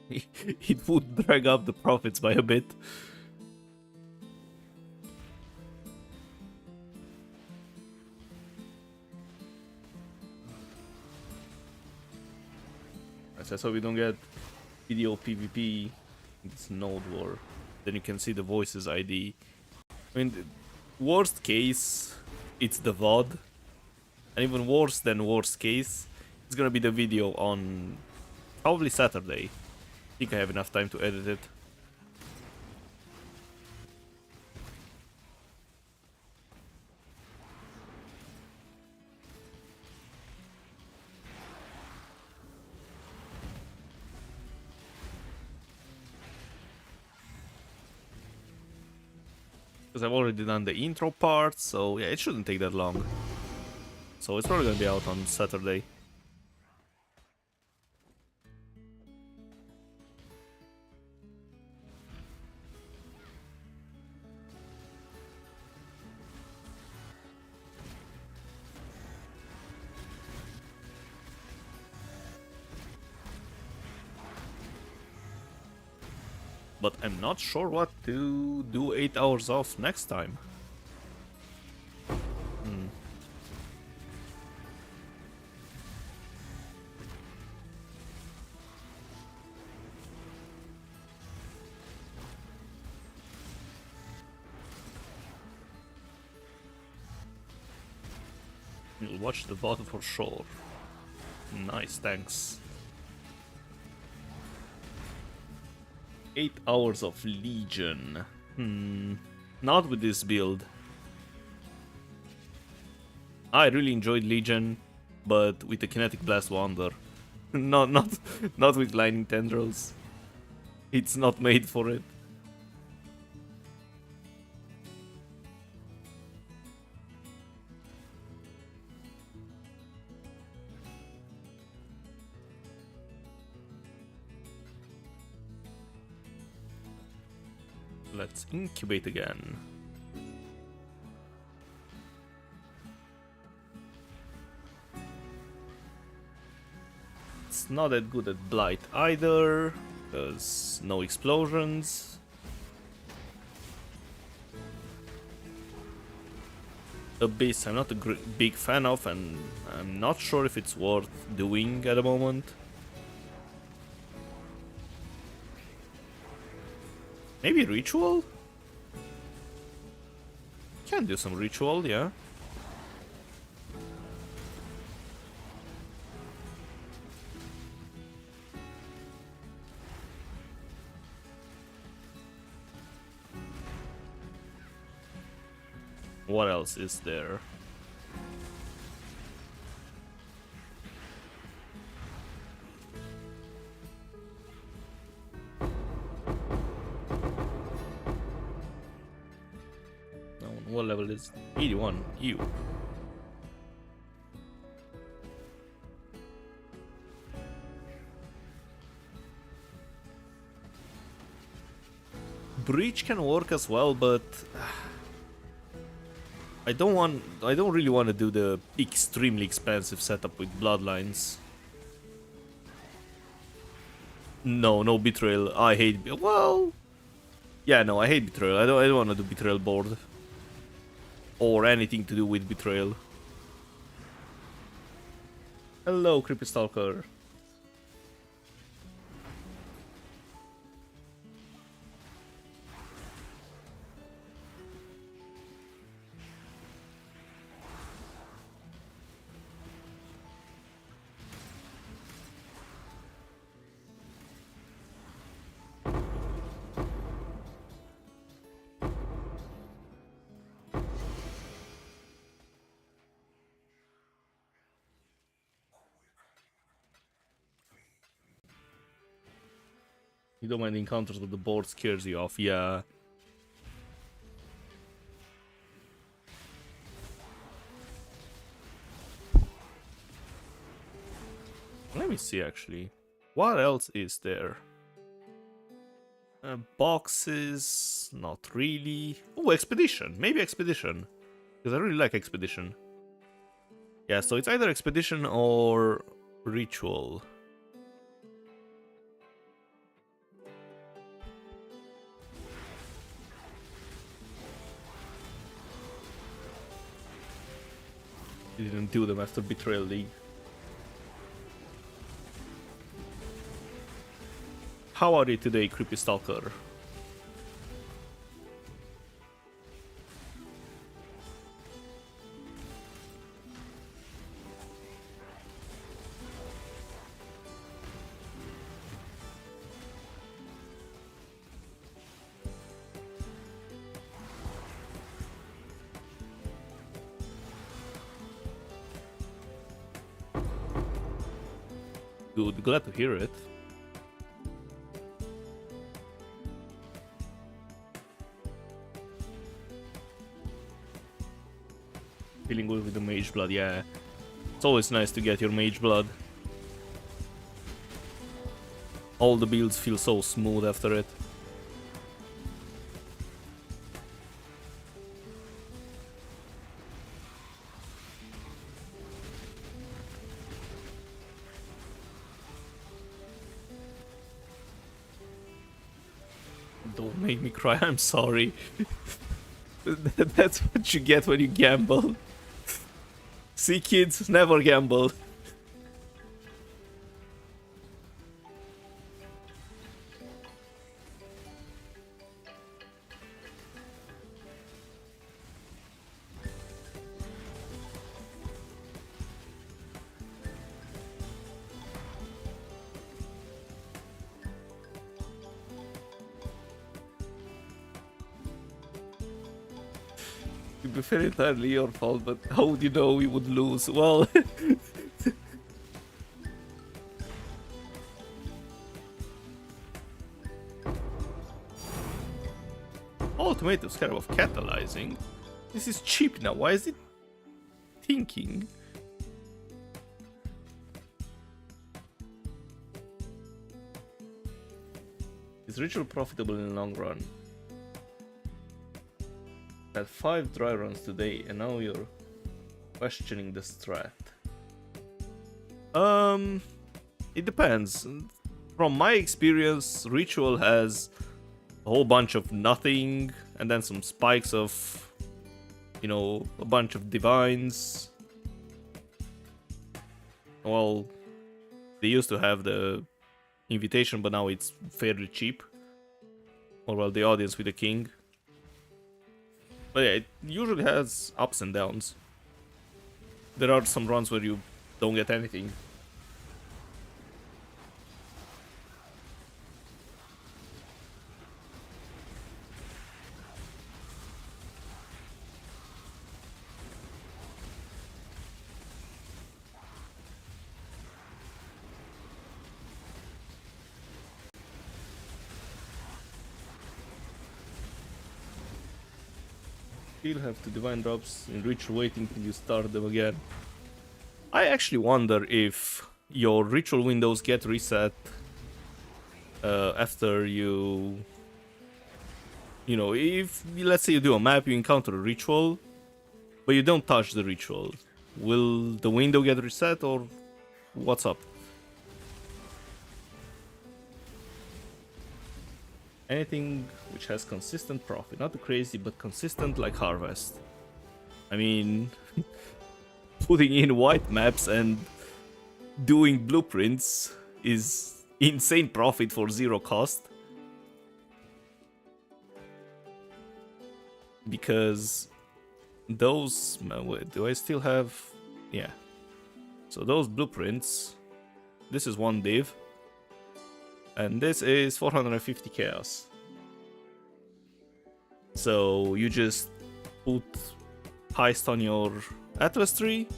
A: It would drag up the profits by a bit. So we don't get video PvP in this node war. Then you can see the voices ID. I mean, worst case, it's the VOD. And even worse than worst case, it's gonna be the video on probably Saturday. I think I have enough time to edit it. Because I've already done the intro part, so yeah, it shouldn't take that long. So it's probably gonna be out on Saturday. But I'm not sure what to do 8 hours off next time. You'll watch the VOD for sure. Nice, thanks. 8 hours of Legion. Not with this build. I really enjoyed Legion, but with the Kinetic Blast Wander. not with Lightning Tendrils. It's not made for it. Let's incubate again. It's not that good at Blight either, because no explosions. Abyss I'm not a big fan of, and I'm not sure if it's worth doing at the moment. Maybe Ritual? Can do some Ritual, yeah. What else is there? What level is 81? You. Breach can work as well, but I don't really want to do the extremely expensive setup with Bloodlines. No Betrayal. I hate. Well, yeah, no, I hate Betrayal. I don't want to do Betrayal board. Or anything to do with Betrayal. Hello, Creepy Stalker. You don't mind encounters that the board scares you off, yeah. Let me see actually. What else is there? Boxes, not really. Oh, Expedition. Maybe Expedition. Because I really like Expedition. Yeah, so it's either Expedition or Ritual. Didn't do them after Betrayal League. How are you today, Creepy Stalker? Good, glad to hear it. Feeling good with the mage blood, yeah. It's always nice to get your mage blood. All the builds feel so smooth after it. Don't make me cry, I'm sorry. That's what you get when you gamble. See, kids, never gamble. To be fair, entirely your fault, but how would you know we would lose? Well... Ultimatum Scarab of Catalyzing? This is cheap now, why is it thinking? Is ritual profitable in the long run? Had 5 dry runs today and now you're questioning the strat. It depends. From my experience, ritual has a whole bunch of nothing and then some spikes of, you know, a bunch of divines. Well, they used to have the invitation, but now it's fairly cheap. Or well, the audience with the king. But yeah, it usually has ups and downs. There are some runs where you don't get anything. Still have to divine drops in ritual waiting till you start them again. I actually wonder if your ritual windows get reset after you know, if let's say you do a map, you encounter a ritual, but you don't touch the ritual. Will the window get reset or what's up? Anything which has consistent profit, not crazy, but consistent like Harvest. I mean, putting in white maps and doing blueprints is insane profit for 0 cost. Because those, wait, do I still have, yeah. So those blueprints, this is 1 div. And this is 450 chaos. So you just put heist on your Atlas tree,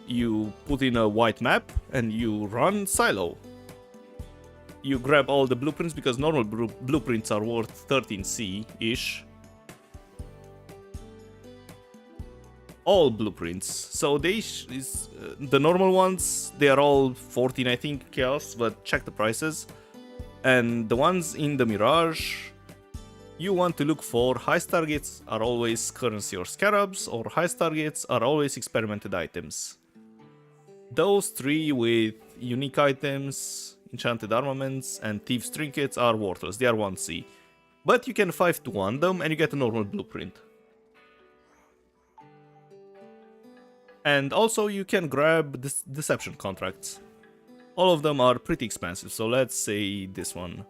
A: you put in a white map, and you run silo. You grab all the blueprints, because normal blueprints are worth 13C-ish. All blueprints. So they the normal ones, they are all 14, I think, chaos, but check the prices. And the ones in the Mirage, you want to look for heist targets are always currency or scarabs, or heist targets are always experimented items. Those 3 with unique items, enchanted armaments, and thieves trinkets are worthless. They are 1C. But you can 5-1 them and you get a normal blueprint. And also you can grab deception contracts. All of them are pretty expensive, so let's say this one.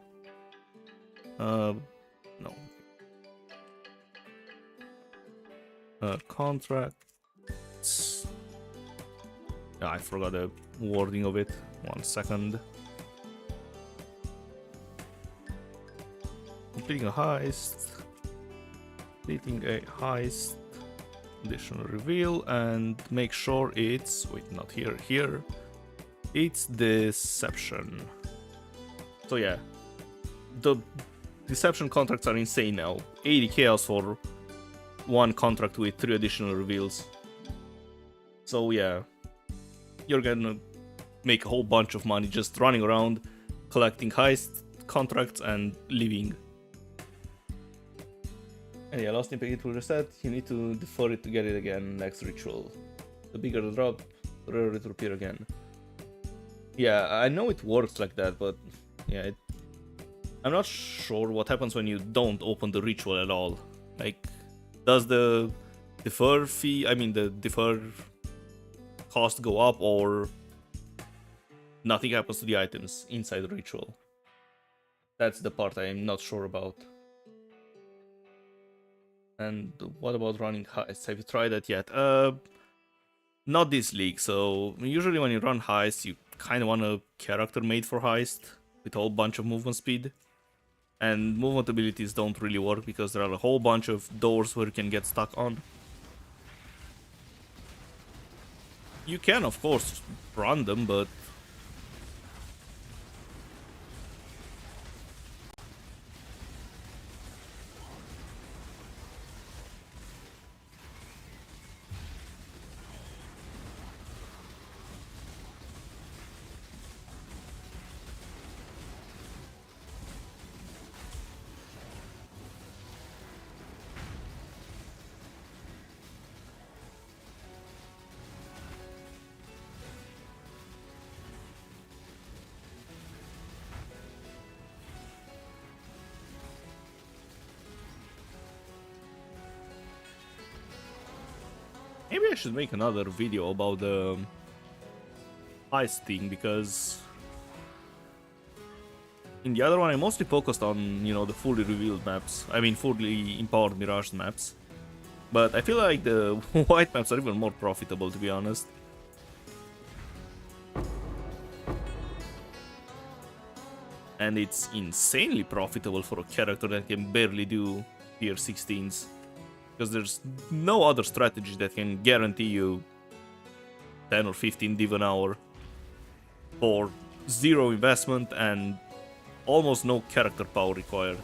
A: No. Contracts. Yeah, I forgot the wording of it. 1 second. Completing a heist. Completing a heist. Additional reveal, and make sure it's, wait, not here, here. It's Deception. So yeah, the Deception contracts are insane now. 80 chaos for one contract with 3 additional reveals. So yeah, you're gonna make a whole bunch of money just running around, collecting heist contracts and leaving. And yeah, last impact will reset. You need to defer it to get it again next ritual. The bigger the drop, the rarer it will appear again. Yeah, I know it works like that, but yeah, I'm not sure what happens when you don't open the ritual at all. Like, does the defer fee, the defer cost go up, or nothing happens to the items inside the ritual? That's the part I'm not sure about. And what about running heists? Have you tried that yet? Not this league. So usually when you run heist, you kind of want a character made for heist with a whole bunch of movement speed. And movement abilities don't really work because there are a whole bunch of doors where you can get stuck on. You can, of course, run them, but maybe I should make another video about the heist thing, because in the other one I mostly focused on, the fully revealed maps. Fully empowered Mirage maps. But I feel like the white maps are even more profitable, to be honest. And it's insanely profitable for a character that can barely do tier 16s. Because there's no other strategy that can guarantee you 10 or 15 div an hour for 0 investment and almost no character power required.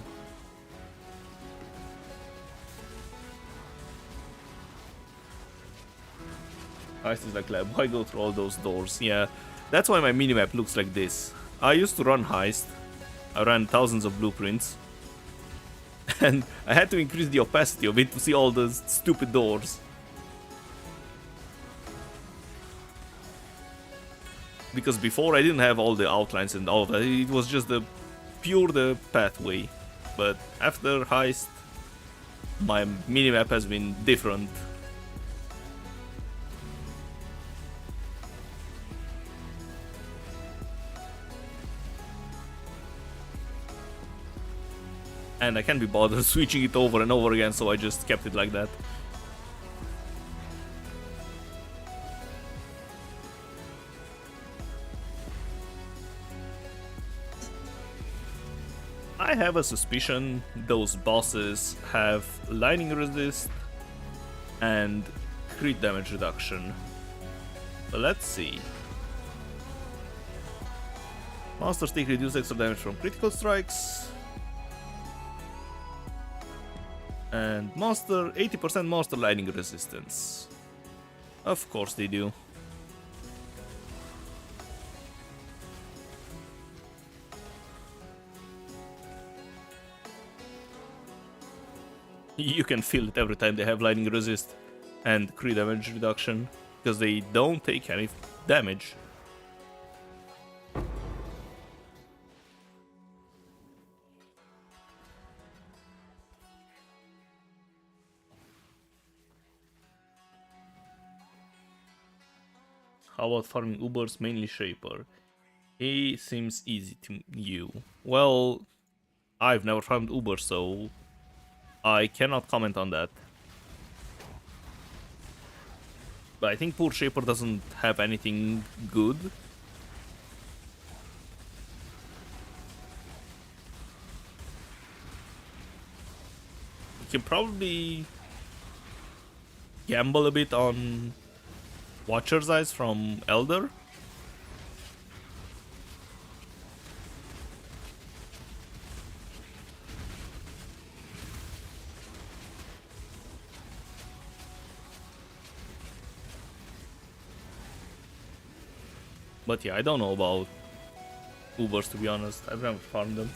A: Heist is like, why go through all those doors? Yeah, that's why my minimap looks like this. I used to run heist. I ran thousands of blueprints. And I had to increase the opacity of it to see all the stupid doors. Because before I didn't have all the outlines and all of that. It was just the pathway. But after heist, my minimap has been different. And I can't be bothered switching it over and over again, so I just kept it like that. I have a suspicion those bosses have lightning resist and crit damage reduction. But let's see. Monster stick reduce extra damage from critical strikes. And monster, 80% monster lightning resistance. Of course they do. You can feel it every time they have lightning resist and crit damage reduction, because they don't take any damage. How about farming Uber's mainly Shaper? He seems easy to you. Well, I've never farmed Uber, so I cannot comment on that. But I think poor Shaper doesn't have anything good. You can probably gamble a bit on Watcher's Eyes from Elder. But yeah, I don't know about Ubers, to be honest. I've never farmed them.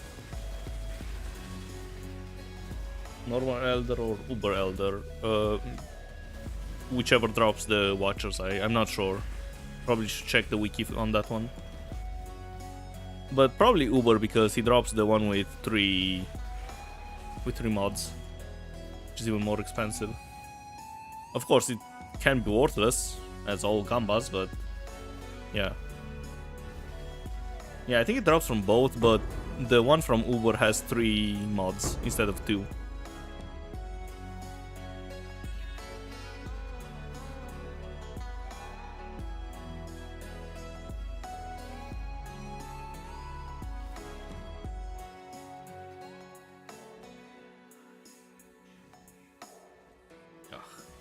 A: Normal Elder or Uber Elder. Whichever drops the Watchers Eye. I'm not sure. Probably should check the wiki on that one. But probably Uber because he drops the one with three mods, which is even more expensive. Of course, it can be worthless as all gambas, but yeah. Yeah, I think it drops from both, but the one from Uber has 3 mods instead of 2.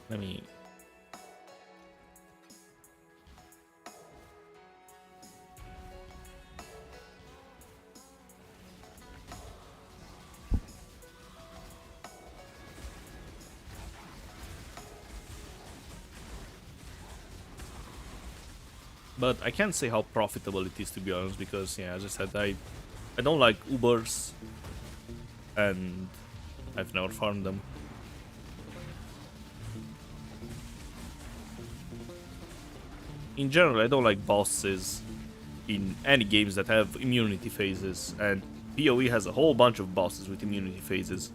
A: Let me... But I can't say how profitable it is, to be honest, because, yeah, as I said, I don't like Ubers, and I've never farmed them. In general, I don't like bosses in any games that have immunity phases, and PoE has a whole bunch of bosses with immunity phases.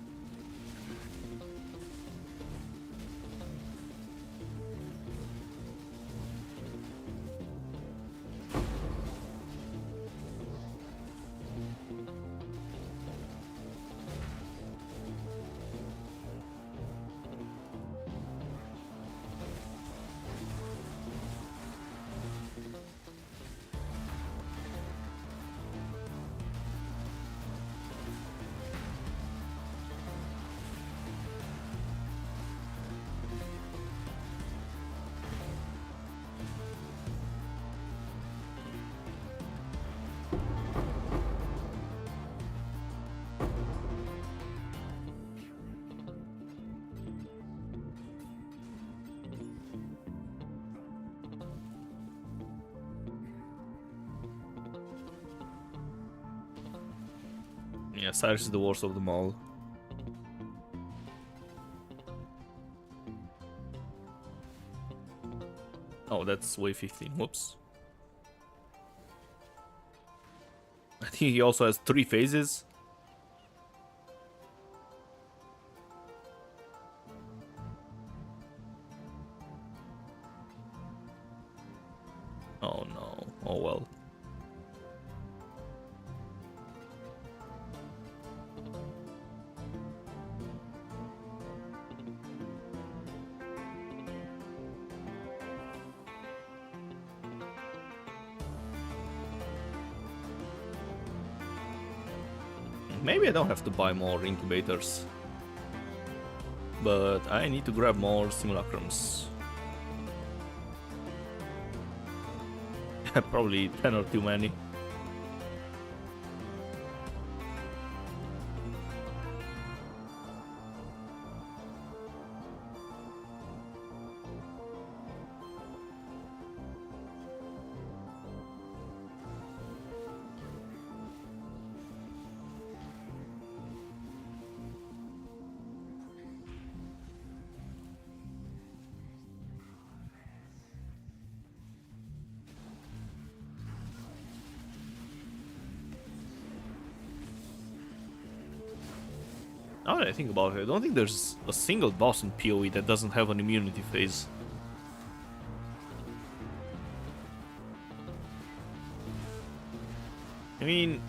A: Yeah, Cyrus is the worst of them all. Oh, that's wave 15. Whoops. I think he also has 3 phases. Oh no. Oh well. Maybe I don't have to buy more incubators, but I need to grab more simulacrums. Probably 10 or too many. Now that I think about it, I don't think there's a single boss in PoE that doesn't have an immunity phase. I mean,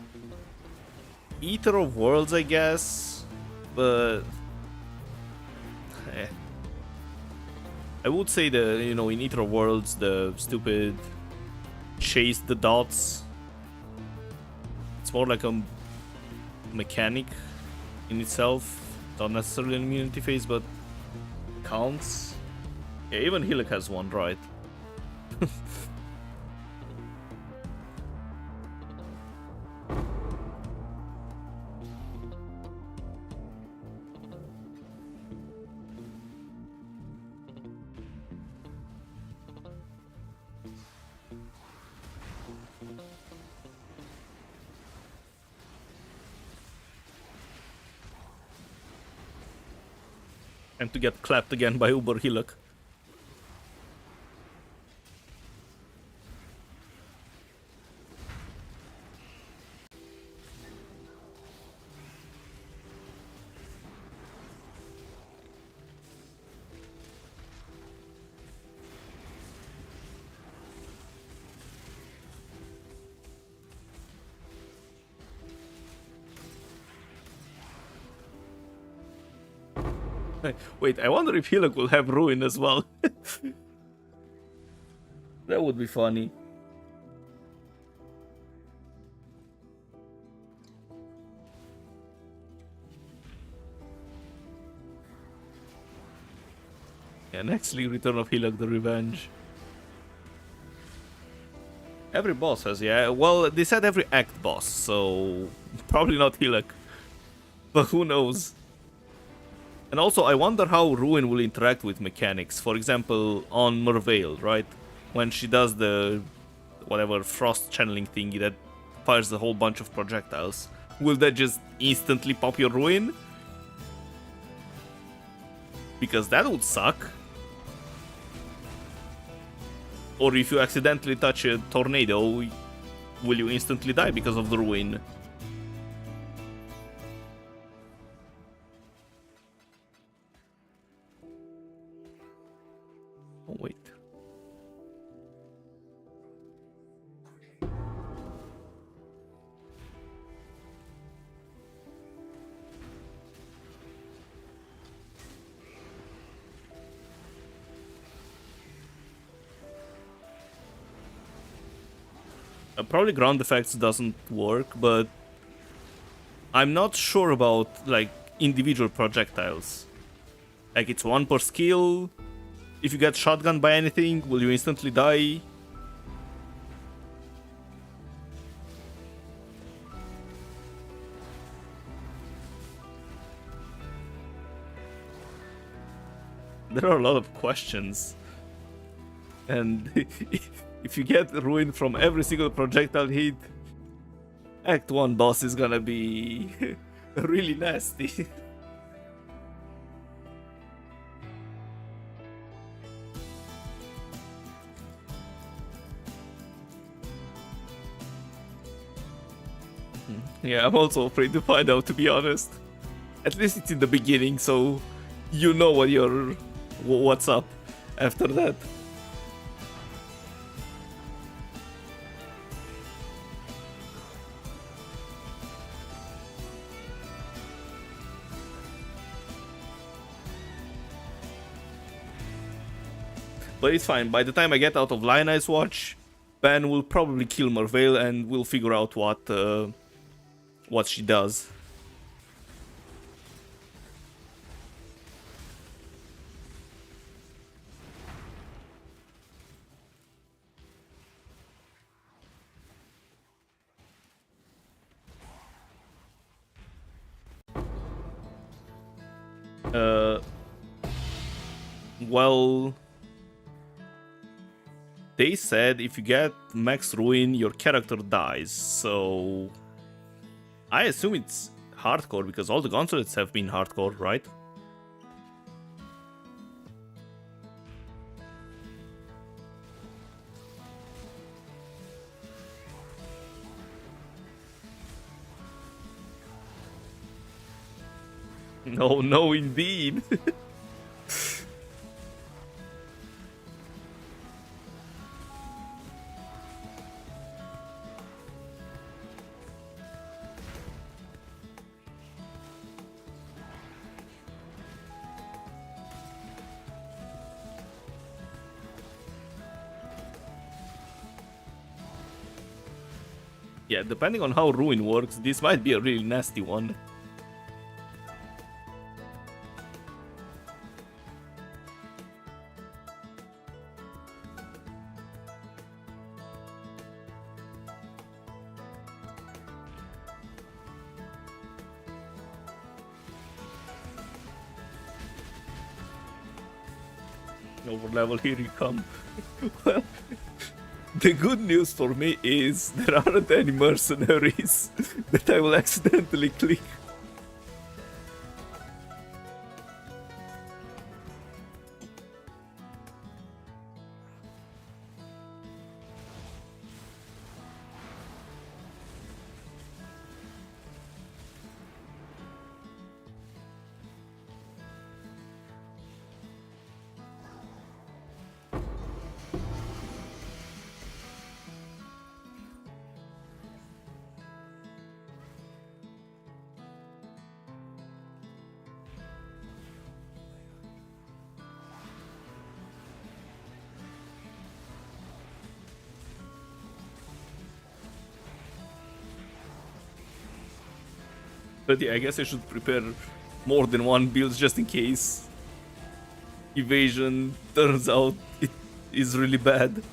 A: Eater of Worlds, I guess, but I would say the, you know, in Eater of Worlds, the stupid chase the dots. It's more like a mechanic in itself, not necessarily an immunity phase, but counts. Yeah, even Hillock has one, right? And to get clapped again by Uber Hillock. Wait, I wonder if Hillock will have Ruin as well. That would be funny. Yeah, next league, Return of Hillock, the Revenge. Every boss has, yeah. Well, they said every act boss, so probably not Hillock. But who knows? And also, I wonder how Ruin will interact with mechanics. For example, on Merveil, right? When she does the whatever frost channeling thingy that fires a whole bunch of projectiles. Will that just instantly pop your Ruin? Because that would suck. Or if you accidentally touch a tornado, will you instantly die because of the Ruin? Oh, wait. Probably ground effects doesn't work, but I'm not sure about like individual projectiles. Like it's one per skill. If you get shotgun by anything, will you instantly die? There are a lot of questions. And if you get ruined from every single projectile hit, Act 1 boss is gonna be really nasty. Yeah, I'm also afraid to find out, to be honest. At least it's in the beginning, so you know what's up after that. But it's fine. By the time I get out of Lion Eyes Watch, Ben will probably kill Merveil and we'll figure out what she does. Well, they said if you get max ruin, your character dies, so I assume it's hardcore because all the gauntlets have been hardcore, right? No, no, indeed. Yeah, depending on how Ruin works, this might be a really nasty one. Overlevel, here you come. Well, the good news for me is there aren't any mercenaries that I will accidentally click. But yeah, I guess I should prepare more than one build just in case evasion turns out it is really bad.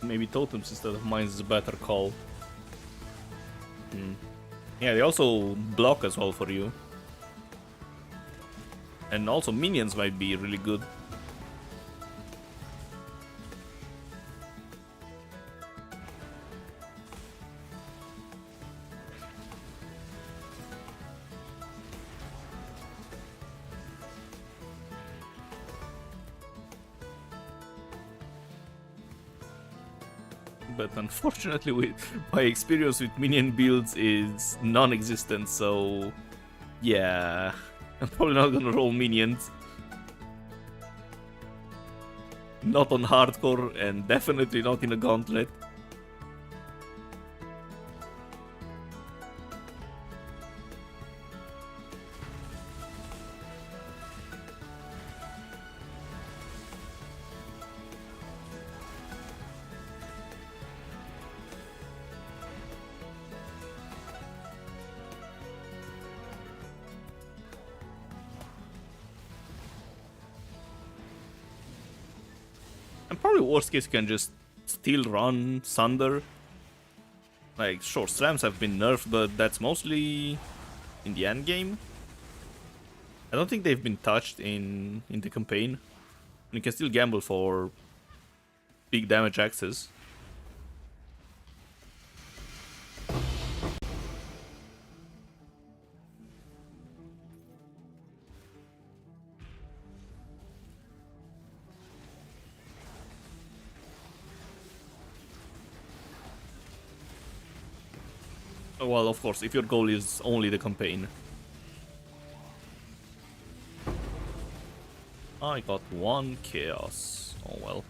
A: Maybe totems instead of mines is a better call. Yeah, they also block as well for you. And also minions might be really good. But unfortunately, my experience with minion builds is non-existent, so yeah, I'm probably not gonna roll minions. Not on hardcore, and definitely not in a gauntlet. And probably worst case you can just still run Sunder. Like, sure, slams have been nerfed, but that's mostly in the end game. I don't think they've been touched in the campaign. You can still gamble for big damage access. Well, of course, if your goal is only the campaign. I got one chaos. Oh well.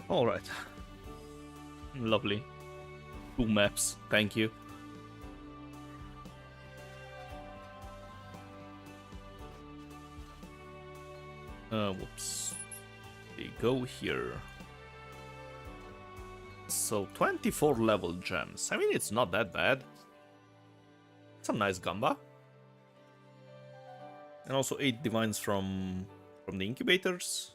A: Alright. Lovely. 2 maps, thank you. Whoops. They go here. So 24 level gems. I mean, it's not that bad. Some nice gamba. And also 8 divines from the incubators.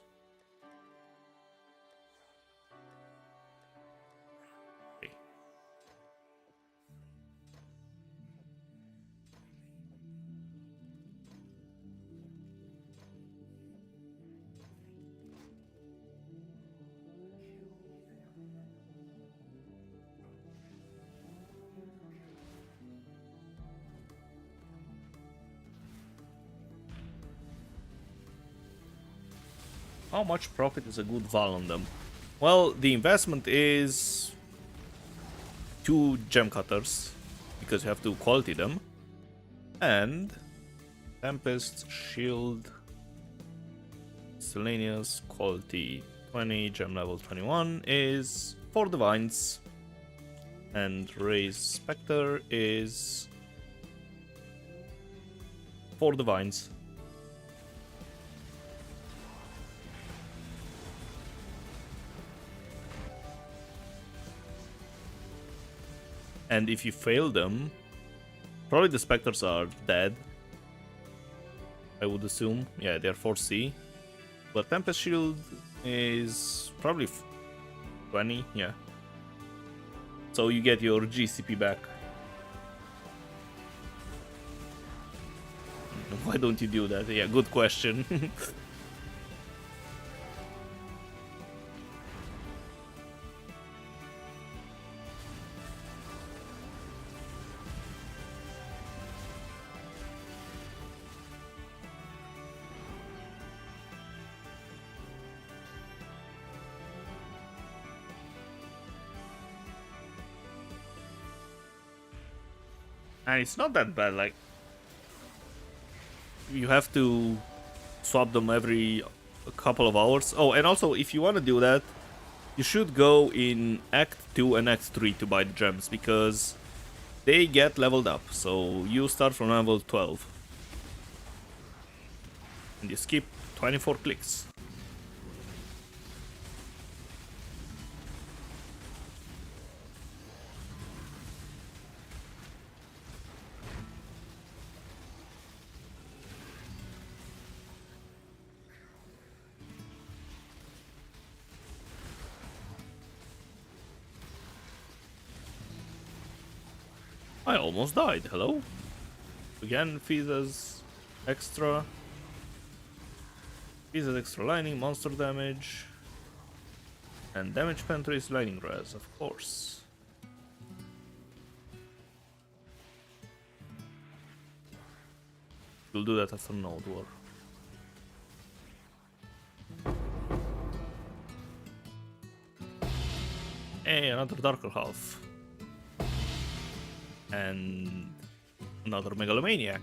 A: How much profit is a good val on them? Well, the investment is 2 gem cutters, because you have to quality them. And Tempest, Shield, Miscellaneous, quality 20, gem level 21 is 4 divines. And raise Spectre is 4 divines. And if you fail them, probably the Spectres are dead, I would assume. Yeah, they're 4C. But Tempest Shield is probably 20, yeah. So you get your GCP back. Why don't you do that? Yeah, good question. And it's not that bad, like, you have to swap them every couple of hours. Oh, and also, if you want to do that, you should go in Act 2 and Act 3 to buy the gems, because they get leveled up. So you start from level 12. And you skip 24 clicks. I almost died, hello? Again, Fiza's extra. Fiza's extra lining, monster damage. And damage penetrates lightning res, of course. We'll do that after Node War. Hey, another Darker Half. And another Megalomaniac.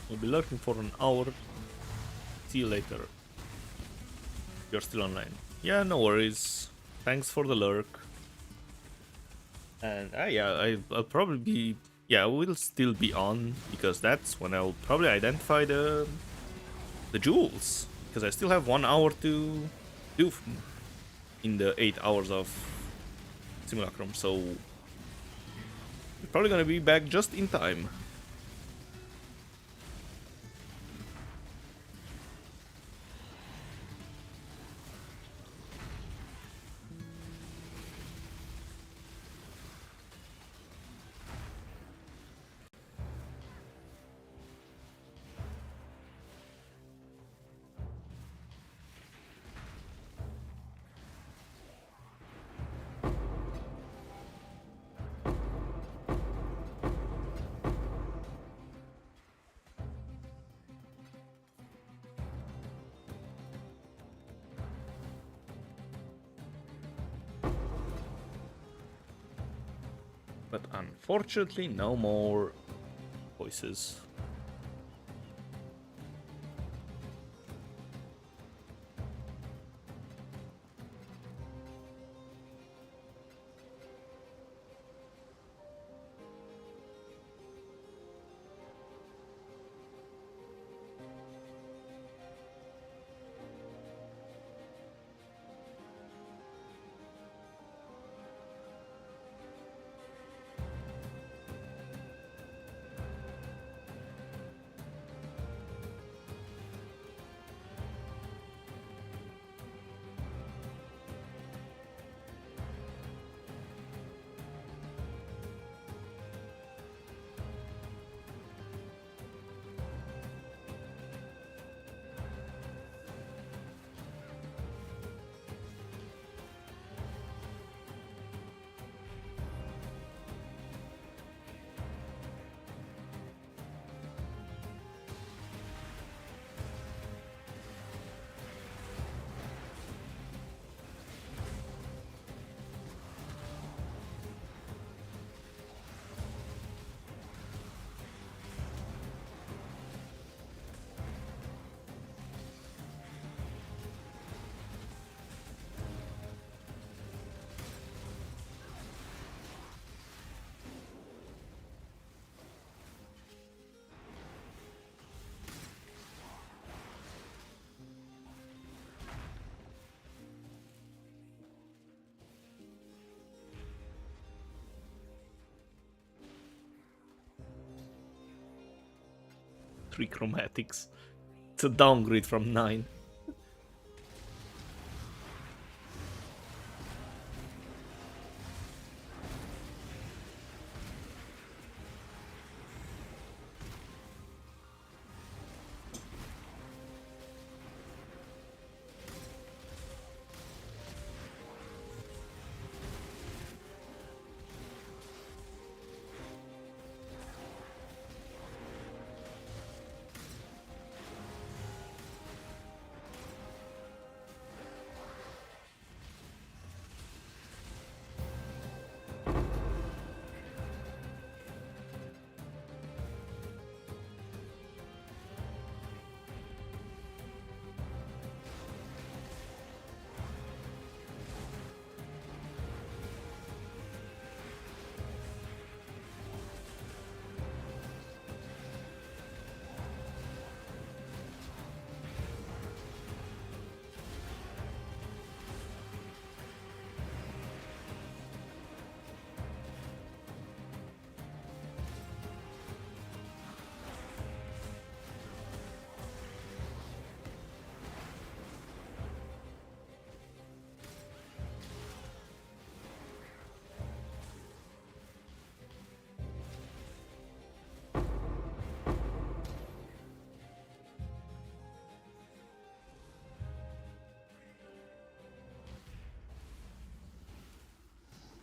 A: We'll be lurking for an hour. See you later. You're still online. Yeah, no worries. Thanks for the lurk. And yeah, I'll probably be... Yeah, we'll still be on, because that's when I'll probably identify the jewels. Because I still have 1 hour to do in the 8 hours of Simulacrum, so... We're probably gonna be back just in time. But unfortunately, no more voices. Three chromatics. It's a downgrade from 9.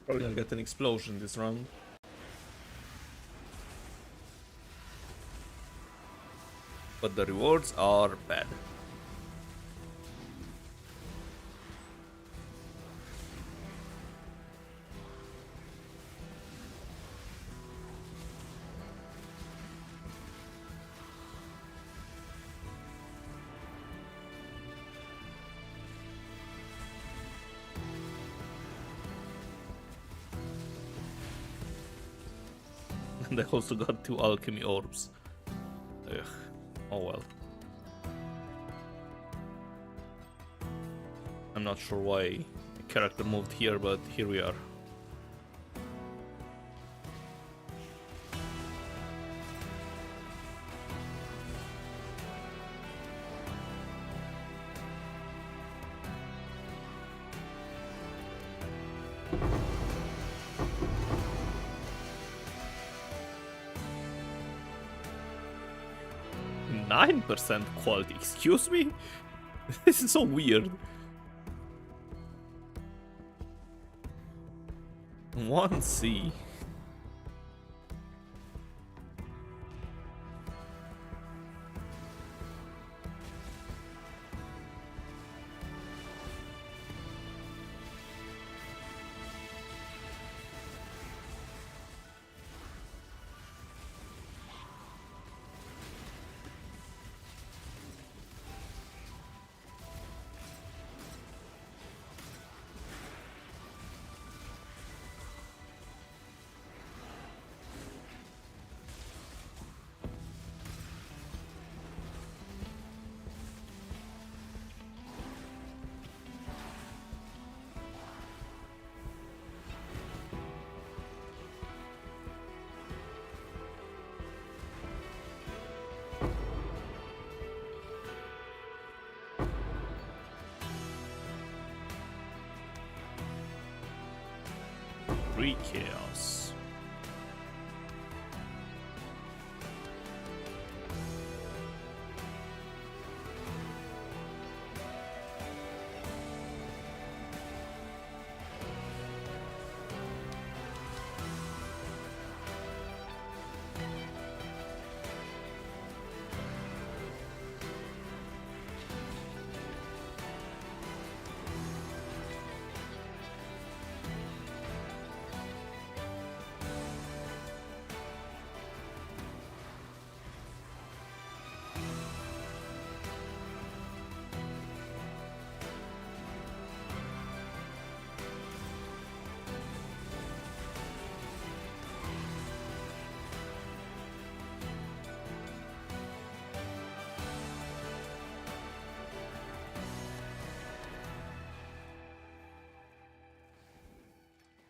A: Probably gonna get an explosion this round. But the rewards are bad. And I also got 2 alchemy orbs. Ugh. Oh well. I'm not sure why the character moved here, but here we are. %9 quality, excuse me? This is so weird. 1C. 3 chaos.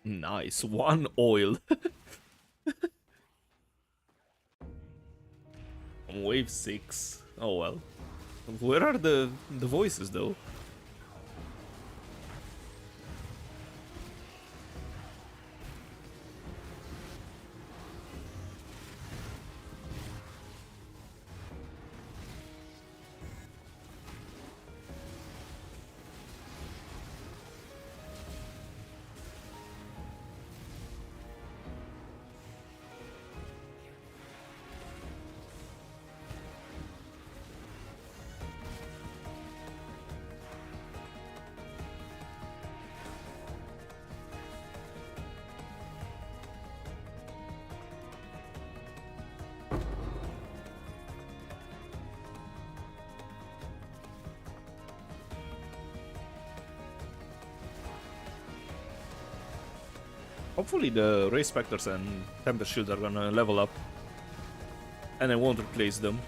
A: Nice, 1 oil. On wave 6. Oh well. Where are the voices though? Hopefully the Ray Spectres and Tempest Shield are gonna level up. And I won't replace them.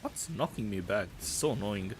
A: What's knocking me back? It's so annoying.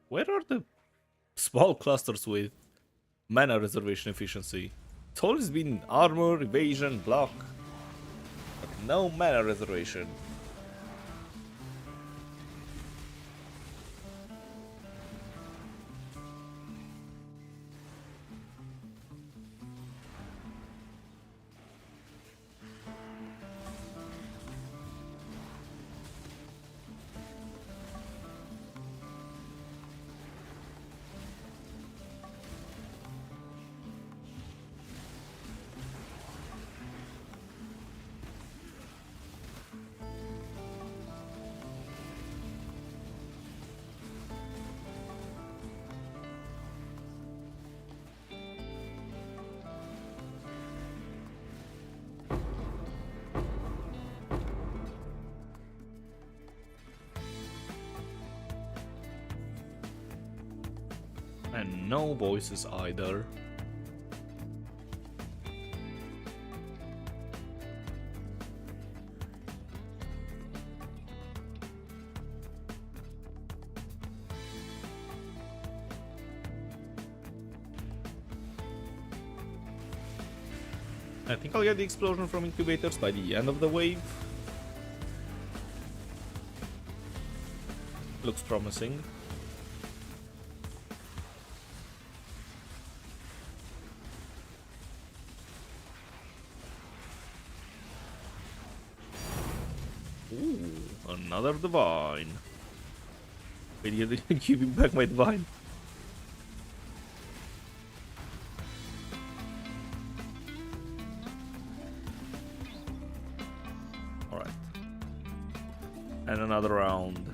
A: Where are the small clusters with mana reservation efficiency? It's always been armor, evasion, block, but no mana reservation. no voices either. I think I'll get the explosion from incubators by the end of the wave. Looks promising. Ooh, another divine. Wait, you're giving back my divine. Alright. And another round.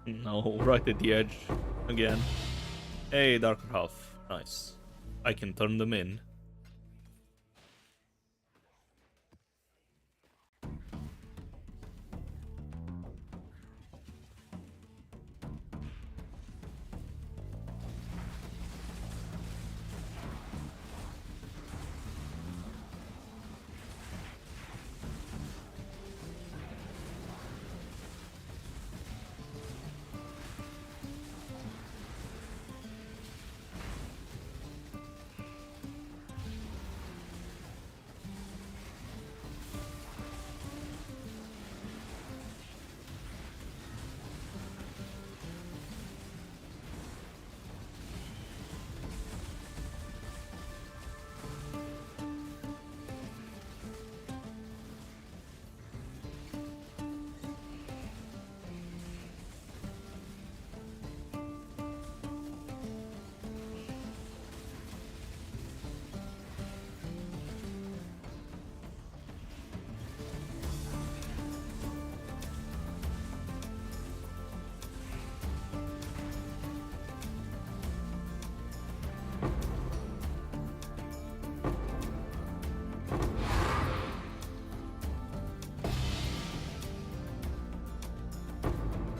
A: No, right at the edge again. Hey, Darker Half. Nice. I can turn them in.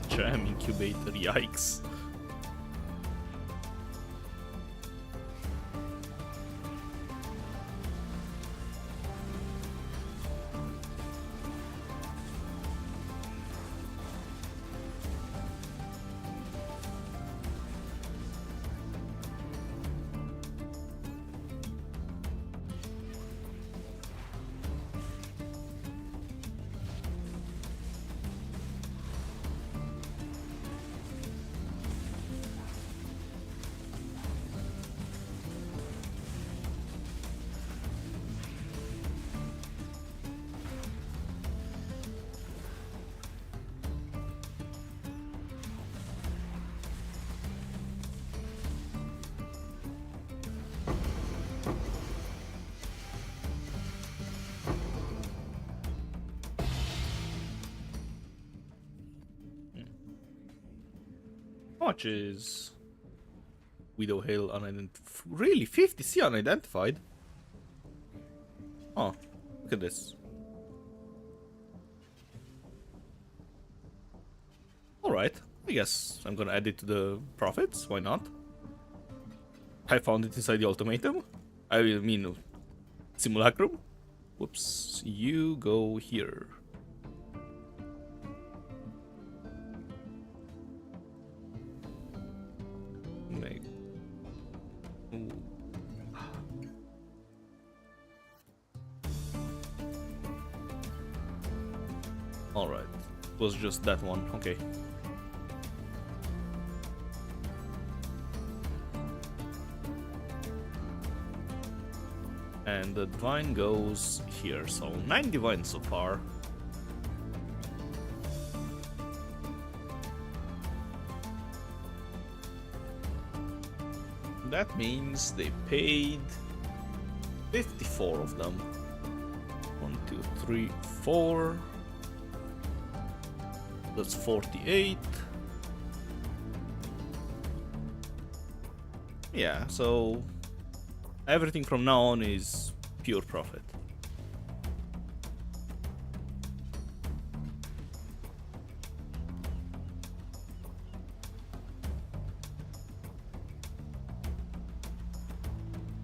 A: Jam incubator, yikes. How much is Widow Hill unidentified? Really? 50C unidentified? Oh, look at this. Alright, I guess I'm gonna add it to the profits, why not? I found it inside the ultimatum. I mean, Simulacrum. Whoops, you go here. Make. Ooh. Alright, it was just that one, okay. And the divine goes here, so 9 divines so far. That means they paid 54 of them. 1, 2, 3, 4. That's 48. Yeah, so everything from now on is pure profit.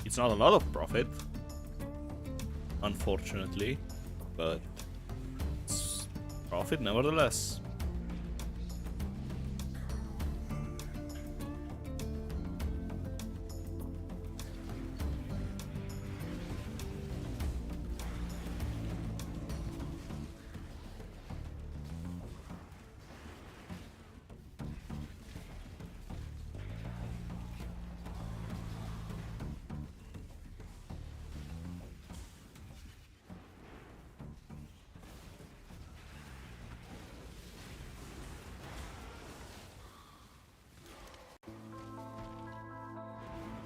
A: It's not a lot of profit, unfortunately, but it's profit nevertheless.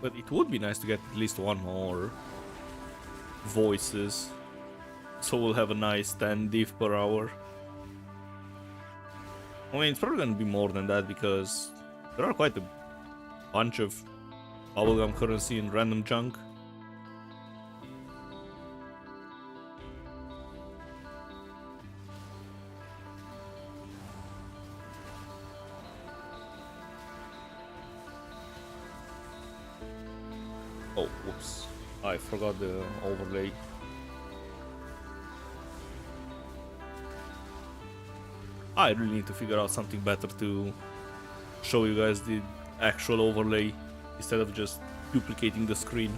A: But it would be nice to get at least one more voices, so we'll have a nice 10 div per hour. I mean, it's probably gonna be more than that because there are quite a bunch of bubblegum currency and random junk. Oh, whoops. I forgot the overlay. I really need to figure out something better to show you guys the actual overlay instead of just duplicating the screen.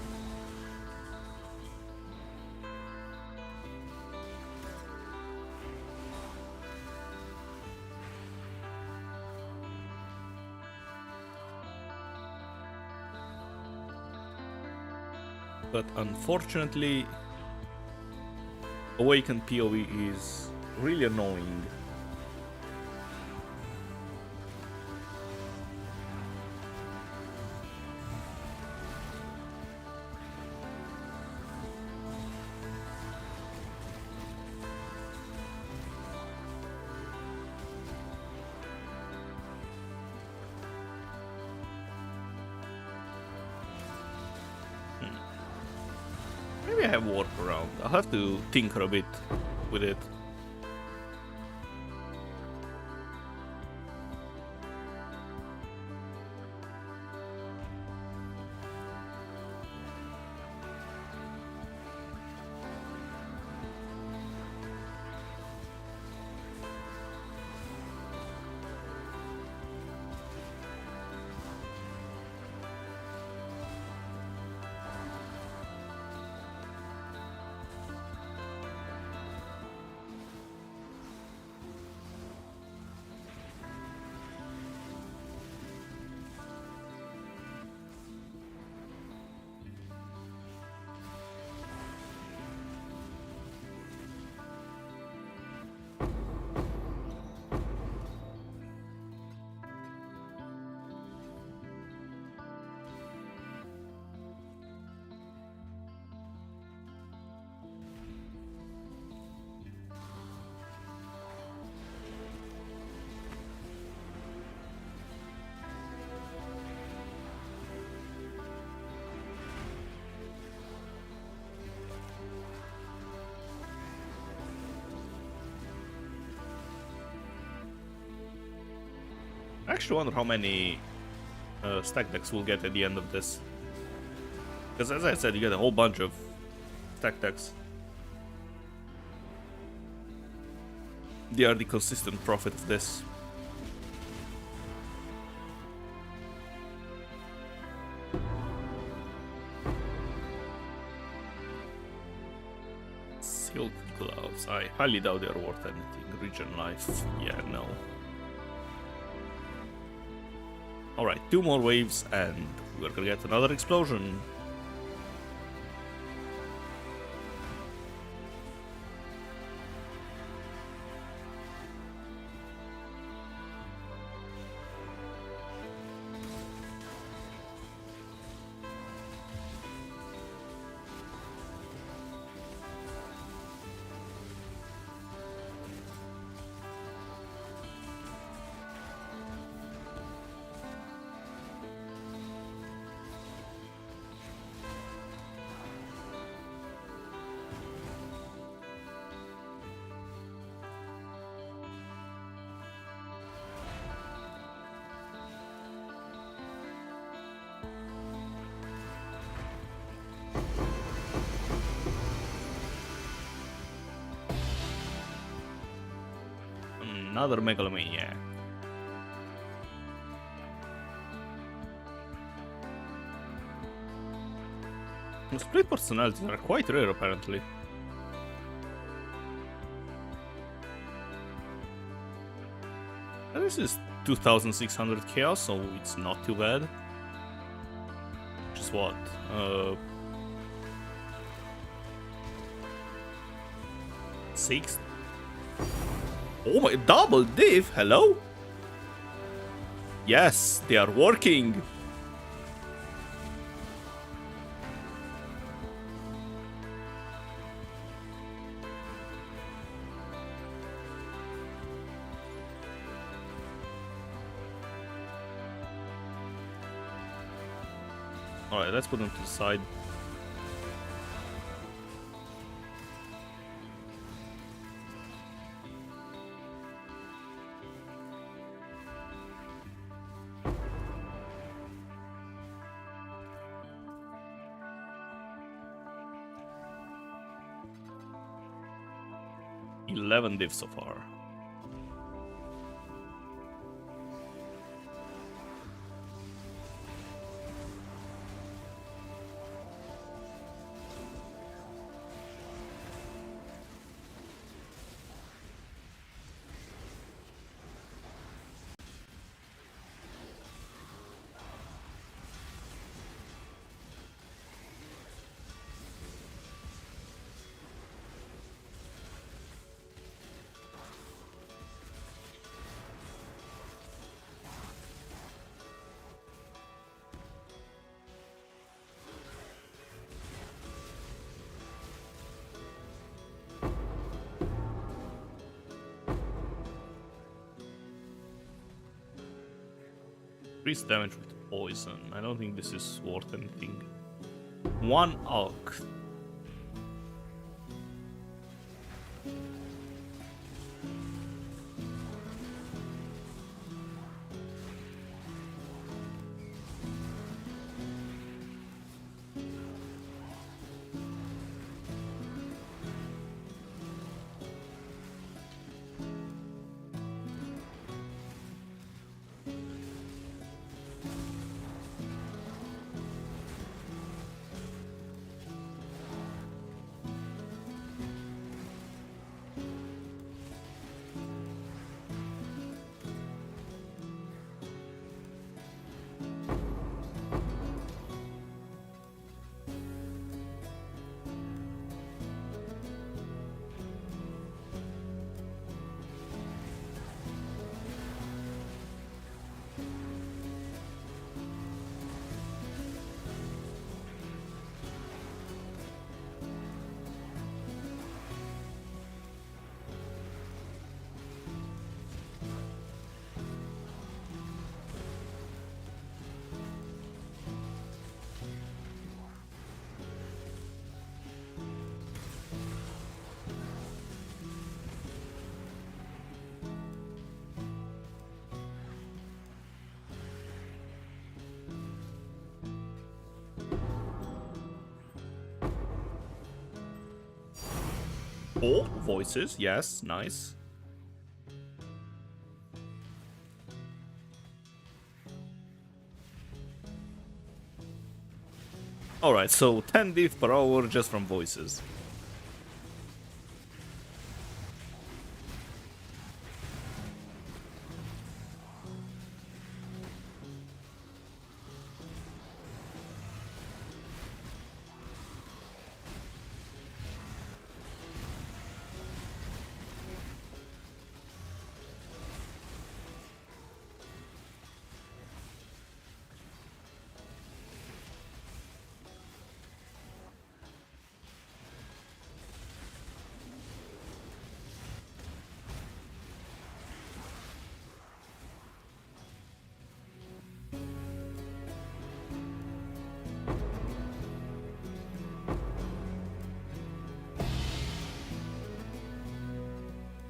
A: But unfortunately, Awakened PoE is really annoying. Maybe I have warp around. I'll have to tinker a bit with it. I actually wonder how many stack decks we'll get at the end of this. Because as I said, you get a whole bunch of stack decks. They are the consistent profit of this. Silk gloves. I highly doubt they are worth anything. Region life. Yeah, no. Alright, 2 more waves and we're gonna get another explosion. Another megalomaniac. Split personalities are quite rare apparently. And this is 2600 chaos, so it's not too bad. Which is what? 6? Oh my, double div, hello? Yes, they are working. Alright, let's put them to the side. $11 div so far. Increased damage with poison. I don't think this is worth anything. 1 Alk. Oh, voices, yes, nice. Alright, so 10 diff per hour just from voices.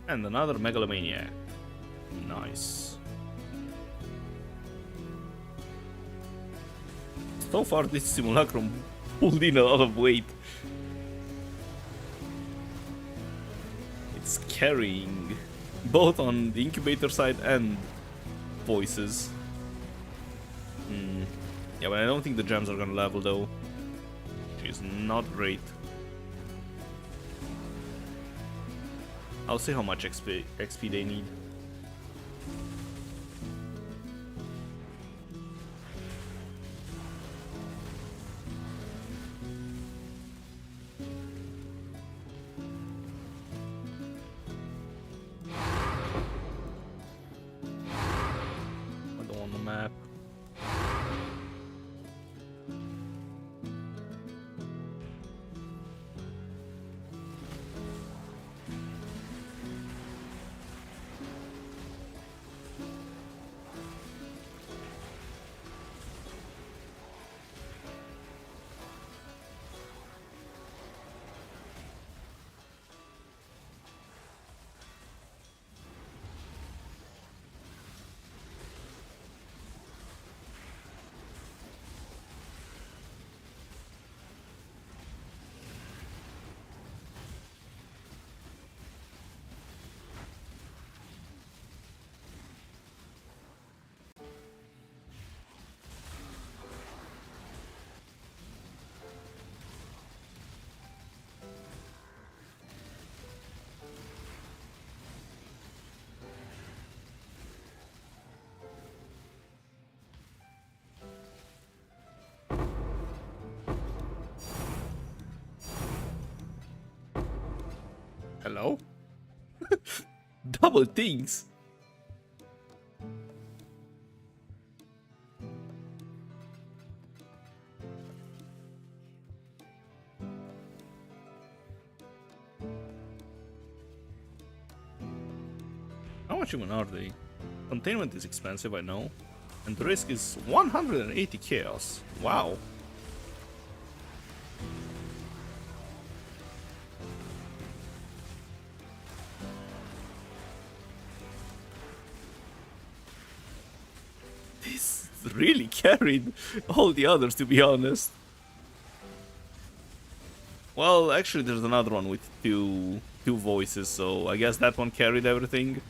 A: And another megalomaniac. Nice. So far this simulacrum pulled in a lot of weight. It's carrying both on the incubator side and voices. Yeah, but I don't think the gems are gonna level though. Which is not great. I'll see how much XP they need. I don't want the map. Hello? Double things. How much even are they? Containment is expensive, I know. And the risk is 180 chaos. Wow. This really carried all the others, to be honest. Well, actually there's another one with two voices, so I guess that one carried everything.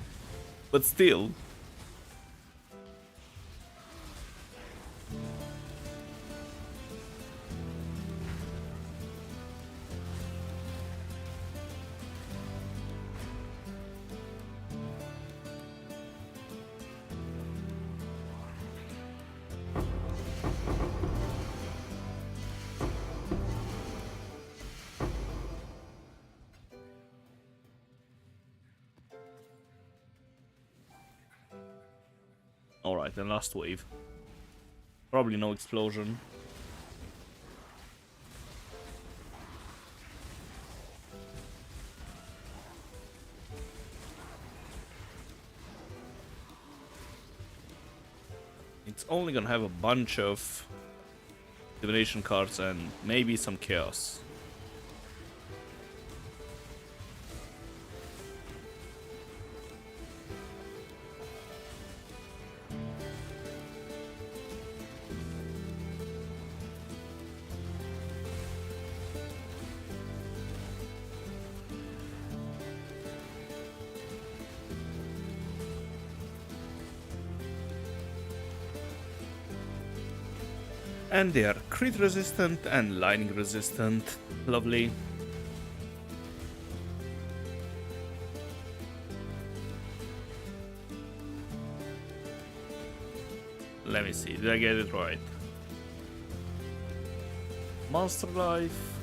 A: But still. Alright, then last wave. Probably no explosion. It's only gonna have a bunch of divination cards and maybe some chaos. And they are crit resistant and lightning resistant. Lovely. Let me see, did I get it right? Monster life,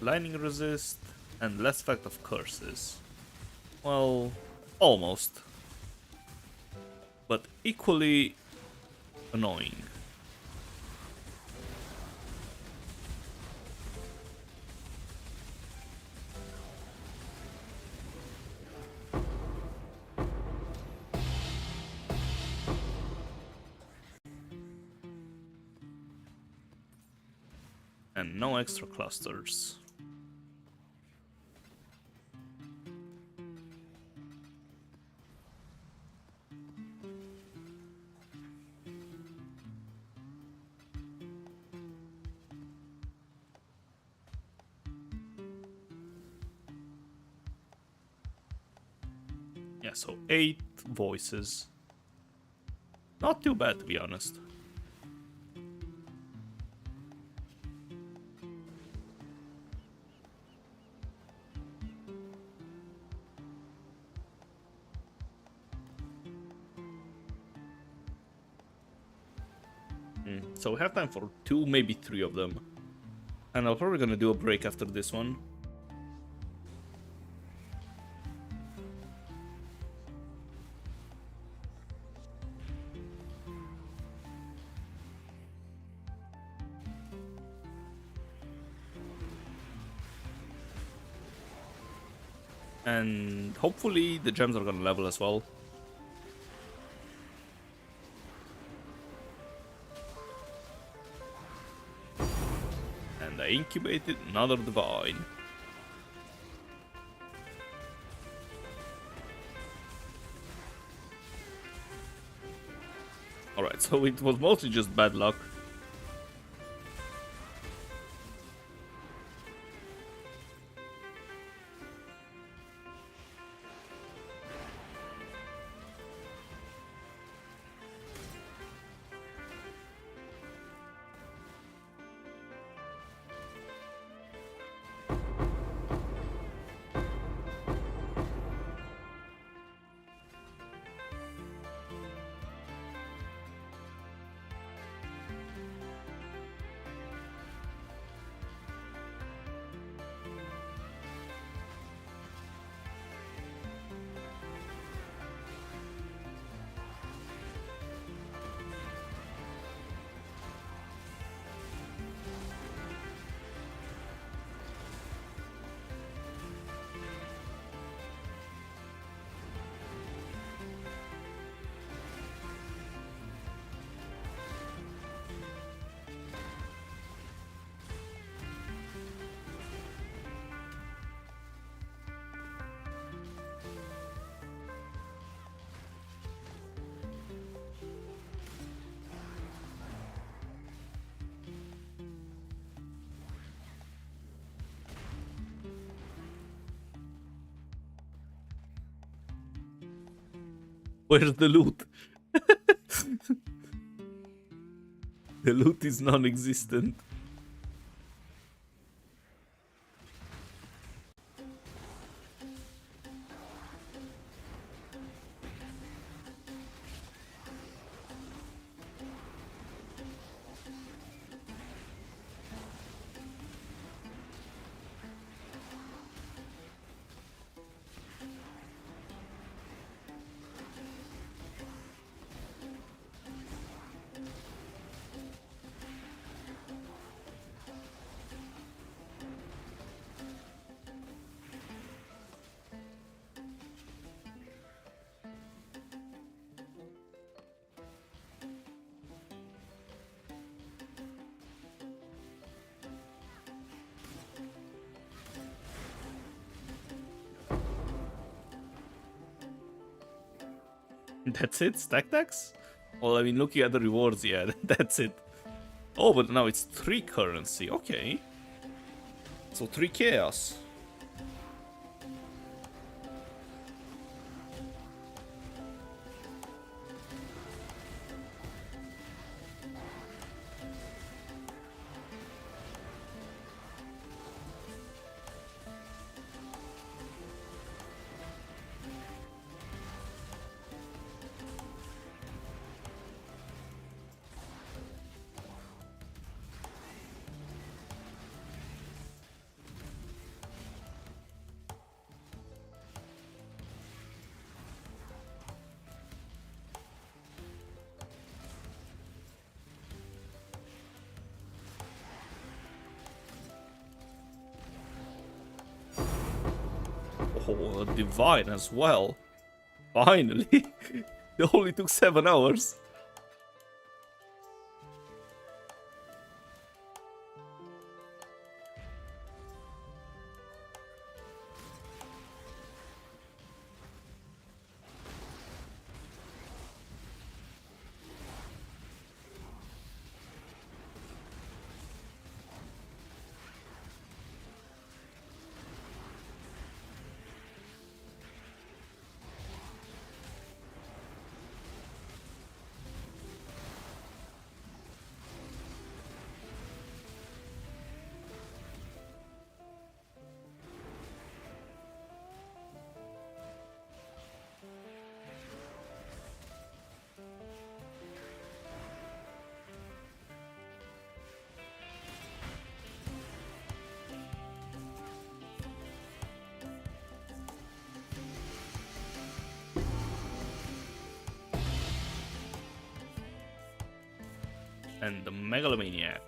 A: lightning resist, and less effect of curses. Well, almost. But equally annoying. And no extra clusters. Yeah, so 8 voices. Not too bad, to be honest. So we have time for 2, maybe 3 of them. And I'm probably gonna do a break after this one. And hopefully the gems are gonna level as well. And I incubated another divine. Alright, so it was mostly just bad luck. Where's the loot? The loot is non-existent. That's it? Stack tax? Well, I mean, looking at the rewards, yeah, that's it. Oh, but now it's 3 currency. Okay. So 3 chaos. Oh, a divine as well. Finally. It only took 7 hours. And the Megalomaniac.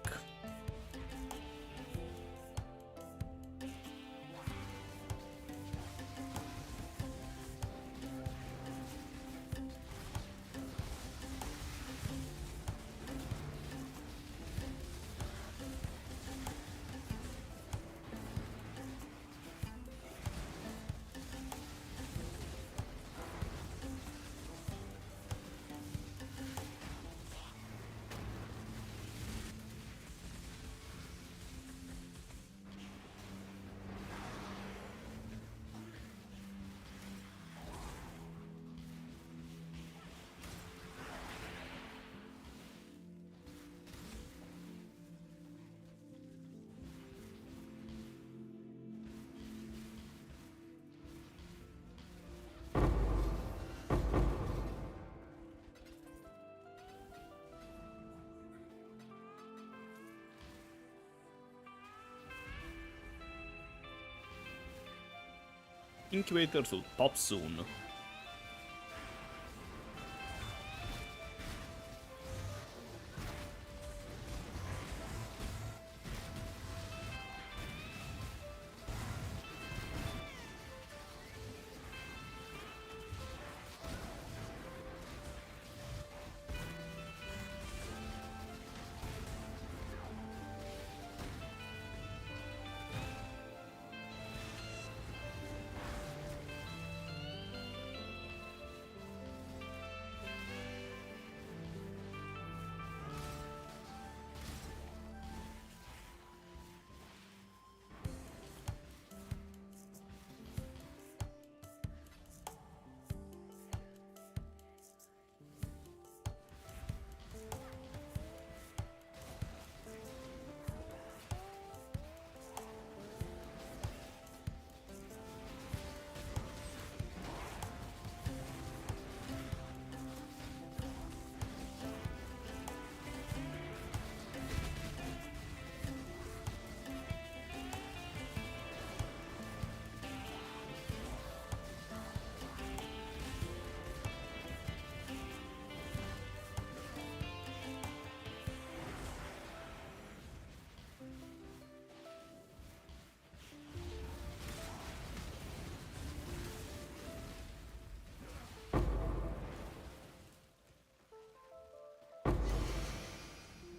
A: Incubator to pop soon.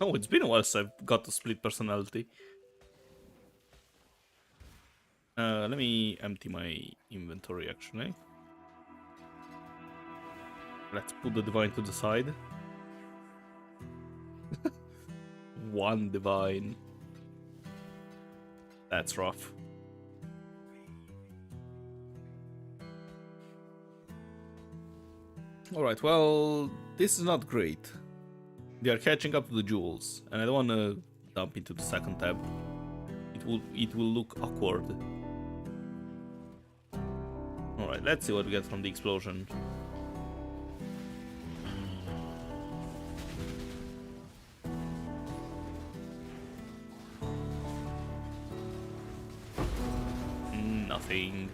A: Oh, it's been a while since I've got to split personality. Let me empty my inventory actually. Let's put the divine to the side. One divine. That's rough. Alright, well, this is not great. They are catching up to the jewels, and I don't want to dump into the second tab. It will look awkward. Alright, let's see what we get from the explosion. Nothing.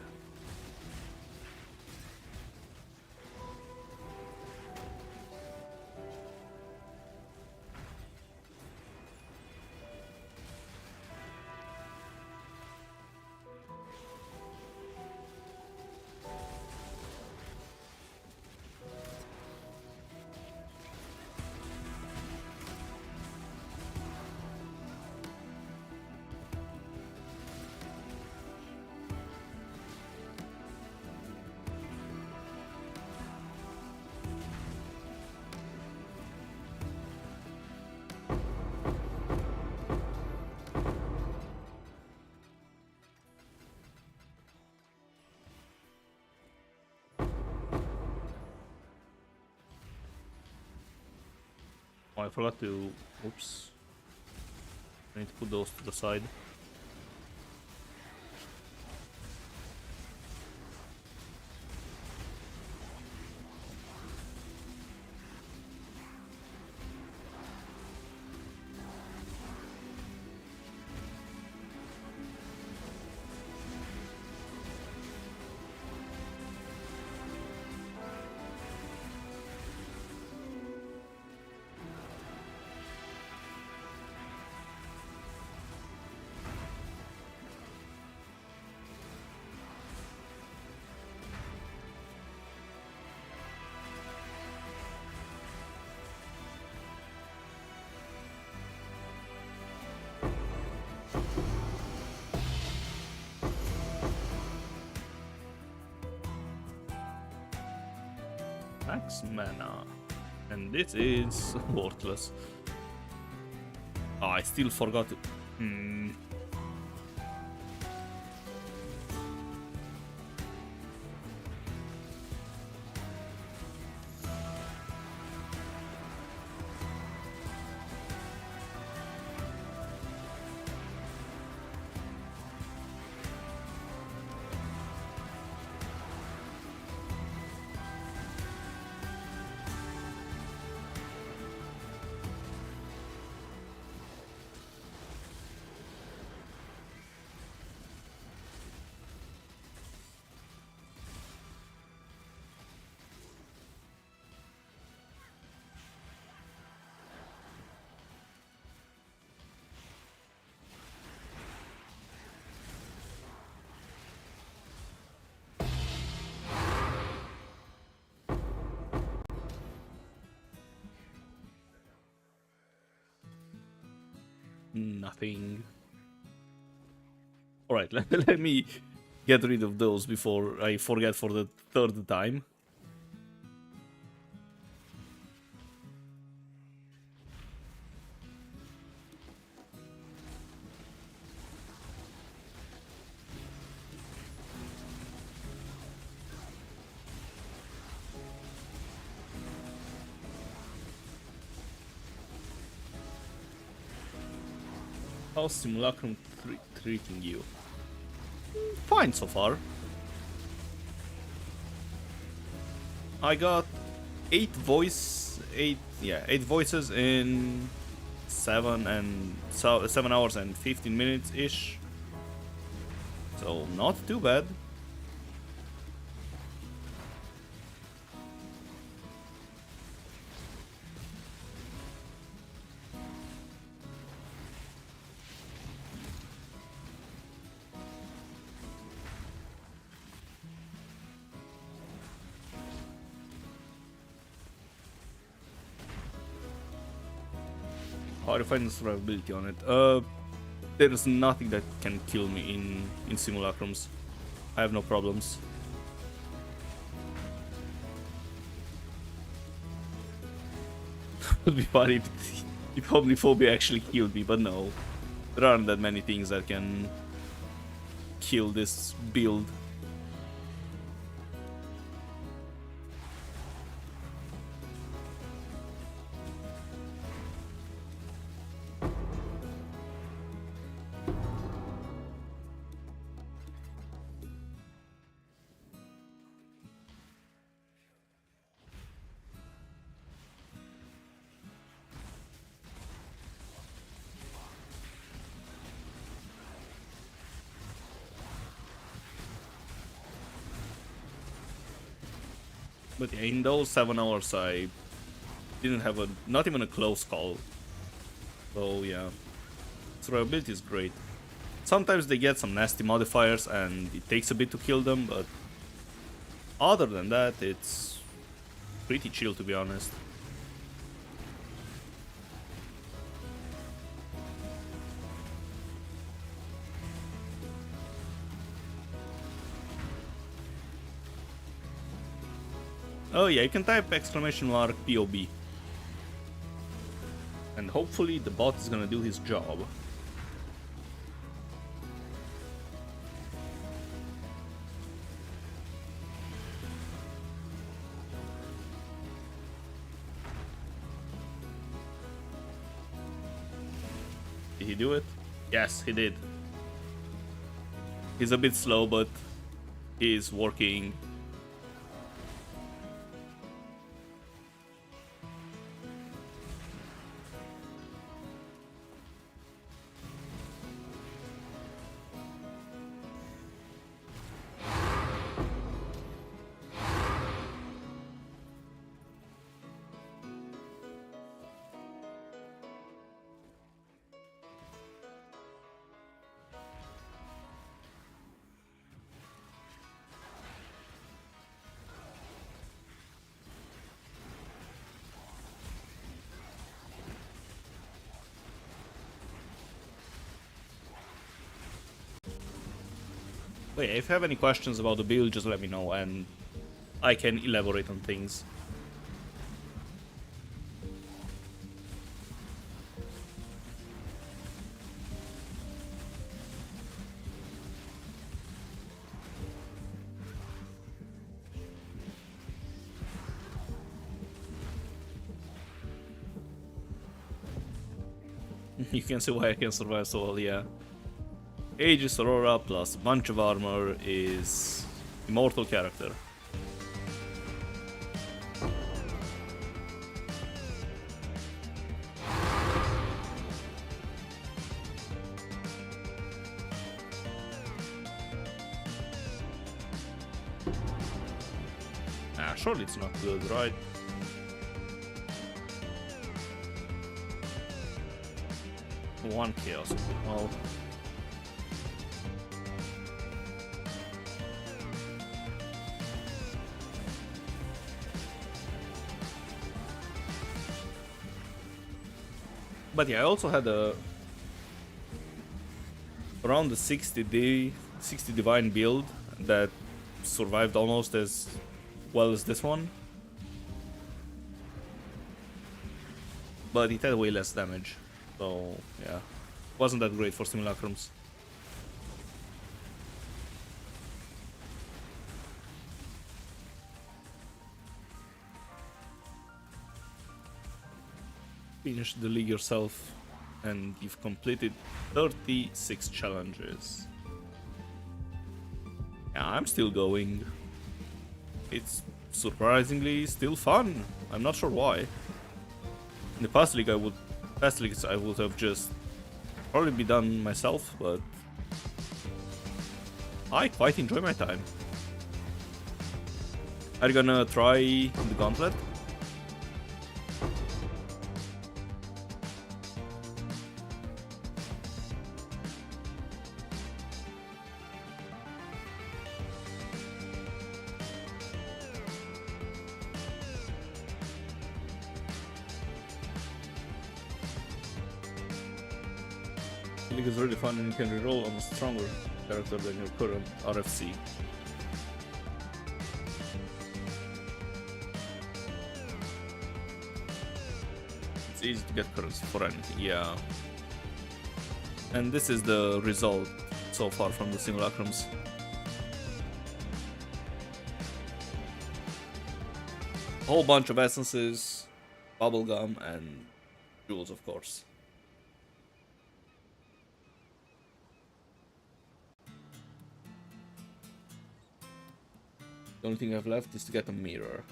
A: Oh, I forgot to... Oops. I need to put those to the side. Max mana. And this is worthless. Oh, I still forgot to... Nothing. Alright, let me get rid of those before I forget for the third time. How's Simulacrum treating you? Fine so far. I got 8 voices in 7 hours and 15 minutes ish. So not too bad. How to find the survivability on it? There's nothing that can kill me in simulacrums. I have no problems. Would be funny if Omniphobia actually killed me, but no. There aren't that many things that can kill this build. But yeah, in those 7 hours I didn't have not even a close call. So yeah, survivability is great. Sometimes they get some nasty modifiers and it takes a bit to kill them, but other than that, it's pretty chill to be honest. Oh yeah, you can type !POB. And hopefully the bot is gonna do his job. Did he do it? Yes, he did. He's a bit slow, but he's working. But yeah, if you have any questions about the build, just let me know and I can elaborate on things. You can see why I can survive so well, yeah. Aegis Aurora plus a bunch of armor is immortal character. Surely it's not good, right? One chaos. Well, but yeah, I also had around the 60 divine build that survived almost as well as this one, but it had way less damage, so yeah, wasn't that great for simulacrums. Finish the league yourself, and you've completed 36 challenges. Yeah, I'm still going. It's surprisingly still fun. I'm not sure why. In the past leagues I would have just probably be done myself, but I quite enjoy my time. Are you gonna try the gauntlet? The league is really fun and you can reroll on a stronger character than your current RFC. It's easy to get currency for anything, yeah. And this is the result so far from the simulacrums. A whole bunch of essences, bubblegum, and jewels, of course. The only thing I've left is to get a mirror.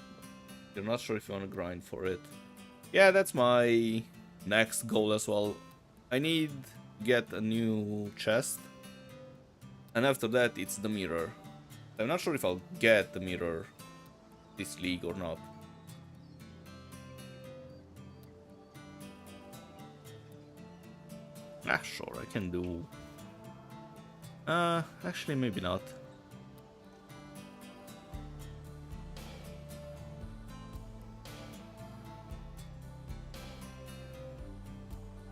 A: You're not sure if you want to grind for it. Yeah, that's my next goal as well. I need to get a new chest. And after that, it's the mirror. I'm not sure if I'll get the mirror this league or not. Ah, sure, I can do... actually, maybe not.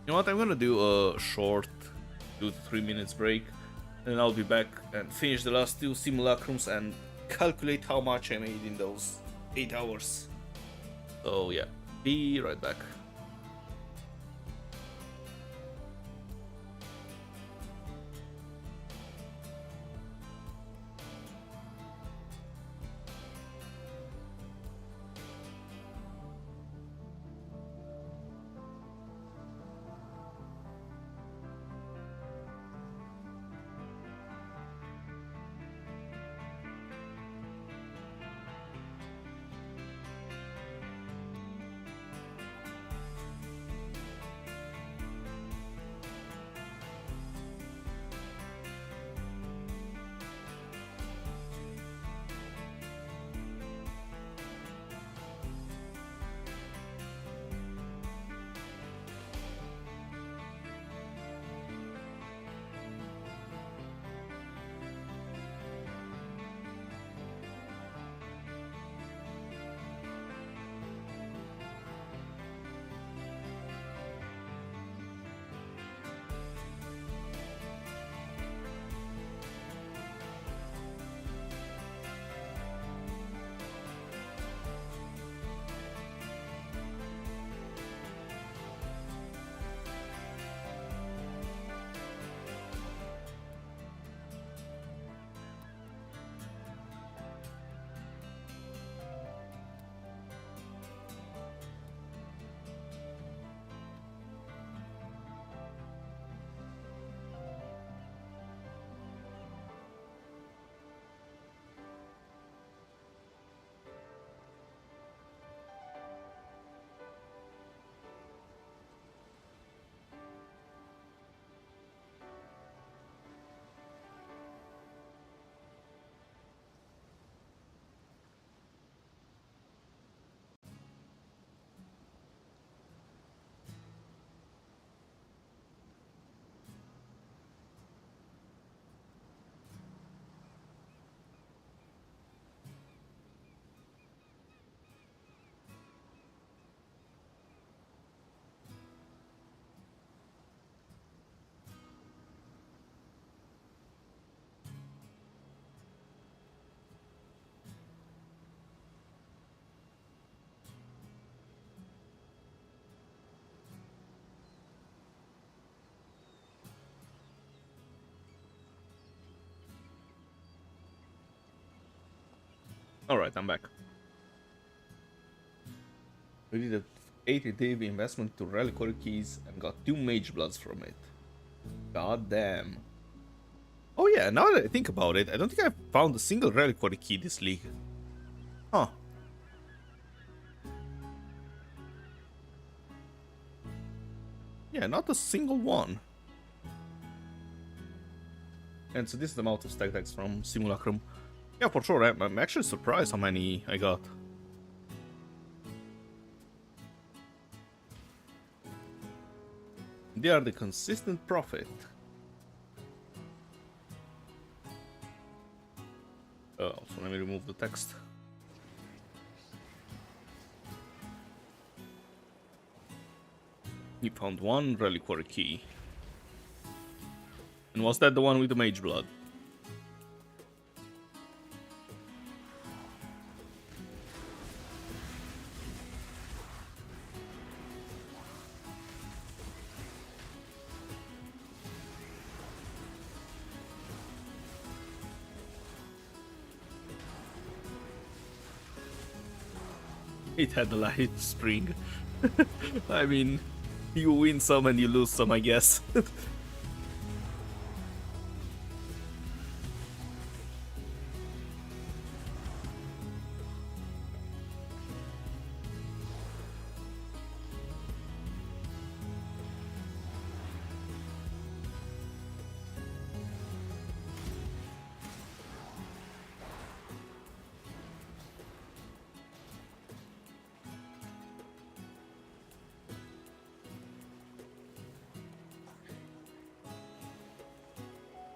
A: You know what, I'm gonna do a short 2 to 3 minutes break, and I'll be back and finish the last 2 simulacrums and calculate how much I made in those 8 hours. So yeah, be right back. Alright, I'm back. We did a 80-day investment to reliquary keys and got 2 mage bloods from it. God damn. Oh yeah, now that I think about it, I don't think I found a single reliquary key this league. Huh. Yeah, not a single one. And so this is the amount of stack decks from Simulacrum. Yeah, for sure, I'm actually surprised how many I got. They are the consistent profit. Oh, so let me remove the text. You found 1 reliquary key. And was that the one with the mage blood? It had the light spring. I mean, you win some and you lose some, I guess.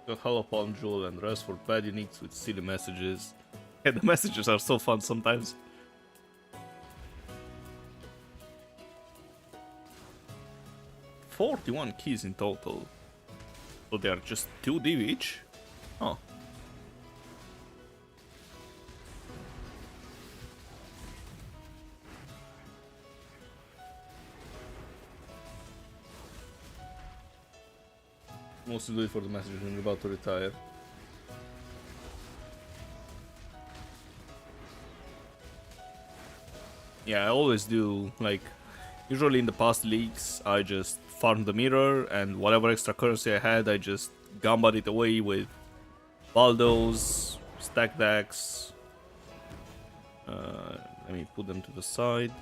A: Got Hollow Palm Jewel and rest for bad uniques with silly messages. Yeah, the messages are so fun sometimes. $41 keys in total. So they are just 2 div each? Oh. Mostly do it for the messages when you're about to retire. Yeah, I always do, like, usually in the past leagues, I just farmed the mirror, and whatever extra currency I had, I just gambad it away with Baldos, stack decks. Let me put them to the side.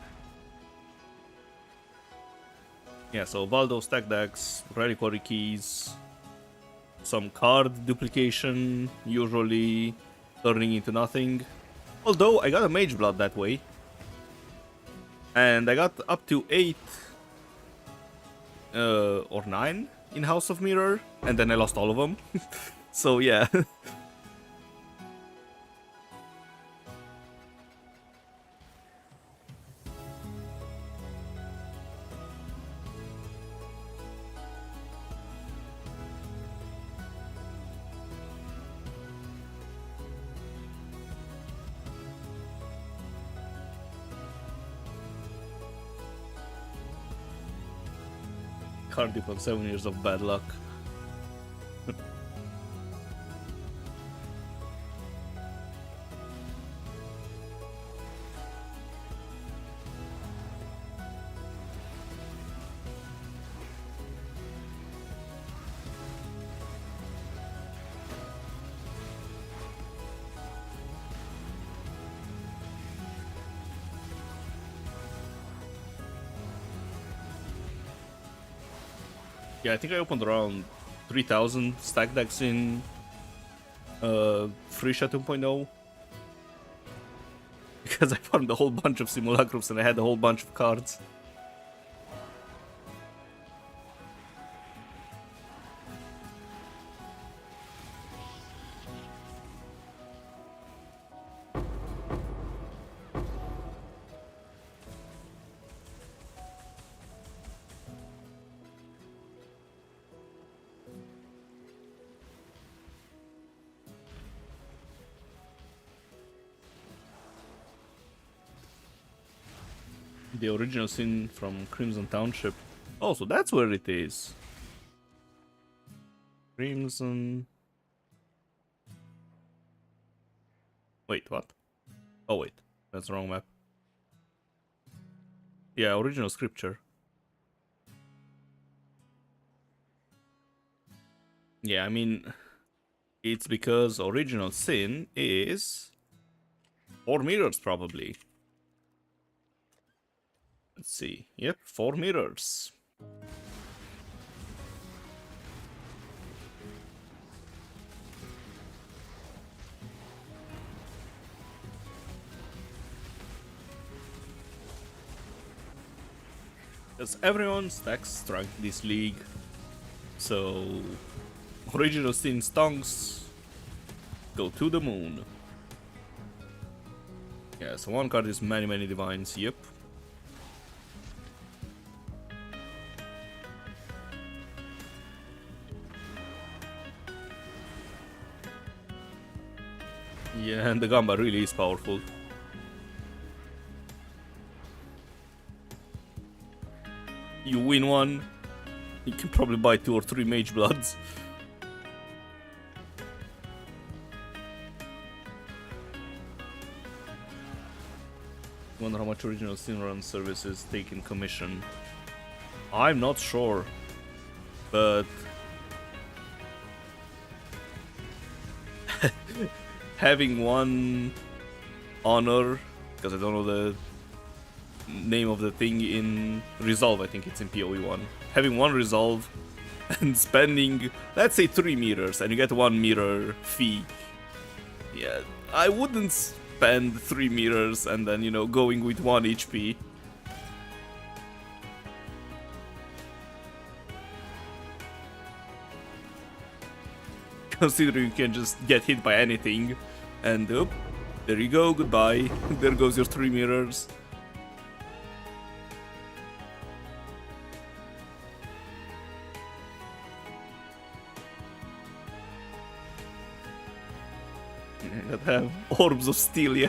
A: Yeah, so Baldo, stack decks, reliquary keys, some card duplication, usually turning into nothing. Although I got a mage blood that way. And I got up to 8 or 9 in House of Mirror, and then I lost all of them. So yeah. Cardiff on 7 years of bad luck. Yeah, I think I opened around 3,000 stack decks in Frisha 2.0. Because I farmed a whole bunch of simulacrums and I had a whole bunch of cards. The original scene from Crimson Township. Oh, so that's where it is. Crimson... Wait, what? Oh wait, that's the wrong map. Yeah, original scripture. Yeah, I mean, it's because original sin is 4 mirrors probably. Let's see. Yep, 4 mirrors. Because everyone stacks strength this league. So, original sin stonks go to the moon. Yeah, so one card is many divines, yep. Yeah, and the gamba really is powerful. You win one, you can probably buy 2 or 3 mage bloods. Wonder how much original sin run services take in commission. I'm not sure, but having one honor, because I don't know the name of the thing in resolve, I think it's in PoE 1. Having one resolve and spending, let's say 3 mirrors, and you get 1 mirror fee. Yeah, I wouldn't spend 3 mirrors and then, you know, going with 1 HP. Considering you can just get hit by anything, and oh, there you go, goodbye. There goes your 3 mirrors. That have orbs of steel, yeah.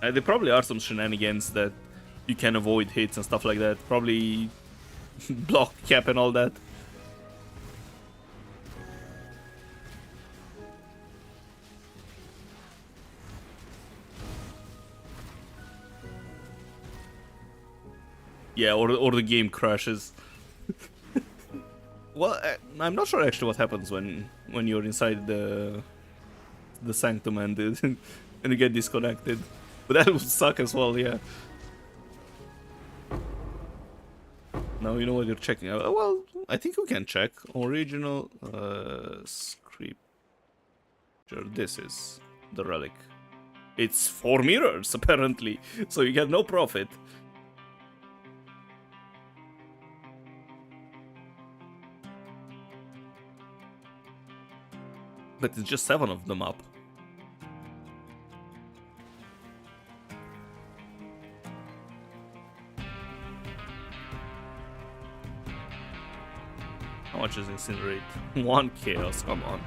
A: There probably are some shenanigans that you can avoid hits and stuff like that. Probably block cap and all that. Yeah, or the game crashes. Well, I'm not sure actually what happens when you're inside the sanctum and and you get disconnected. But that would suck as well, yeah. Now you know what you're checking out. Well, I think we can check. Original scripture. This is the relic. It's 4 mirrors, apparently. So you get no profit. But it's just 7 of them up. How much is Incinerate? 1 chaos, come on.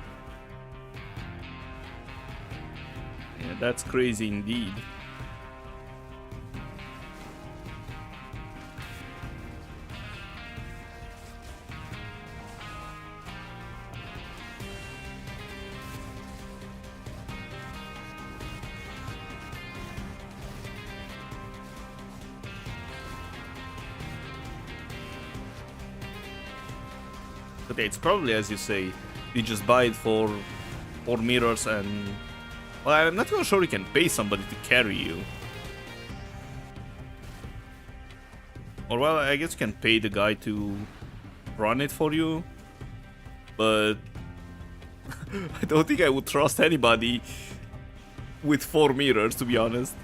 A: Yeah, that's crazy indeed. But it's probably, as you say, you just buy it for 4 mirrors and... Well, I'm not even sure you can pay somebody to carry you. Or, well, I guess you can pay the guy to run it for you. But... I don't think I would trust anybody with 4 mirrors, to be honest.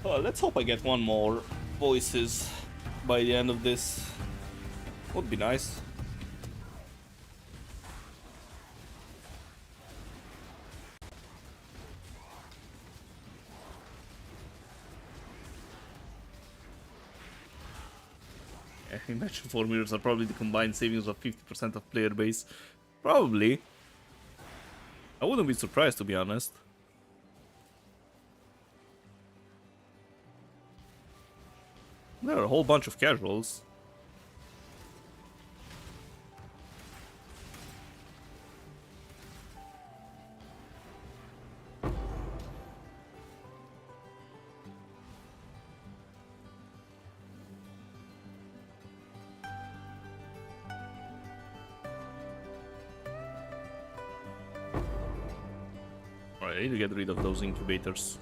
A: Well, let's hope I get one more voices by the end of this. Would be nice. Yeah, imagine 4 mirrors are probably the combined savings of 50% of player base. Probably. I wouldn't be surprised, to be honest. There are a whole bunch of casuals. Alright, I need to get rid of those incubators.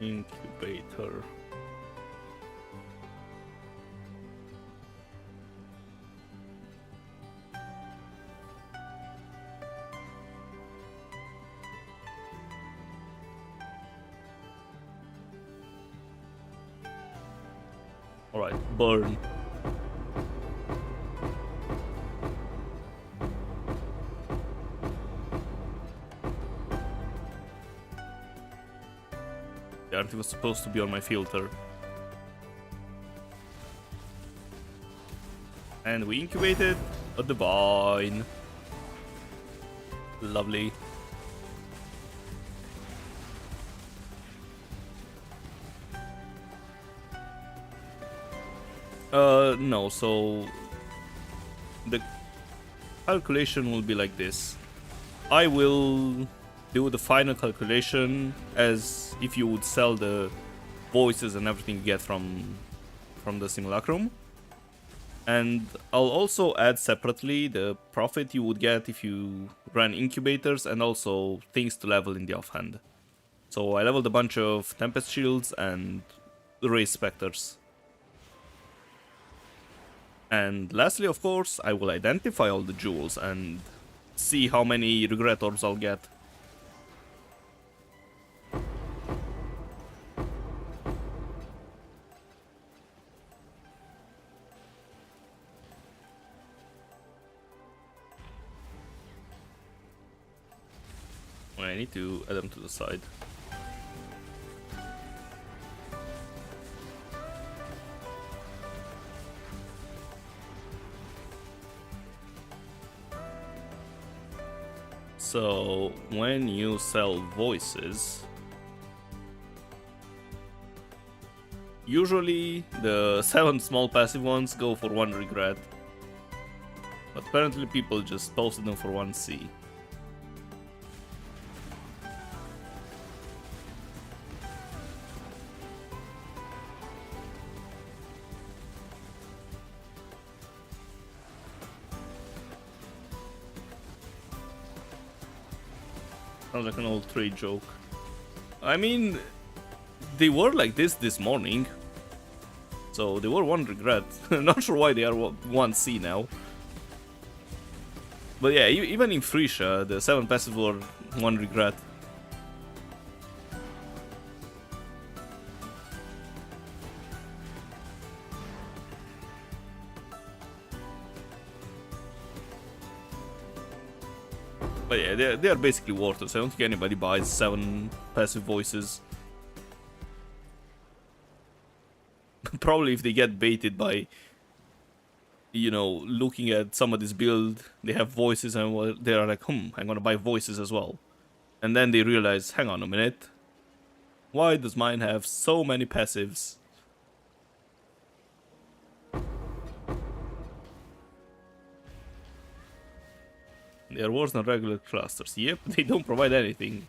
A: Incubator. Alright, burn. The art was supposed to be on my filter. And we incubated a divine. Lovely. No, so the calculation will be like this. I will do the final calculation as if you would sell the voices and everything you get from the Simulacrum. And I'll also add separately the profit you would get if you ran incubators and also things to level in the offhand. So I leveled a bunch of Tempest Shields and Race Spectres. And lastly, of course, I will identify all the jewels and see how many regret orbs I'll get. I need to add them to the side. So, when you sell voices, usually the 7 small passive ones go for 1 regret. But apparently people just posted them for 1 C. Sounds like an old trade joke. I mean, they were like this morning. So they were 1 regret. Not sure why they are 1 C now. But yeah, even in Frisia, the 7 passive were 1 regret. But yeah, they are basically worthless. I don't think anybody buys 7 passive voices. Probably if they get baited by, you know, looking at somebody's build, they have voices and they are like, I'm gonna buy voices as well. And then they realize, hang on a minute, why does mine have so many passives? They are worse than regular clusters. Yep, they don't provide anything.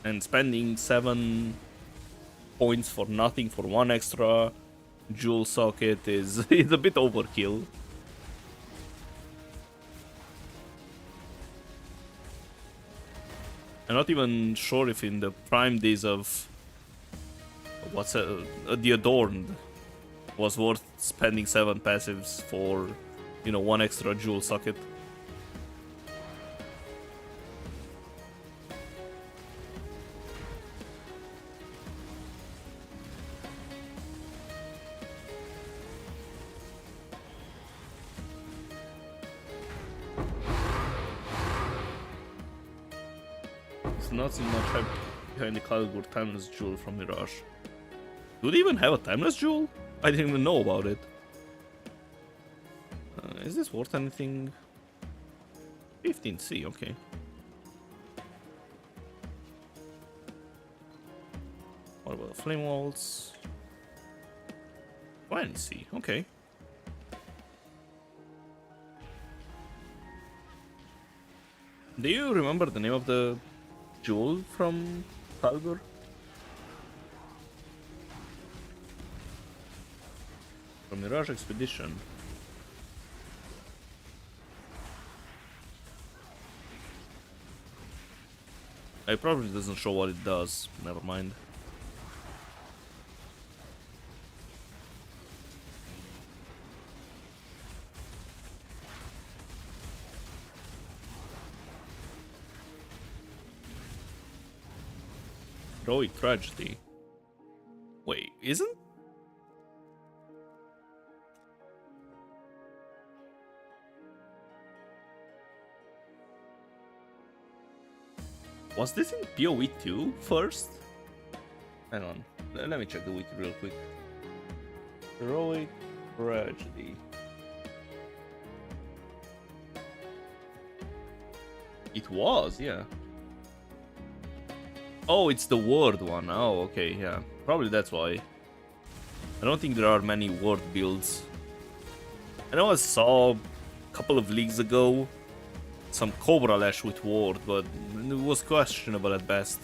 A: And spending 7 points for nothing for 1 extra jewel socket is a bit overkill. I'm not even sure if in the prime days of the Adorned was worth spending 7 passives for, you know, 1 extra jewel socket. It's not so much hype behind the Kalgur Timeless Jewel from Mirage. Do they even have a Timeless Jewel? I didn't even know about it. Is this worth anything? 15C, okay. What about the Flame Walls? 20C, okay. Do you remember the name of the jewel from Kalgur? From Mirage Expedition. It probably doesn't show what it does. Never mind. Heroic Tragedy. Wait, isn't? Was this in PoE 2 first? Hang on, let me check the wiki real quick. Heroic Tragedy. It was, yeah. Oh, it's the word one. Oh, okay, yeah. Probably that's why. I don't think there are many word builds. I know I saw a couple of leagues ago some Cobra Lash with ward, but it was questionable at best.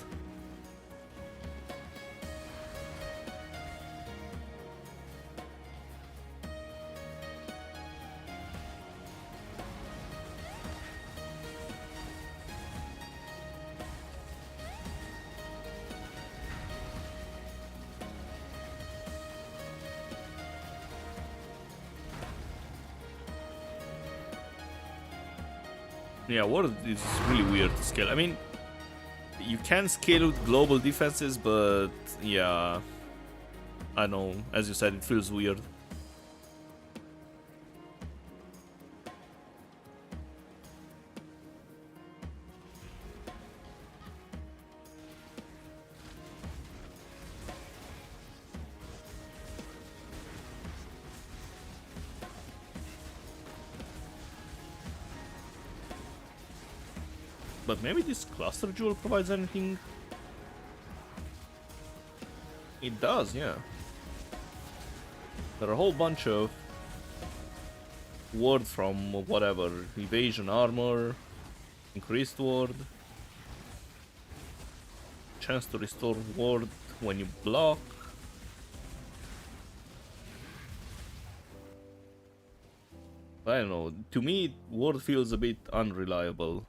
A: Yeah, ward is really weird to scale. I mean, you can scale with global defenses, but yeah, I know, as you said, it feels weird. But maybe this cluster jewel provides anything? It does, yeah. There are a whole bunch of ward from whatever. Evasion armor, increased ward, chance to restore ward when you block. I don't know, to me ward feels a bit unreliable.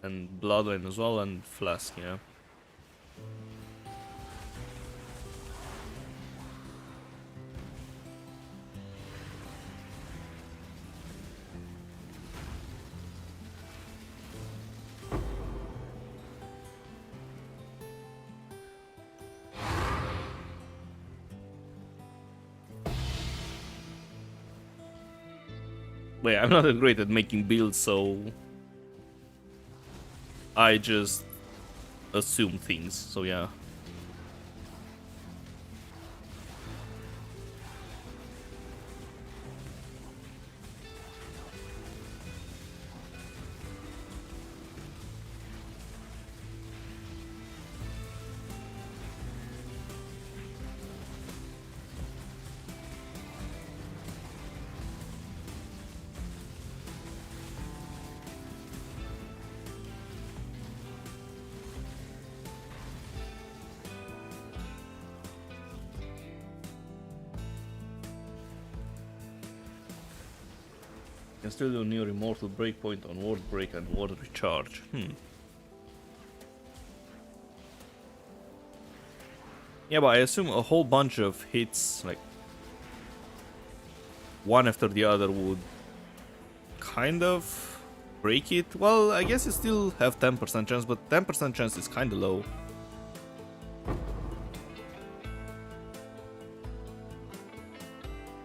A: And Bloodline as well, and Flask, yeah. Wait, I'm not that great at making builds, so I just assume things, so yeah. Can still do near immortal breakpoint on ward break and ward recharge. Yeah, but I assume a whole bunch of hits, like one after the other, would kind of break it. Well, I guess you still have 10% chance, but 10% chance is kind of low.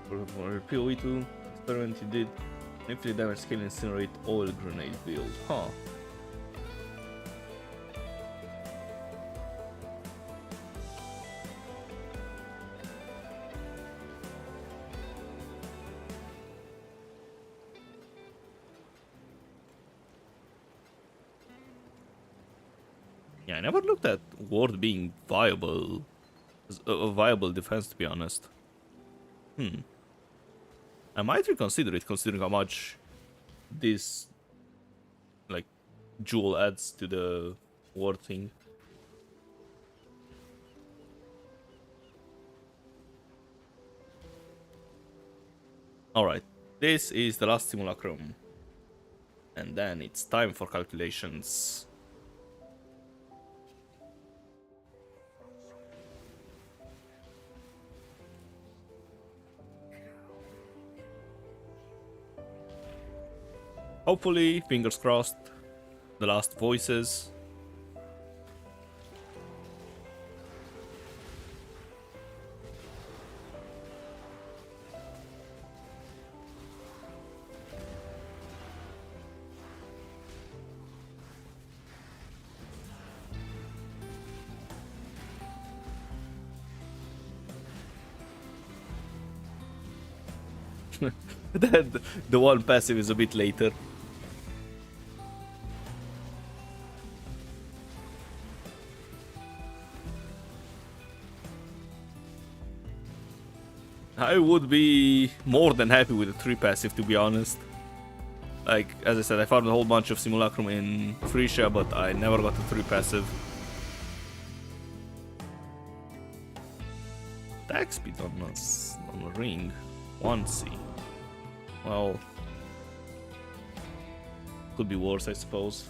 A: For PoE2 experiment you did, infinite damage scale incinerate oil grenade build. Huh. Yeah, I never looked at ward being viable, as a viable defense, to be honest. I might reconsider it, considering how much this, like, jewel adds to the ward thing. Alright, this is the last simulacrum. And then it's time for calculations. Hopefully, fingers crossed, the last voices. The one passive is a bit later. I would be more than happy with a 3 passive, to be honest. Like, as I said, I found a whole bunch of Simulacrum in Frisia, but I never got a 3 passive. Attack speed on a ring. 1C. Well, could be worse, I suppose.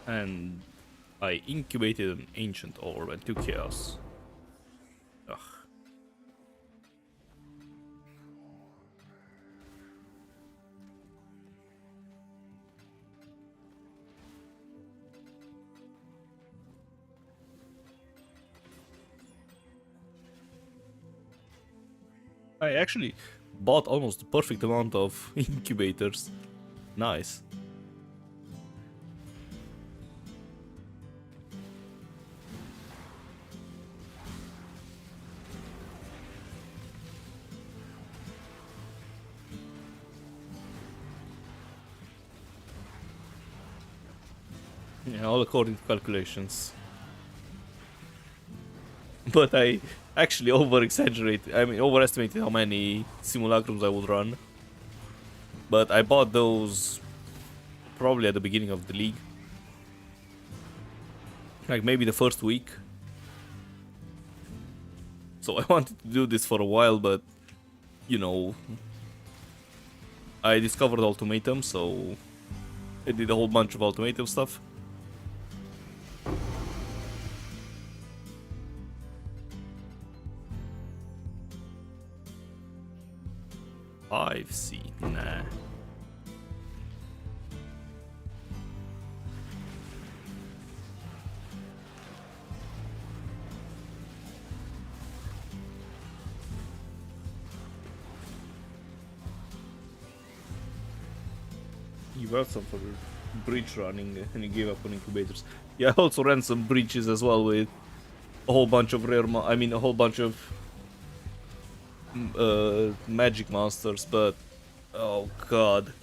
A: And I incubated an ancient orb and 2 chaos. Ugh. I actually bought almost the perfect amount of incubators. Nice. Yeah, all according to calculations. But I actually overestimated how many simulacrums I would run. But I bought those probably at the beginning of the league. Like maybe the first week. So I wanted to do this for a while, but you know, I discovered Ultimatum, so I did a whole bunch of Ultimatum stuff. C, nah. You got some for bridge running and you gave up on incubators. Yeah, I also ran some breaches as well with a whole bunch of I mean, a whole bunch of magic monsters, but oh god,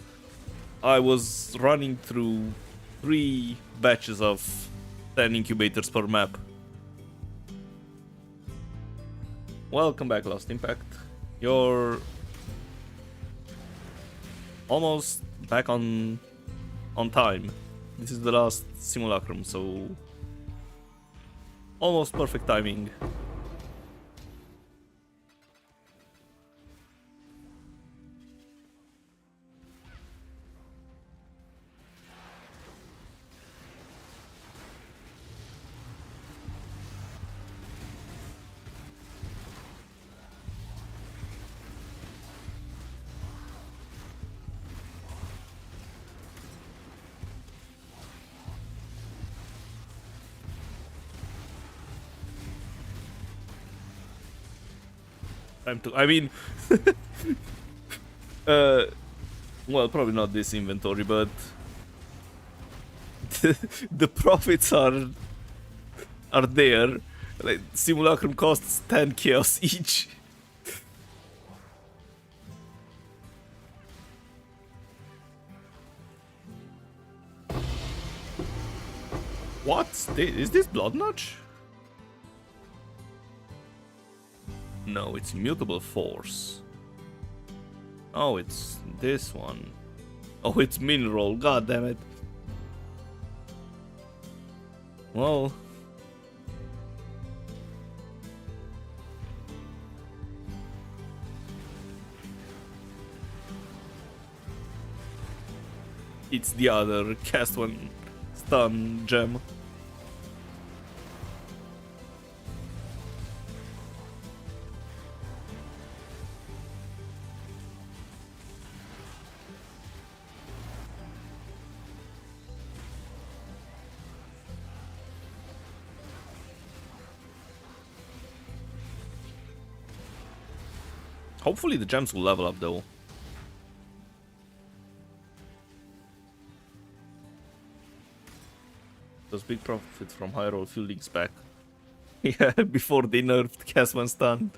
A: I was running through 3 batches of 10 incubators per map. Welcome back, Lost Impact. You're almost back on time. This is the last Simulacrum, so almost perfect timing. I mean, well, probably not this inventory, but the profits are there. Like, Simulacrum costs 10 chaos each. What's this? Is this Blood Notch? No, it's Immutable Force. Oh, it's this one. Oh, it's Mineral. God damn it. Well, it's the other cast one stun gem. Hopefully the gems will level up though. Those big profits from high roll few leagues back. Yeah, before they nerfed cast one stun.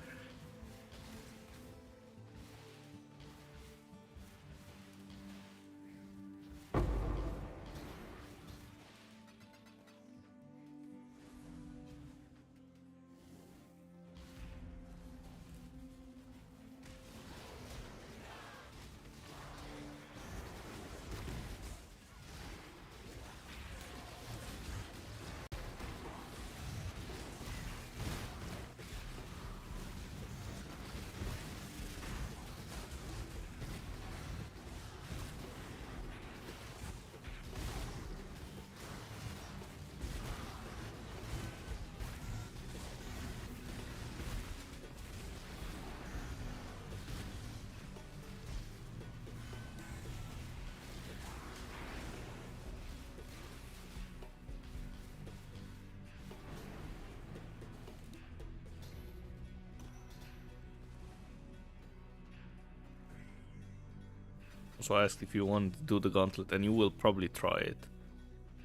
A: So I asked if you want to do the gauntlet, and you will probably try it.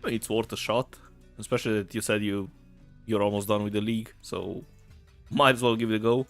A: It's worth a shot, especially that you said you're almost done with the league, so might as well give it a go.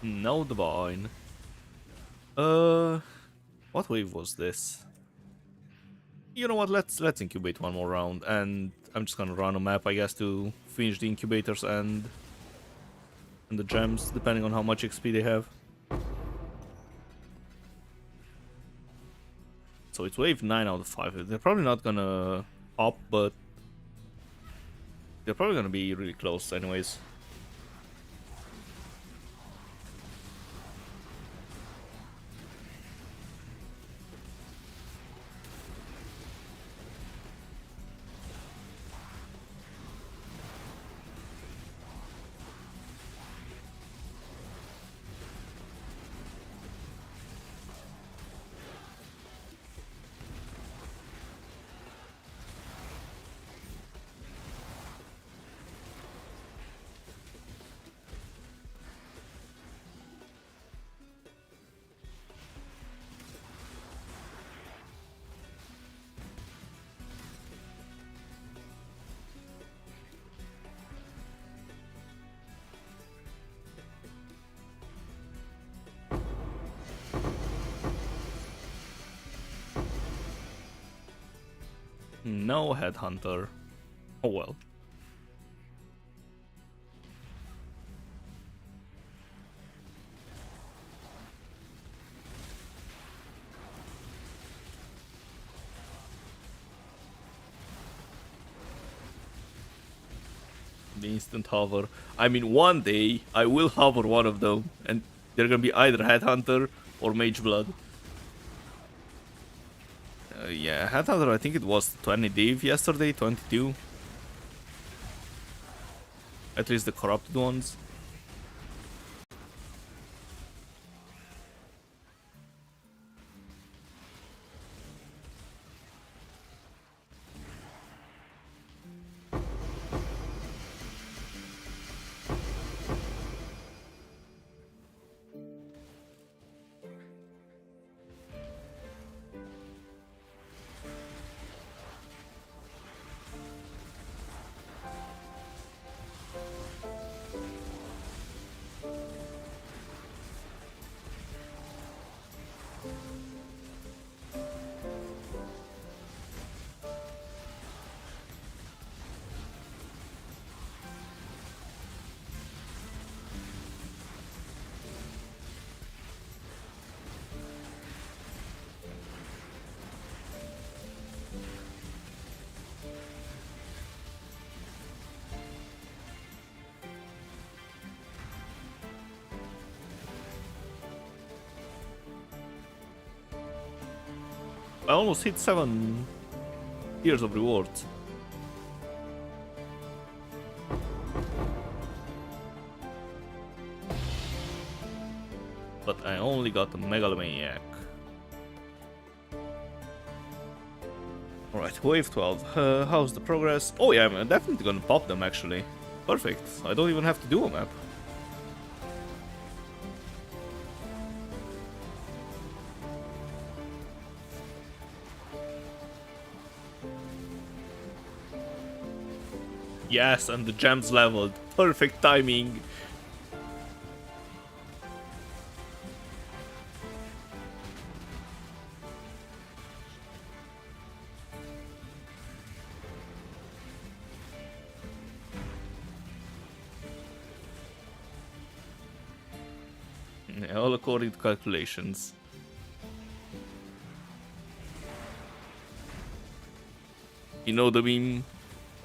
A: No divine. What wave was this? You know what? Let's incubate one more round, and I'm just gonna run a map, I guess, to finish the incubators and the gems, depending on how much XP they have. So it's wave 9 out of 5. They're probably not gonna pop, but they're probably gonna be really close anyways. No headhunter. Oh well. The instant hover. I mean, one day I will hover one of them, and they're gonna be either headhunter or mage blood. Yeah, headhunter. I think it was 20 div yesterday, 22. At least the corrupted ones. I almost hit 7 tiers of rewards. But I only got a Megalomaniac. Alright, wave 12. How's the progress? Oh yeah, I'm definitely gonna pop them actually. Perfect. I don't even have to do a map. Yes, and the gems leveled. Perfect timing. Yeah, all according to calculations. You know the meme?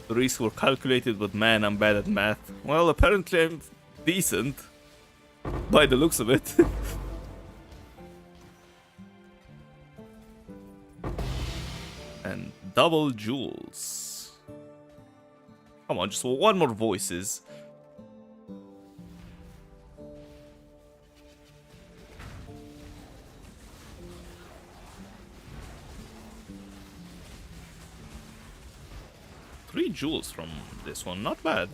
A: The risks were calculated, but man, I'm bad at math. Well, apparently I'm decent. By the looks of it. And double jewels. Come on, just one more voices. Three jewels from this one, not bad.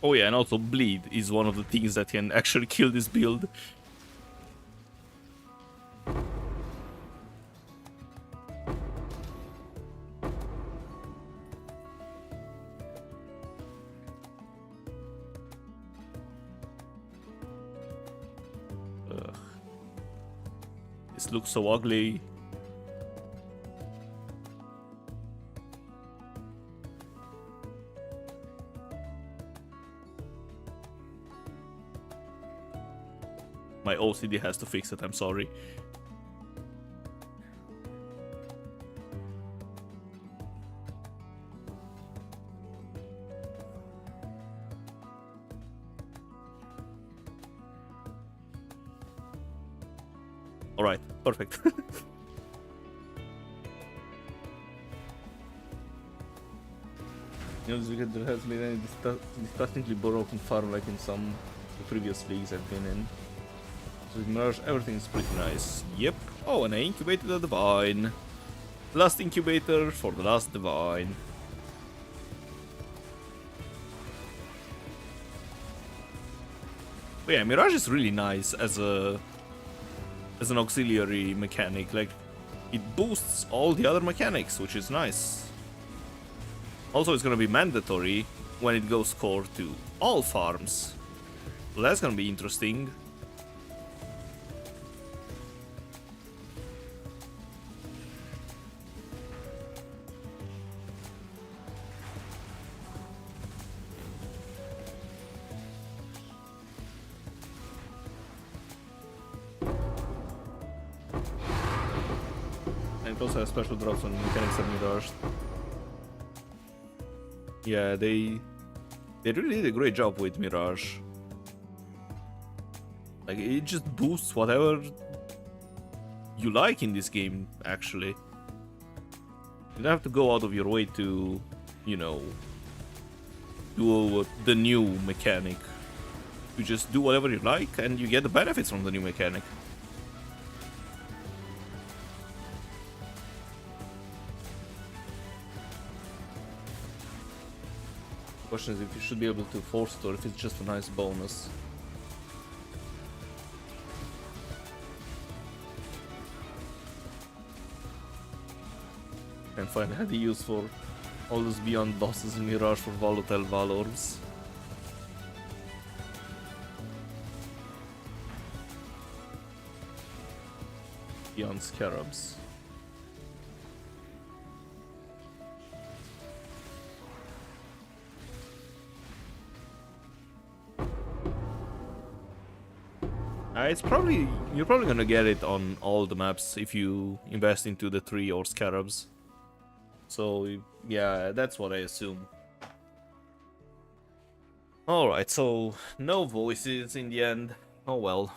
A: Oh yeah, and also bleed is one of the things that can actually kill this build. This looks so ugly. My OCD has to fix it, I'm sorry. Alright, perfect. You know, there has been a disgustingly broken farm like in some previous leagues I've been in. So with Mirage, everything is pretty nice. Yep. Oh, and I incubated a Divine. Last incubator for the last Divine. But yeah, Mirage is really nice as an auxiliary mechanic. Like, it boosts all the other mechanics, which is nice. Also, it's gonna be mandatory when it goes core to all farms. So that's gonna be interesting. And it also has special drops on mechanics of Mirage. Yeah, they really did a great job with Mirage. Like, it just boosts whatever you like in this game, actually. You don't have to go out of your way to, you know, do the new mechanic. You just do whatever you like and you get the benefits from the new mechanic. Question is if you should be able to force it or if it's just a nice bonus. Can't find any use for all those beyond bosses in Mirage for volatile Valors. Beyond Scarabs. You're probably gonna get it on all the maps if you invest into the 3 or Scarabs. So yeah, that's what I assume. Alright, so no voices in the end. Oh well.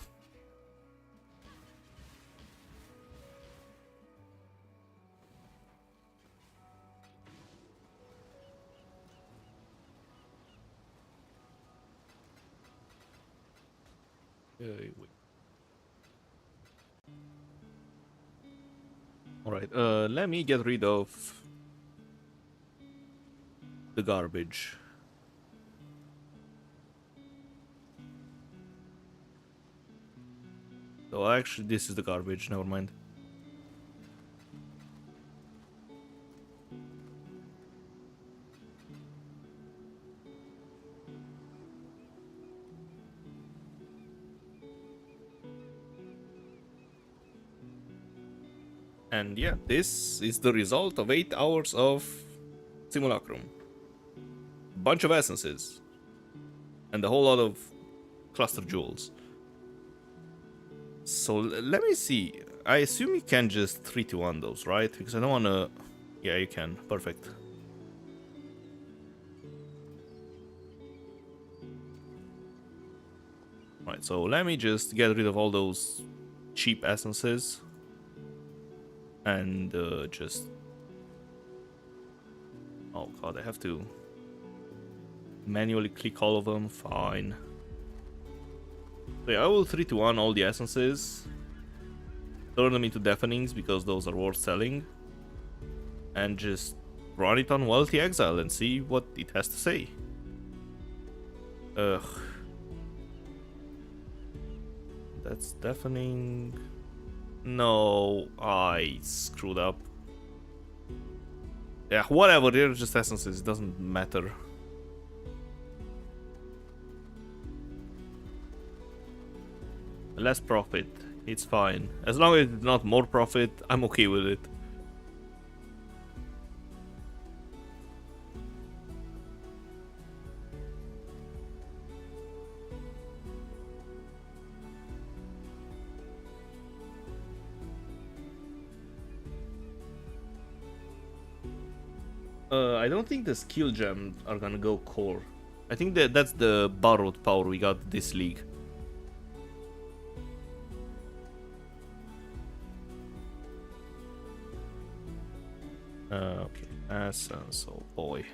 A: Wait. Alright, let me get rid of the garbage. So actually this is the garbage, never mind. And yeah, this is the result of 8 hours of Simulacrum. Bunch of essences. And a whole lot of cluster jewels. So let me see. I assume you can just 3-1 those, right? Because I don't wanna... Yeah, you can. Perfect. Right, so let me just get rid of all those cheap essences. And just... Oh god, I have to manually click all of them. Fine. So yeah, I will 3-1 all the essences. Turn them into deafenings because those are worth selling. And just run it on Wealthy Exile and see what it has to say. Ugh. That's deafening. No, I screwed up. Yeah, whatever, they're just essences, it doesn't matter. Less profit. It's fine. As long as it's not more profit, I'm okay with it. I don't think the skill gems are gonna go core. I think that's the borrowed power we got this league. Okay, Essence, oh boy.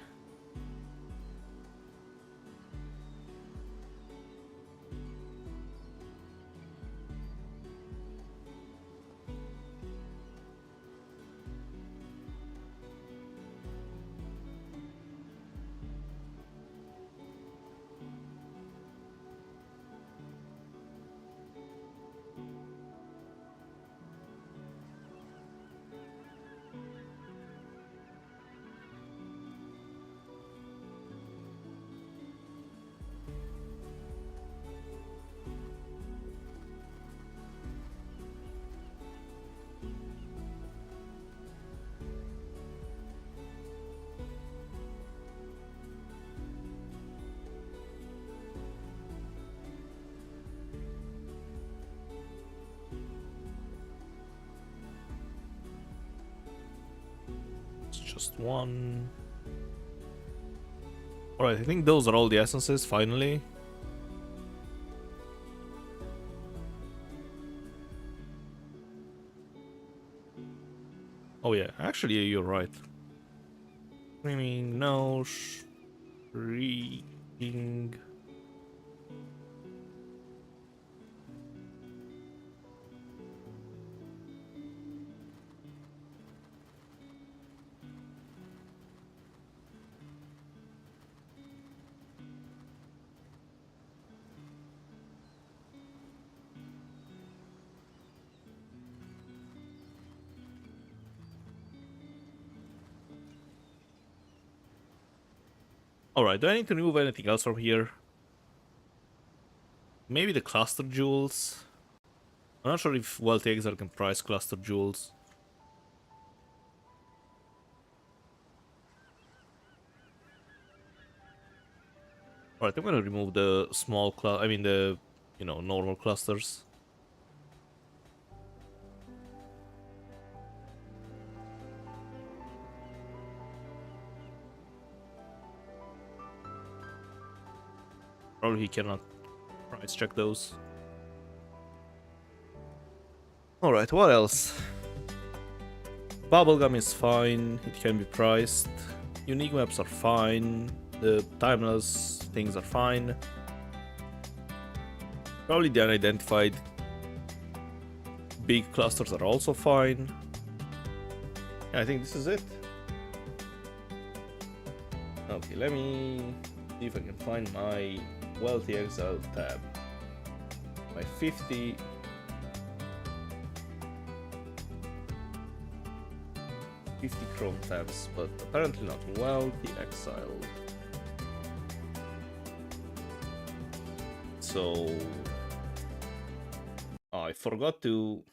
A: Just one. Alright, I think those are all the essences, finally. Oh yeah, actually you're right. Screaming, no, shrieking. Alright, do I need to remove anything else from here? Maybe the cluster jewels? I'm not sure if wealthy exile can price cluster jewels. Alright, I'm gonna remove the small I mean the, normal clusters. Probably he cannot price check those. Alright, what else? Bubblegum is fine, it can be priced. Unique maps are fine. The timeless things are fine. Probably the unidentified big clusters are also fine. Yeah, I think this is it. Okay, let me see if I can find my Wealthy Exile tab. My 50. Chrome tabs, but apparently not. Wealthy Exile. So I forgot to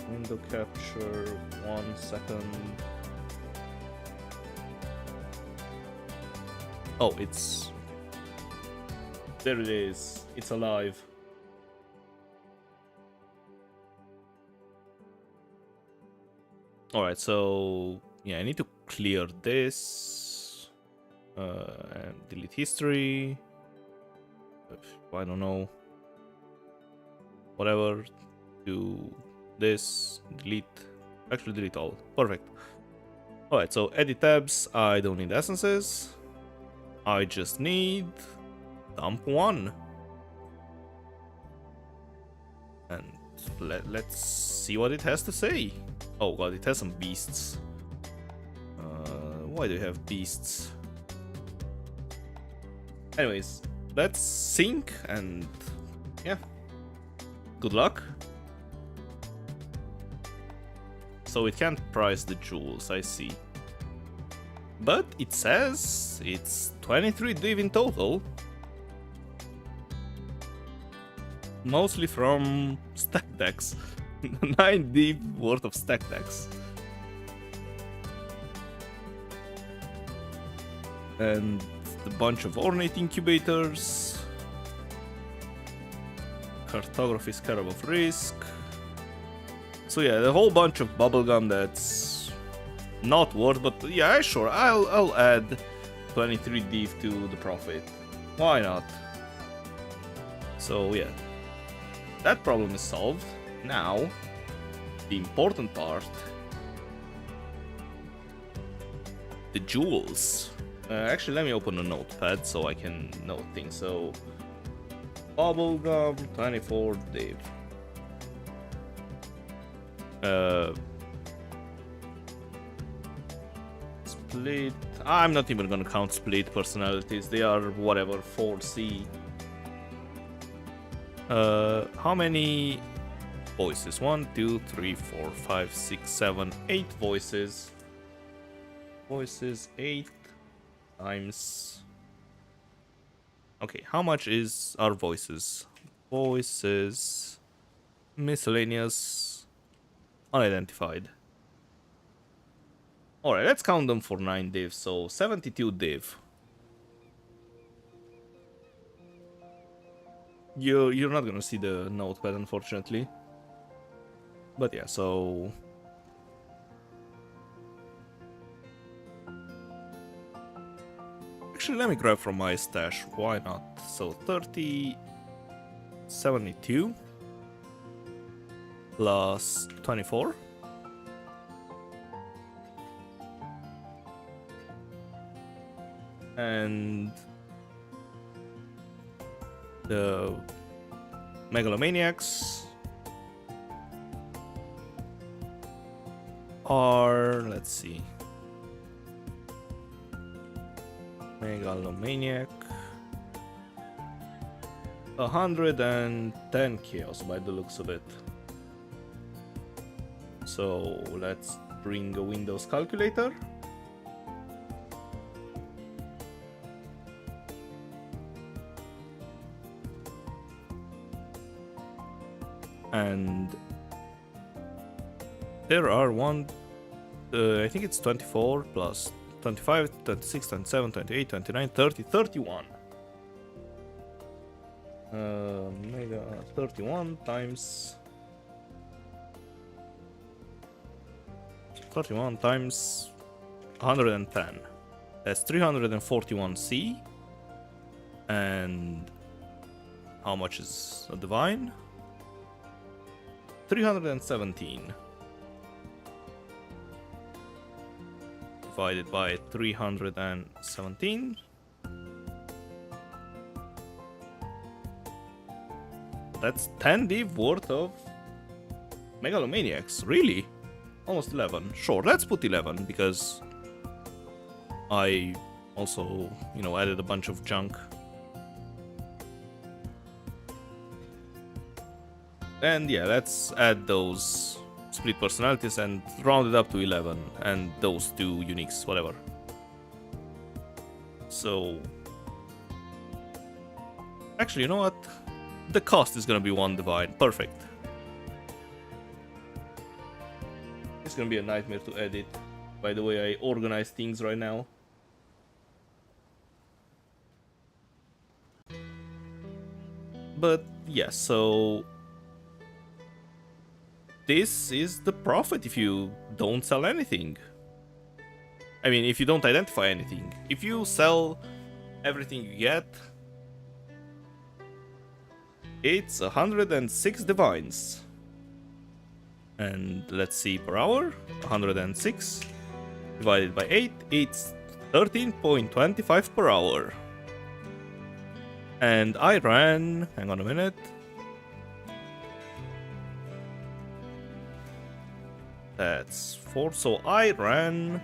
A: window capture, 1 second. Oh, there it is. It's alive. Alright, so yeah, I need to clear this and delete history. I don't know. Whatever. Do this, delete. Actually, delete all. Perfect. Alright, so edit tabs. I don't need essences. I just need dump 1. And let's see what it has to say. Oh god, it has some beasts. Why do you have beasts? Anyways, let's sync and yeah, good luck. So it can't price the jewels, I see. But it says it's 23 div in total. Mostly from stack decks. 9 div worth of stack decks. And a bunch of ornate incubators. Cartography Scarab of Risk. So yeah, a whole bunch of bubblegum that's not worth, but yeah, sure, I'll add 23 div to the profit. Why not? So yeah, that problem is solved. Now, the important part. The jewels. Actually, let me open a notepad so I can note things. So, bubblegum, 24 div. Split. I'm not even gonna count split personalities. They are whatever, 4C. How many voices? 1, 2, 3, 4, 5, 6, 7, 8 voices. Voices 8 times. Okay, how much is our voices? Voices. Miscellaneous. Unidentified. Alright, let's count them for 9 div. So 72 div. You're not gonna see the notepad, unfortunately. But yeah, so actually let me grab from my stash, why not? So 30 72 plus 24. And the megalomaniacs are, let's see, megalomaniac 110 chaos by the looks of it. So let's bring a Windows calculator. And there are I think it's 24 plus 25, 26, 27, 28, 29, 30, 31. Mega 31 times 110. That's 341C. And how much is a divine? 317 divided by 317. That's 10 div worth of megalomaniacs. Really? Almost 11. Sure, let's put 11 because I also, added a bunch of junk. And yeah, let's add those split personalities and round it up to 11. And those 2 uniques, whatever. So, actually, you know what? The cost is gonna be 1 divine. Perfect. It's gonna be a nightmare to edit. By the way, I organize things right now. But yeah, so this is the profit if you don't sell anything. I mean, if you don't identify anything. If you sell everything you get, it's 106 divines. And let's see, per hour, 106 divided by 8, it's 13.25 per hour. And I ran, hang on a minute. That's 4, so I ran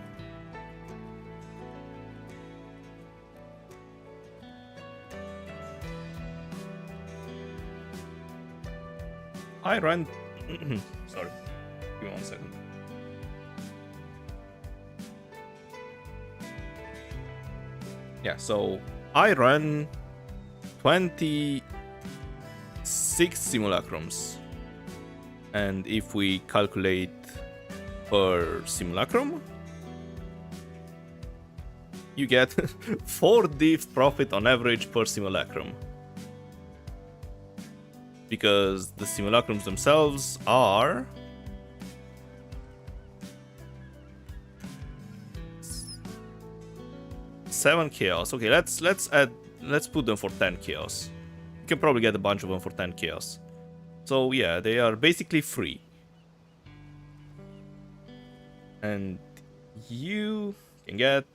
A: sorry, give me 1 second. Yeah, so I run 26 simulacrums. And if we calculate per simulacrum, you get 4 div profit on average per simulacrum. Because the simulacrums themselves are 7 chaos. Okay, let's put them for 10 chaos. You can probably get a bunch of them for 10 chaos. So yeah, they are basically free. And you can get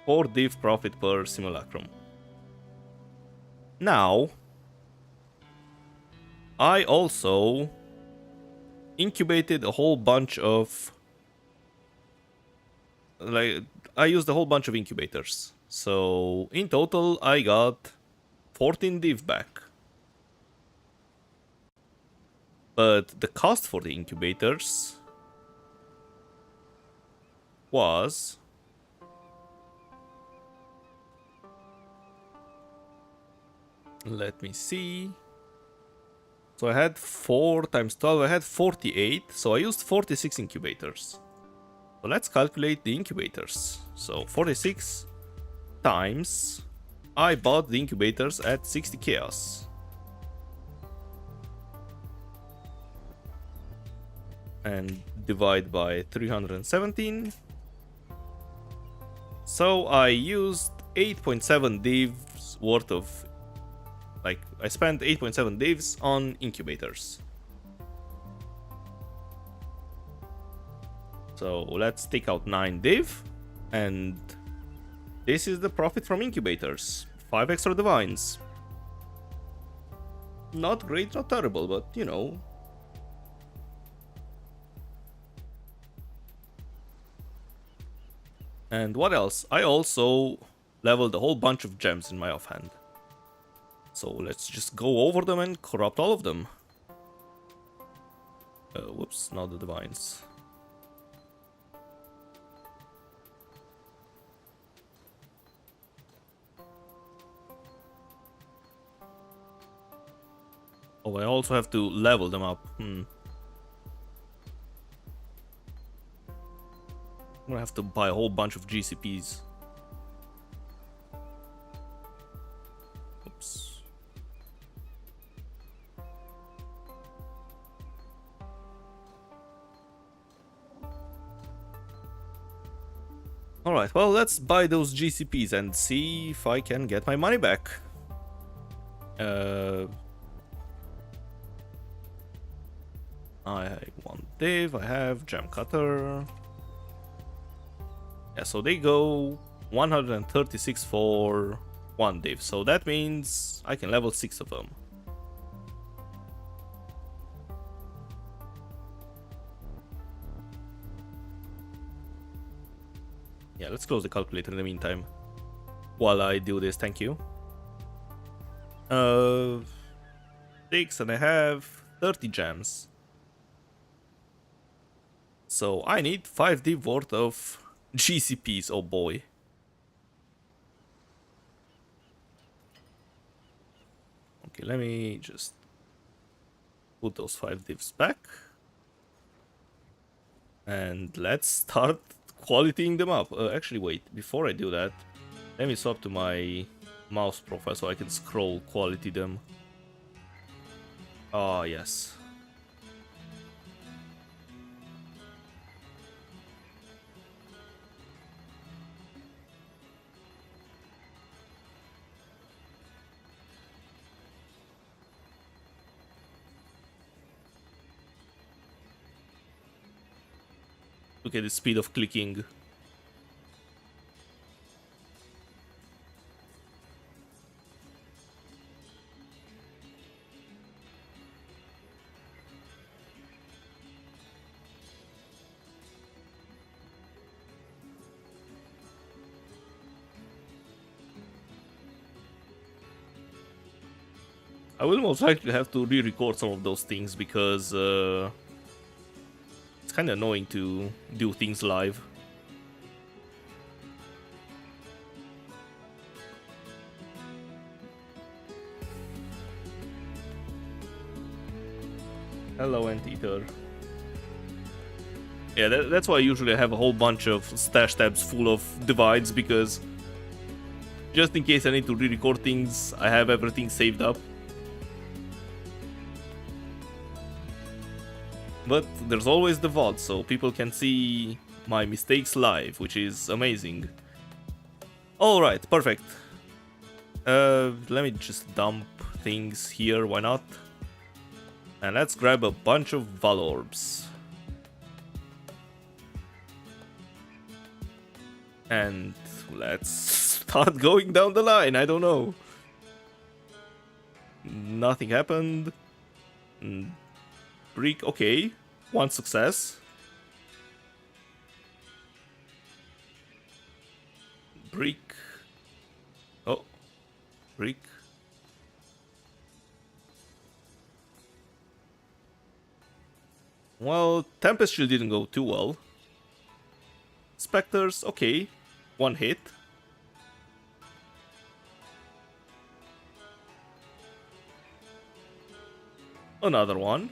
A: 4 div profit per simulacrum. Now, I also incubated a whole bunch of... I used a whole bunch of incubators. So, in total, I got 14 div back. But the cost for the incubators was... Let me see. So I had 4 times 12, I had 48. So I used 46 incubators. So let's calculate the incubators. So 46 times... I bought the incubators at 60 chaos. And divide by 317. So I used 8.7 divs worth of... I spent 8.7 divs on incubators. So let's take out 9 div. And this is the profit from incubators. 5 extra divines. Not great, not terrible, but you know. And what else? I also leveled a whole bunch of gems in my offhand. So let's just go over them and corrupt all of them. Whoops, not the divines. Oh, I also have to level them up. I'm gonna have to buy a whole bunch of GCPs. Oops. Alright, well, let's buy those GCPs and see if I can get my money back. I want div, I have gem cutter. Yeah, so they go 136 for 1 div, so that means I can level 6 of them. Yeah, let's close the calculator in the meantime. While I do this, thank you. 6 and I have 30 gems. So I need 5 div worth of GCPs, oh boy. Okay, let me just put those 5 divs back. And let's start qualitying them up. Actually, wait, before I do that, let me swap to my mouse profile so I can scroll quality them. Ah, yes. Look at the speed of clicking. I will most likely have to re-record some of those things because it's kind of annoying to do things live. Hello, Anteater. Yeah, that's why I usually have a whole bunch of stash tabs full of divides, because just in case I need to re-record things, I have everything saved up. But there's always the VOD, so people can see my mistakes live, which is amazing. Alright, perfect. Let me just dump things here, why not? And let's grab a bunch of Val Orbs. And let's start going down the line, I don't know. Nothing happened. Brick, okay. One success. Brick. Oh. Brick. Well, Tempest Shield didn't go too well. Spectres, okay. One hit. Another one.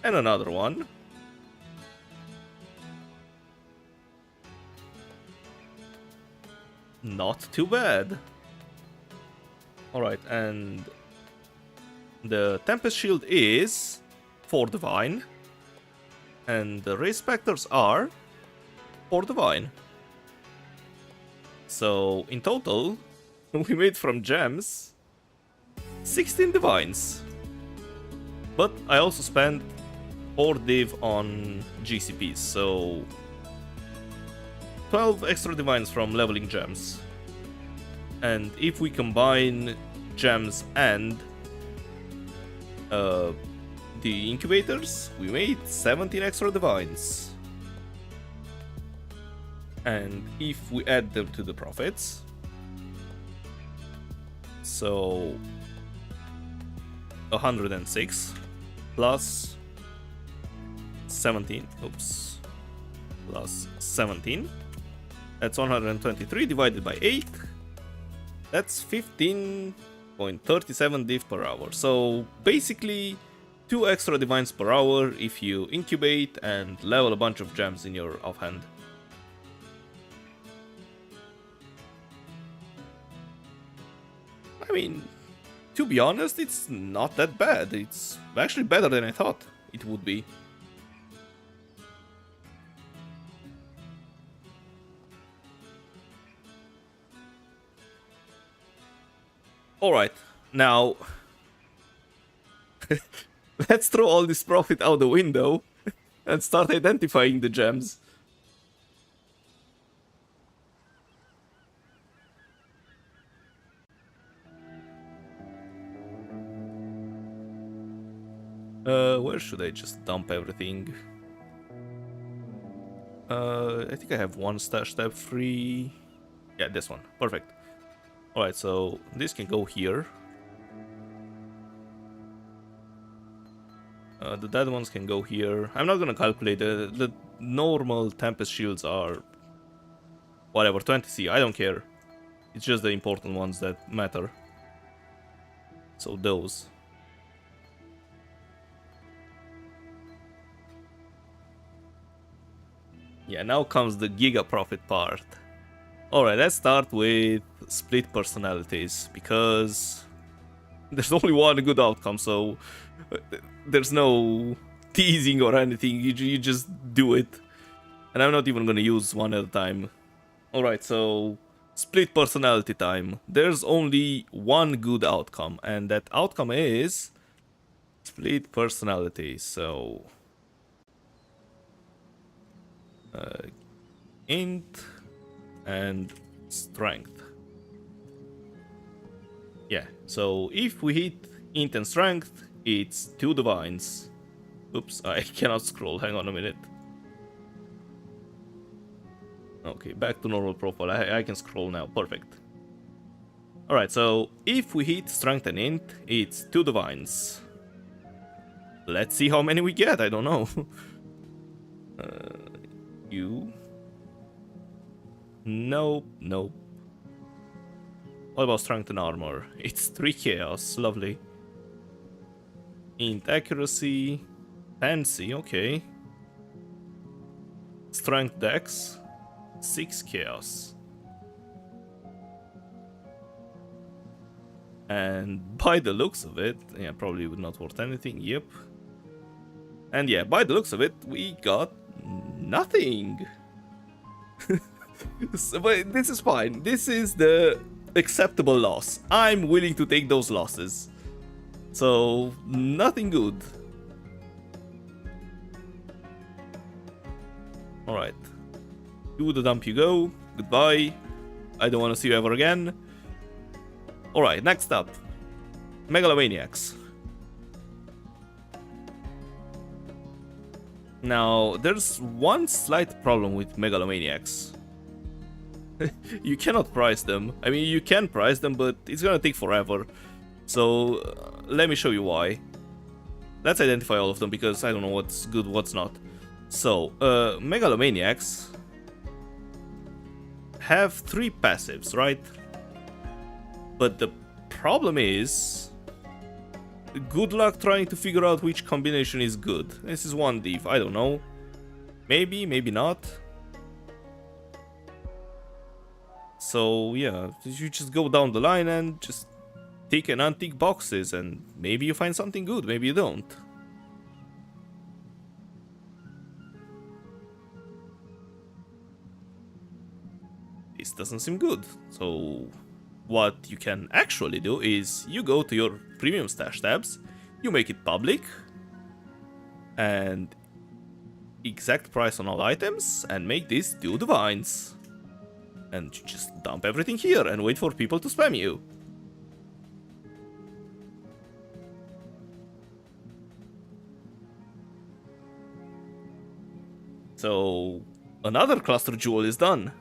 A: And another one. Not too bad. Alright, and the Tempest Shield is 4 Divine. And the Ray Spectres are 4 Divine. So, in total, we made from gems 16 Divines. But I also spent 4 div on GCPs, so 12 extra divines from leveling gems. And if we combine gems and the incubators, we made 17 extra divines. And if we add them to the profits, so 106 plus 17, oops, plus 17, that's 123 divided by 8, that's 15.37 div per hour. So basically 2 extra divines per hour if you incubate and level a bunch of gems in your offhand. I mean, to be honest, it's not that bad. It's actually better than I thought it would be. Alright, now let's throw all this profit out the window and start identifying the gems. Where should I just dump everything? I think I have one stash tab free. Yeah, this one. Perfect. Alright, so this can go here. The dead ones can go here. I'm not gonna calculate. The normal Tempest Shields are whatever, 20C, I don't care. It's just the important ones that matter. So those. Yeah, now comes the giga profit part. Alright, let's start with split personalities, because there's only one good outcome, so there's no teasing or anything, you just do it. And I'm not even gonna use one at a time. Alright, so split personality time. There's only one good outcome, and that outcome is split personality, so int and strength. Yeah, so if we hit int and strength, it's 2 divines. Oops, I cannot scroll, hang on a minute. Okay, back to normal profile, I can scroll now, perfect. Alright, so if we hit strength and int, it's 2 divines. Let's see how many we get, I don't know. You... Nope, nope. What about strength and armor? It's 3 chaos, lovely. Int accuracy. Fancy, okay. Strength dex. 6 chaos. And by the looks of it, yeah, probably would not worth anything, yep. And yeah, by the looks of it, we got nothing. But this is fine. This is the acceptable loss. I'm willing to take those losses. So, nothing good. Alright. To the dump you go. Goodbye. I don't want to see you ever again. Alright, next up. Megalomaniacs. Now, there's one slight problem with Megalomaniacs. You cannot price them. I mean, you can price them, but it's gonna take forever. So, let me show you why. Let's identify all of them, because I don't know what's good, what's not. So, Megalomaniacs have 3 passives, right? But the problem is, good luck trying to figure out which combination is good. This is one div, I don't know. Maybe, maybe not. So yeah, you just go down the line and just tick and untick boxes, and maybe you find something good, maybe you don't. This doesn't seem good, so what you can actually do is you go to your premium stash tabs, you make it public, and exact price on all items, and make this 2 divines. And you just dump everything here and wait for people to spam you. So, another cluster jewel is done.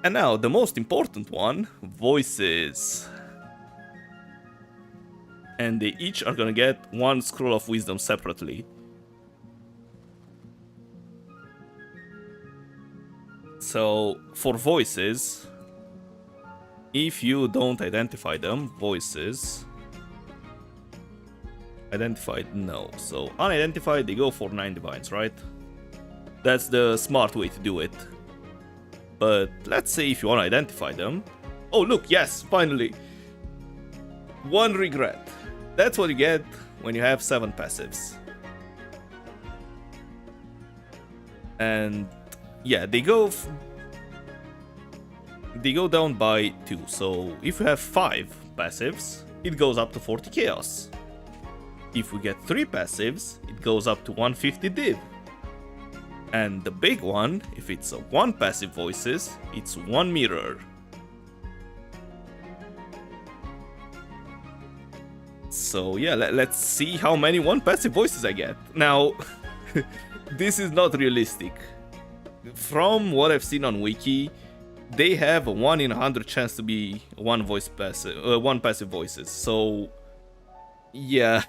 A: And now, the most important one, voices. And they each are gonna get 1 scroll of wisdom separately. So, for voices, if you don't identify them, voices, identified, no. So, unidentified, they go for 9 divines, right? That's the smart way to do it. But let's say if you want to identify them. Oh, look, yes, finally. 1 regret. That's what you get when you have 7 passives. And yeah, they go down by 2. So if you have 5 passives, it goes up to 40 chaos. If we get 3 passives, it goes up to 150 div. And the big one, if it's a 1 passive voices, it's 1 mirror. So yeah, let's see how many 1 passive voices I get. Now, this is not realistic. From what I've seen on Wiki, they have a 1 in 100 chance to be 1 passive voices. So yeah.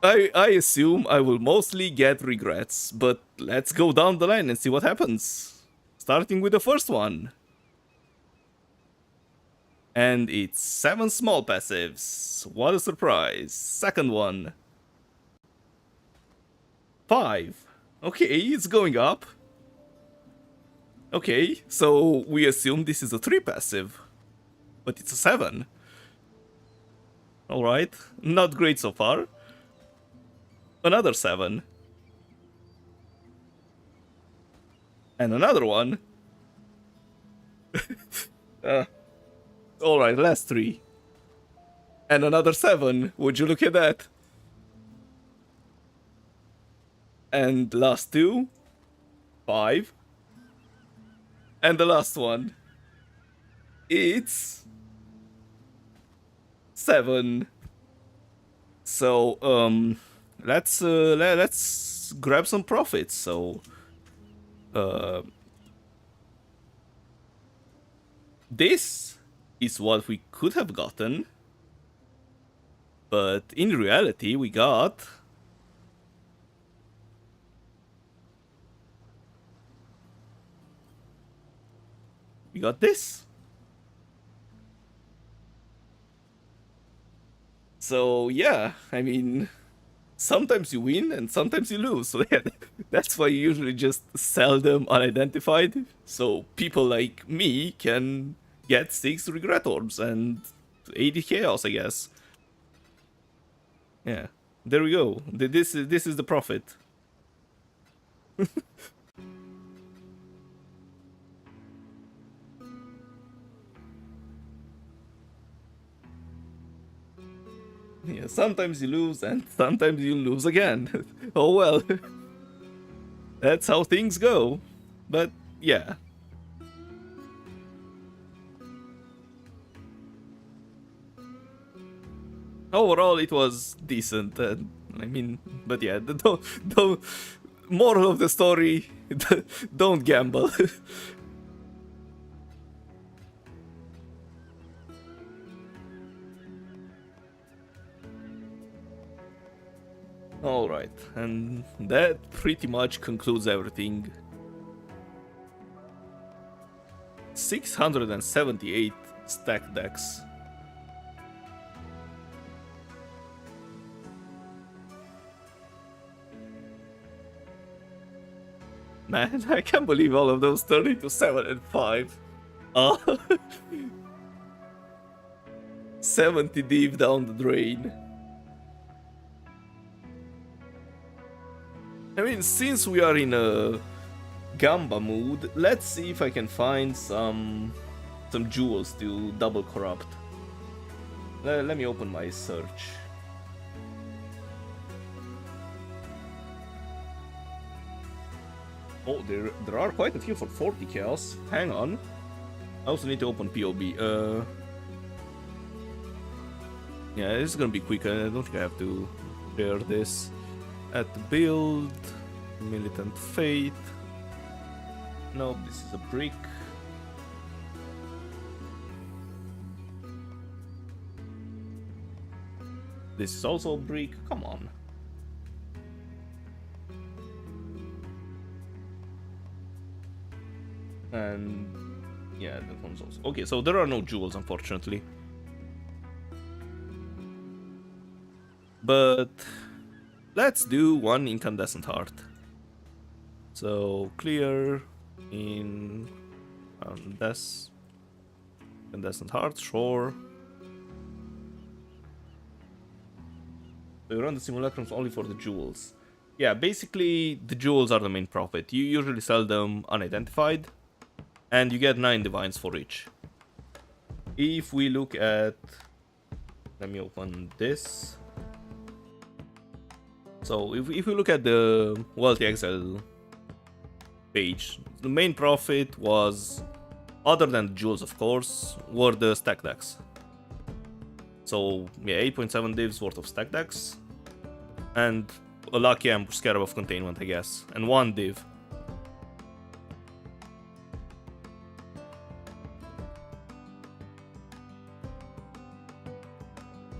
A: I assume I will mostly get regrets, but let's go down the line and see what happens. Starting with the first one. And it's 7 small passives. What a surprise. Second one. 5. Okay, it's going up. Okay, so we assume this is a 3 passive. But it's a 7. Alright, not great so far. Another 7. And another one. Alright, last 3. And another 7. Would you look at that? And last 2. 5. And the last one. It's 7. So, let's grab some profits. So, this is what we could have gotten, but in reality we got this. So yeah, I mean, sometimes you win and sometimes you lose. So yeah, that's why you usually just sell them unidentified. So people like me can get 6 regret orbs and 80 chaos, I guess. Yeah, there we go. This is the profit. Yeah, sometimes you lose and sometimes you lose again. Oh well. That's how things go. But yeah. Overall it was decent. I mean, but yeah, don't moral of the story, don't gamble. Alright, and that pretty much concludes everything. 678 stack decks. Man, I can't believe all of those turned into 7 and 5. Oh. 70 deep down the drain. I mean, since we are in a gamba mood, let's see if I can find some jewels to double corrupt. Let me open my search. Oh, there are quite a few for 40 chaos. Hang on. I also need to open POB. Yeah, this is gonna be quick. I don't think I have to clear this. At the build, Militant Fate. Nope, this is a brick. This is also a brick. Come on. And yeah, that one's also okay. So there are no jewels, unfortunately. But let's do one incandescent heart. So clear in incandescent heart, sure. So you run the simulacrums only for the jewels. Yeah, basically the jewels are the main profit. You usually sell them unidentified, and you get 9 divines for each. If we look at, let me open this. So if we look at the Wealthy Exile page, the main profit was, other than the jewels of course, were the stack decks. So yeah, 8.7 divs worth of stack decks, and a lucky ambush scarab of containment, I guess, and 1 div.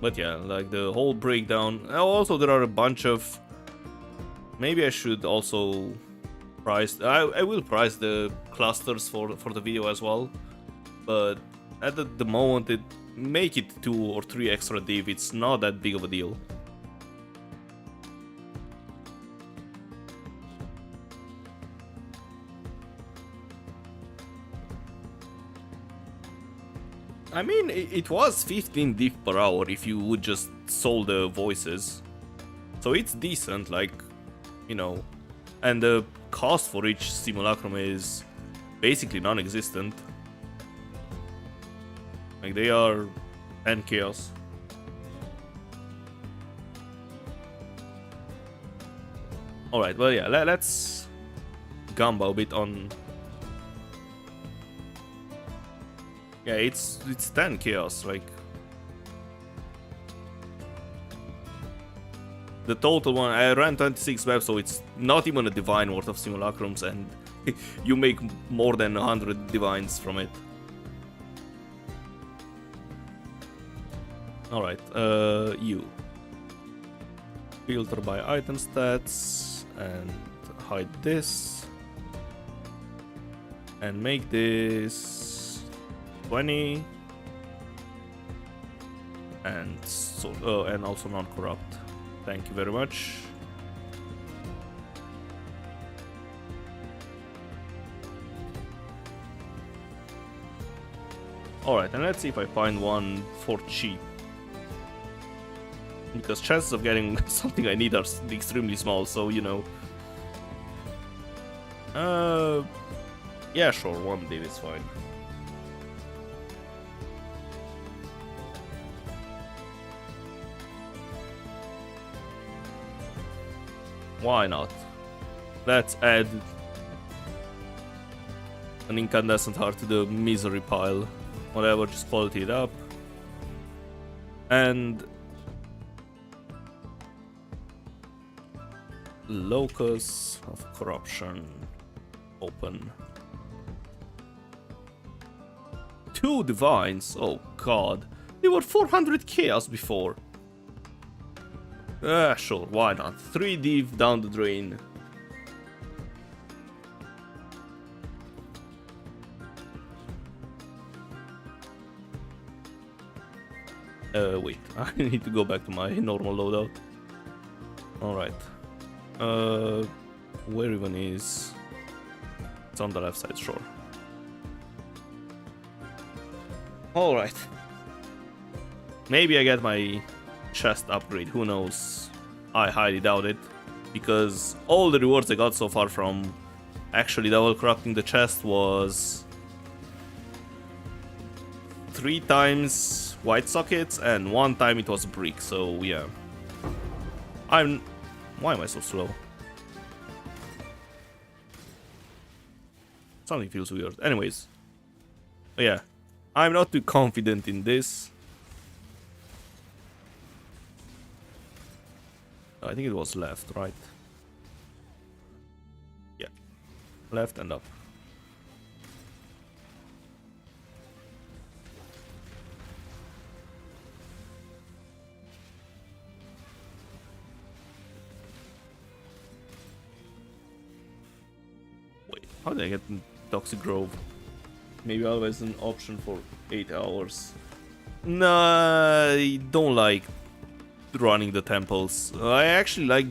A: But yeah, like the whole breakdown. Also, there are a bunch of. Maybe I should also price. I will price the clusters for the video as well. But at the moment, make it 2 or 3 extra div. It's not that big of a deal. I mean, it was 15 div per hour if you would just sold the voices. So it's decent, like, you know. And the cost for each simulacrum is basically non-existent. Like, they are 10 chaos. Alright, well yeah, let's gamba a bit on. Yeah, it's 10 chaos, like. The total one, I ran 26 webs, so it's not even a divine worth of simulacrums, and you make more than 100 divines from it. Alright, you. Filter by item stats, and hide this. And make this 20. And so, and also non-corrupt. Thank you very much. Alright, and let's see if I find one for cheap. Because chances of getting something I need are extremely small, so you know. Yeah, sure, one day is fine. Why not? Let's add an incandescent heart to the misery pile. Whatever, just quality it up. And locus of corruption. Open. 2 divines. Oh god. They were 400 chaos before. Sure, why not? 3 div down the drain. Wait, I need to go back to my normal loadout. Alright. Where even is... It's on the left side, sure. Alright. Maybe I get my chest upgrade, who knows? I highly doubt it. Because all the rewards I got so far from actually double corrupting the chest was 3 times white sockets and 1 time it was brick, so yeah. Why am I so slow? Something feels weird. Anyways. Yeah. I'm not too confident in this. I think it was left, right? Yeah. Left and up. Wait, how did I get in Toxic Grove? Maybe always an option for 8 hours. Nah, I don't like running the temples. I actually like,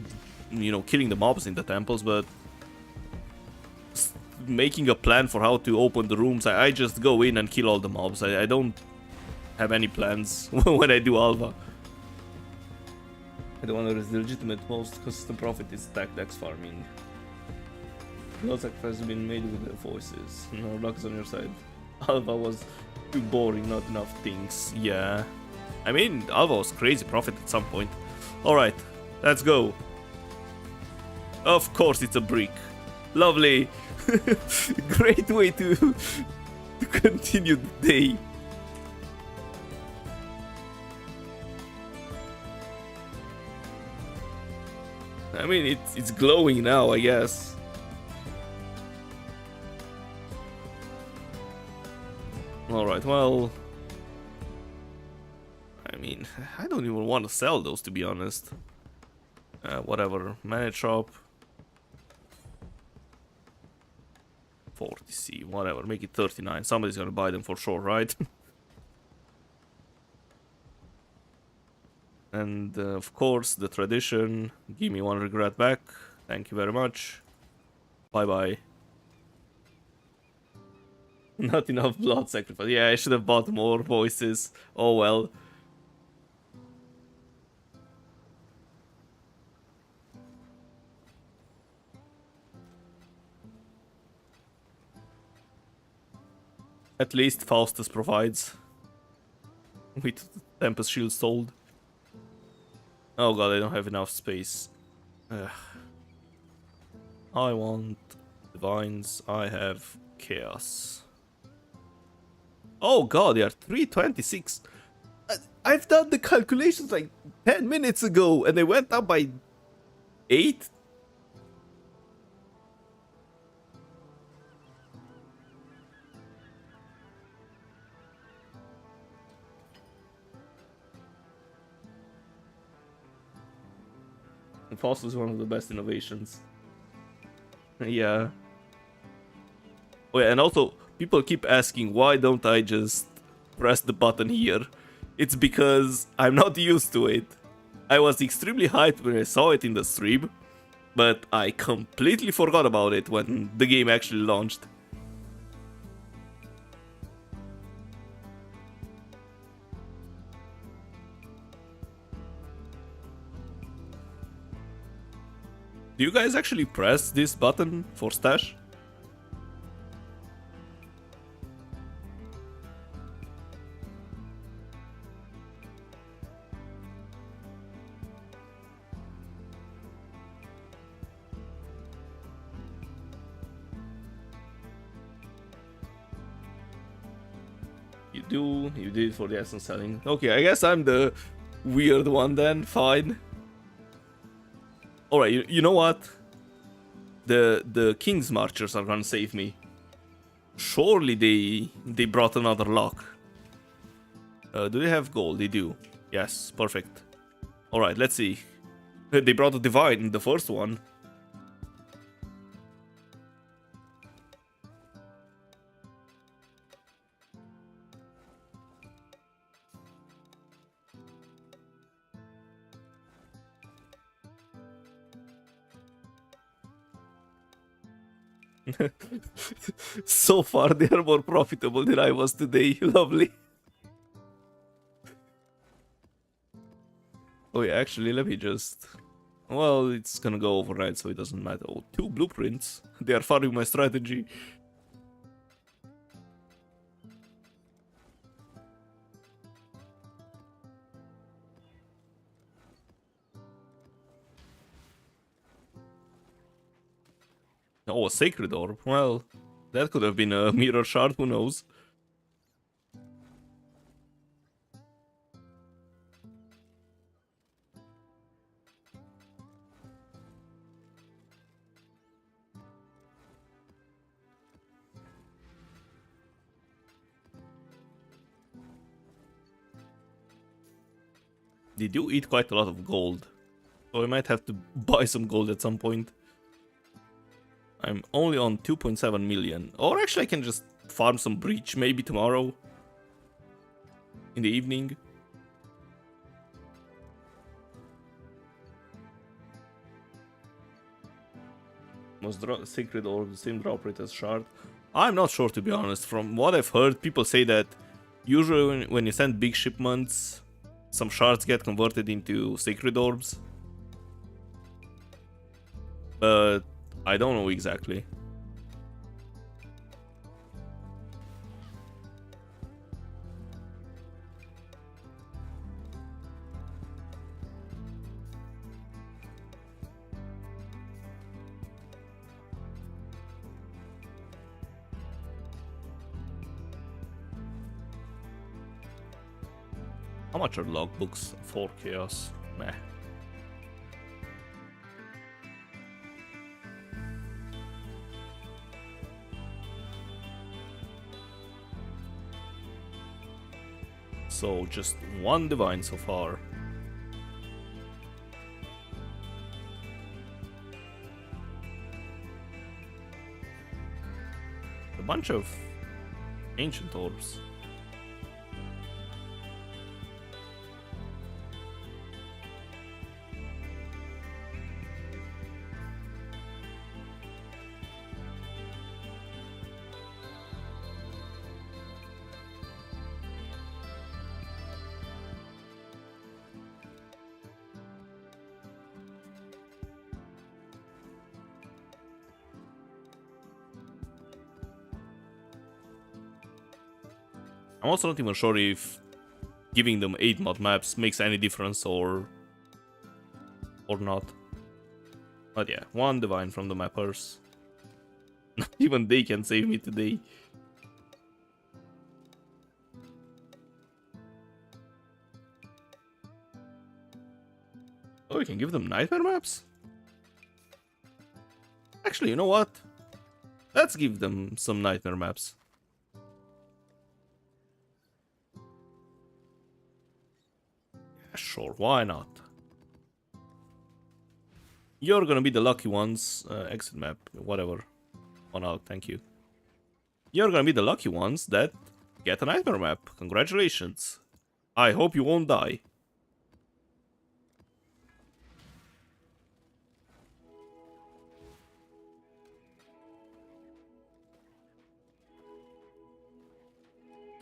A: you know, killing the mobs in the temples, but making a plan for how to open the rooms, I just go in and kill all the mobs. I don't have any plans when I do Alva. I don't want to risk the legitimate most consistent profit is stack dex farming. No sacrifice has been made with the voices. No luck is on your side. Alva was too boring, not enough things. Yeah. I mean, Alva was crazy profit at some point. Alright, let's go. Of course it's a brick. Lovely. Great way to continue the day. I mean, it's glowing now, I guess. Alright, well... I mean, I don't even want to sell those, to be honest. Whatever. Manage shop. 40C, whatever. Make it 39. Somebody's gonna buy them for sure, right? And of course, the tradition. Give me 1 regret back. Thank you very much. Bye-bye. Not enough blood sacrifice. Yeah, I should have bought more voices. Oh well. At least Faustus provides. With Tempest Shield sold. Oh god, I don't have enough space. Ugh. I want Divines. I have Chaos. Oh god, they are 326. I've done the calculations like 10 minutes ago and they went up by 8? And Fossil is one of the best innovations. Yeah. Oh yeah, and also people keep asking why don't I just press the button here it's because I'm not used to it. I was extremely hyped when I saw it in the stream, but I completely forgot about it when the game actually launched. Do you guys actually press this button for stash? You did it for the essence selling. Okay, I guess I'm the weird one then, fine. Alright, you know what? The King's Marchers are gonna save me. Surely they brought another lock. Do they have gold? They do. Yes, perfect. Alright, let's see. They brought a Divine in the first one. So far, they are more profitable than I was today. Lovely. Oh yeah, actually, let me just... Well, it's gonna go overnight, so it doesn't matter. Oh, 2 blueprints. They are farming my strategy. Oh, a Sacred Orb. Well, that could have been a Mirror Shard, who knows. They do eat quite a lot of gold, so I might have to buy some gold at some point. I'm only on 2.7 million. Or actually I can just farm some breach maybe tomorrow. In the evening. Most Sacred Orb, the same drop rate as Shard. I'm not sure, to be honest. From what I've heard, people say that usually when you send big shipments, some shards get converted into Sacred Orbs. But I don't know exactly. How much are logbooks? 4 chaos. Meh. So just 1 divine so far. A bunch of ancient orbs. I'm also not even sure if giving them 8 mod maps makes any difference or not. But yeah, 1 divine from the mappers. Not even they can save me today. Oh, we can give them nightmare maps? Actually, you know what? Let's give them some nightmare maps. Sure, why not? You're gonna be the lucky ones. Exit map, whatever. On out, thank you. You're gonna be the lucky ones that get a nightmare map. Congratulations. I hope you won't die.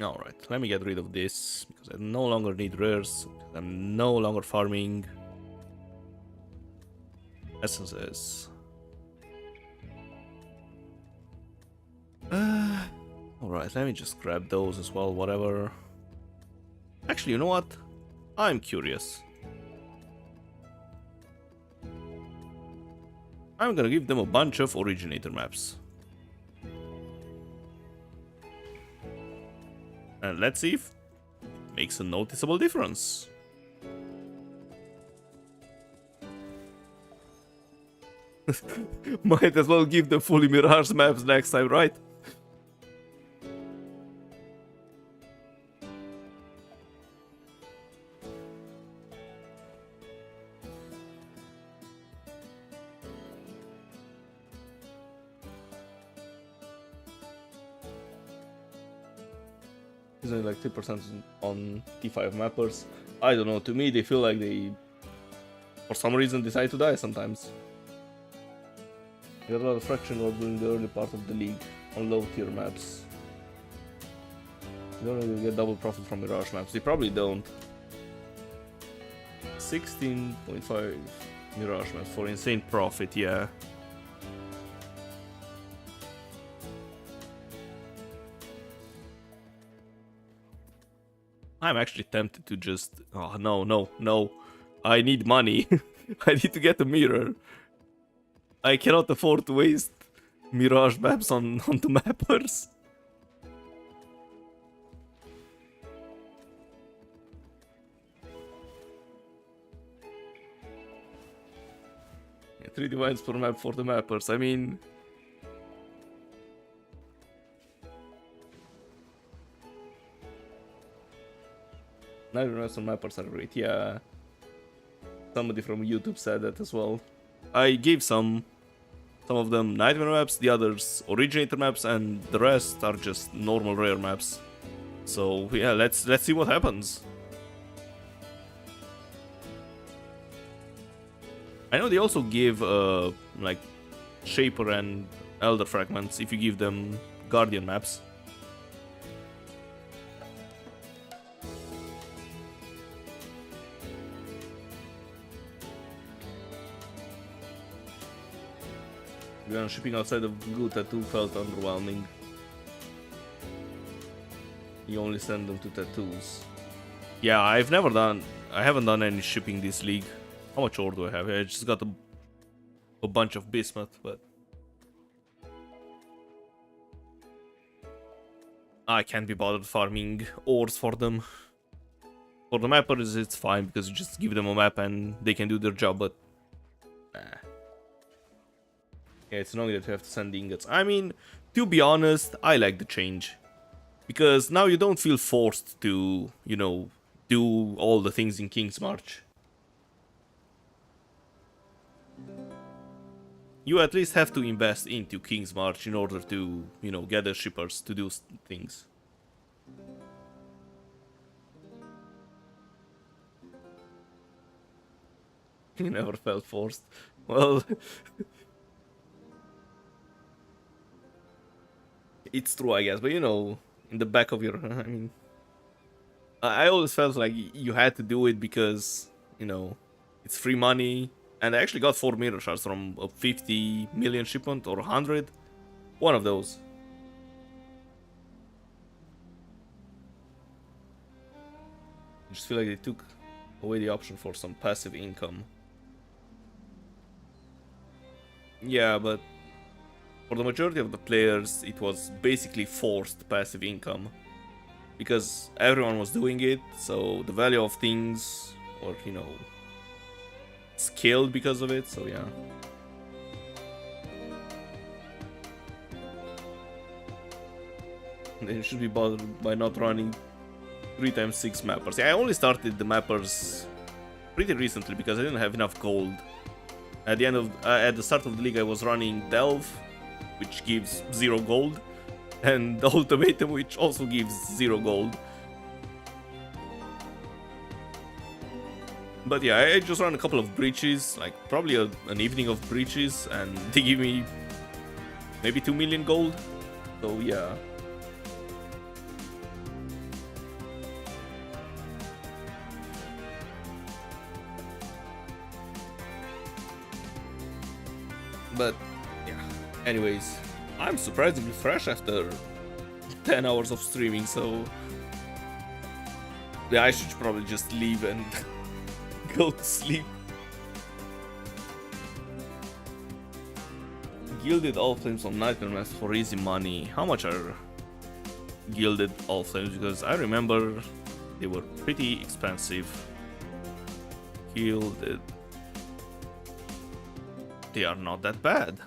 A: Alright, let me get rid of this, because I no longer need rares. I'm no longer farming essences. Alright, let me just grab those as well, whatever. Actually, you know what? I'm curious. I'm gonna give them a bunch of originator maps. And let's see if it makes a noticeable difference. Might as well give them fully Mirage maps next time, right? It's only like 3% on T5 mappers. I don't know, to me they feel like they, for some reason, decide to die sometimes. You got a lot of fraction or during the early part of the league on low tier maps. You don't really get double profit from Mirage maps. They probably don't. 16.5 Mirage maps for insane profit, yeah. I'm actually tempted to just... Oh, no. I need money. I need to get a mirror. I cannot afford to waste Mirage maps on the mappers. Yeah, 3 divines per map for the mappers. I mean... Nightmare mappers are great, yeah. Somebody from YouTube said that as well. I gave some of them nightmare maps, the others originator maps, and the rest are just normal rare maps. So yeah, let's see what happens. I know they also give like Shaper and Elder fragments if you give them Guardian maps. Shipping outside of Blue Tattoo felt underwhelming. You only send them to tattoos. Yeah, I haven't done any shipping this league. How much ore do I have? I just got a bunch of bismuth, but I can't be bothered farming ores for them. For the mappers, it's fine because you just give them a map and they can do their job, but yeah, it's annoying that you have to send ingots. I mean, to be honest, I like the change. Because now you don't feel forced to, you know, do all the things in King's March. You at least have to invest into King's March in order to, you know, gather shippers to do things. You never felt forced. Well... It's true, I guess, but you know, in the back of your... I mean... I always felt like you had to do it because, you know, it's free money. And I actually got 4 mirror shards from a 50 million shipment or 100. One of those. I just feel like they took away the option for some passive income. Yeah, but... For the majority of the players, it was basically forced passive income. Because everyone was doing it, so the value of things, or, you know, scaled because of it, so yeah. They should be bothered by not running 3x6 mappers. Yeah, I only started the mappers pretty recently because I didn't have enough gold. At the start of the league, I was running Delve, which gives 0 gold, and the Ultimatum, which also gives 0 gold. But yeah, I just run a couple of breaches, like probably an evening of breaches, and they give me maybe 2 million gold. So yeah. But yeah, anyways, I'm surprisingly fresh after 10 hours of streaming, so yeah, I should probably just leave and go to sleep. Gilded all flames on nightmare maps for easy money. How much are gilded all flames? Because I remember they were pretty expensive. Gilded. They are not that bad.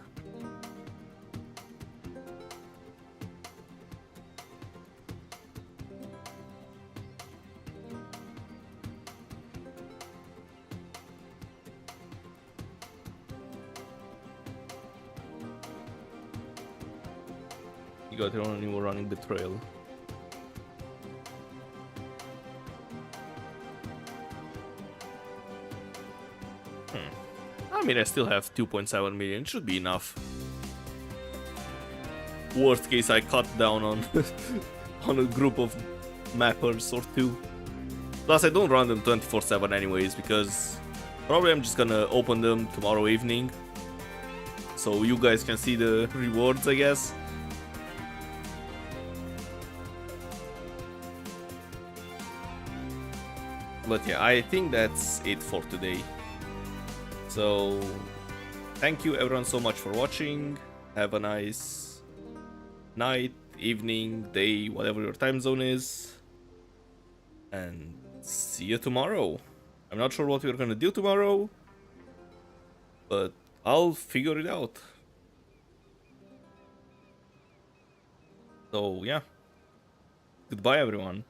A: You got your own, you were running betrayal. I mean, I still have 2.7 million. It should be enough. Worst case, I cut down on on a group of mappers or two. Plus, I don't run them 24/7 anyways, because probably I'm just gonna open them tomorrow evening, so you guys can see the rewards, I guess. But yeah, I think that's it for today. So, thank you everyone so much for watching. Have a nice night, evening, day, whatever your time zone is. And see you tomorrow. I'm not sure what we're gonna do tomorrow, but I'll figure it out. So yeah. Goodbye everyone.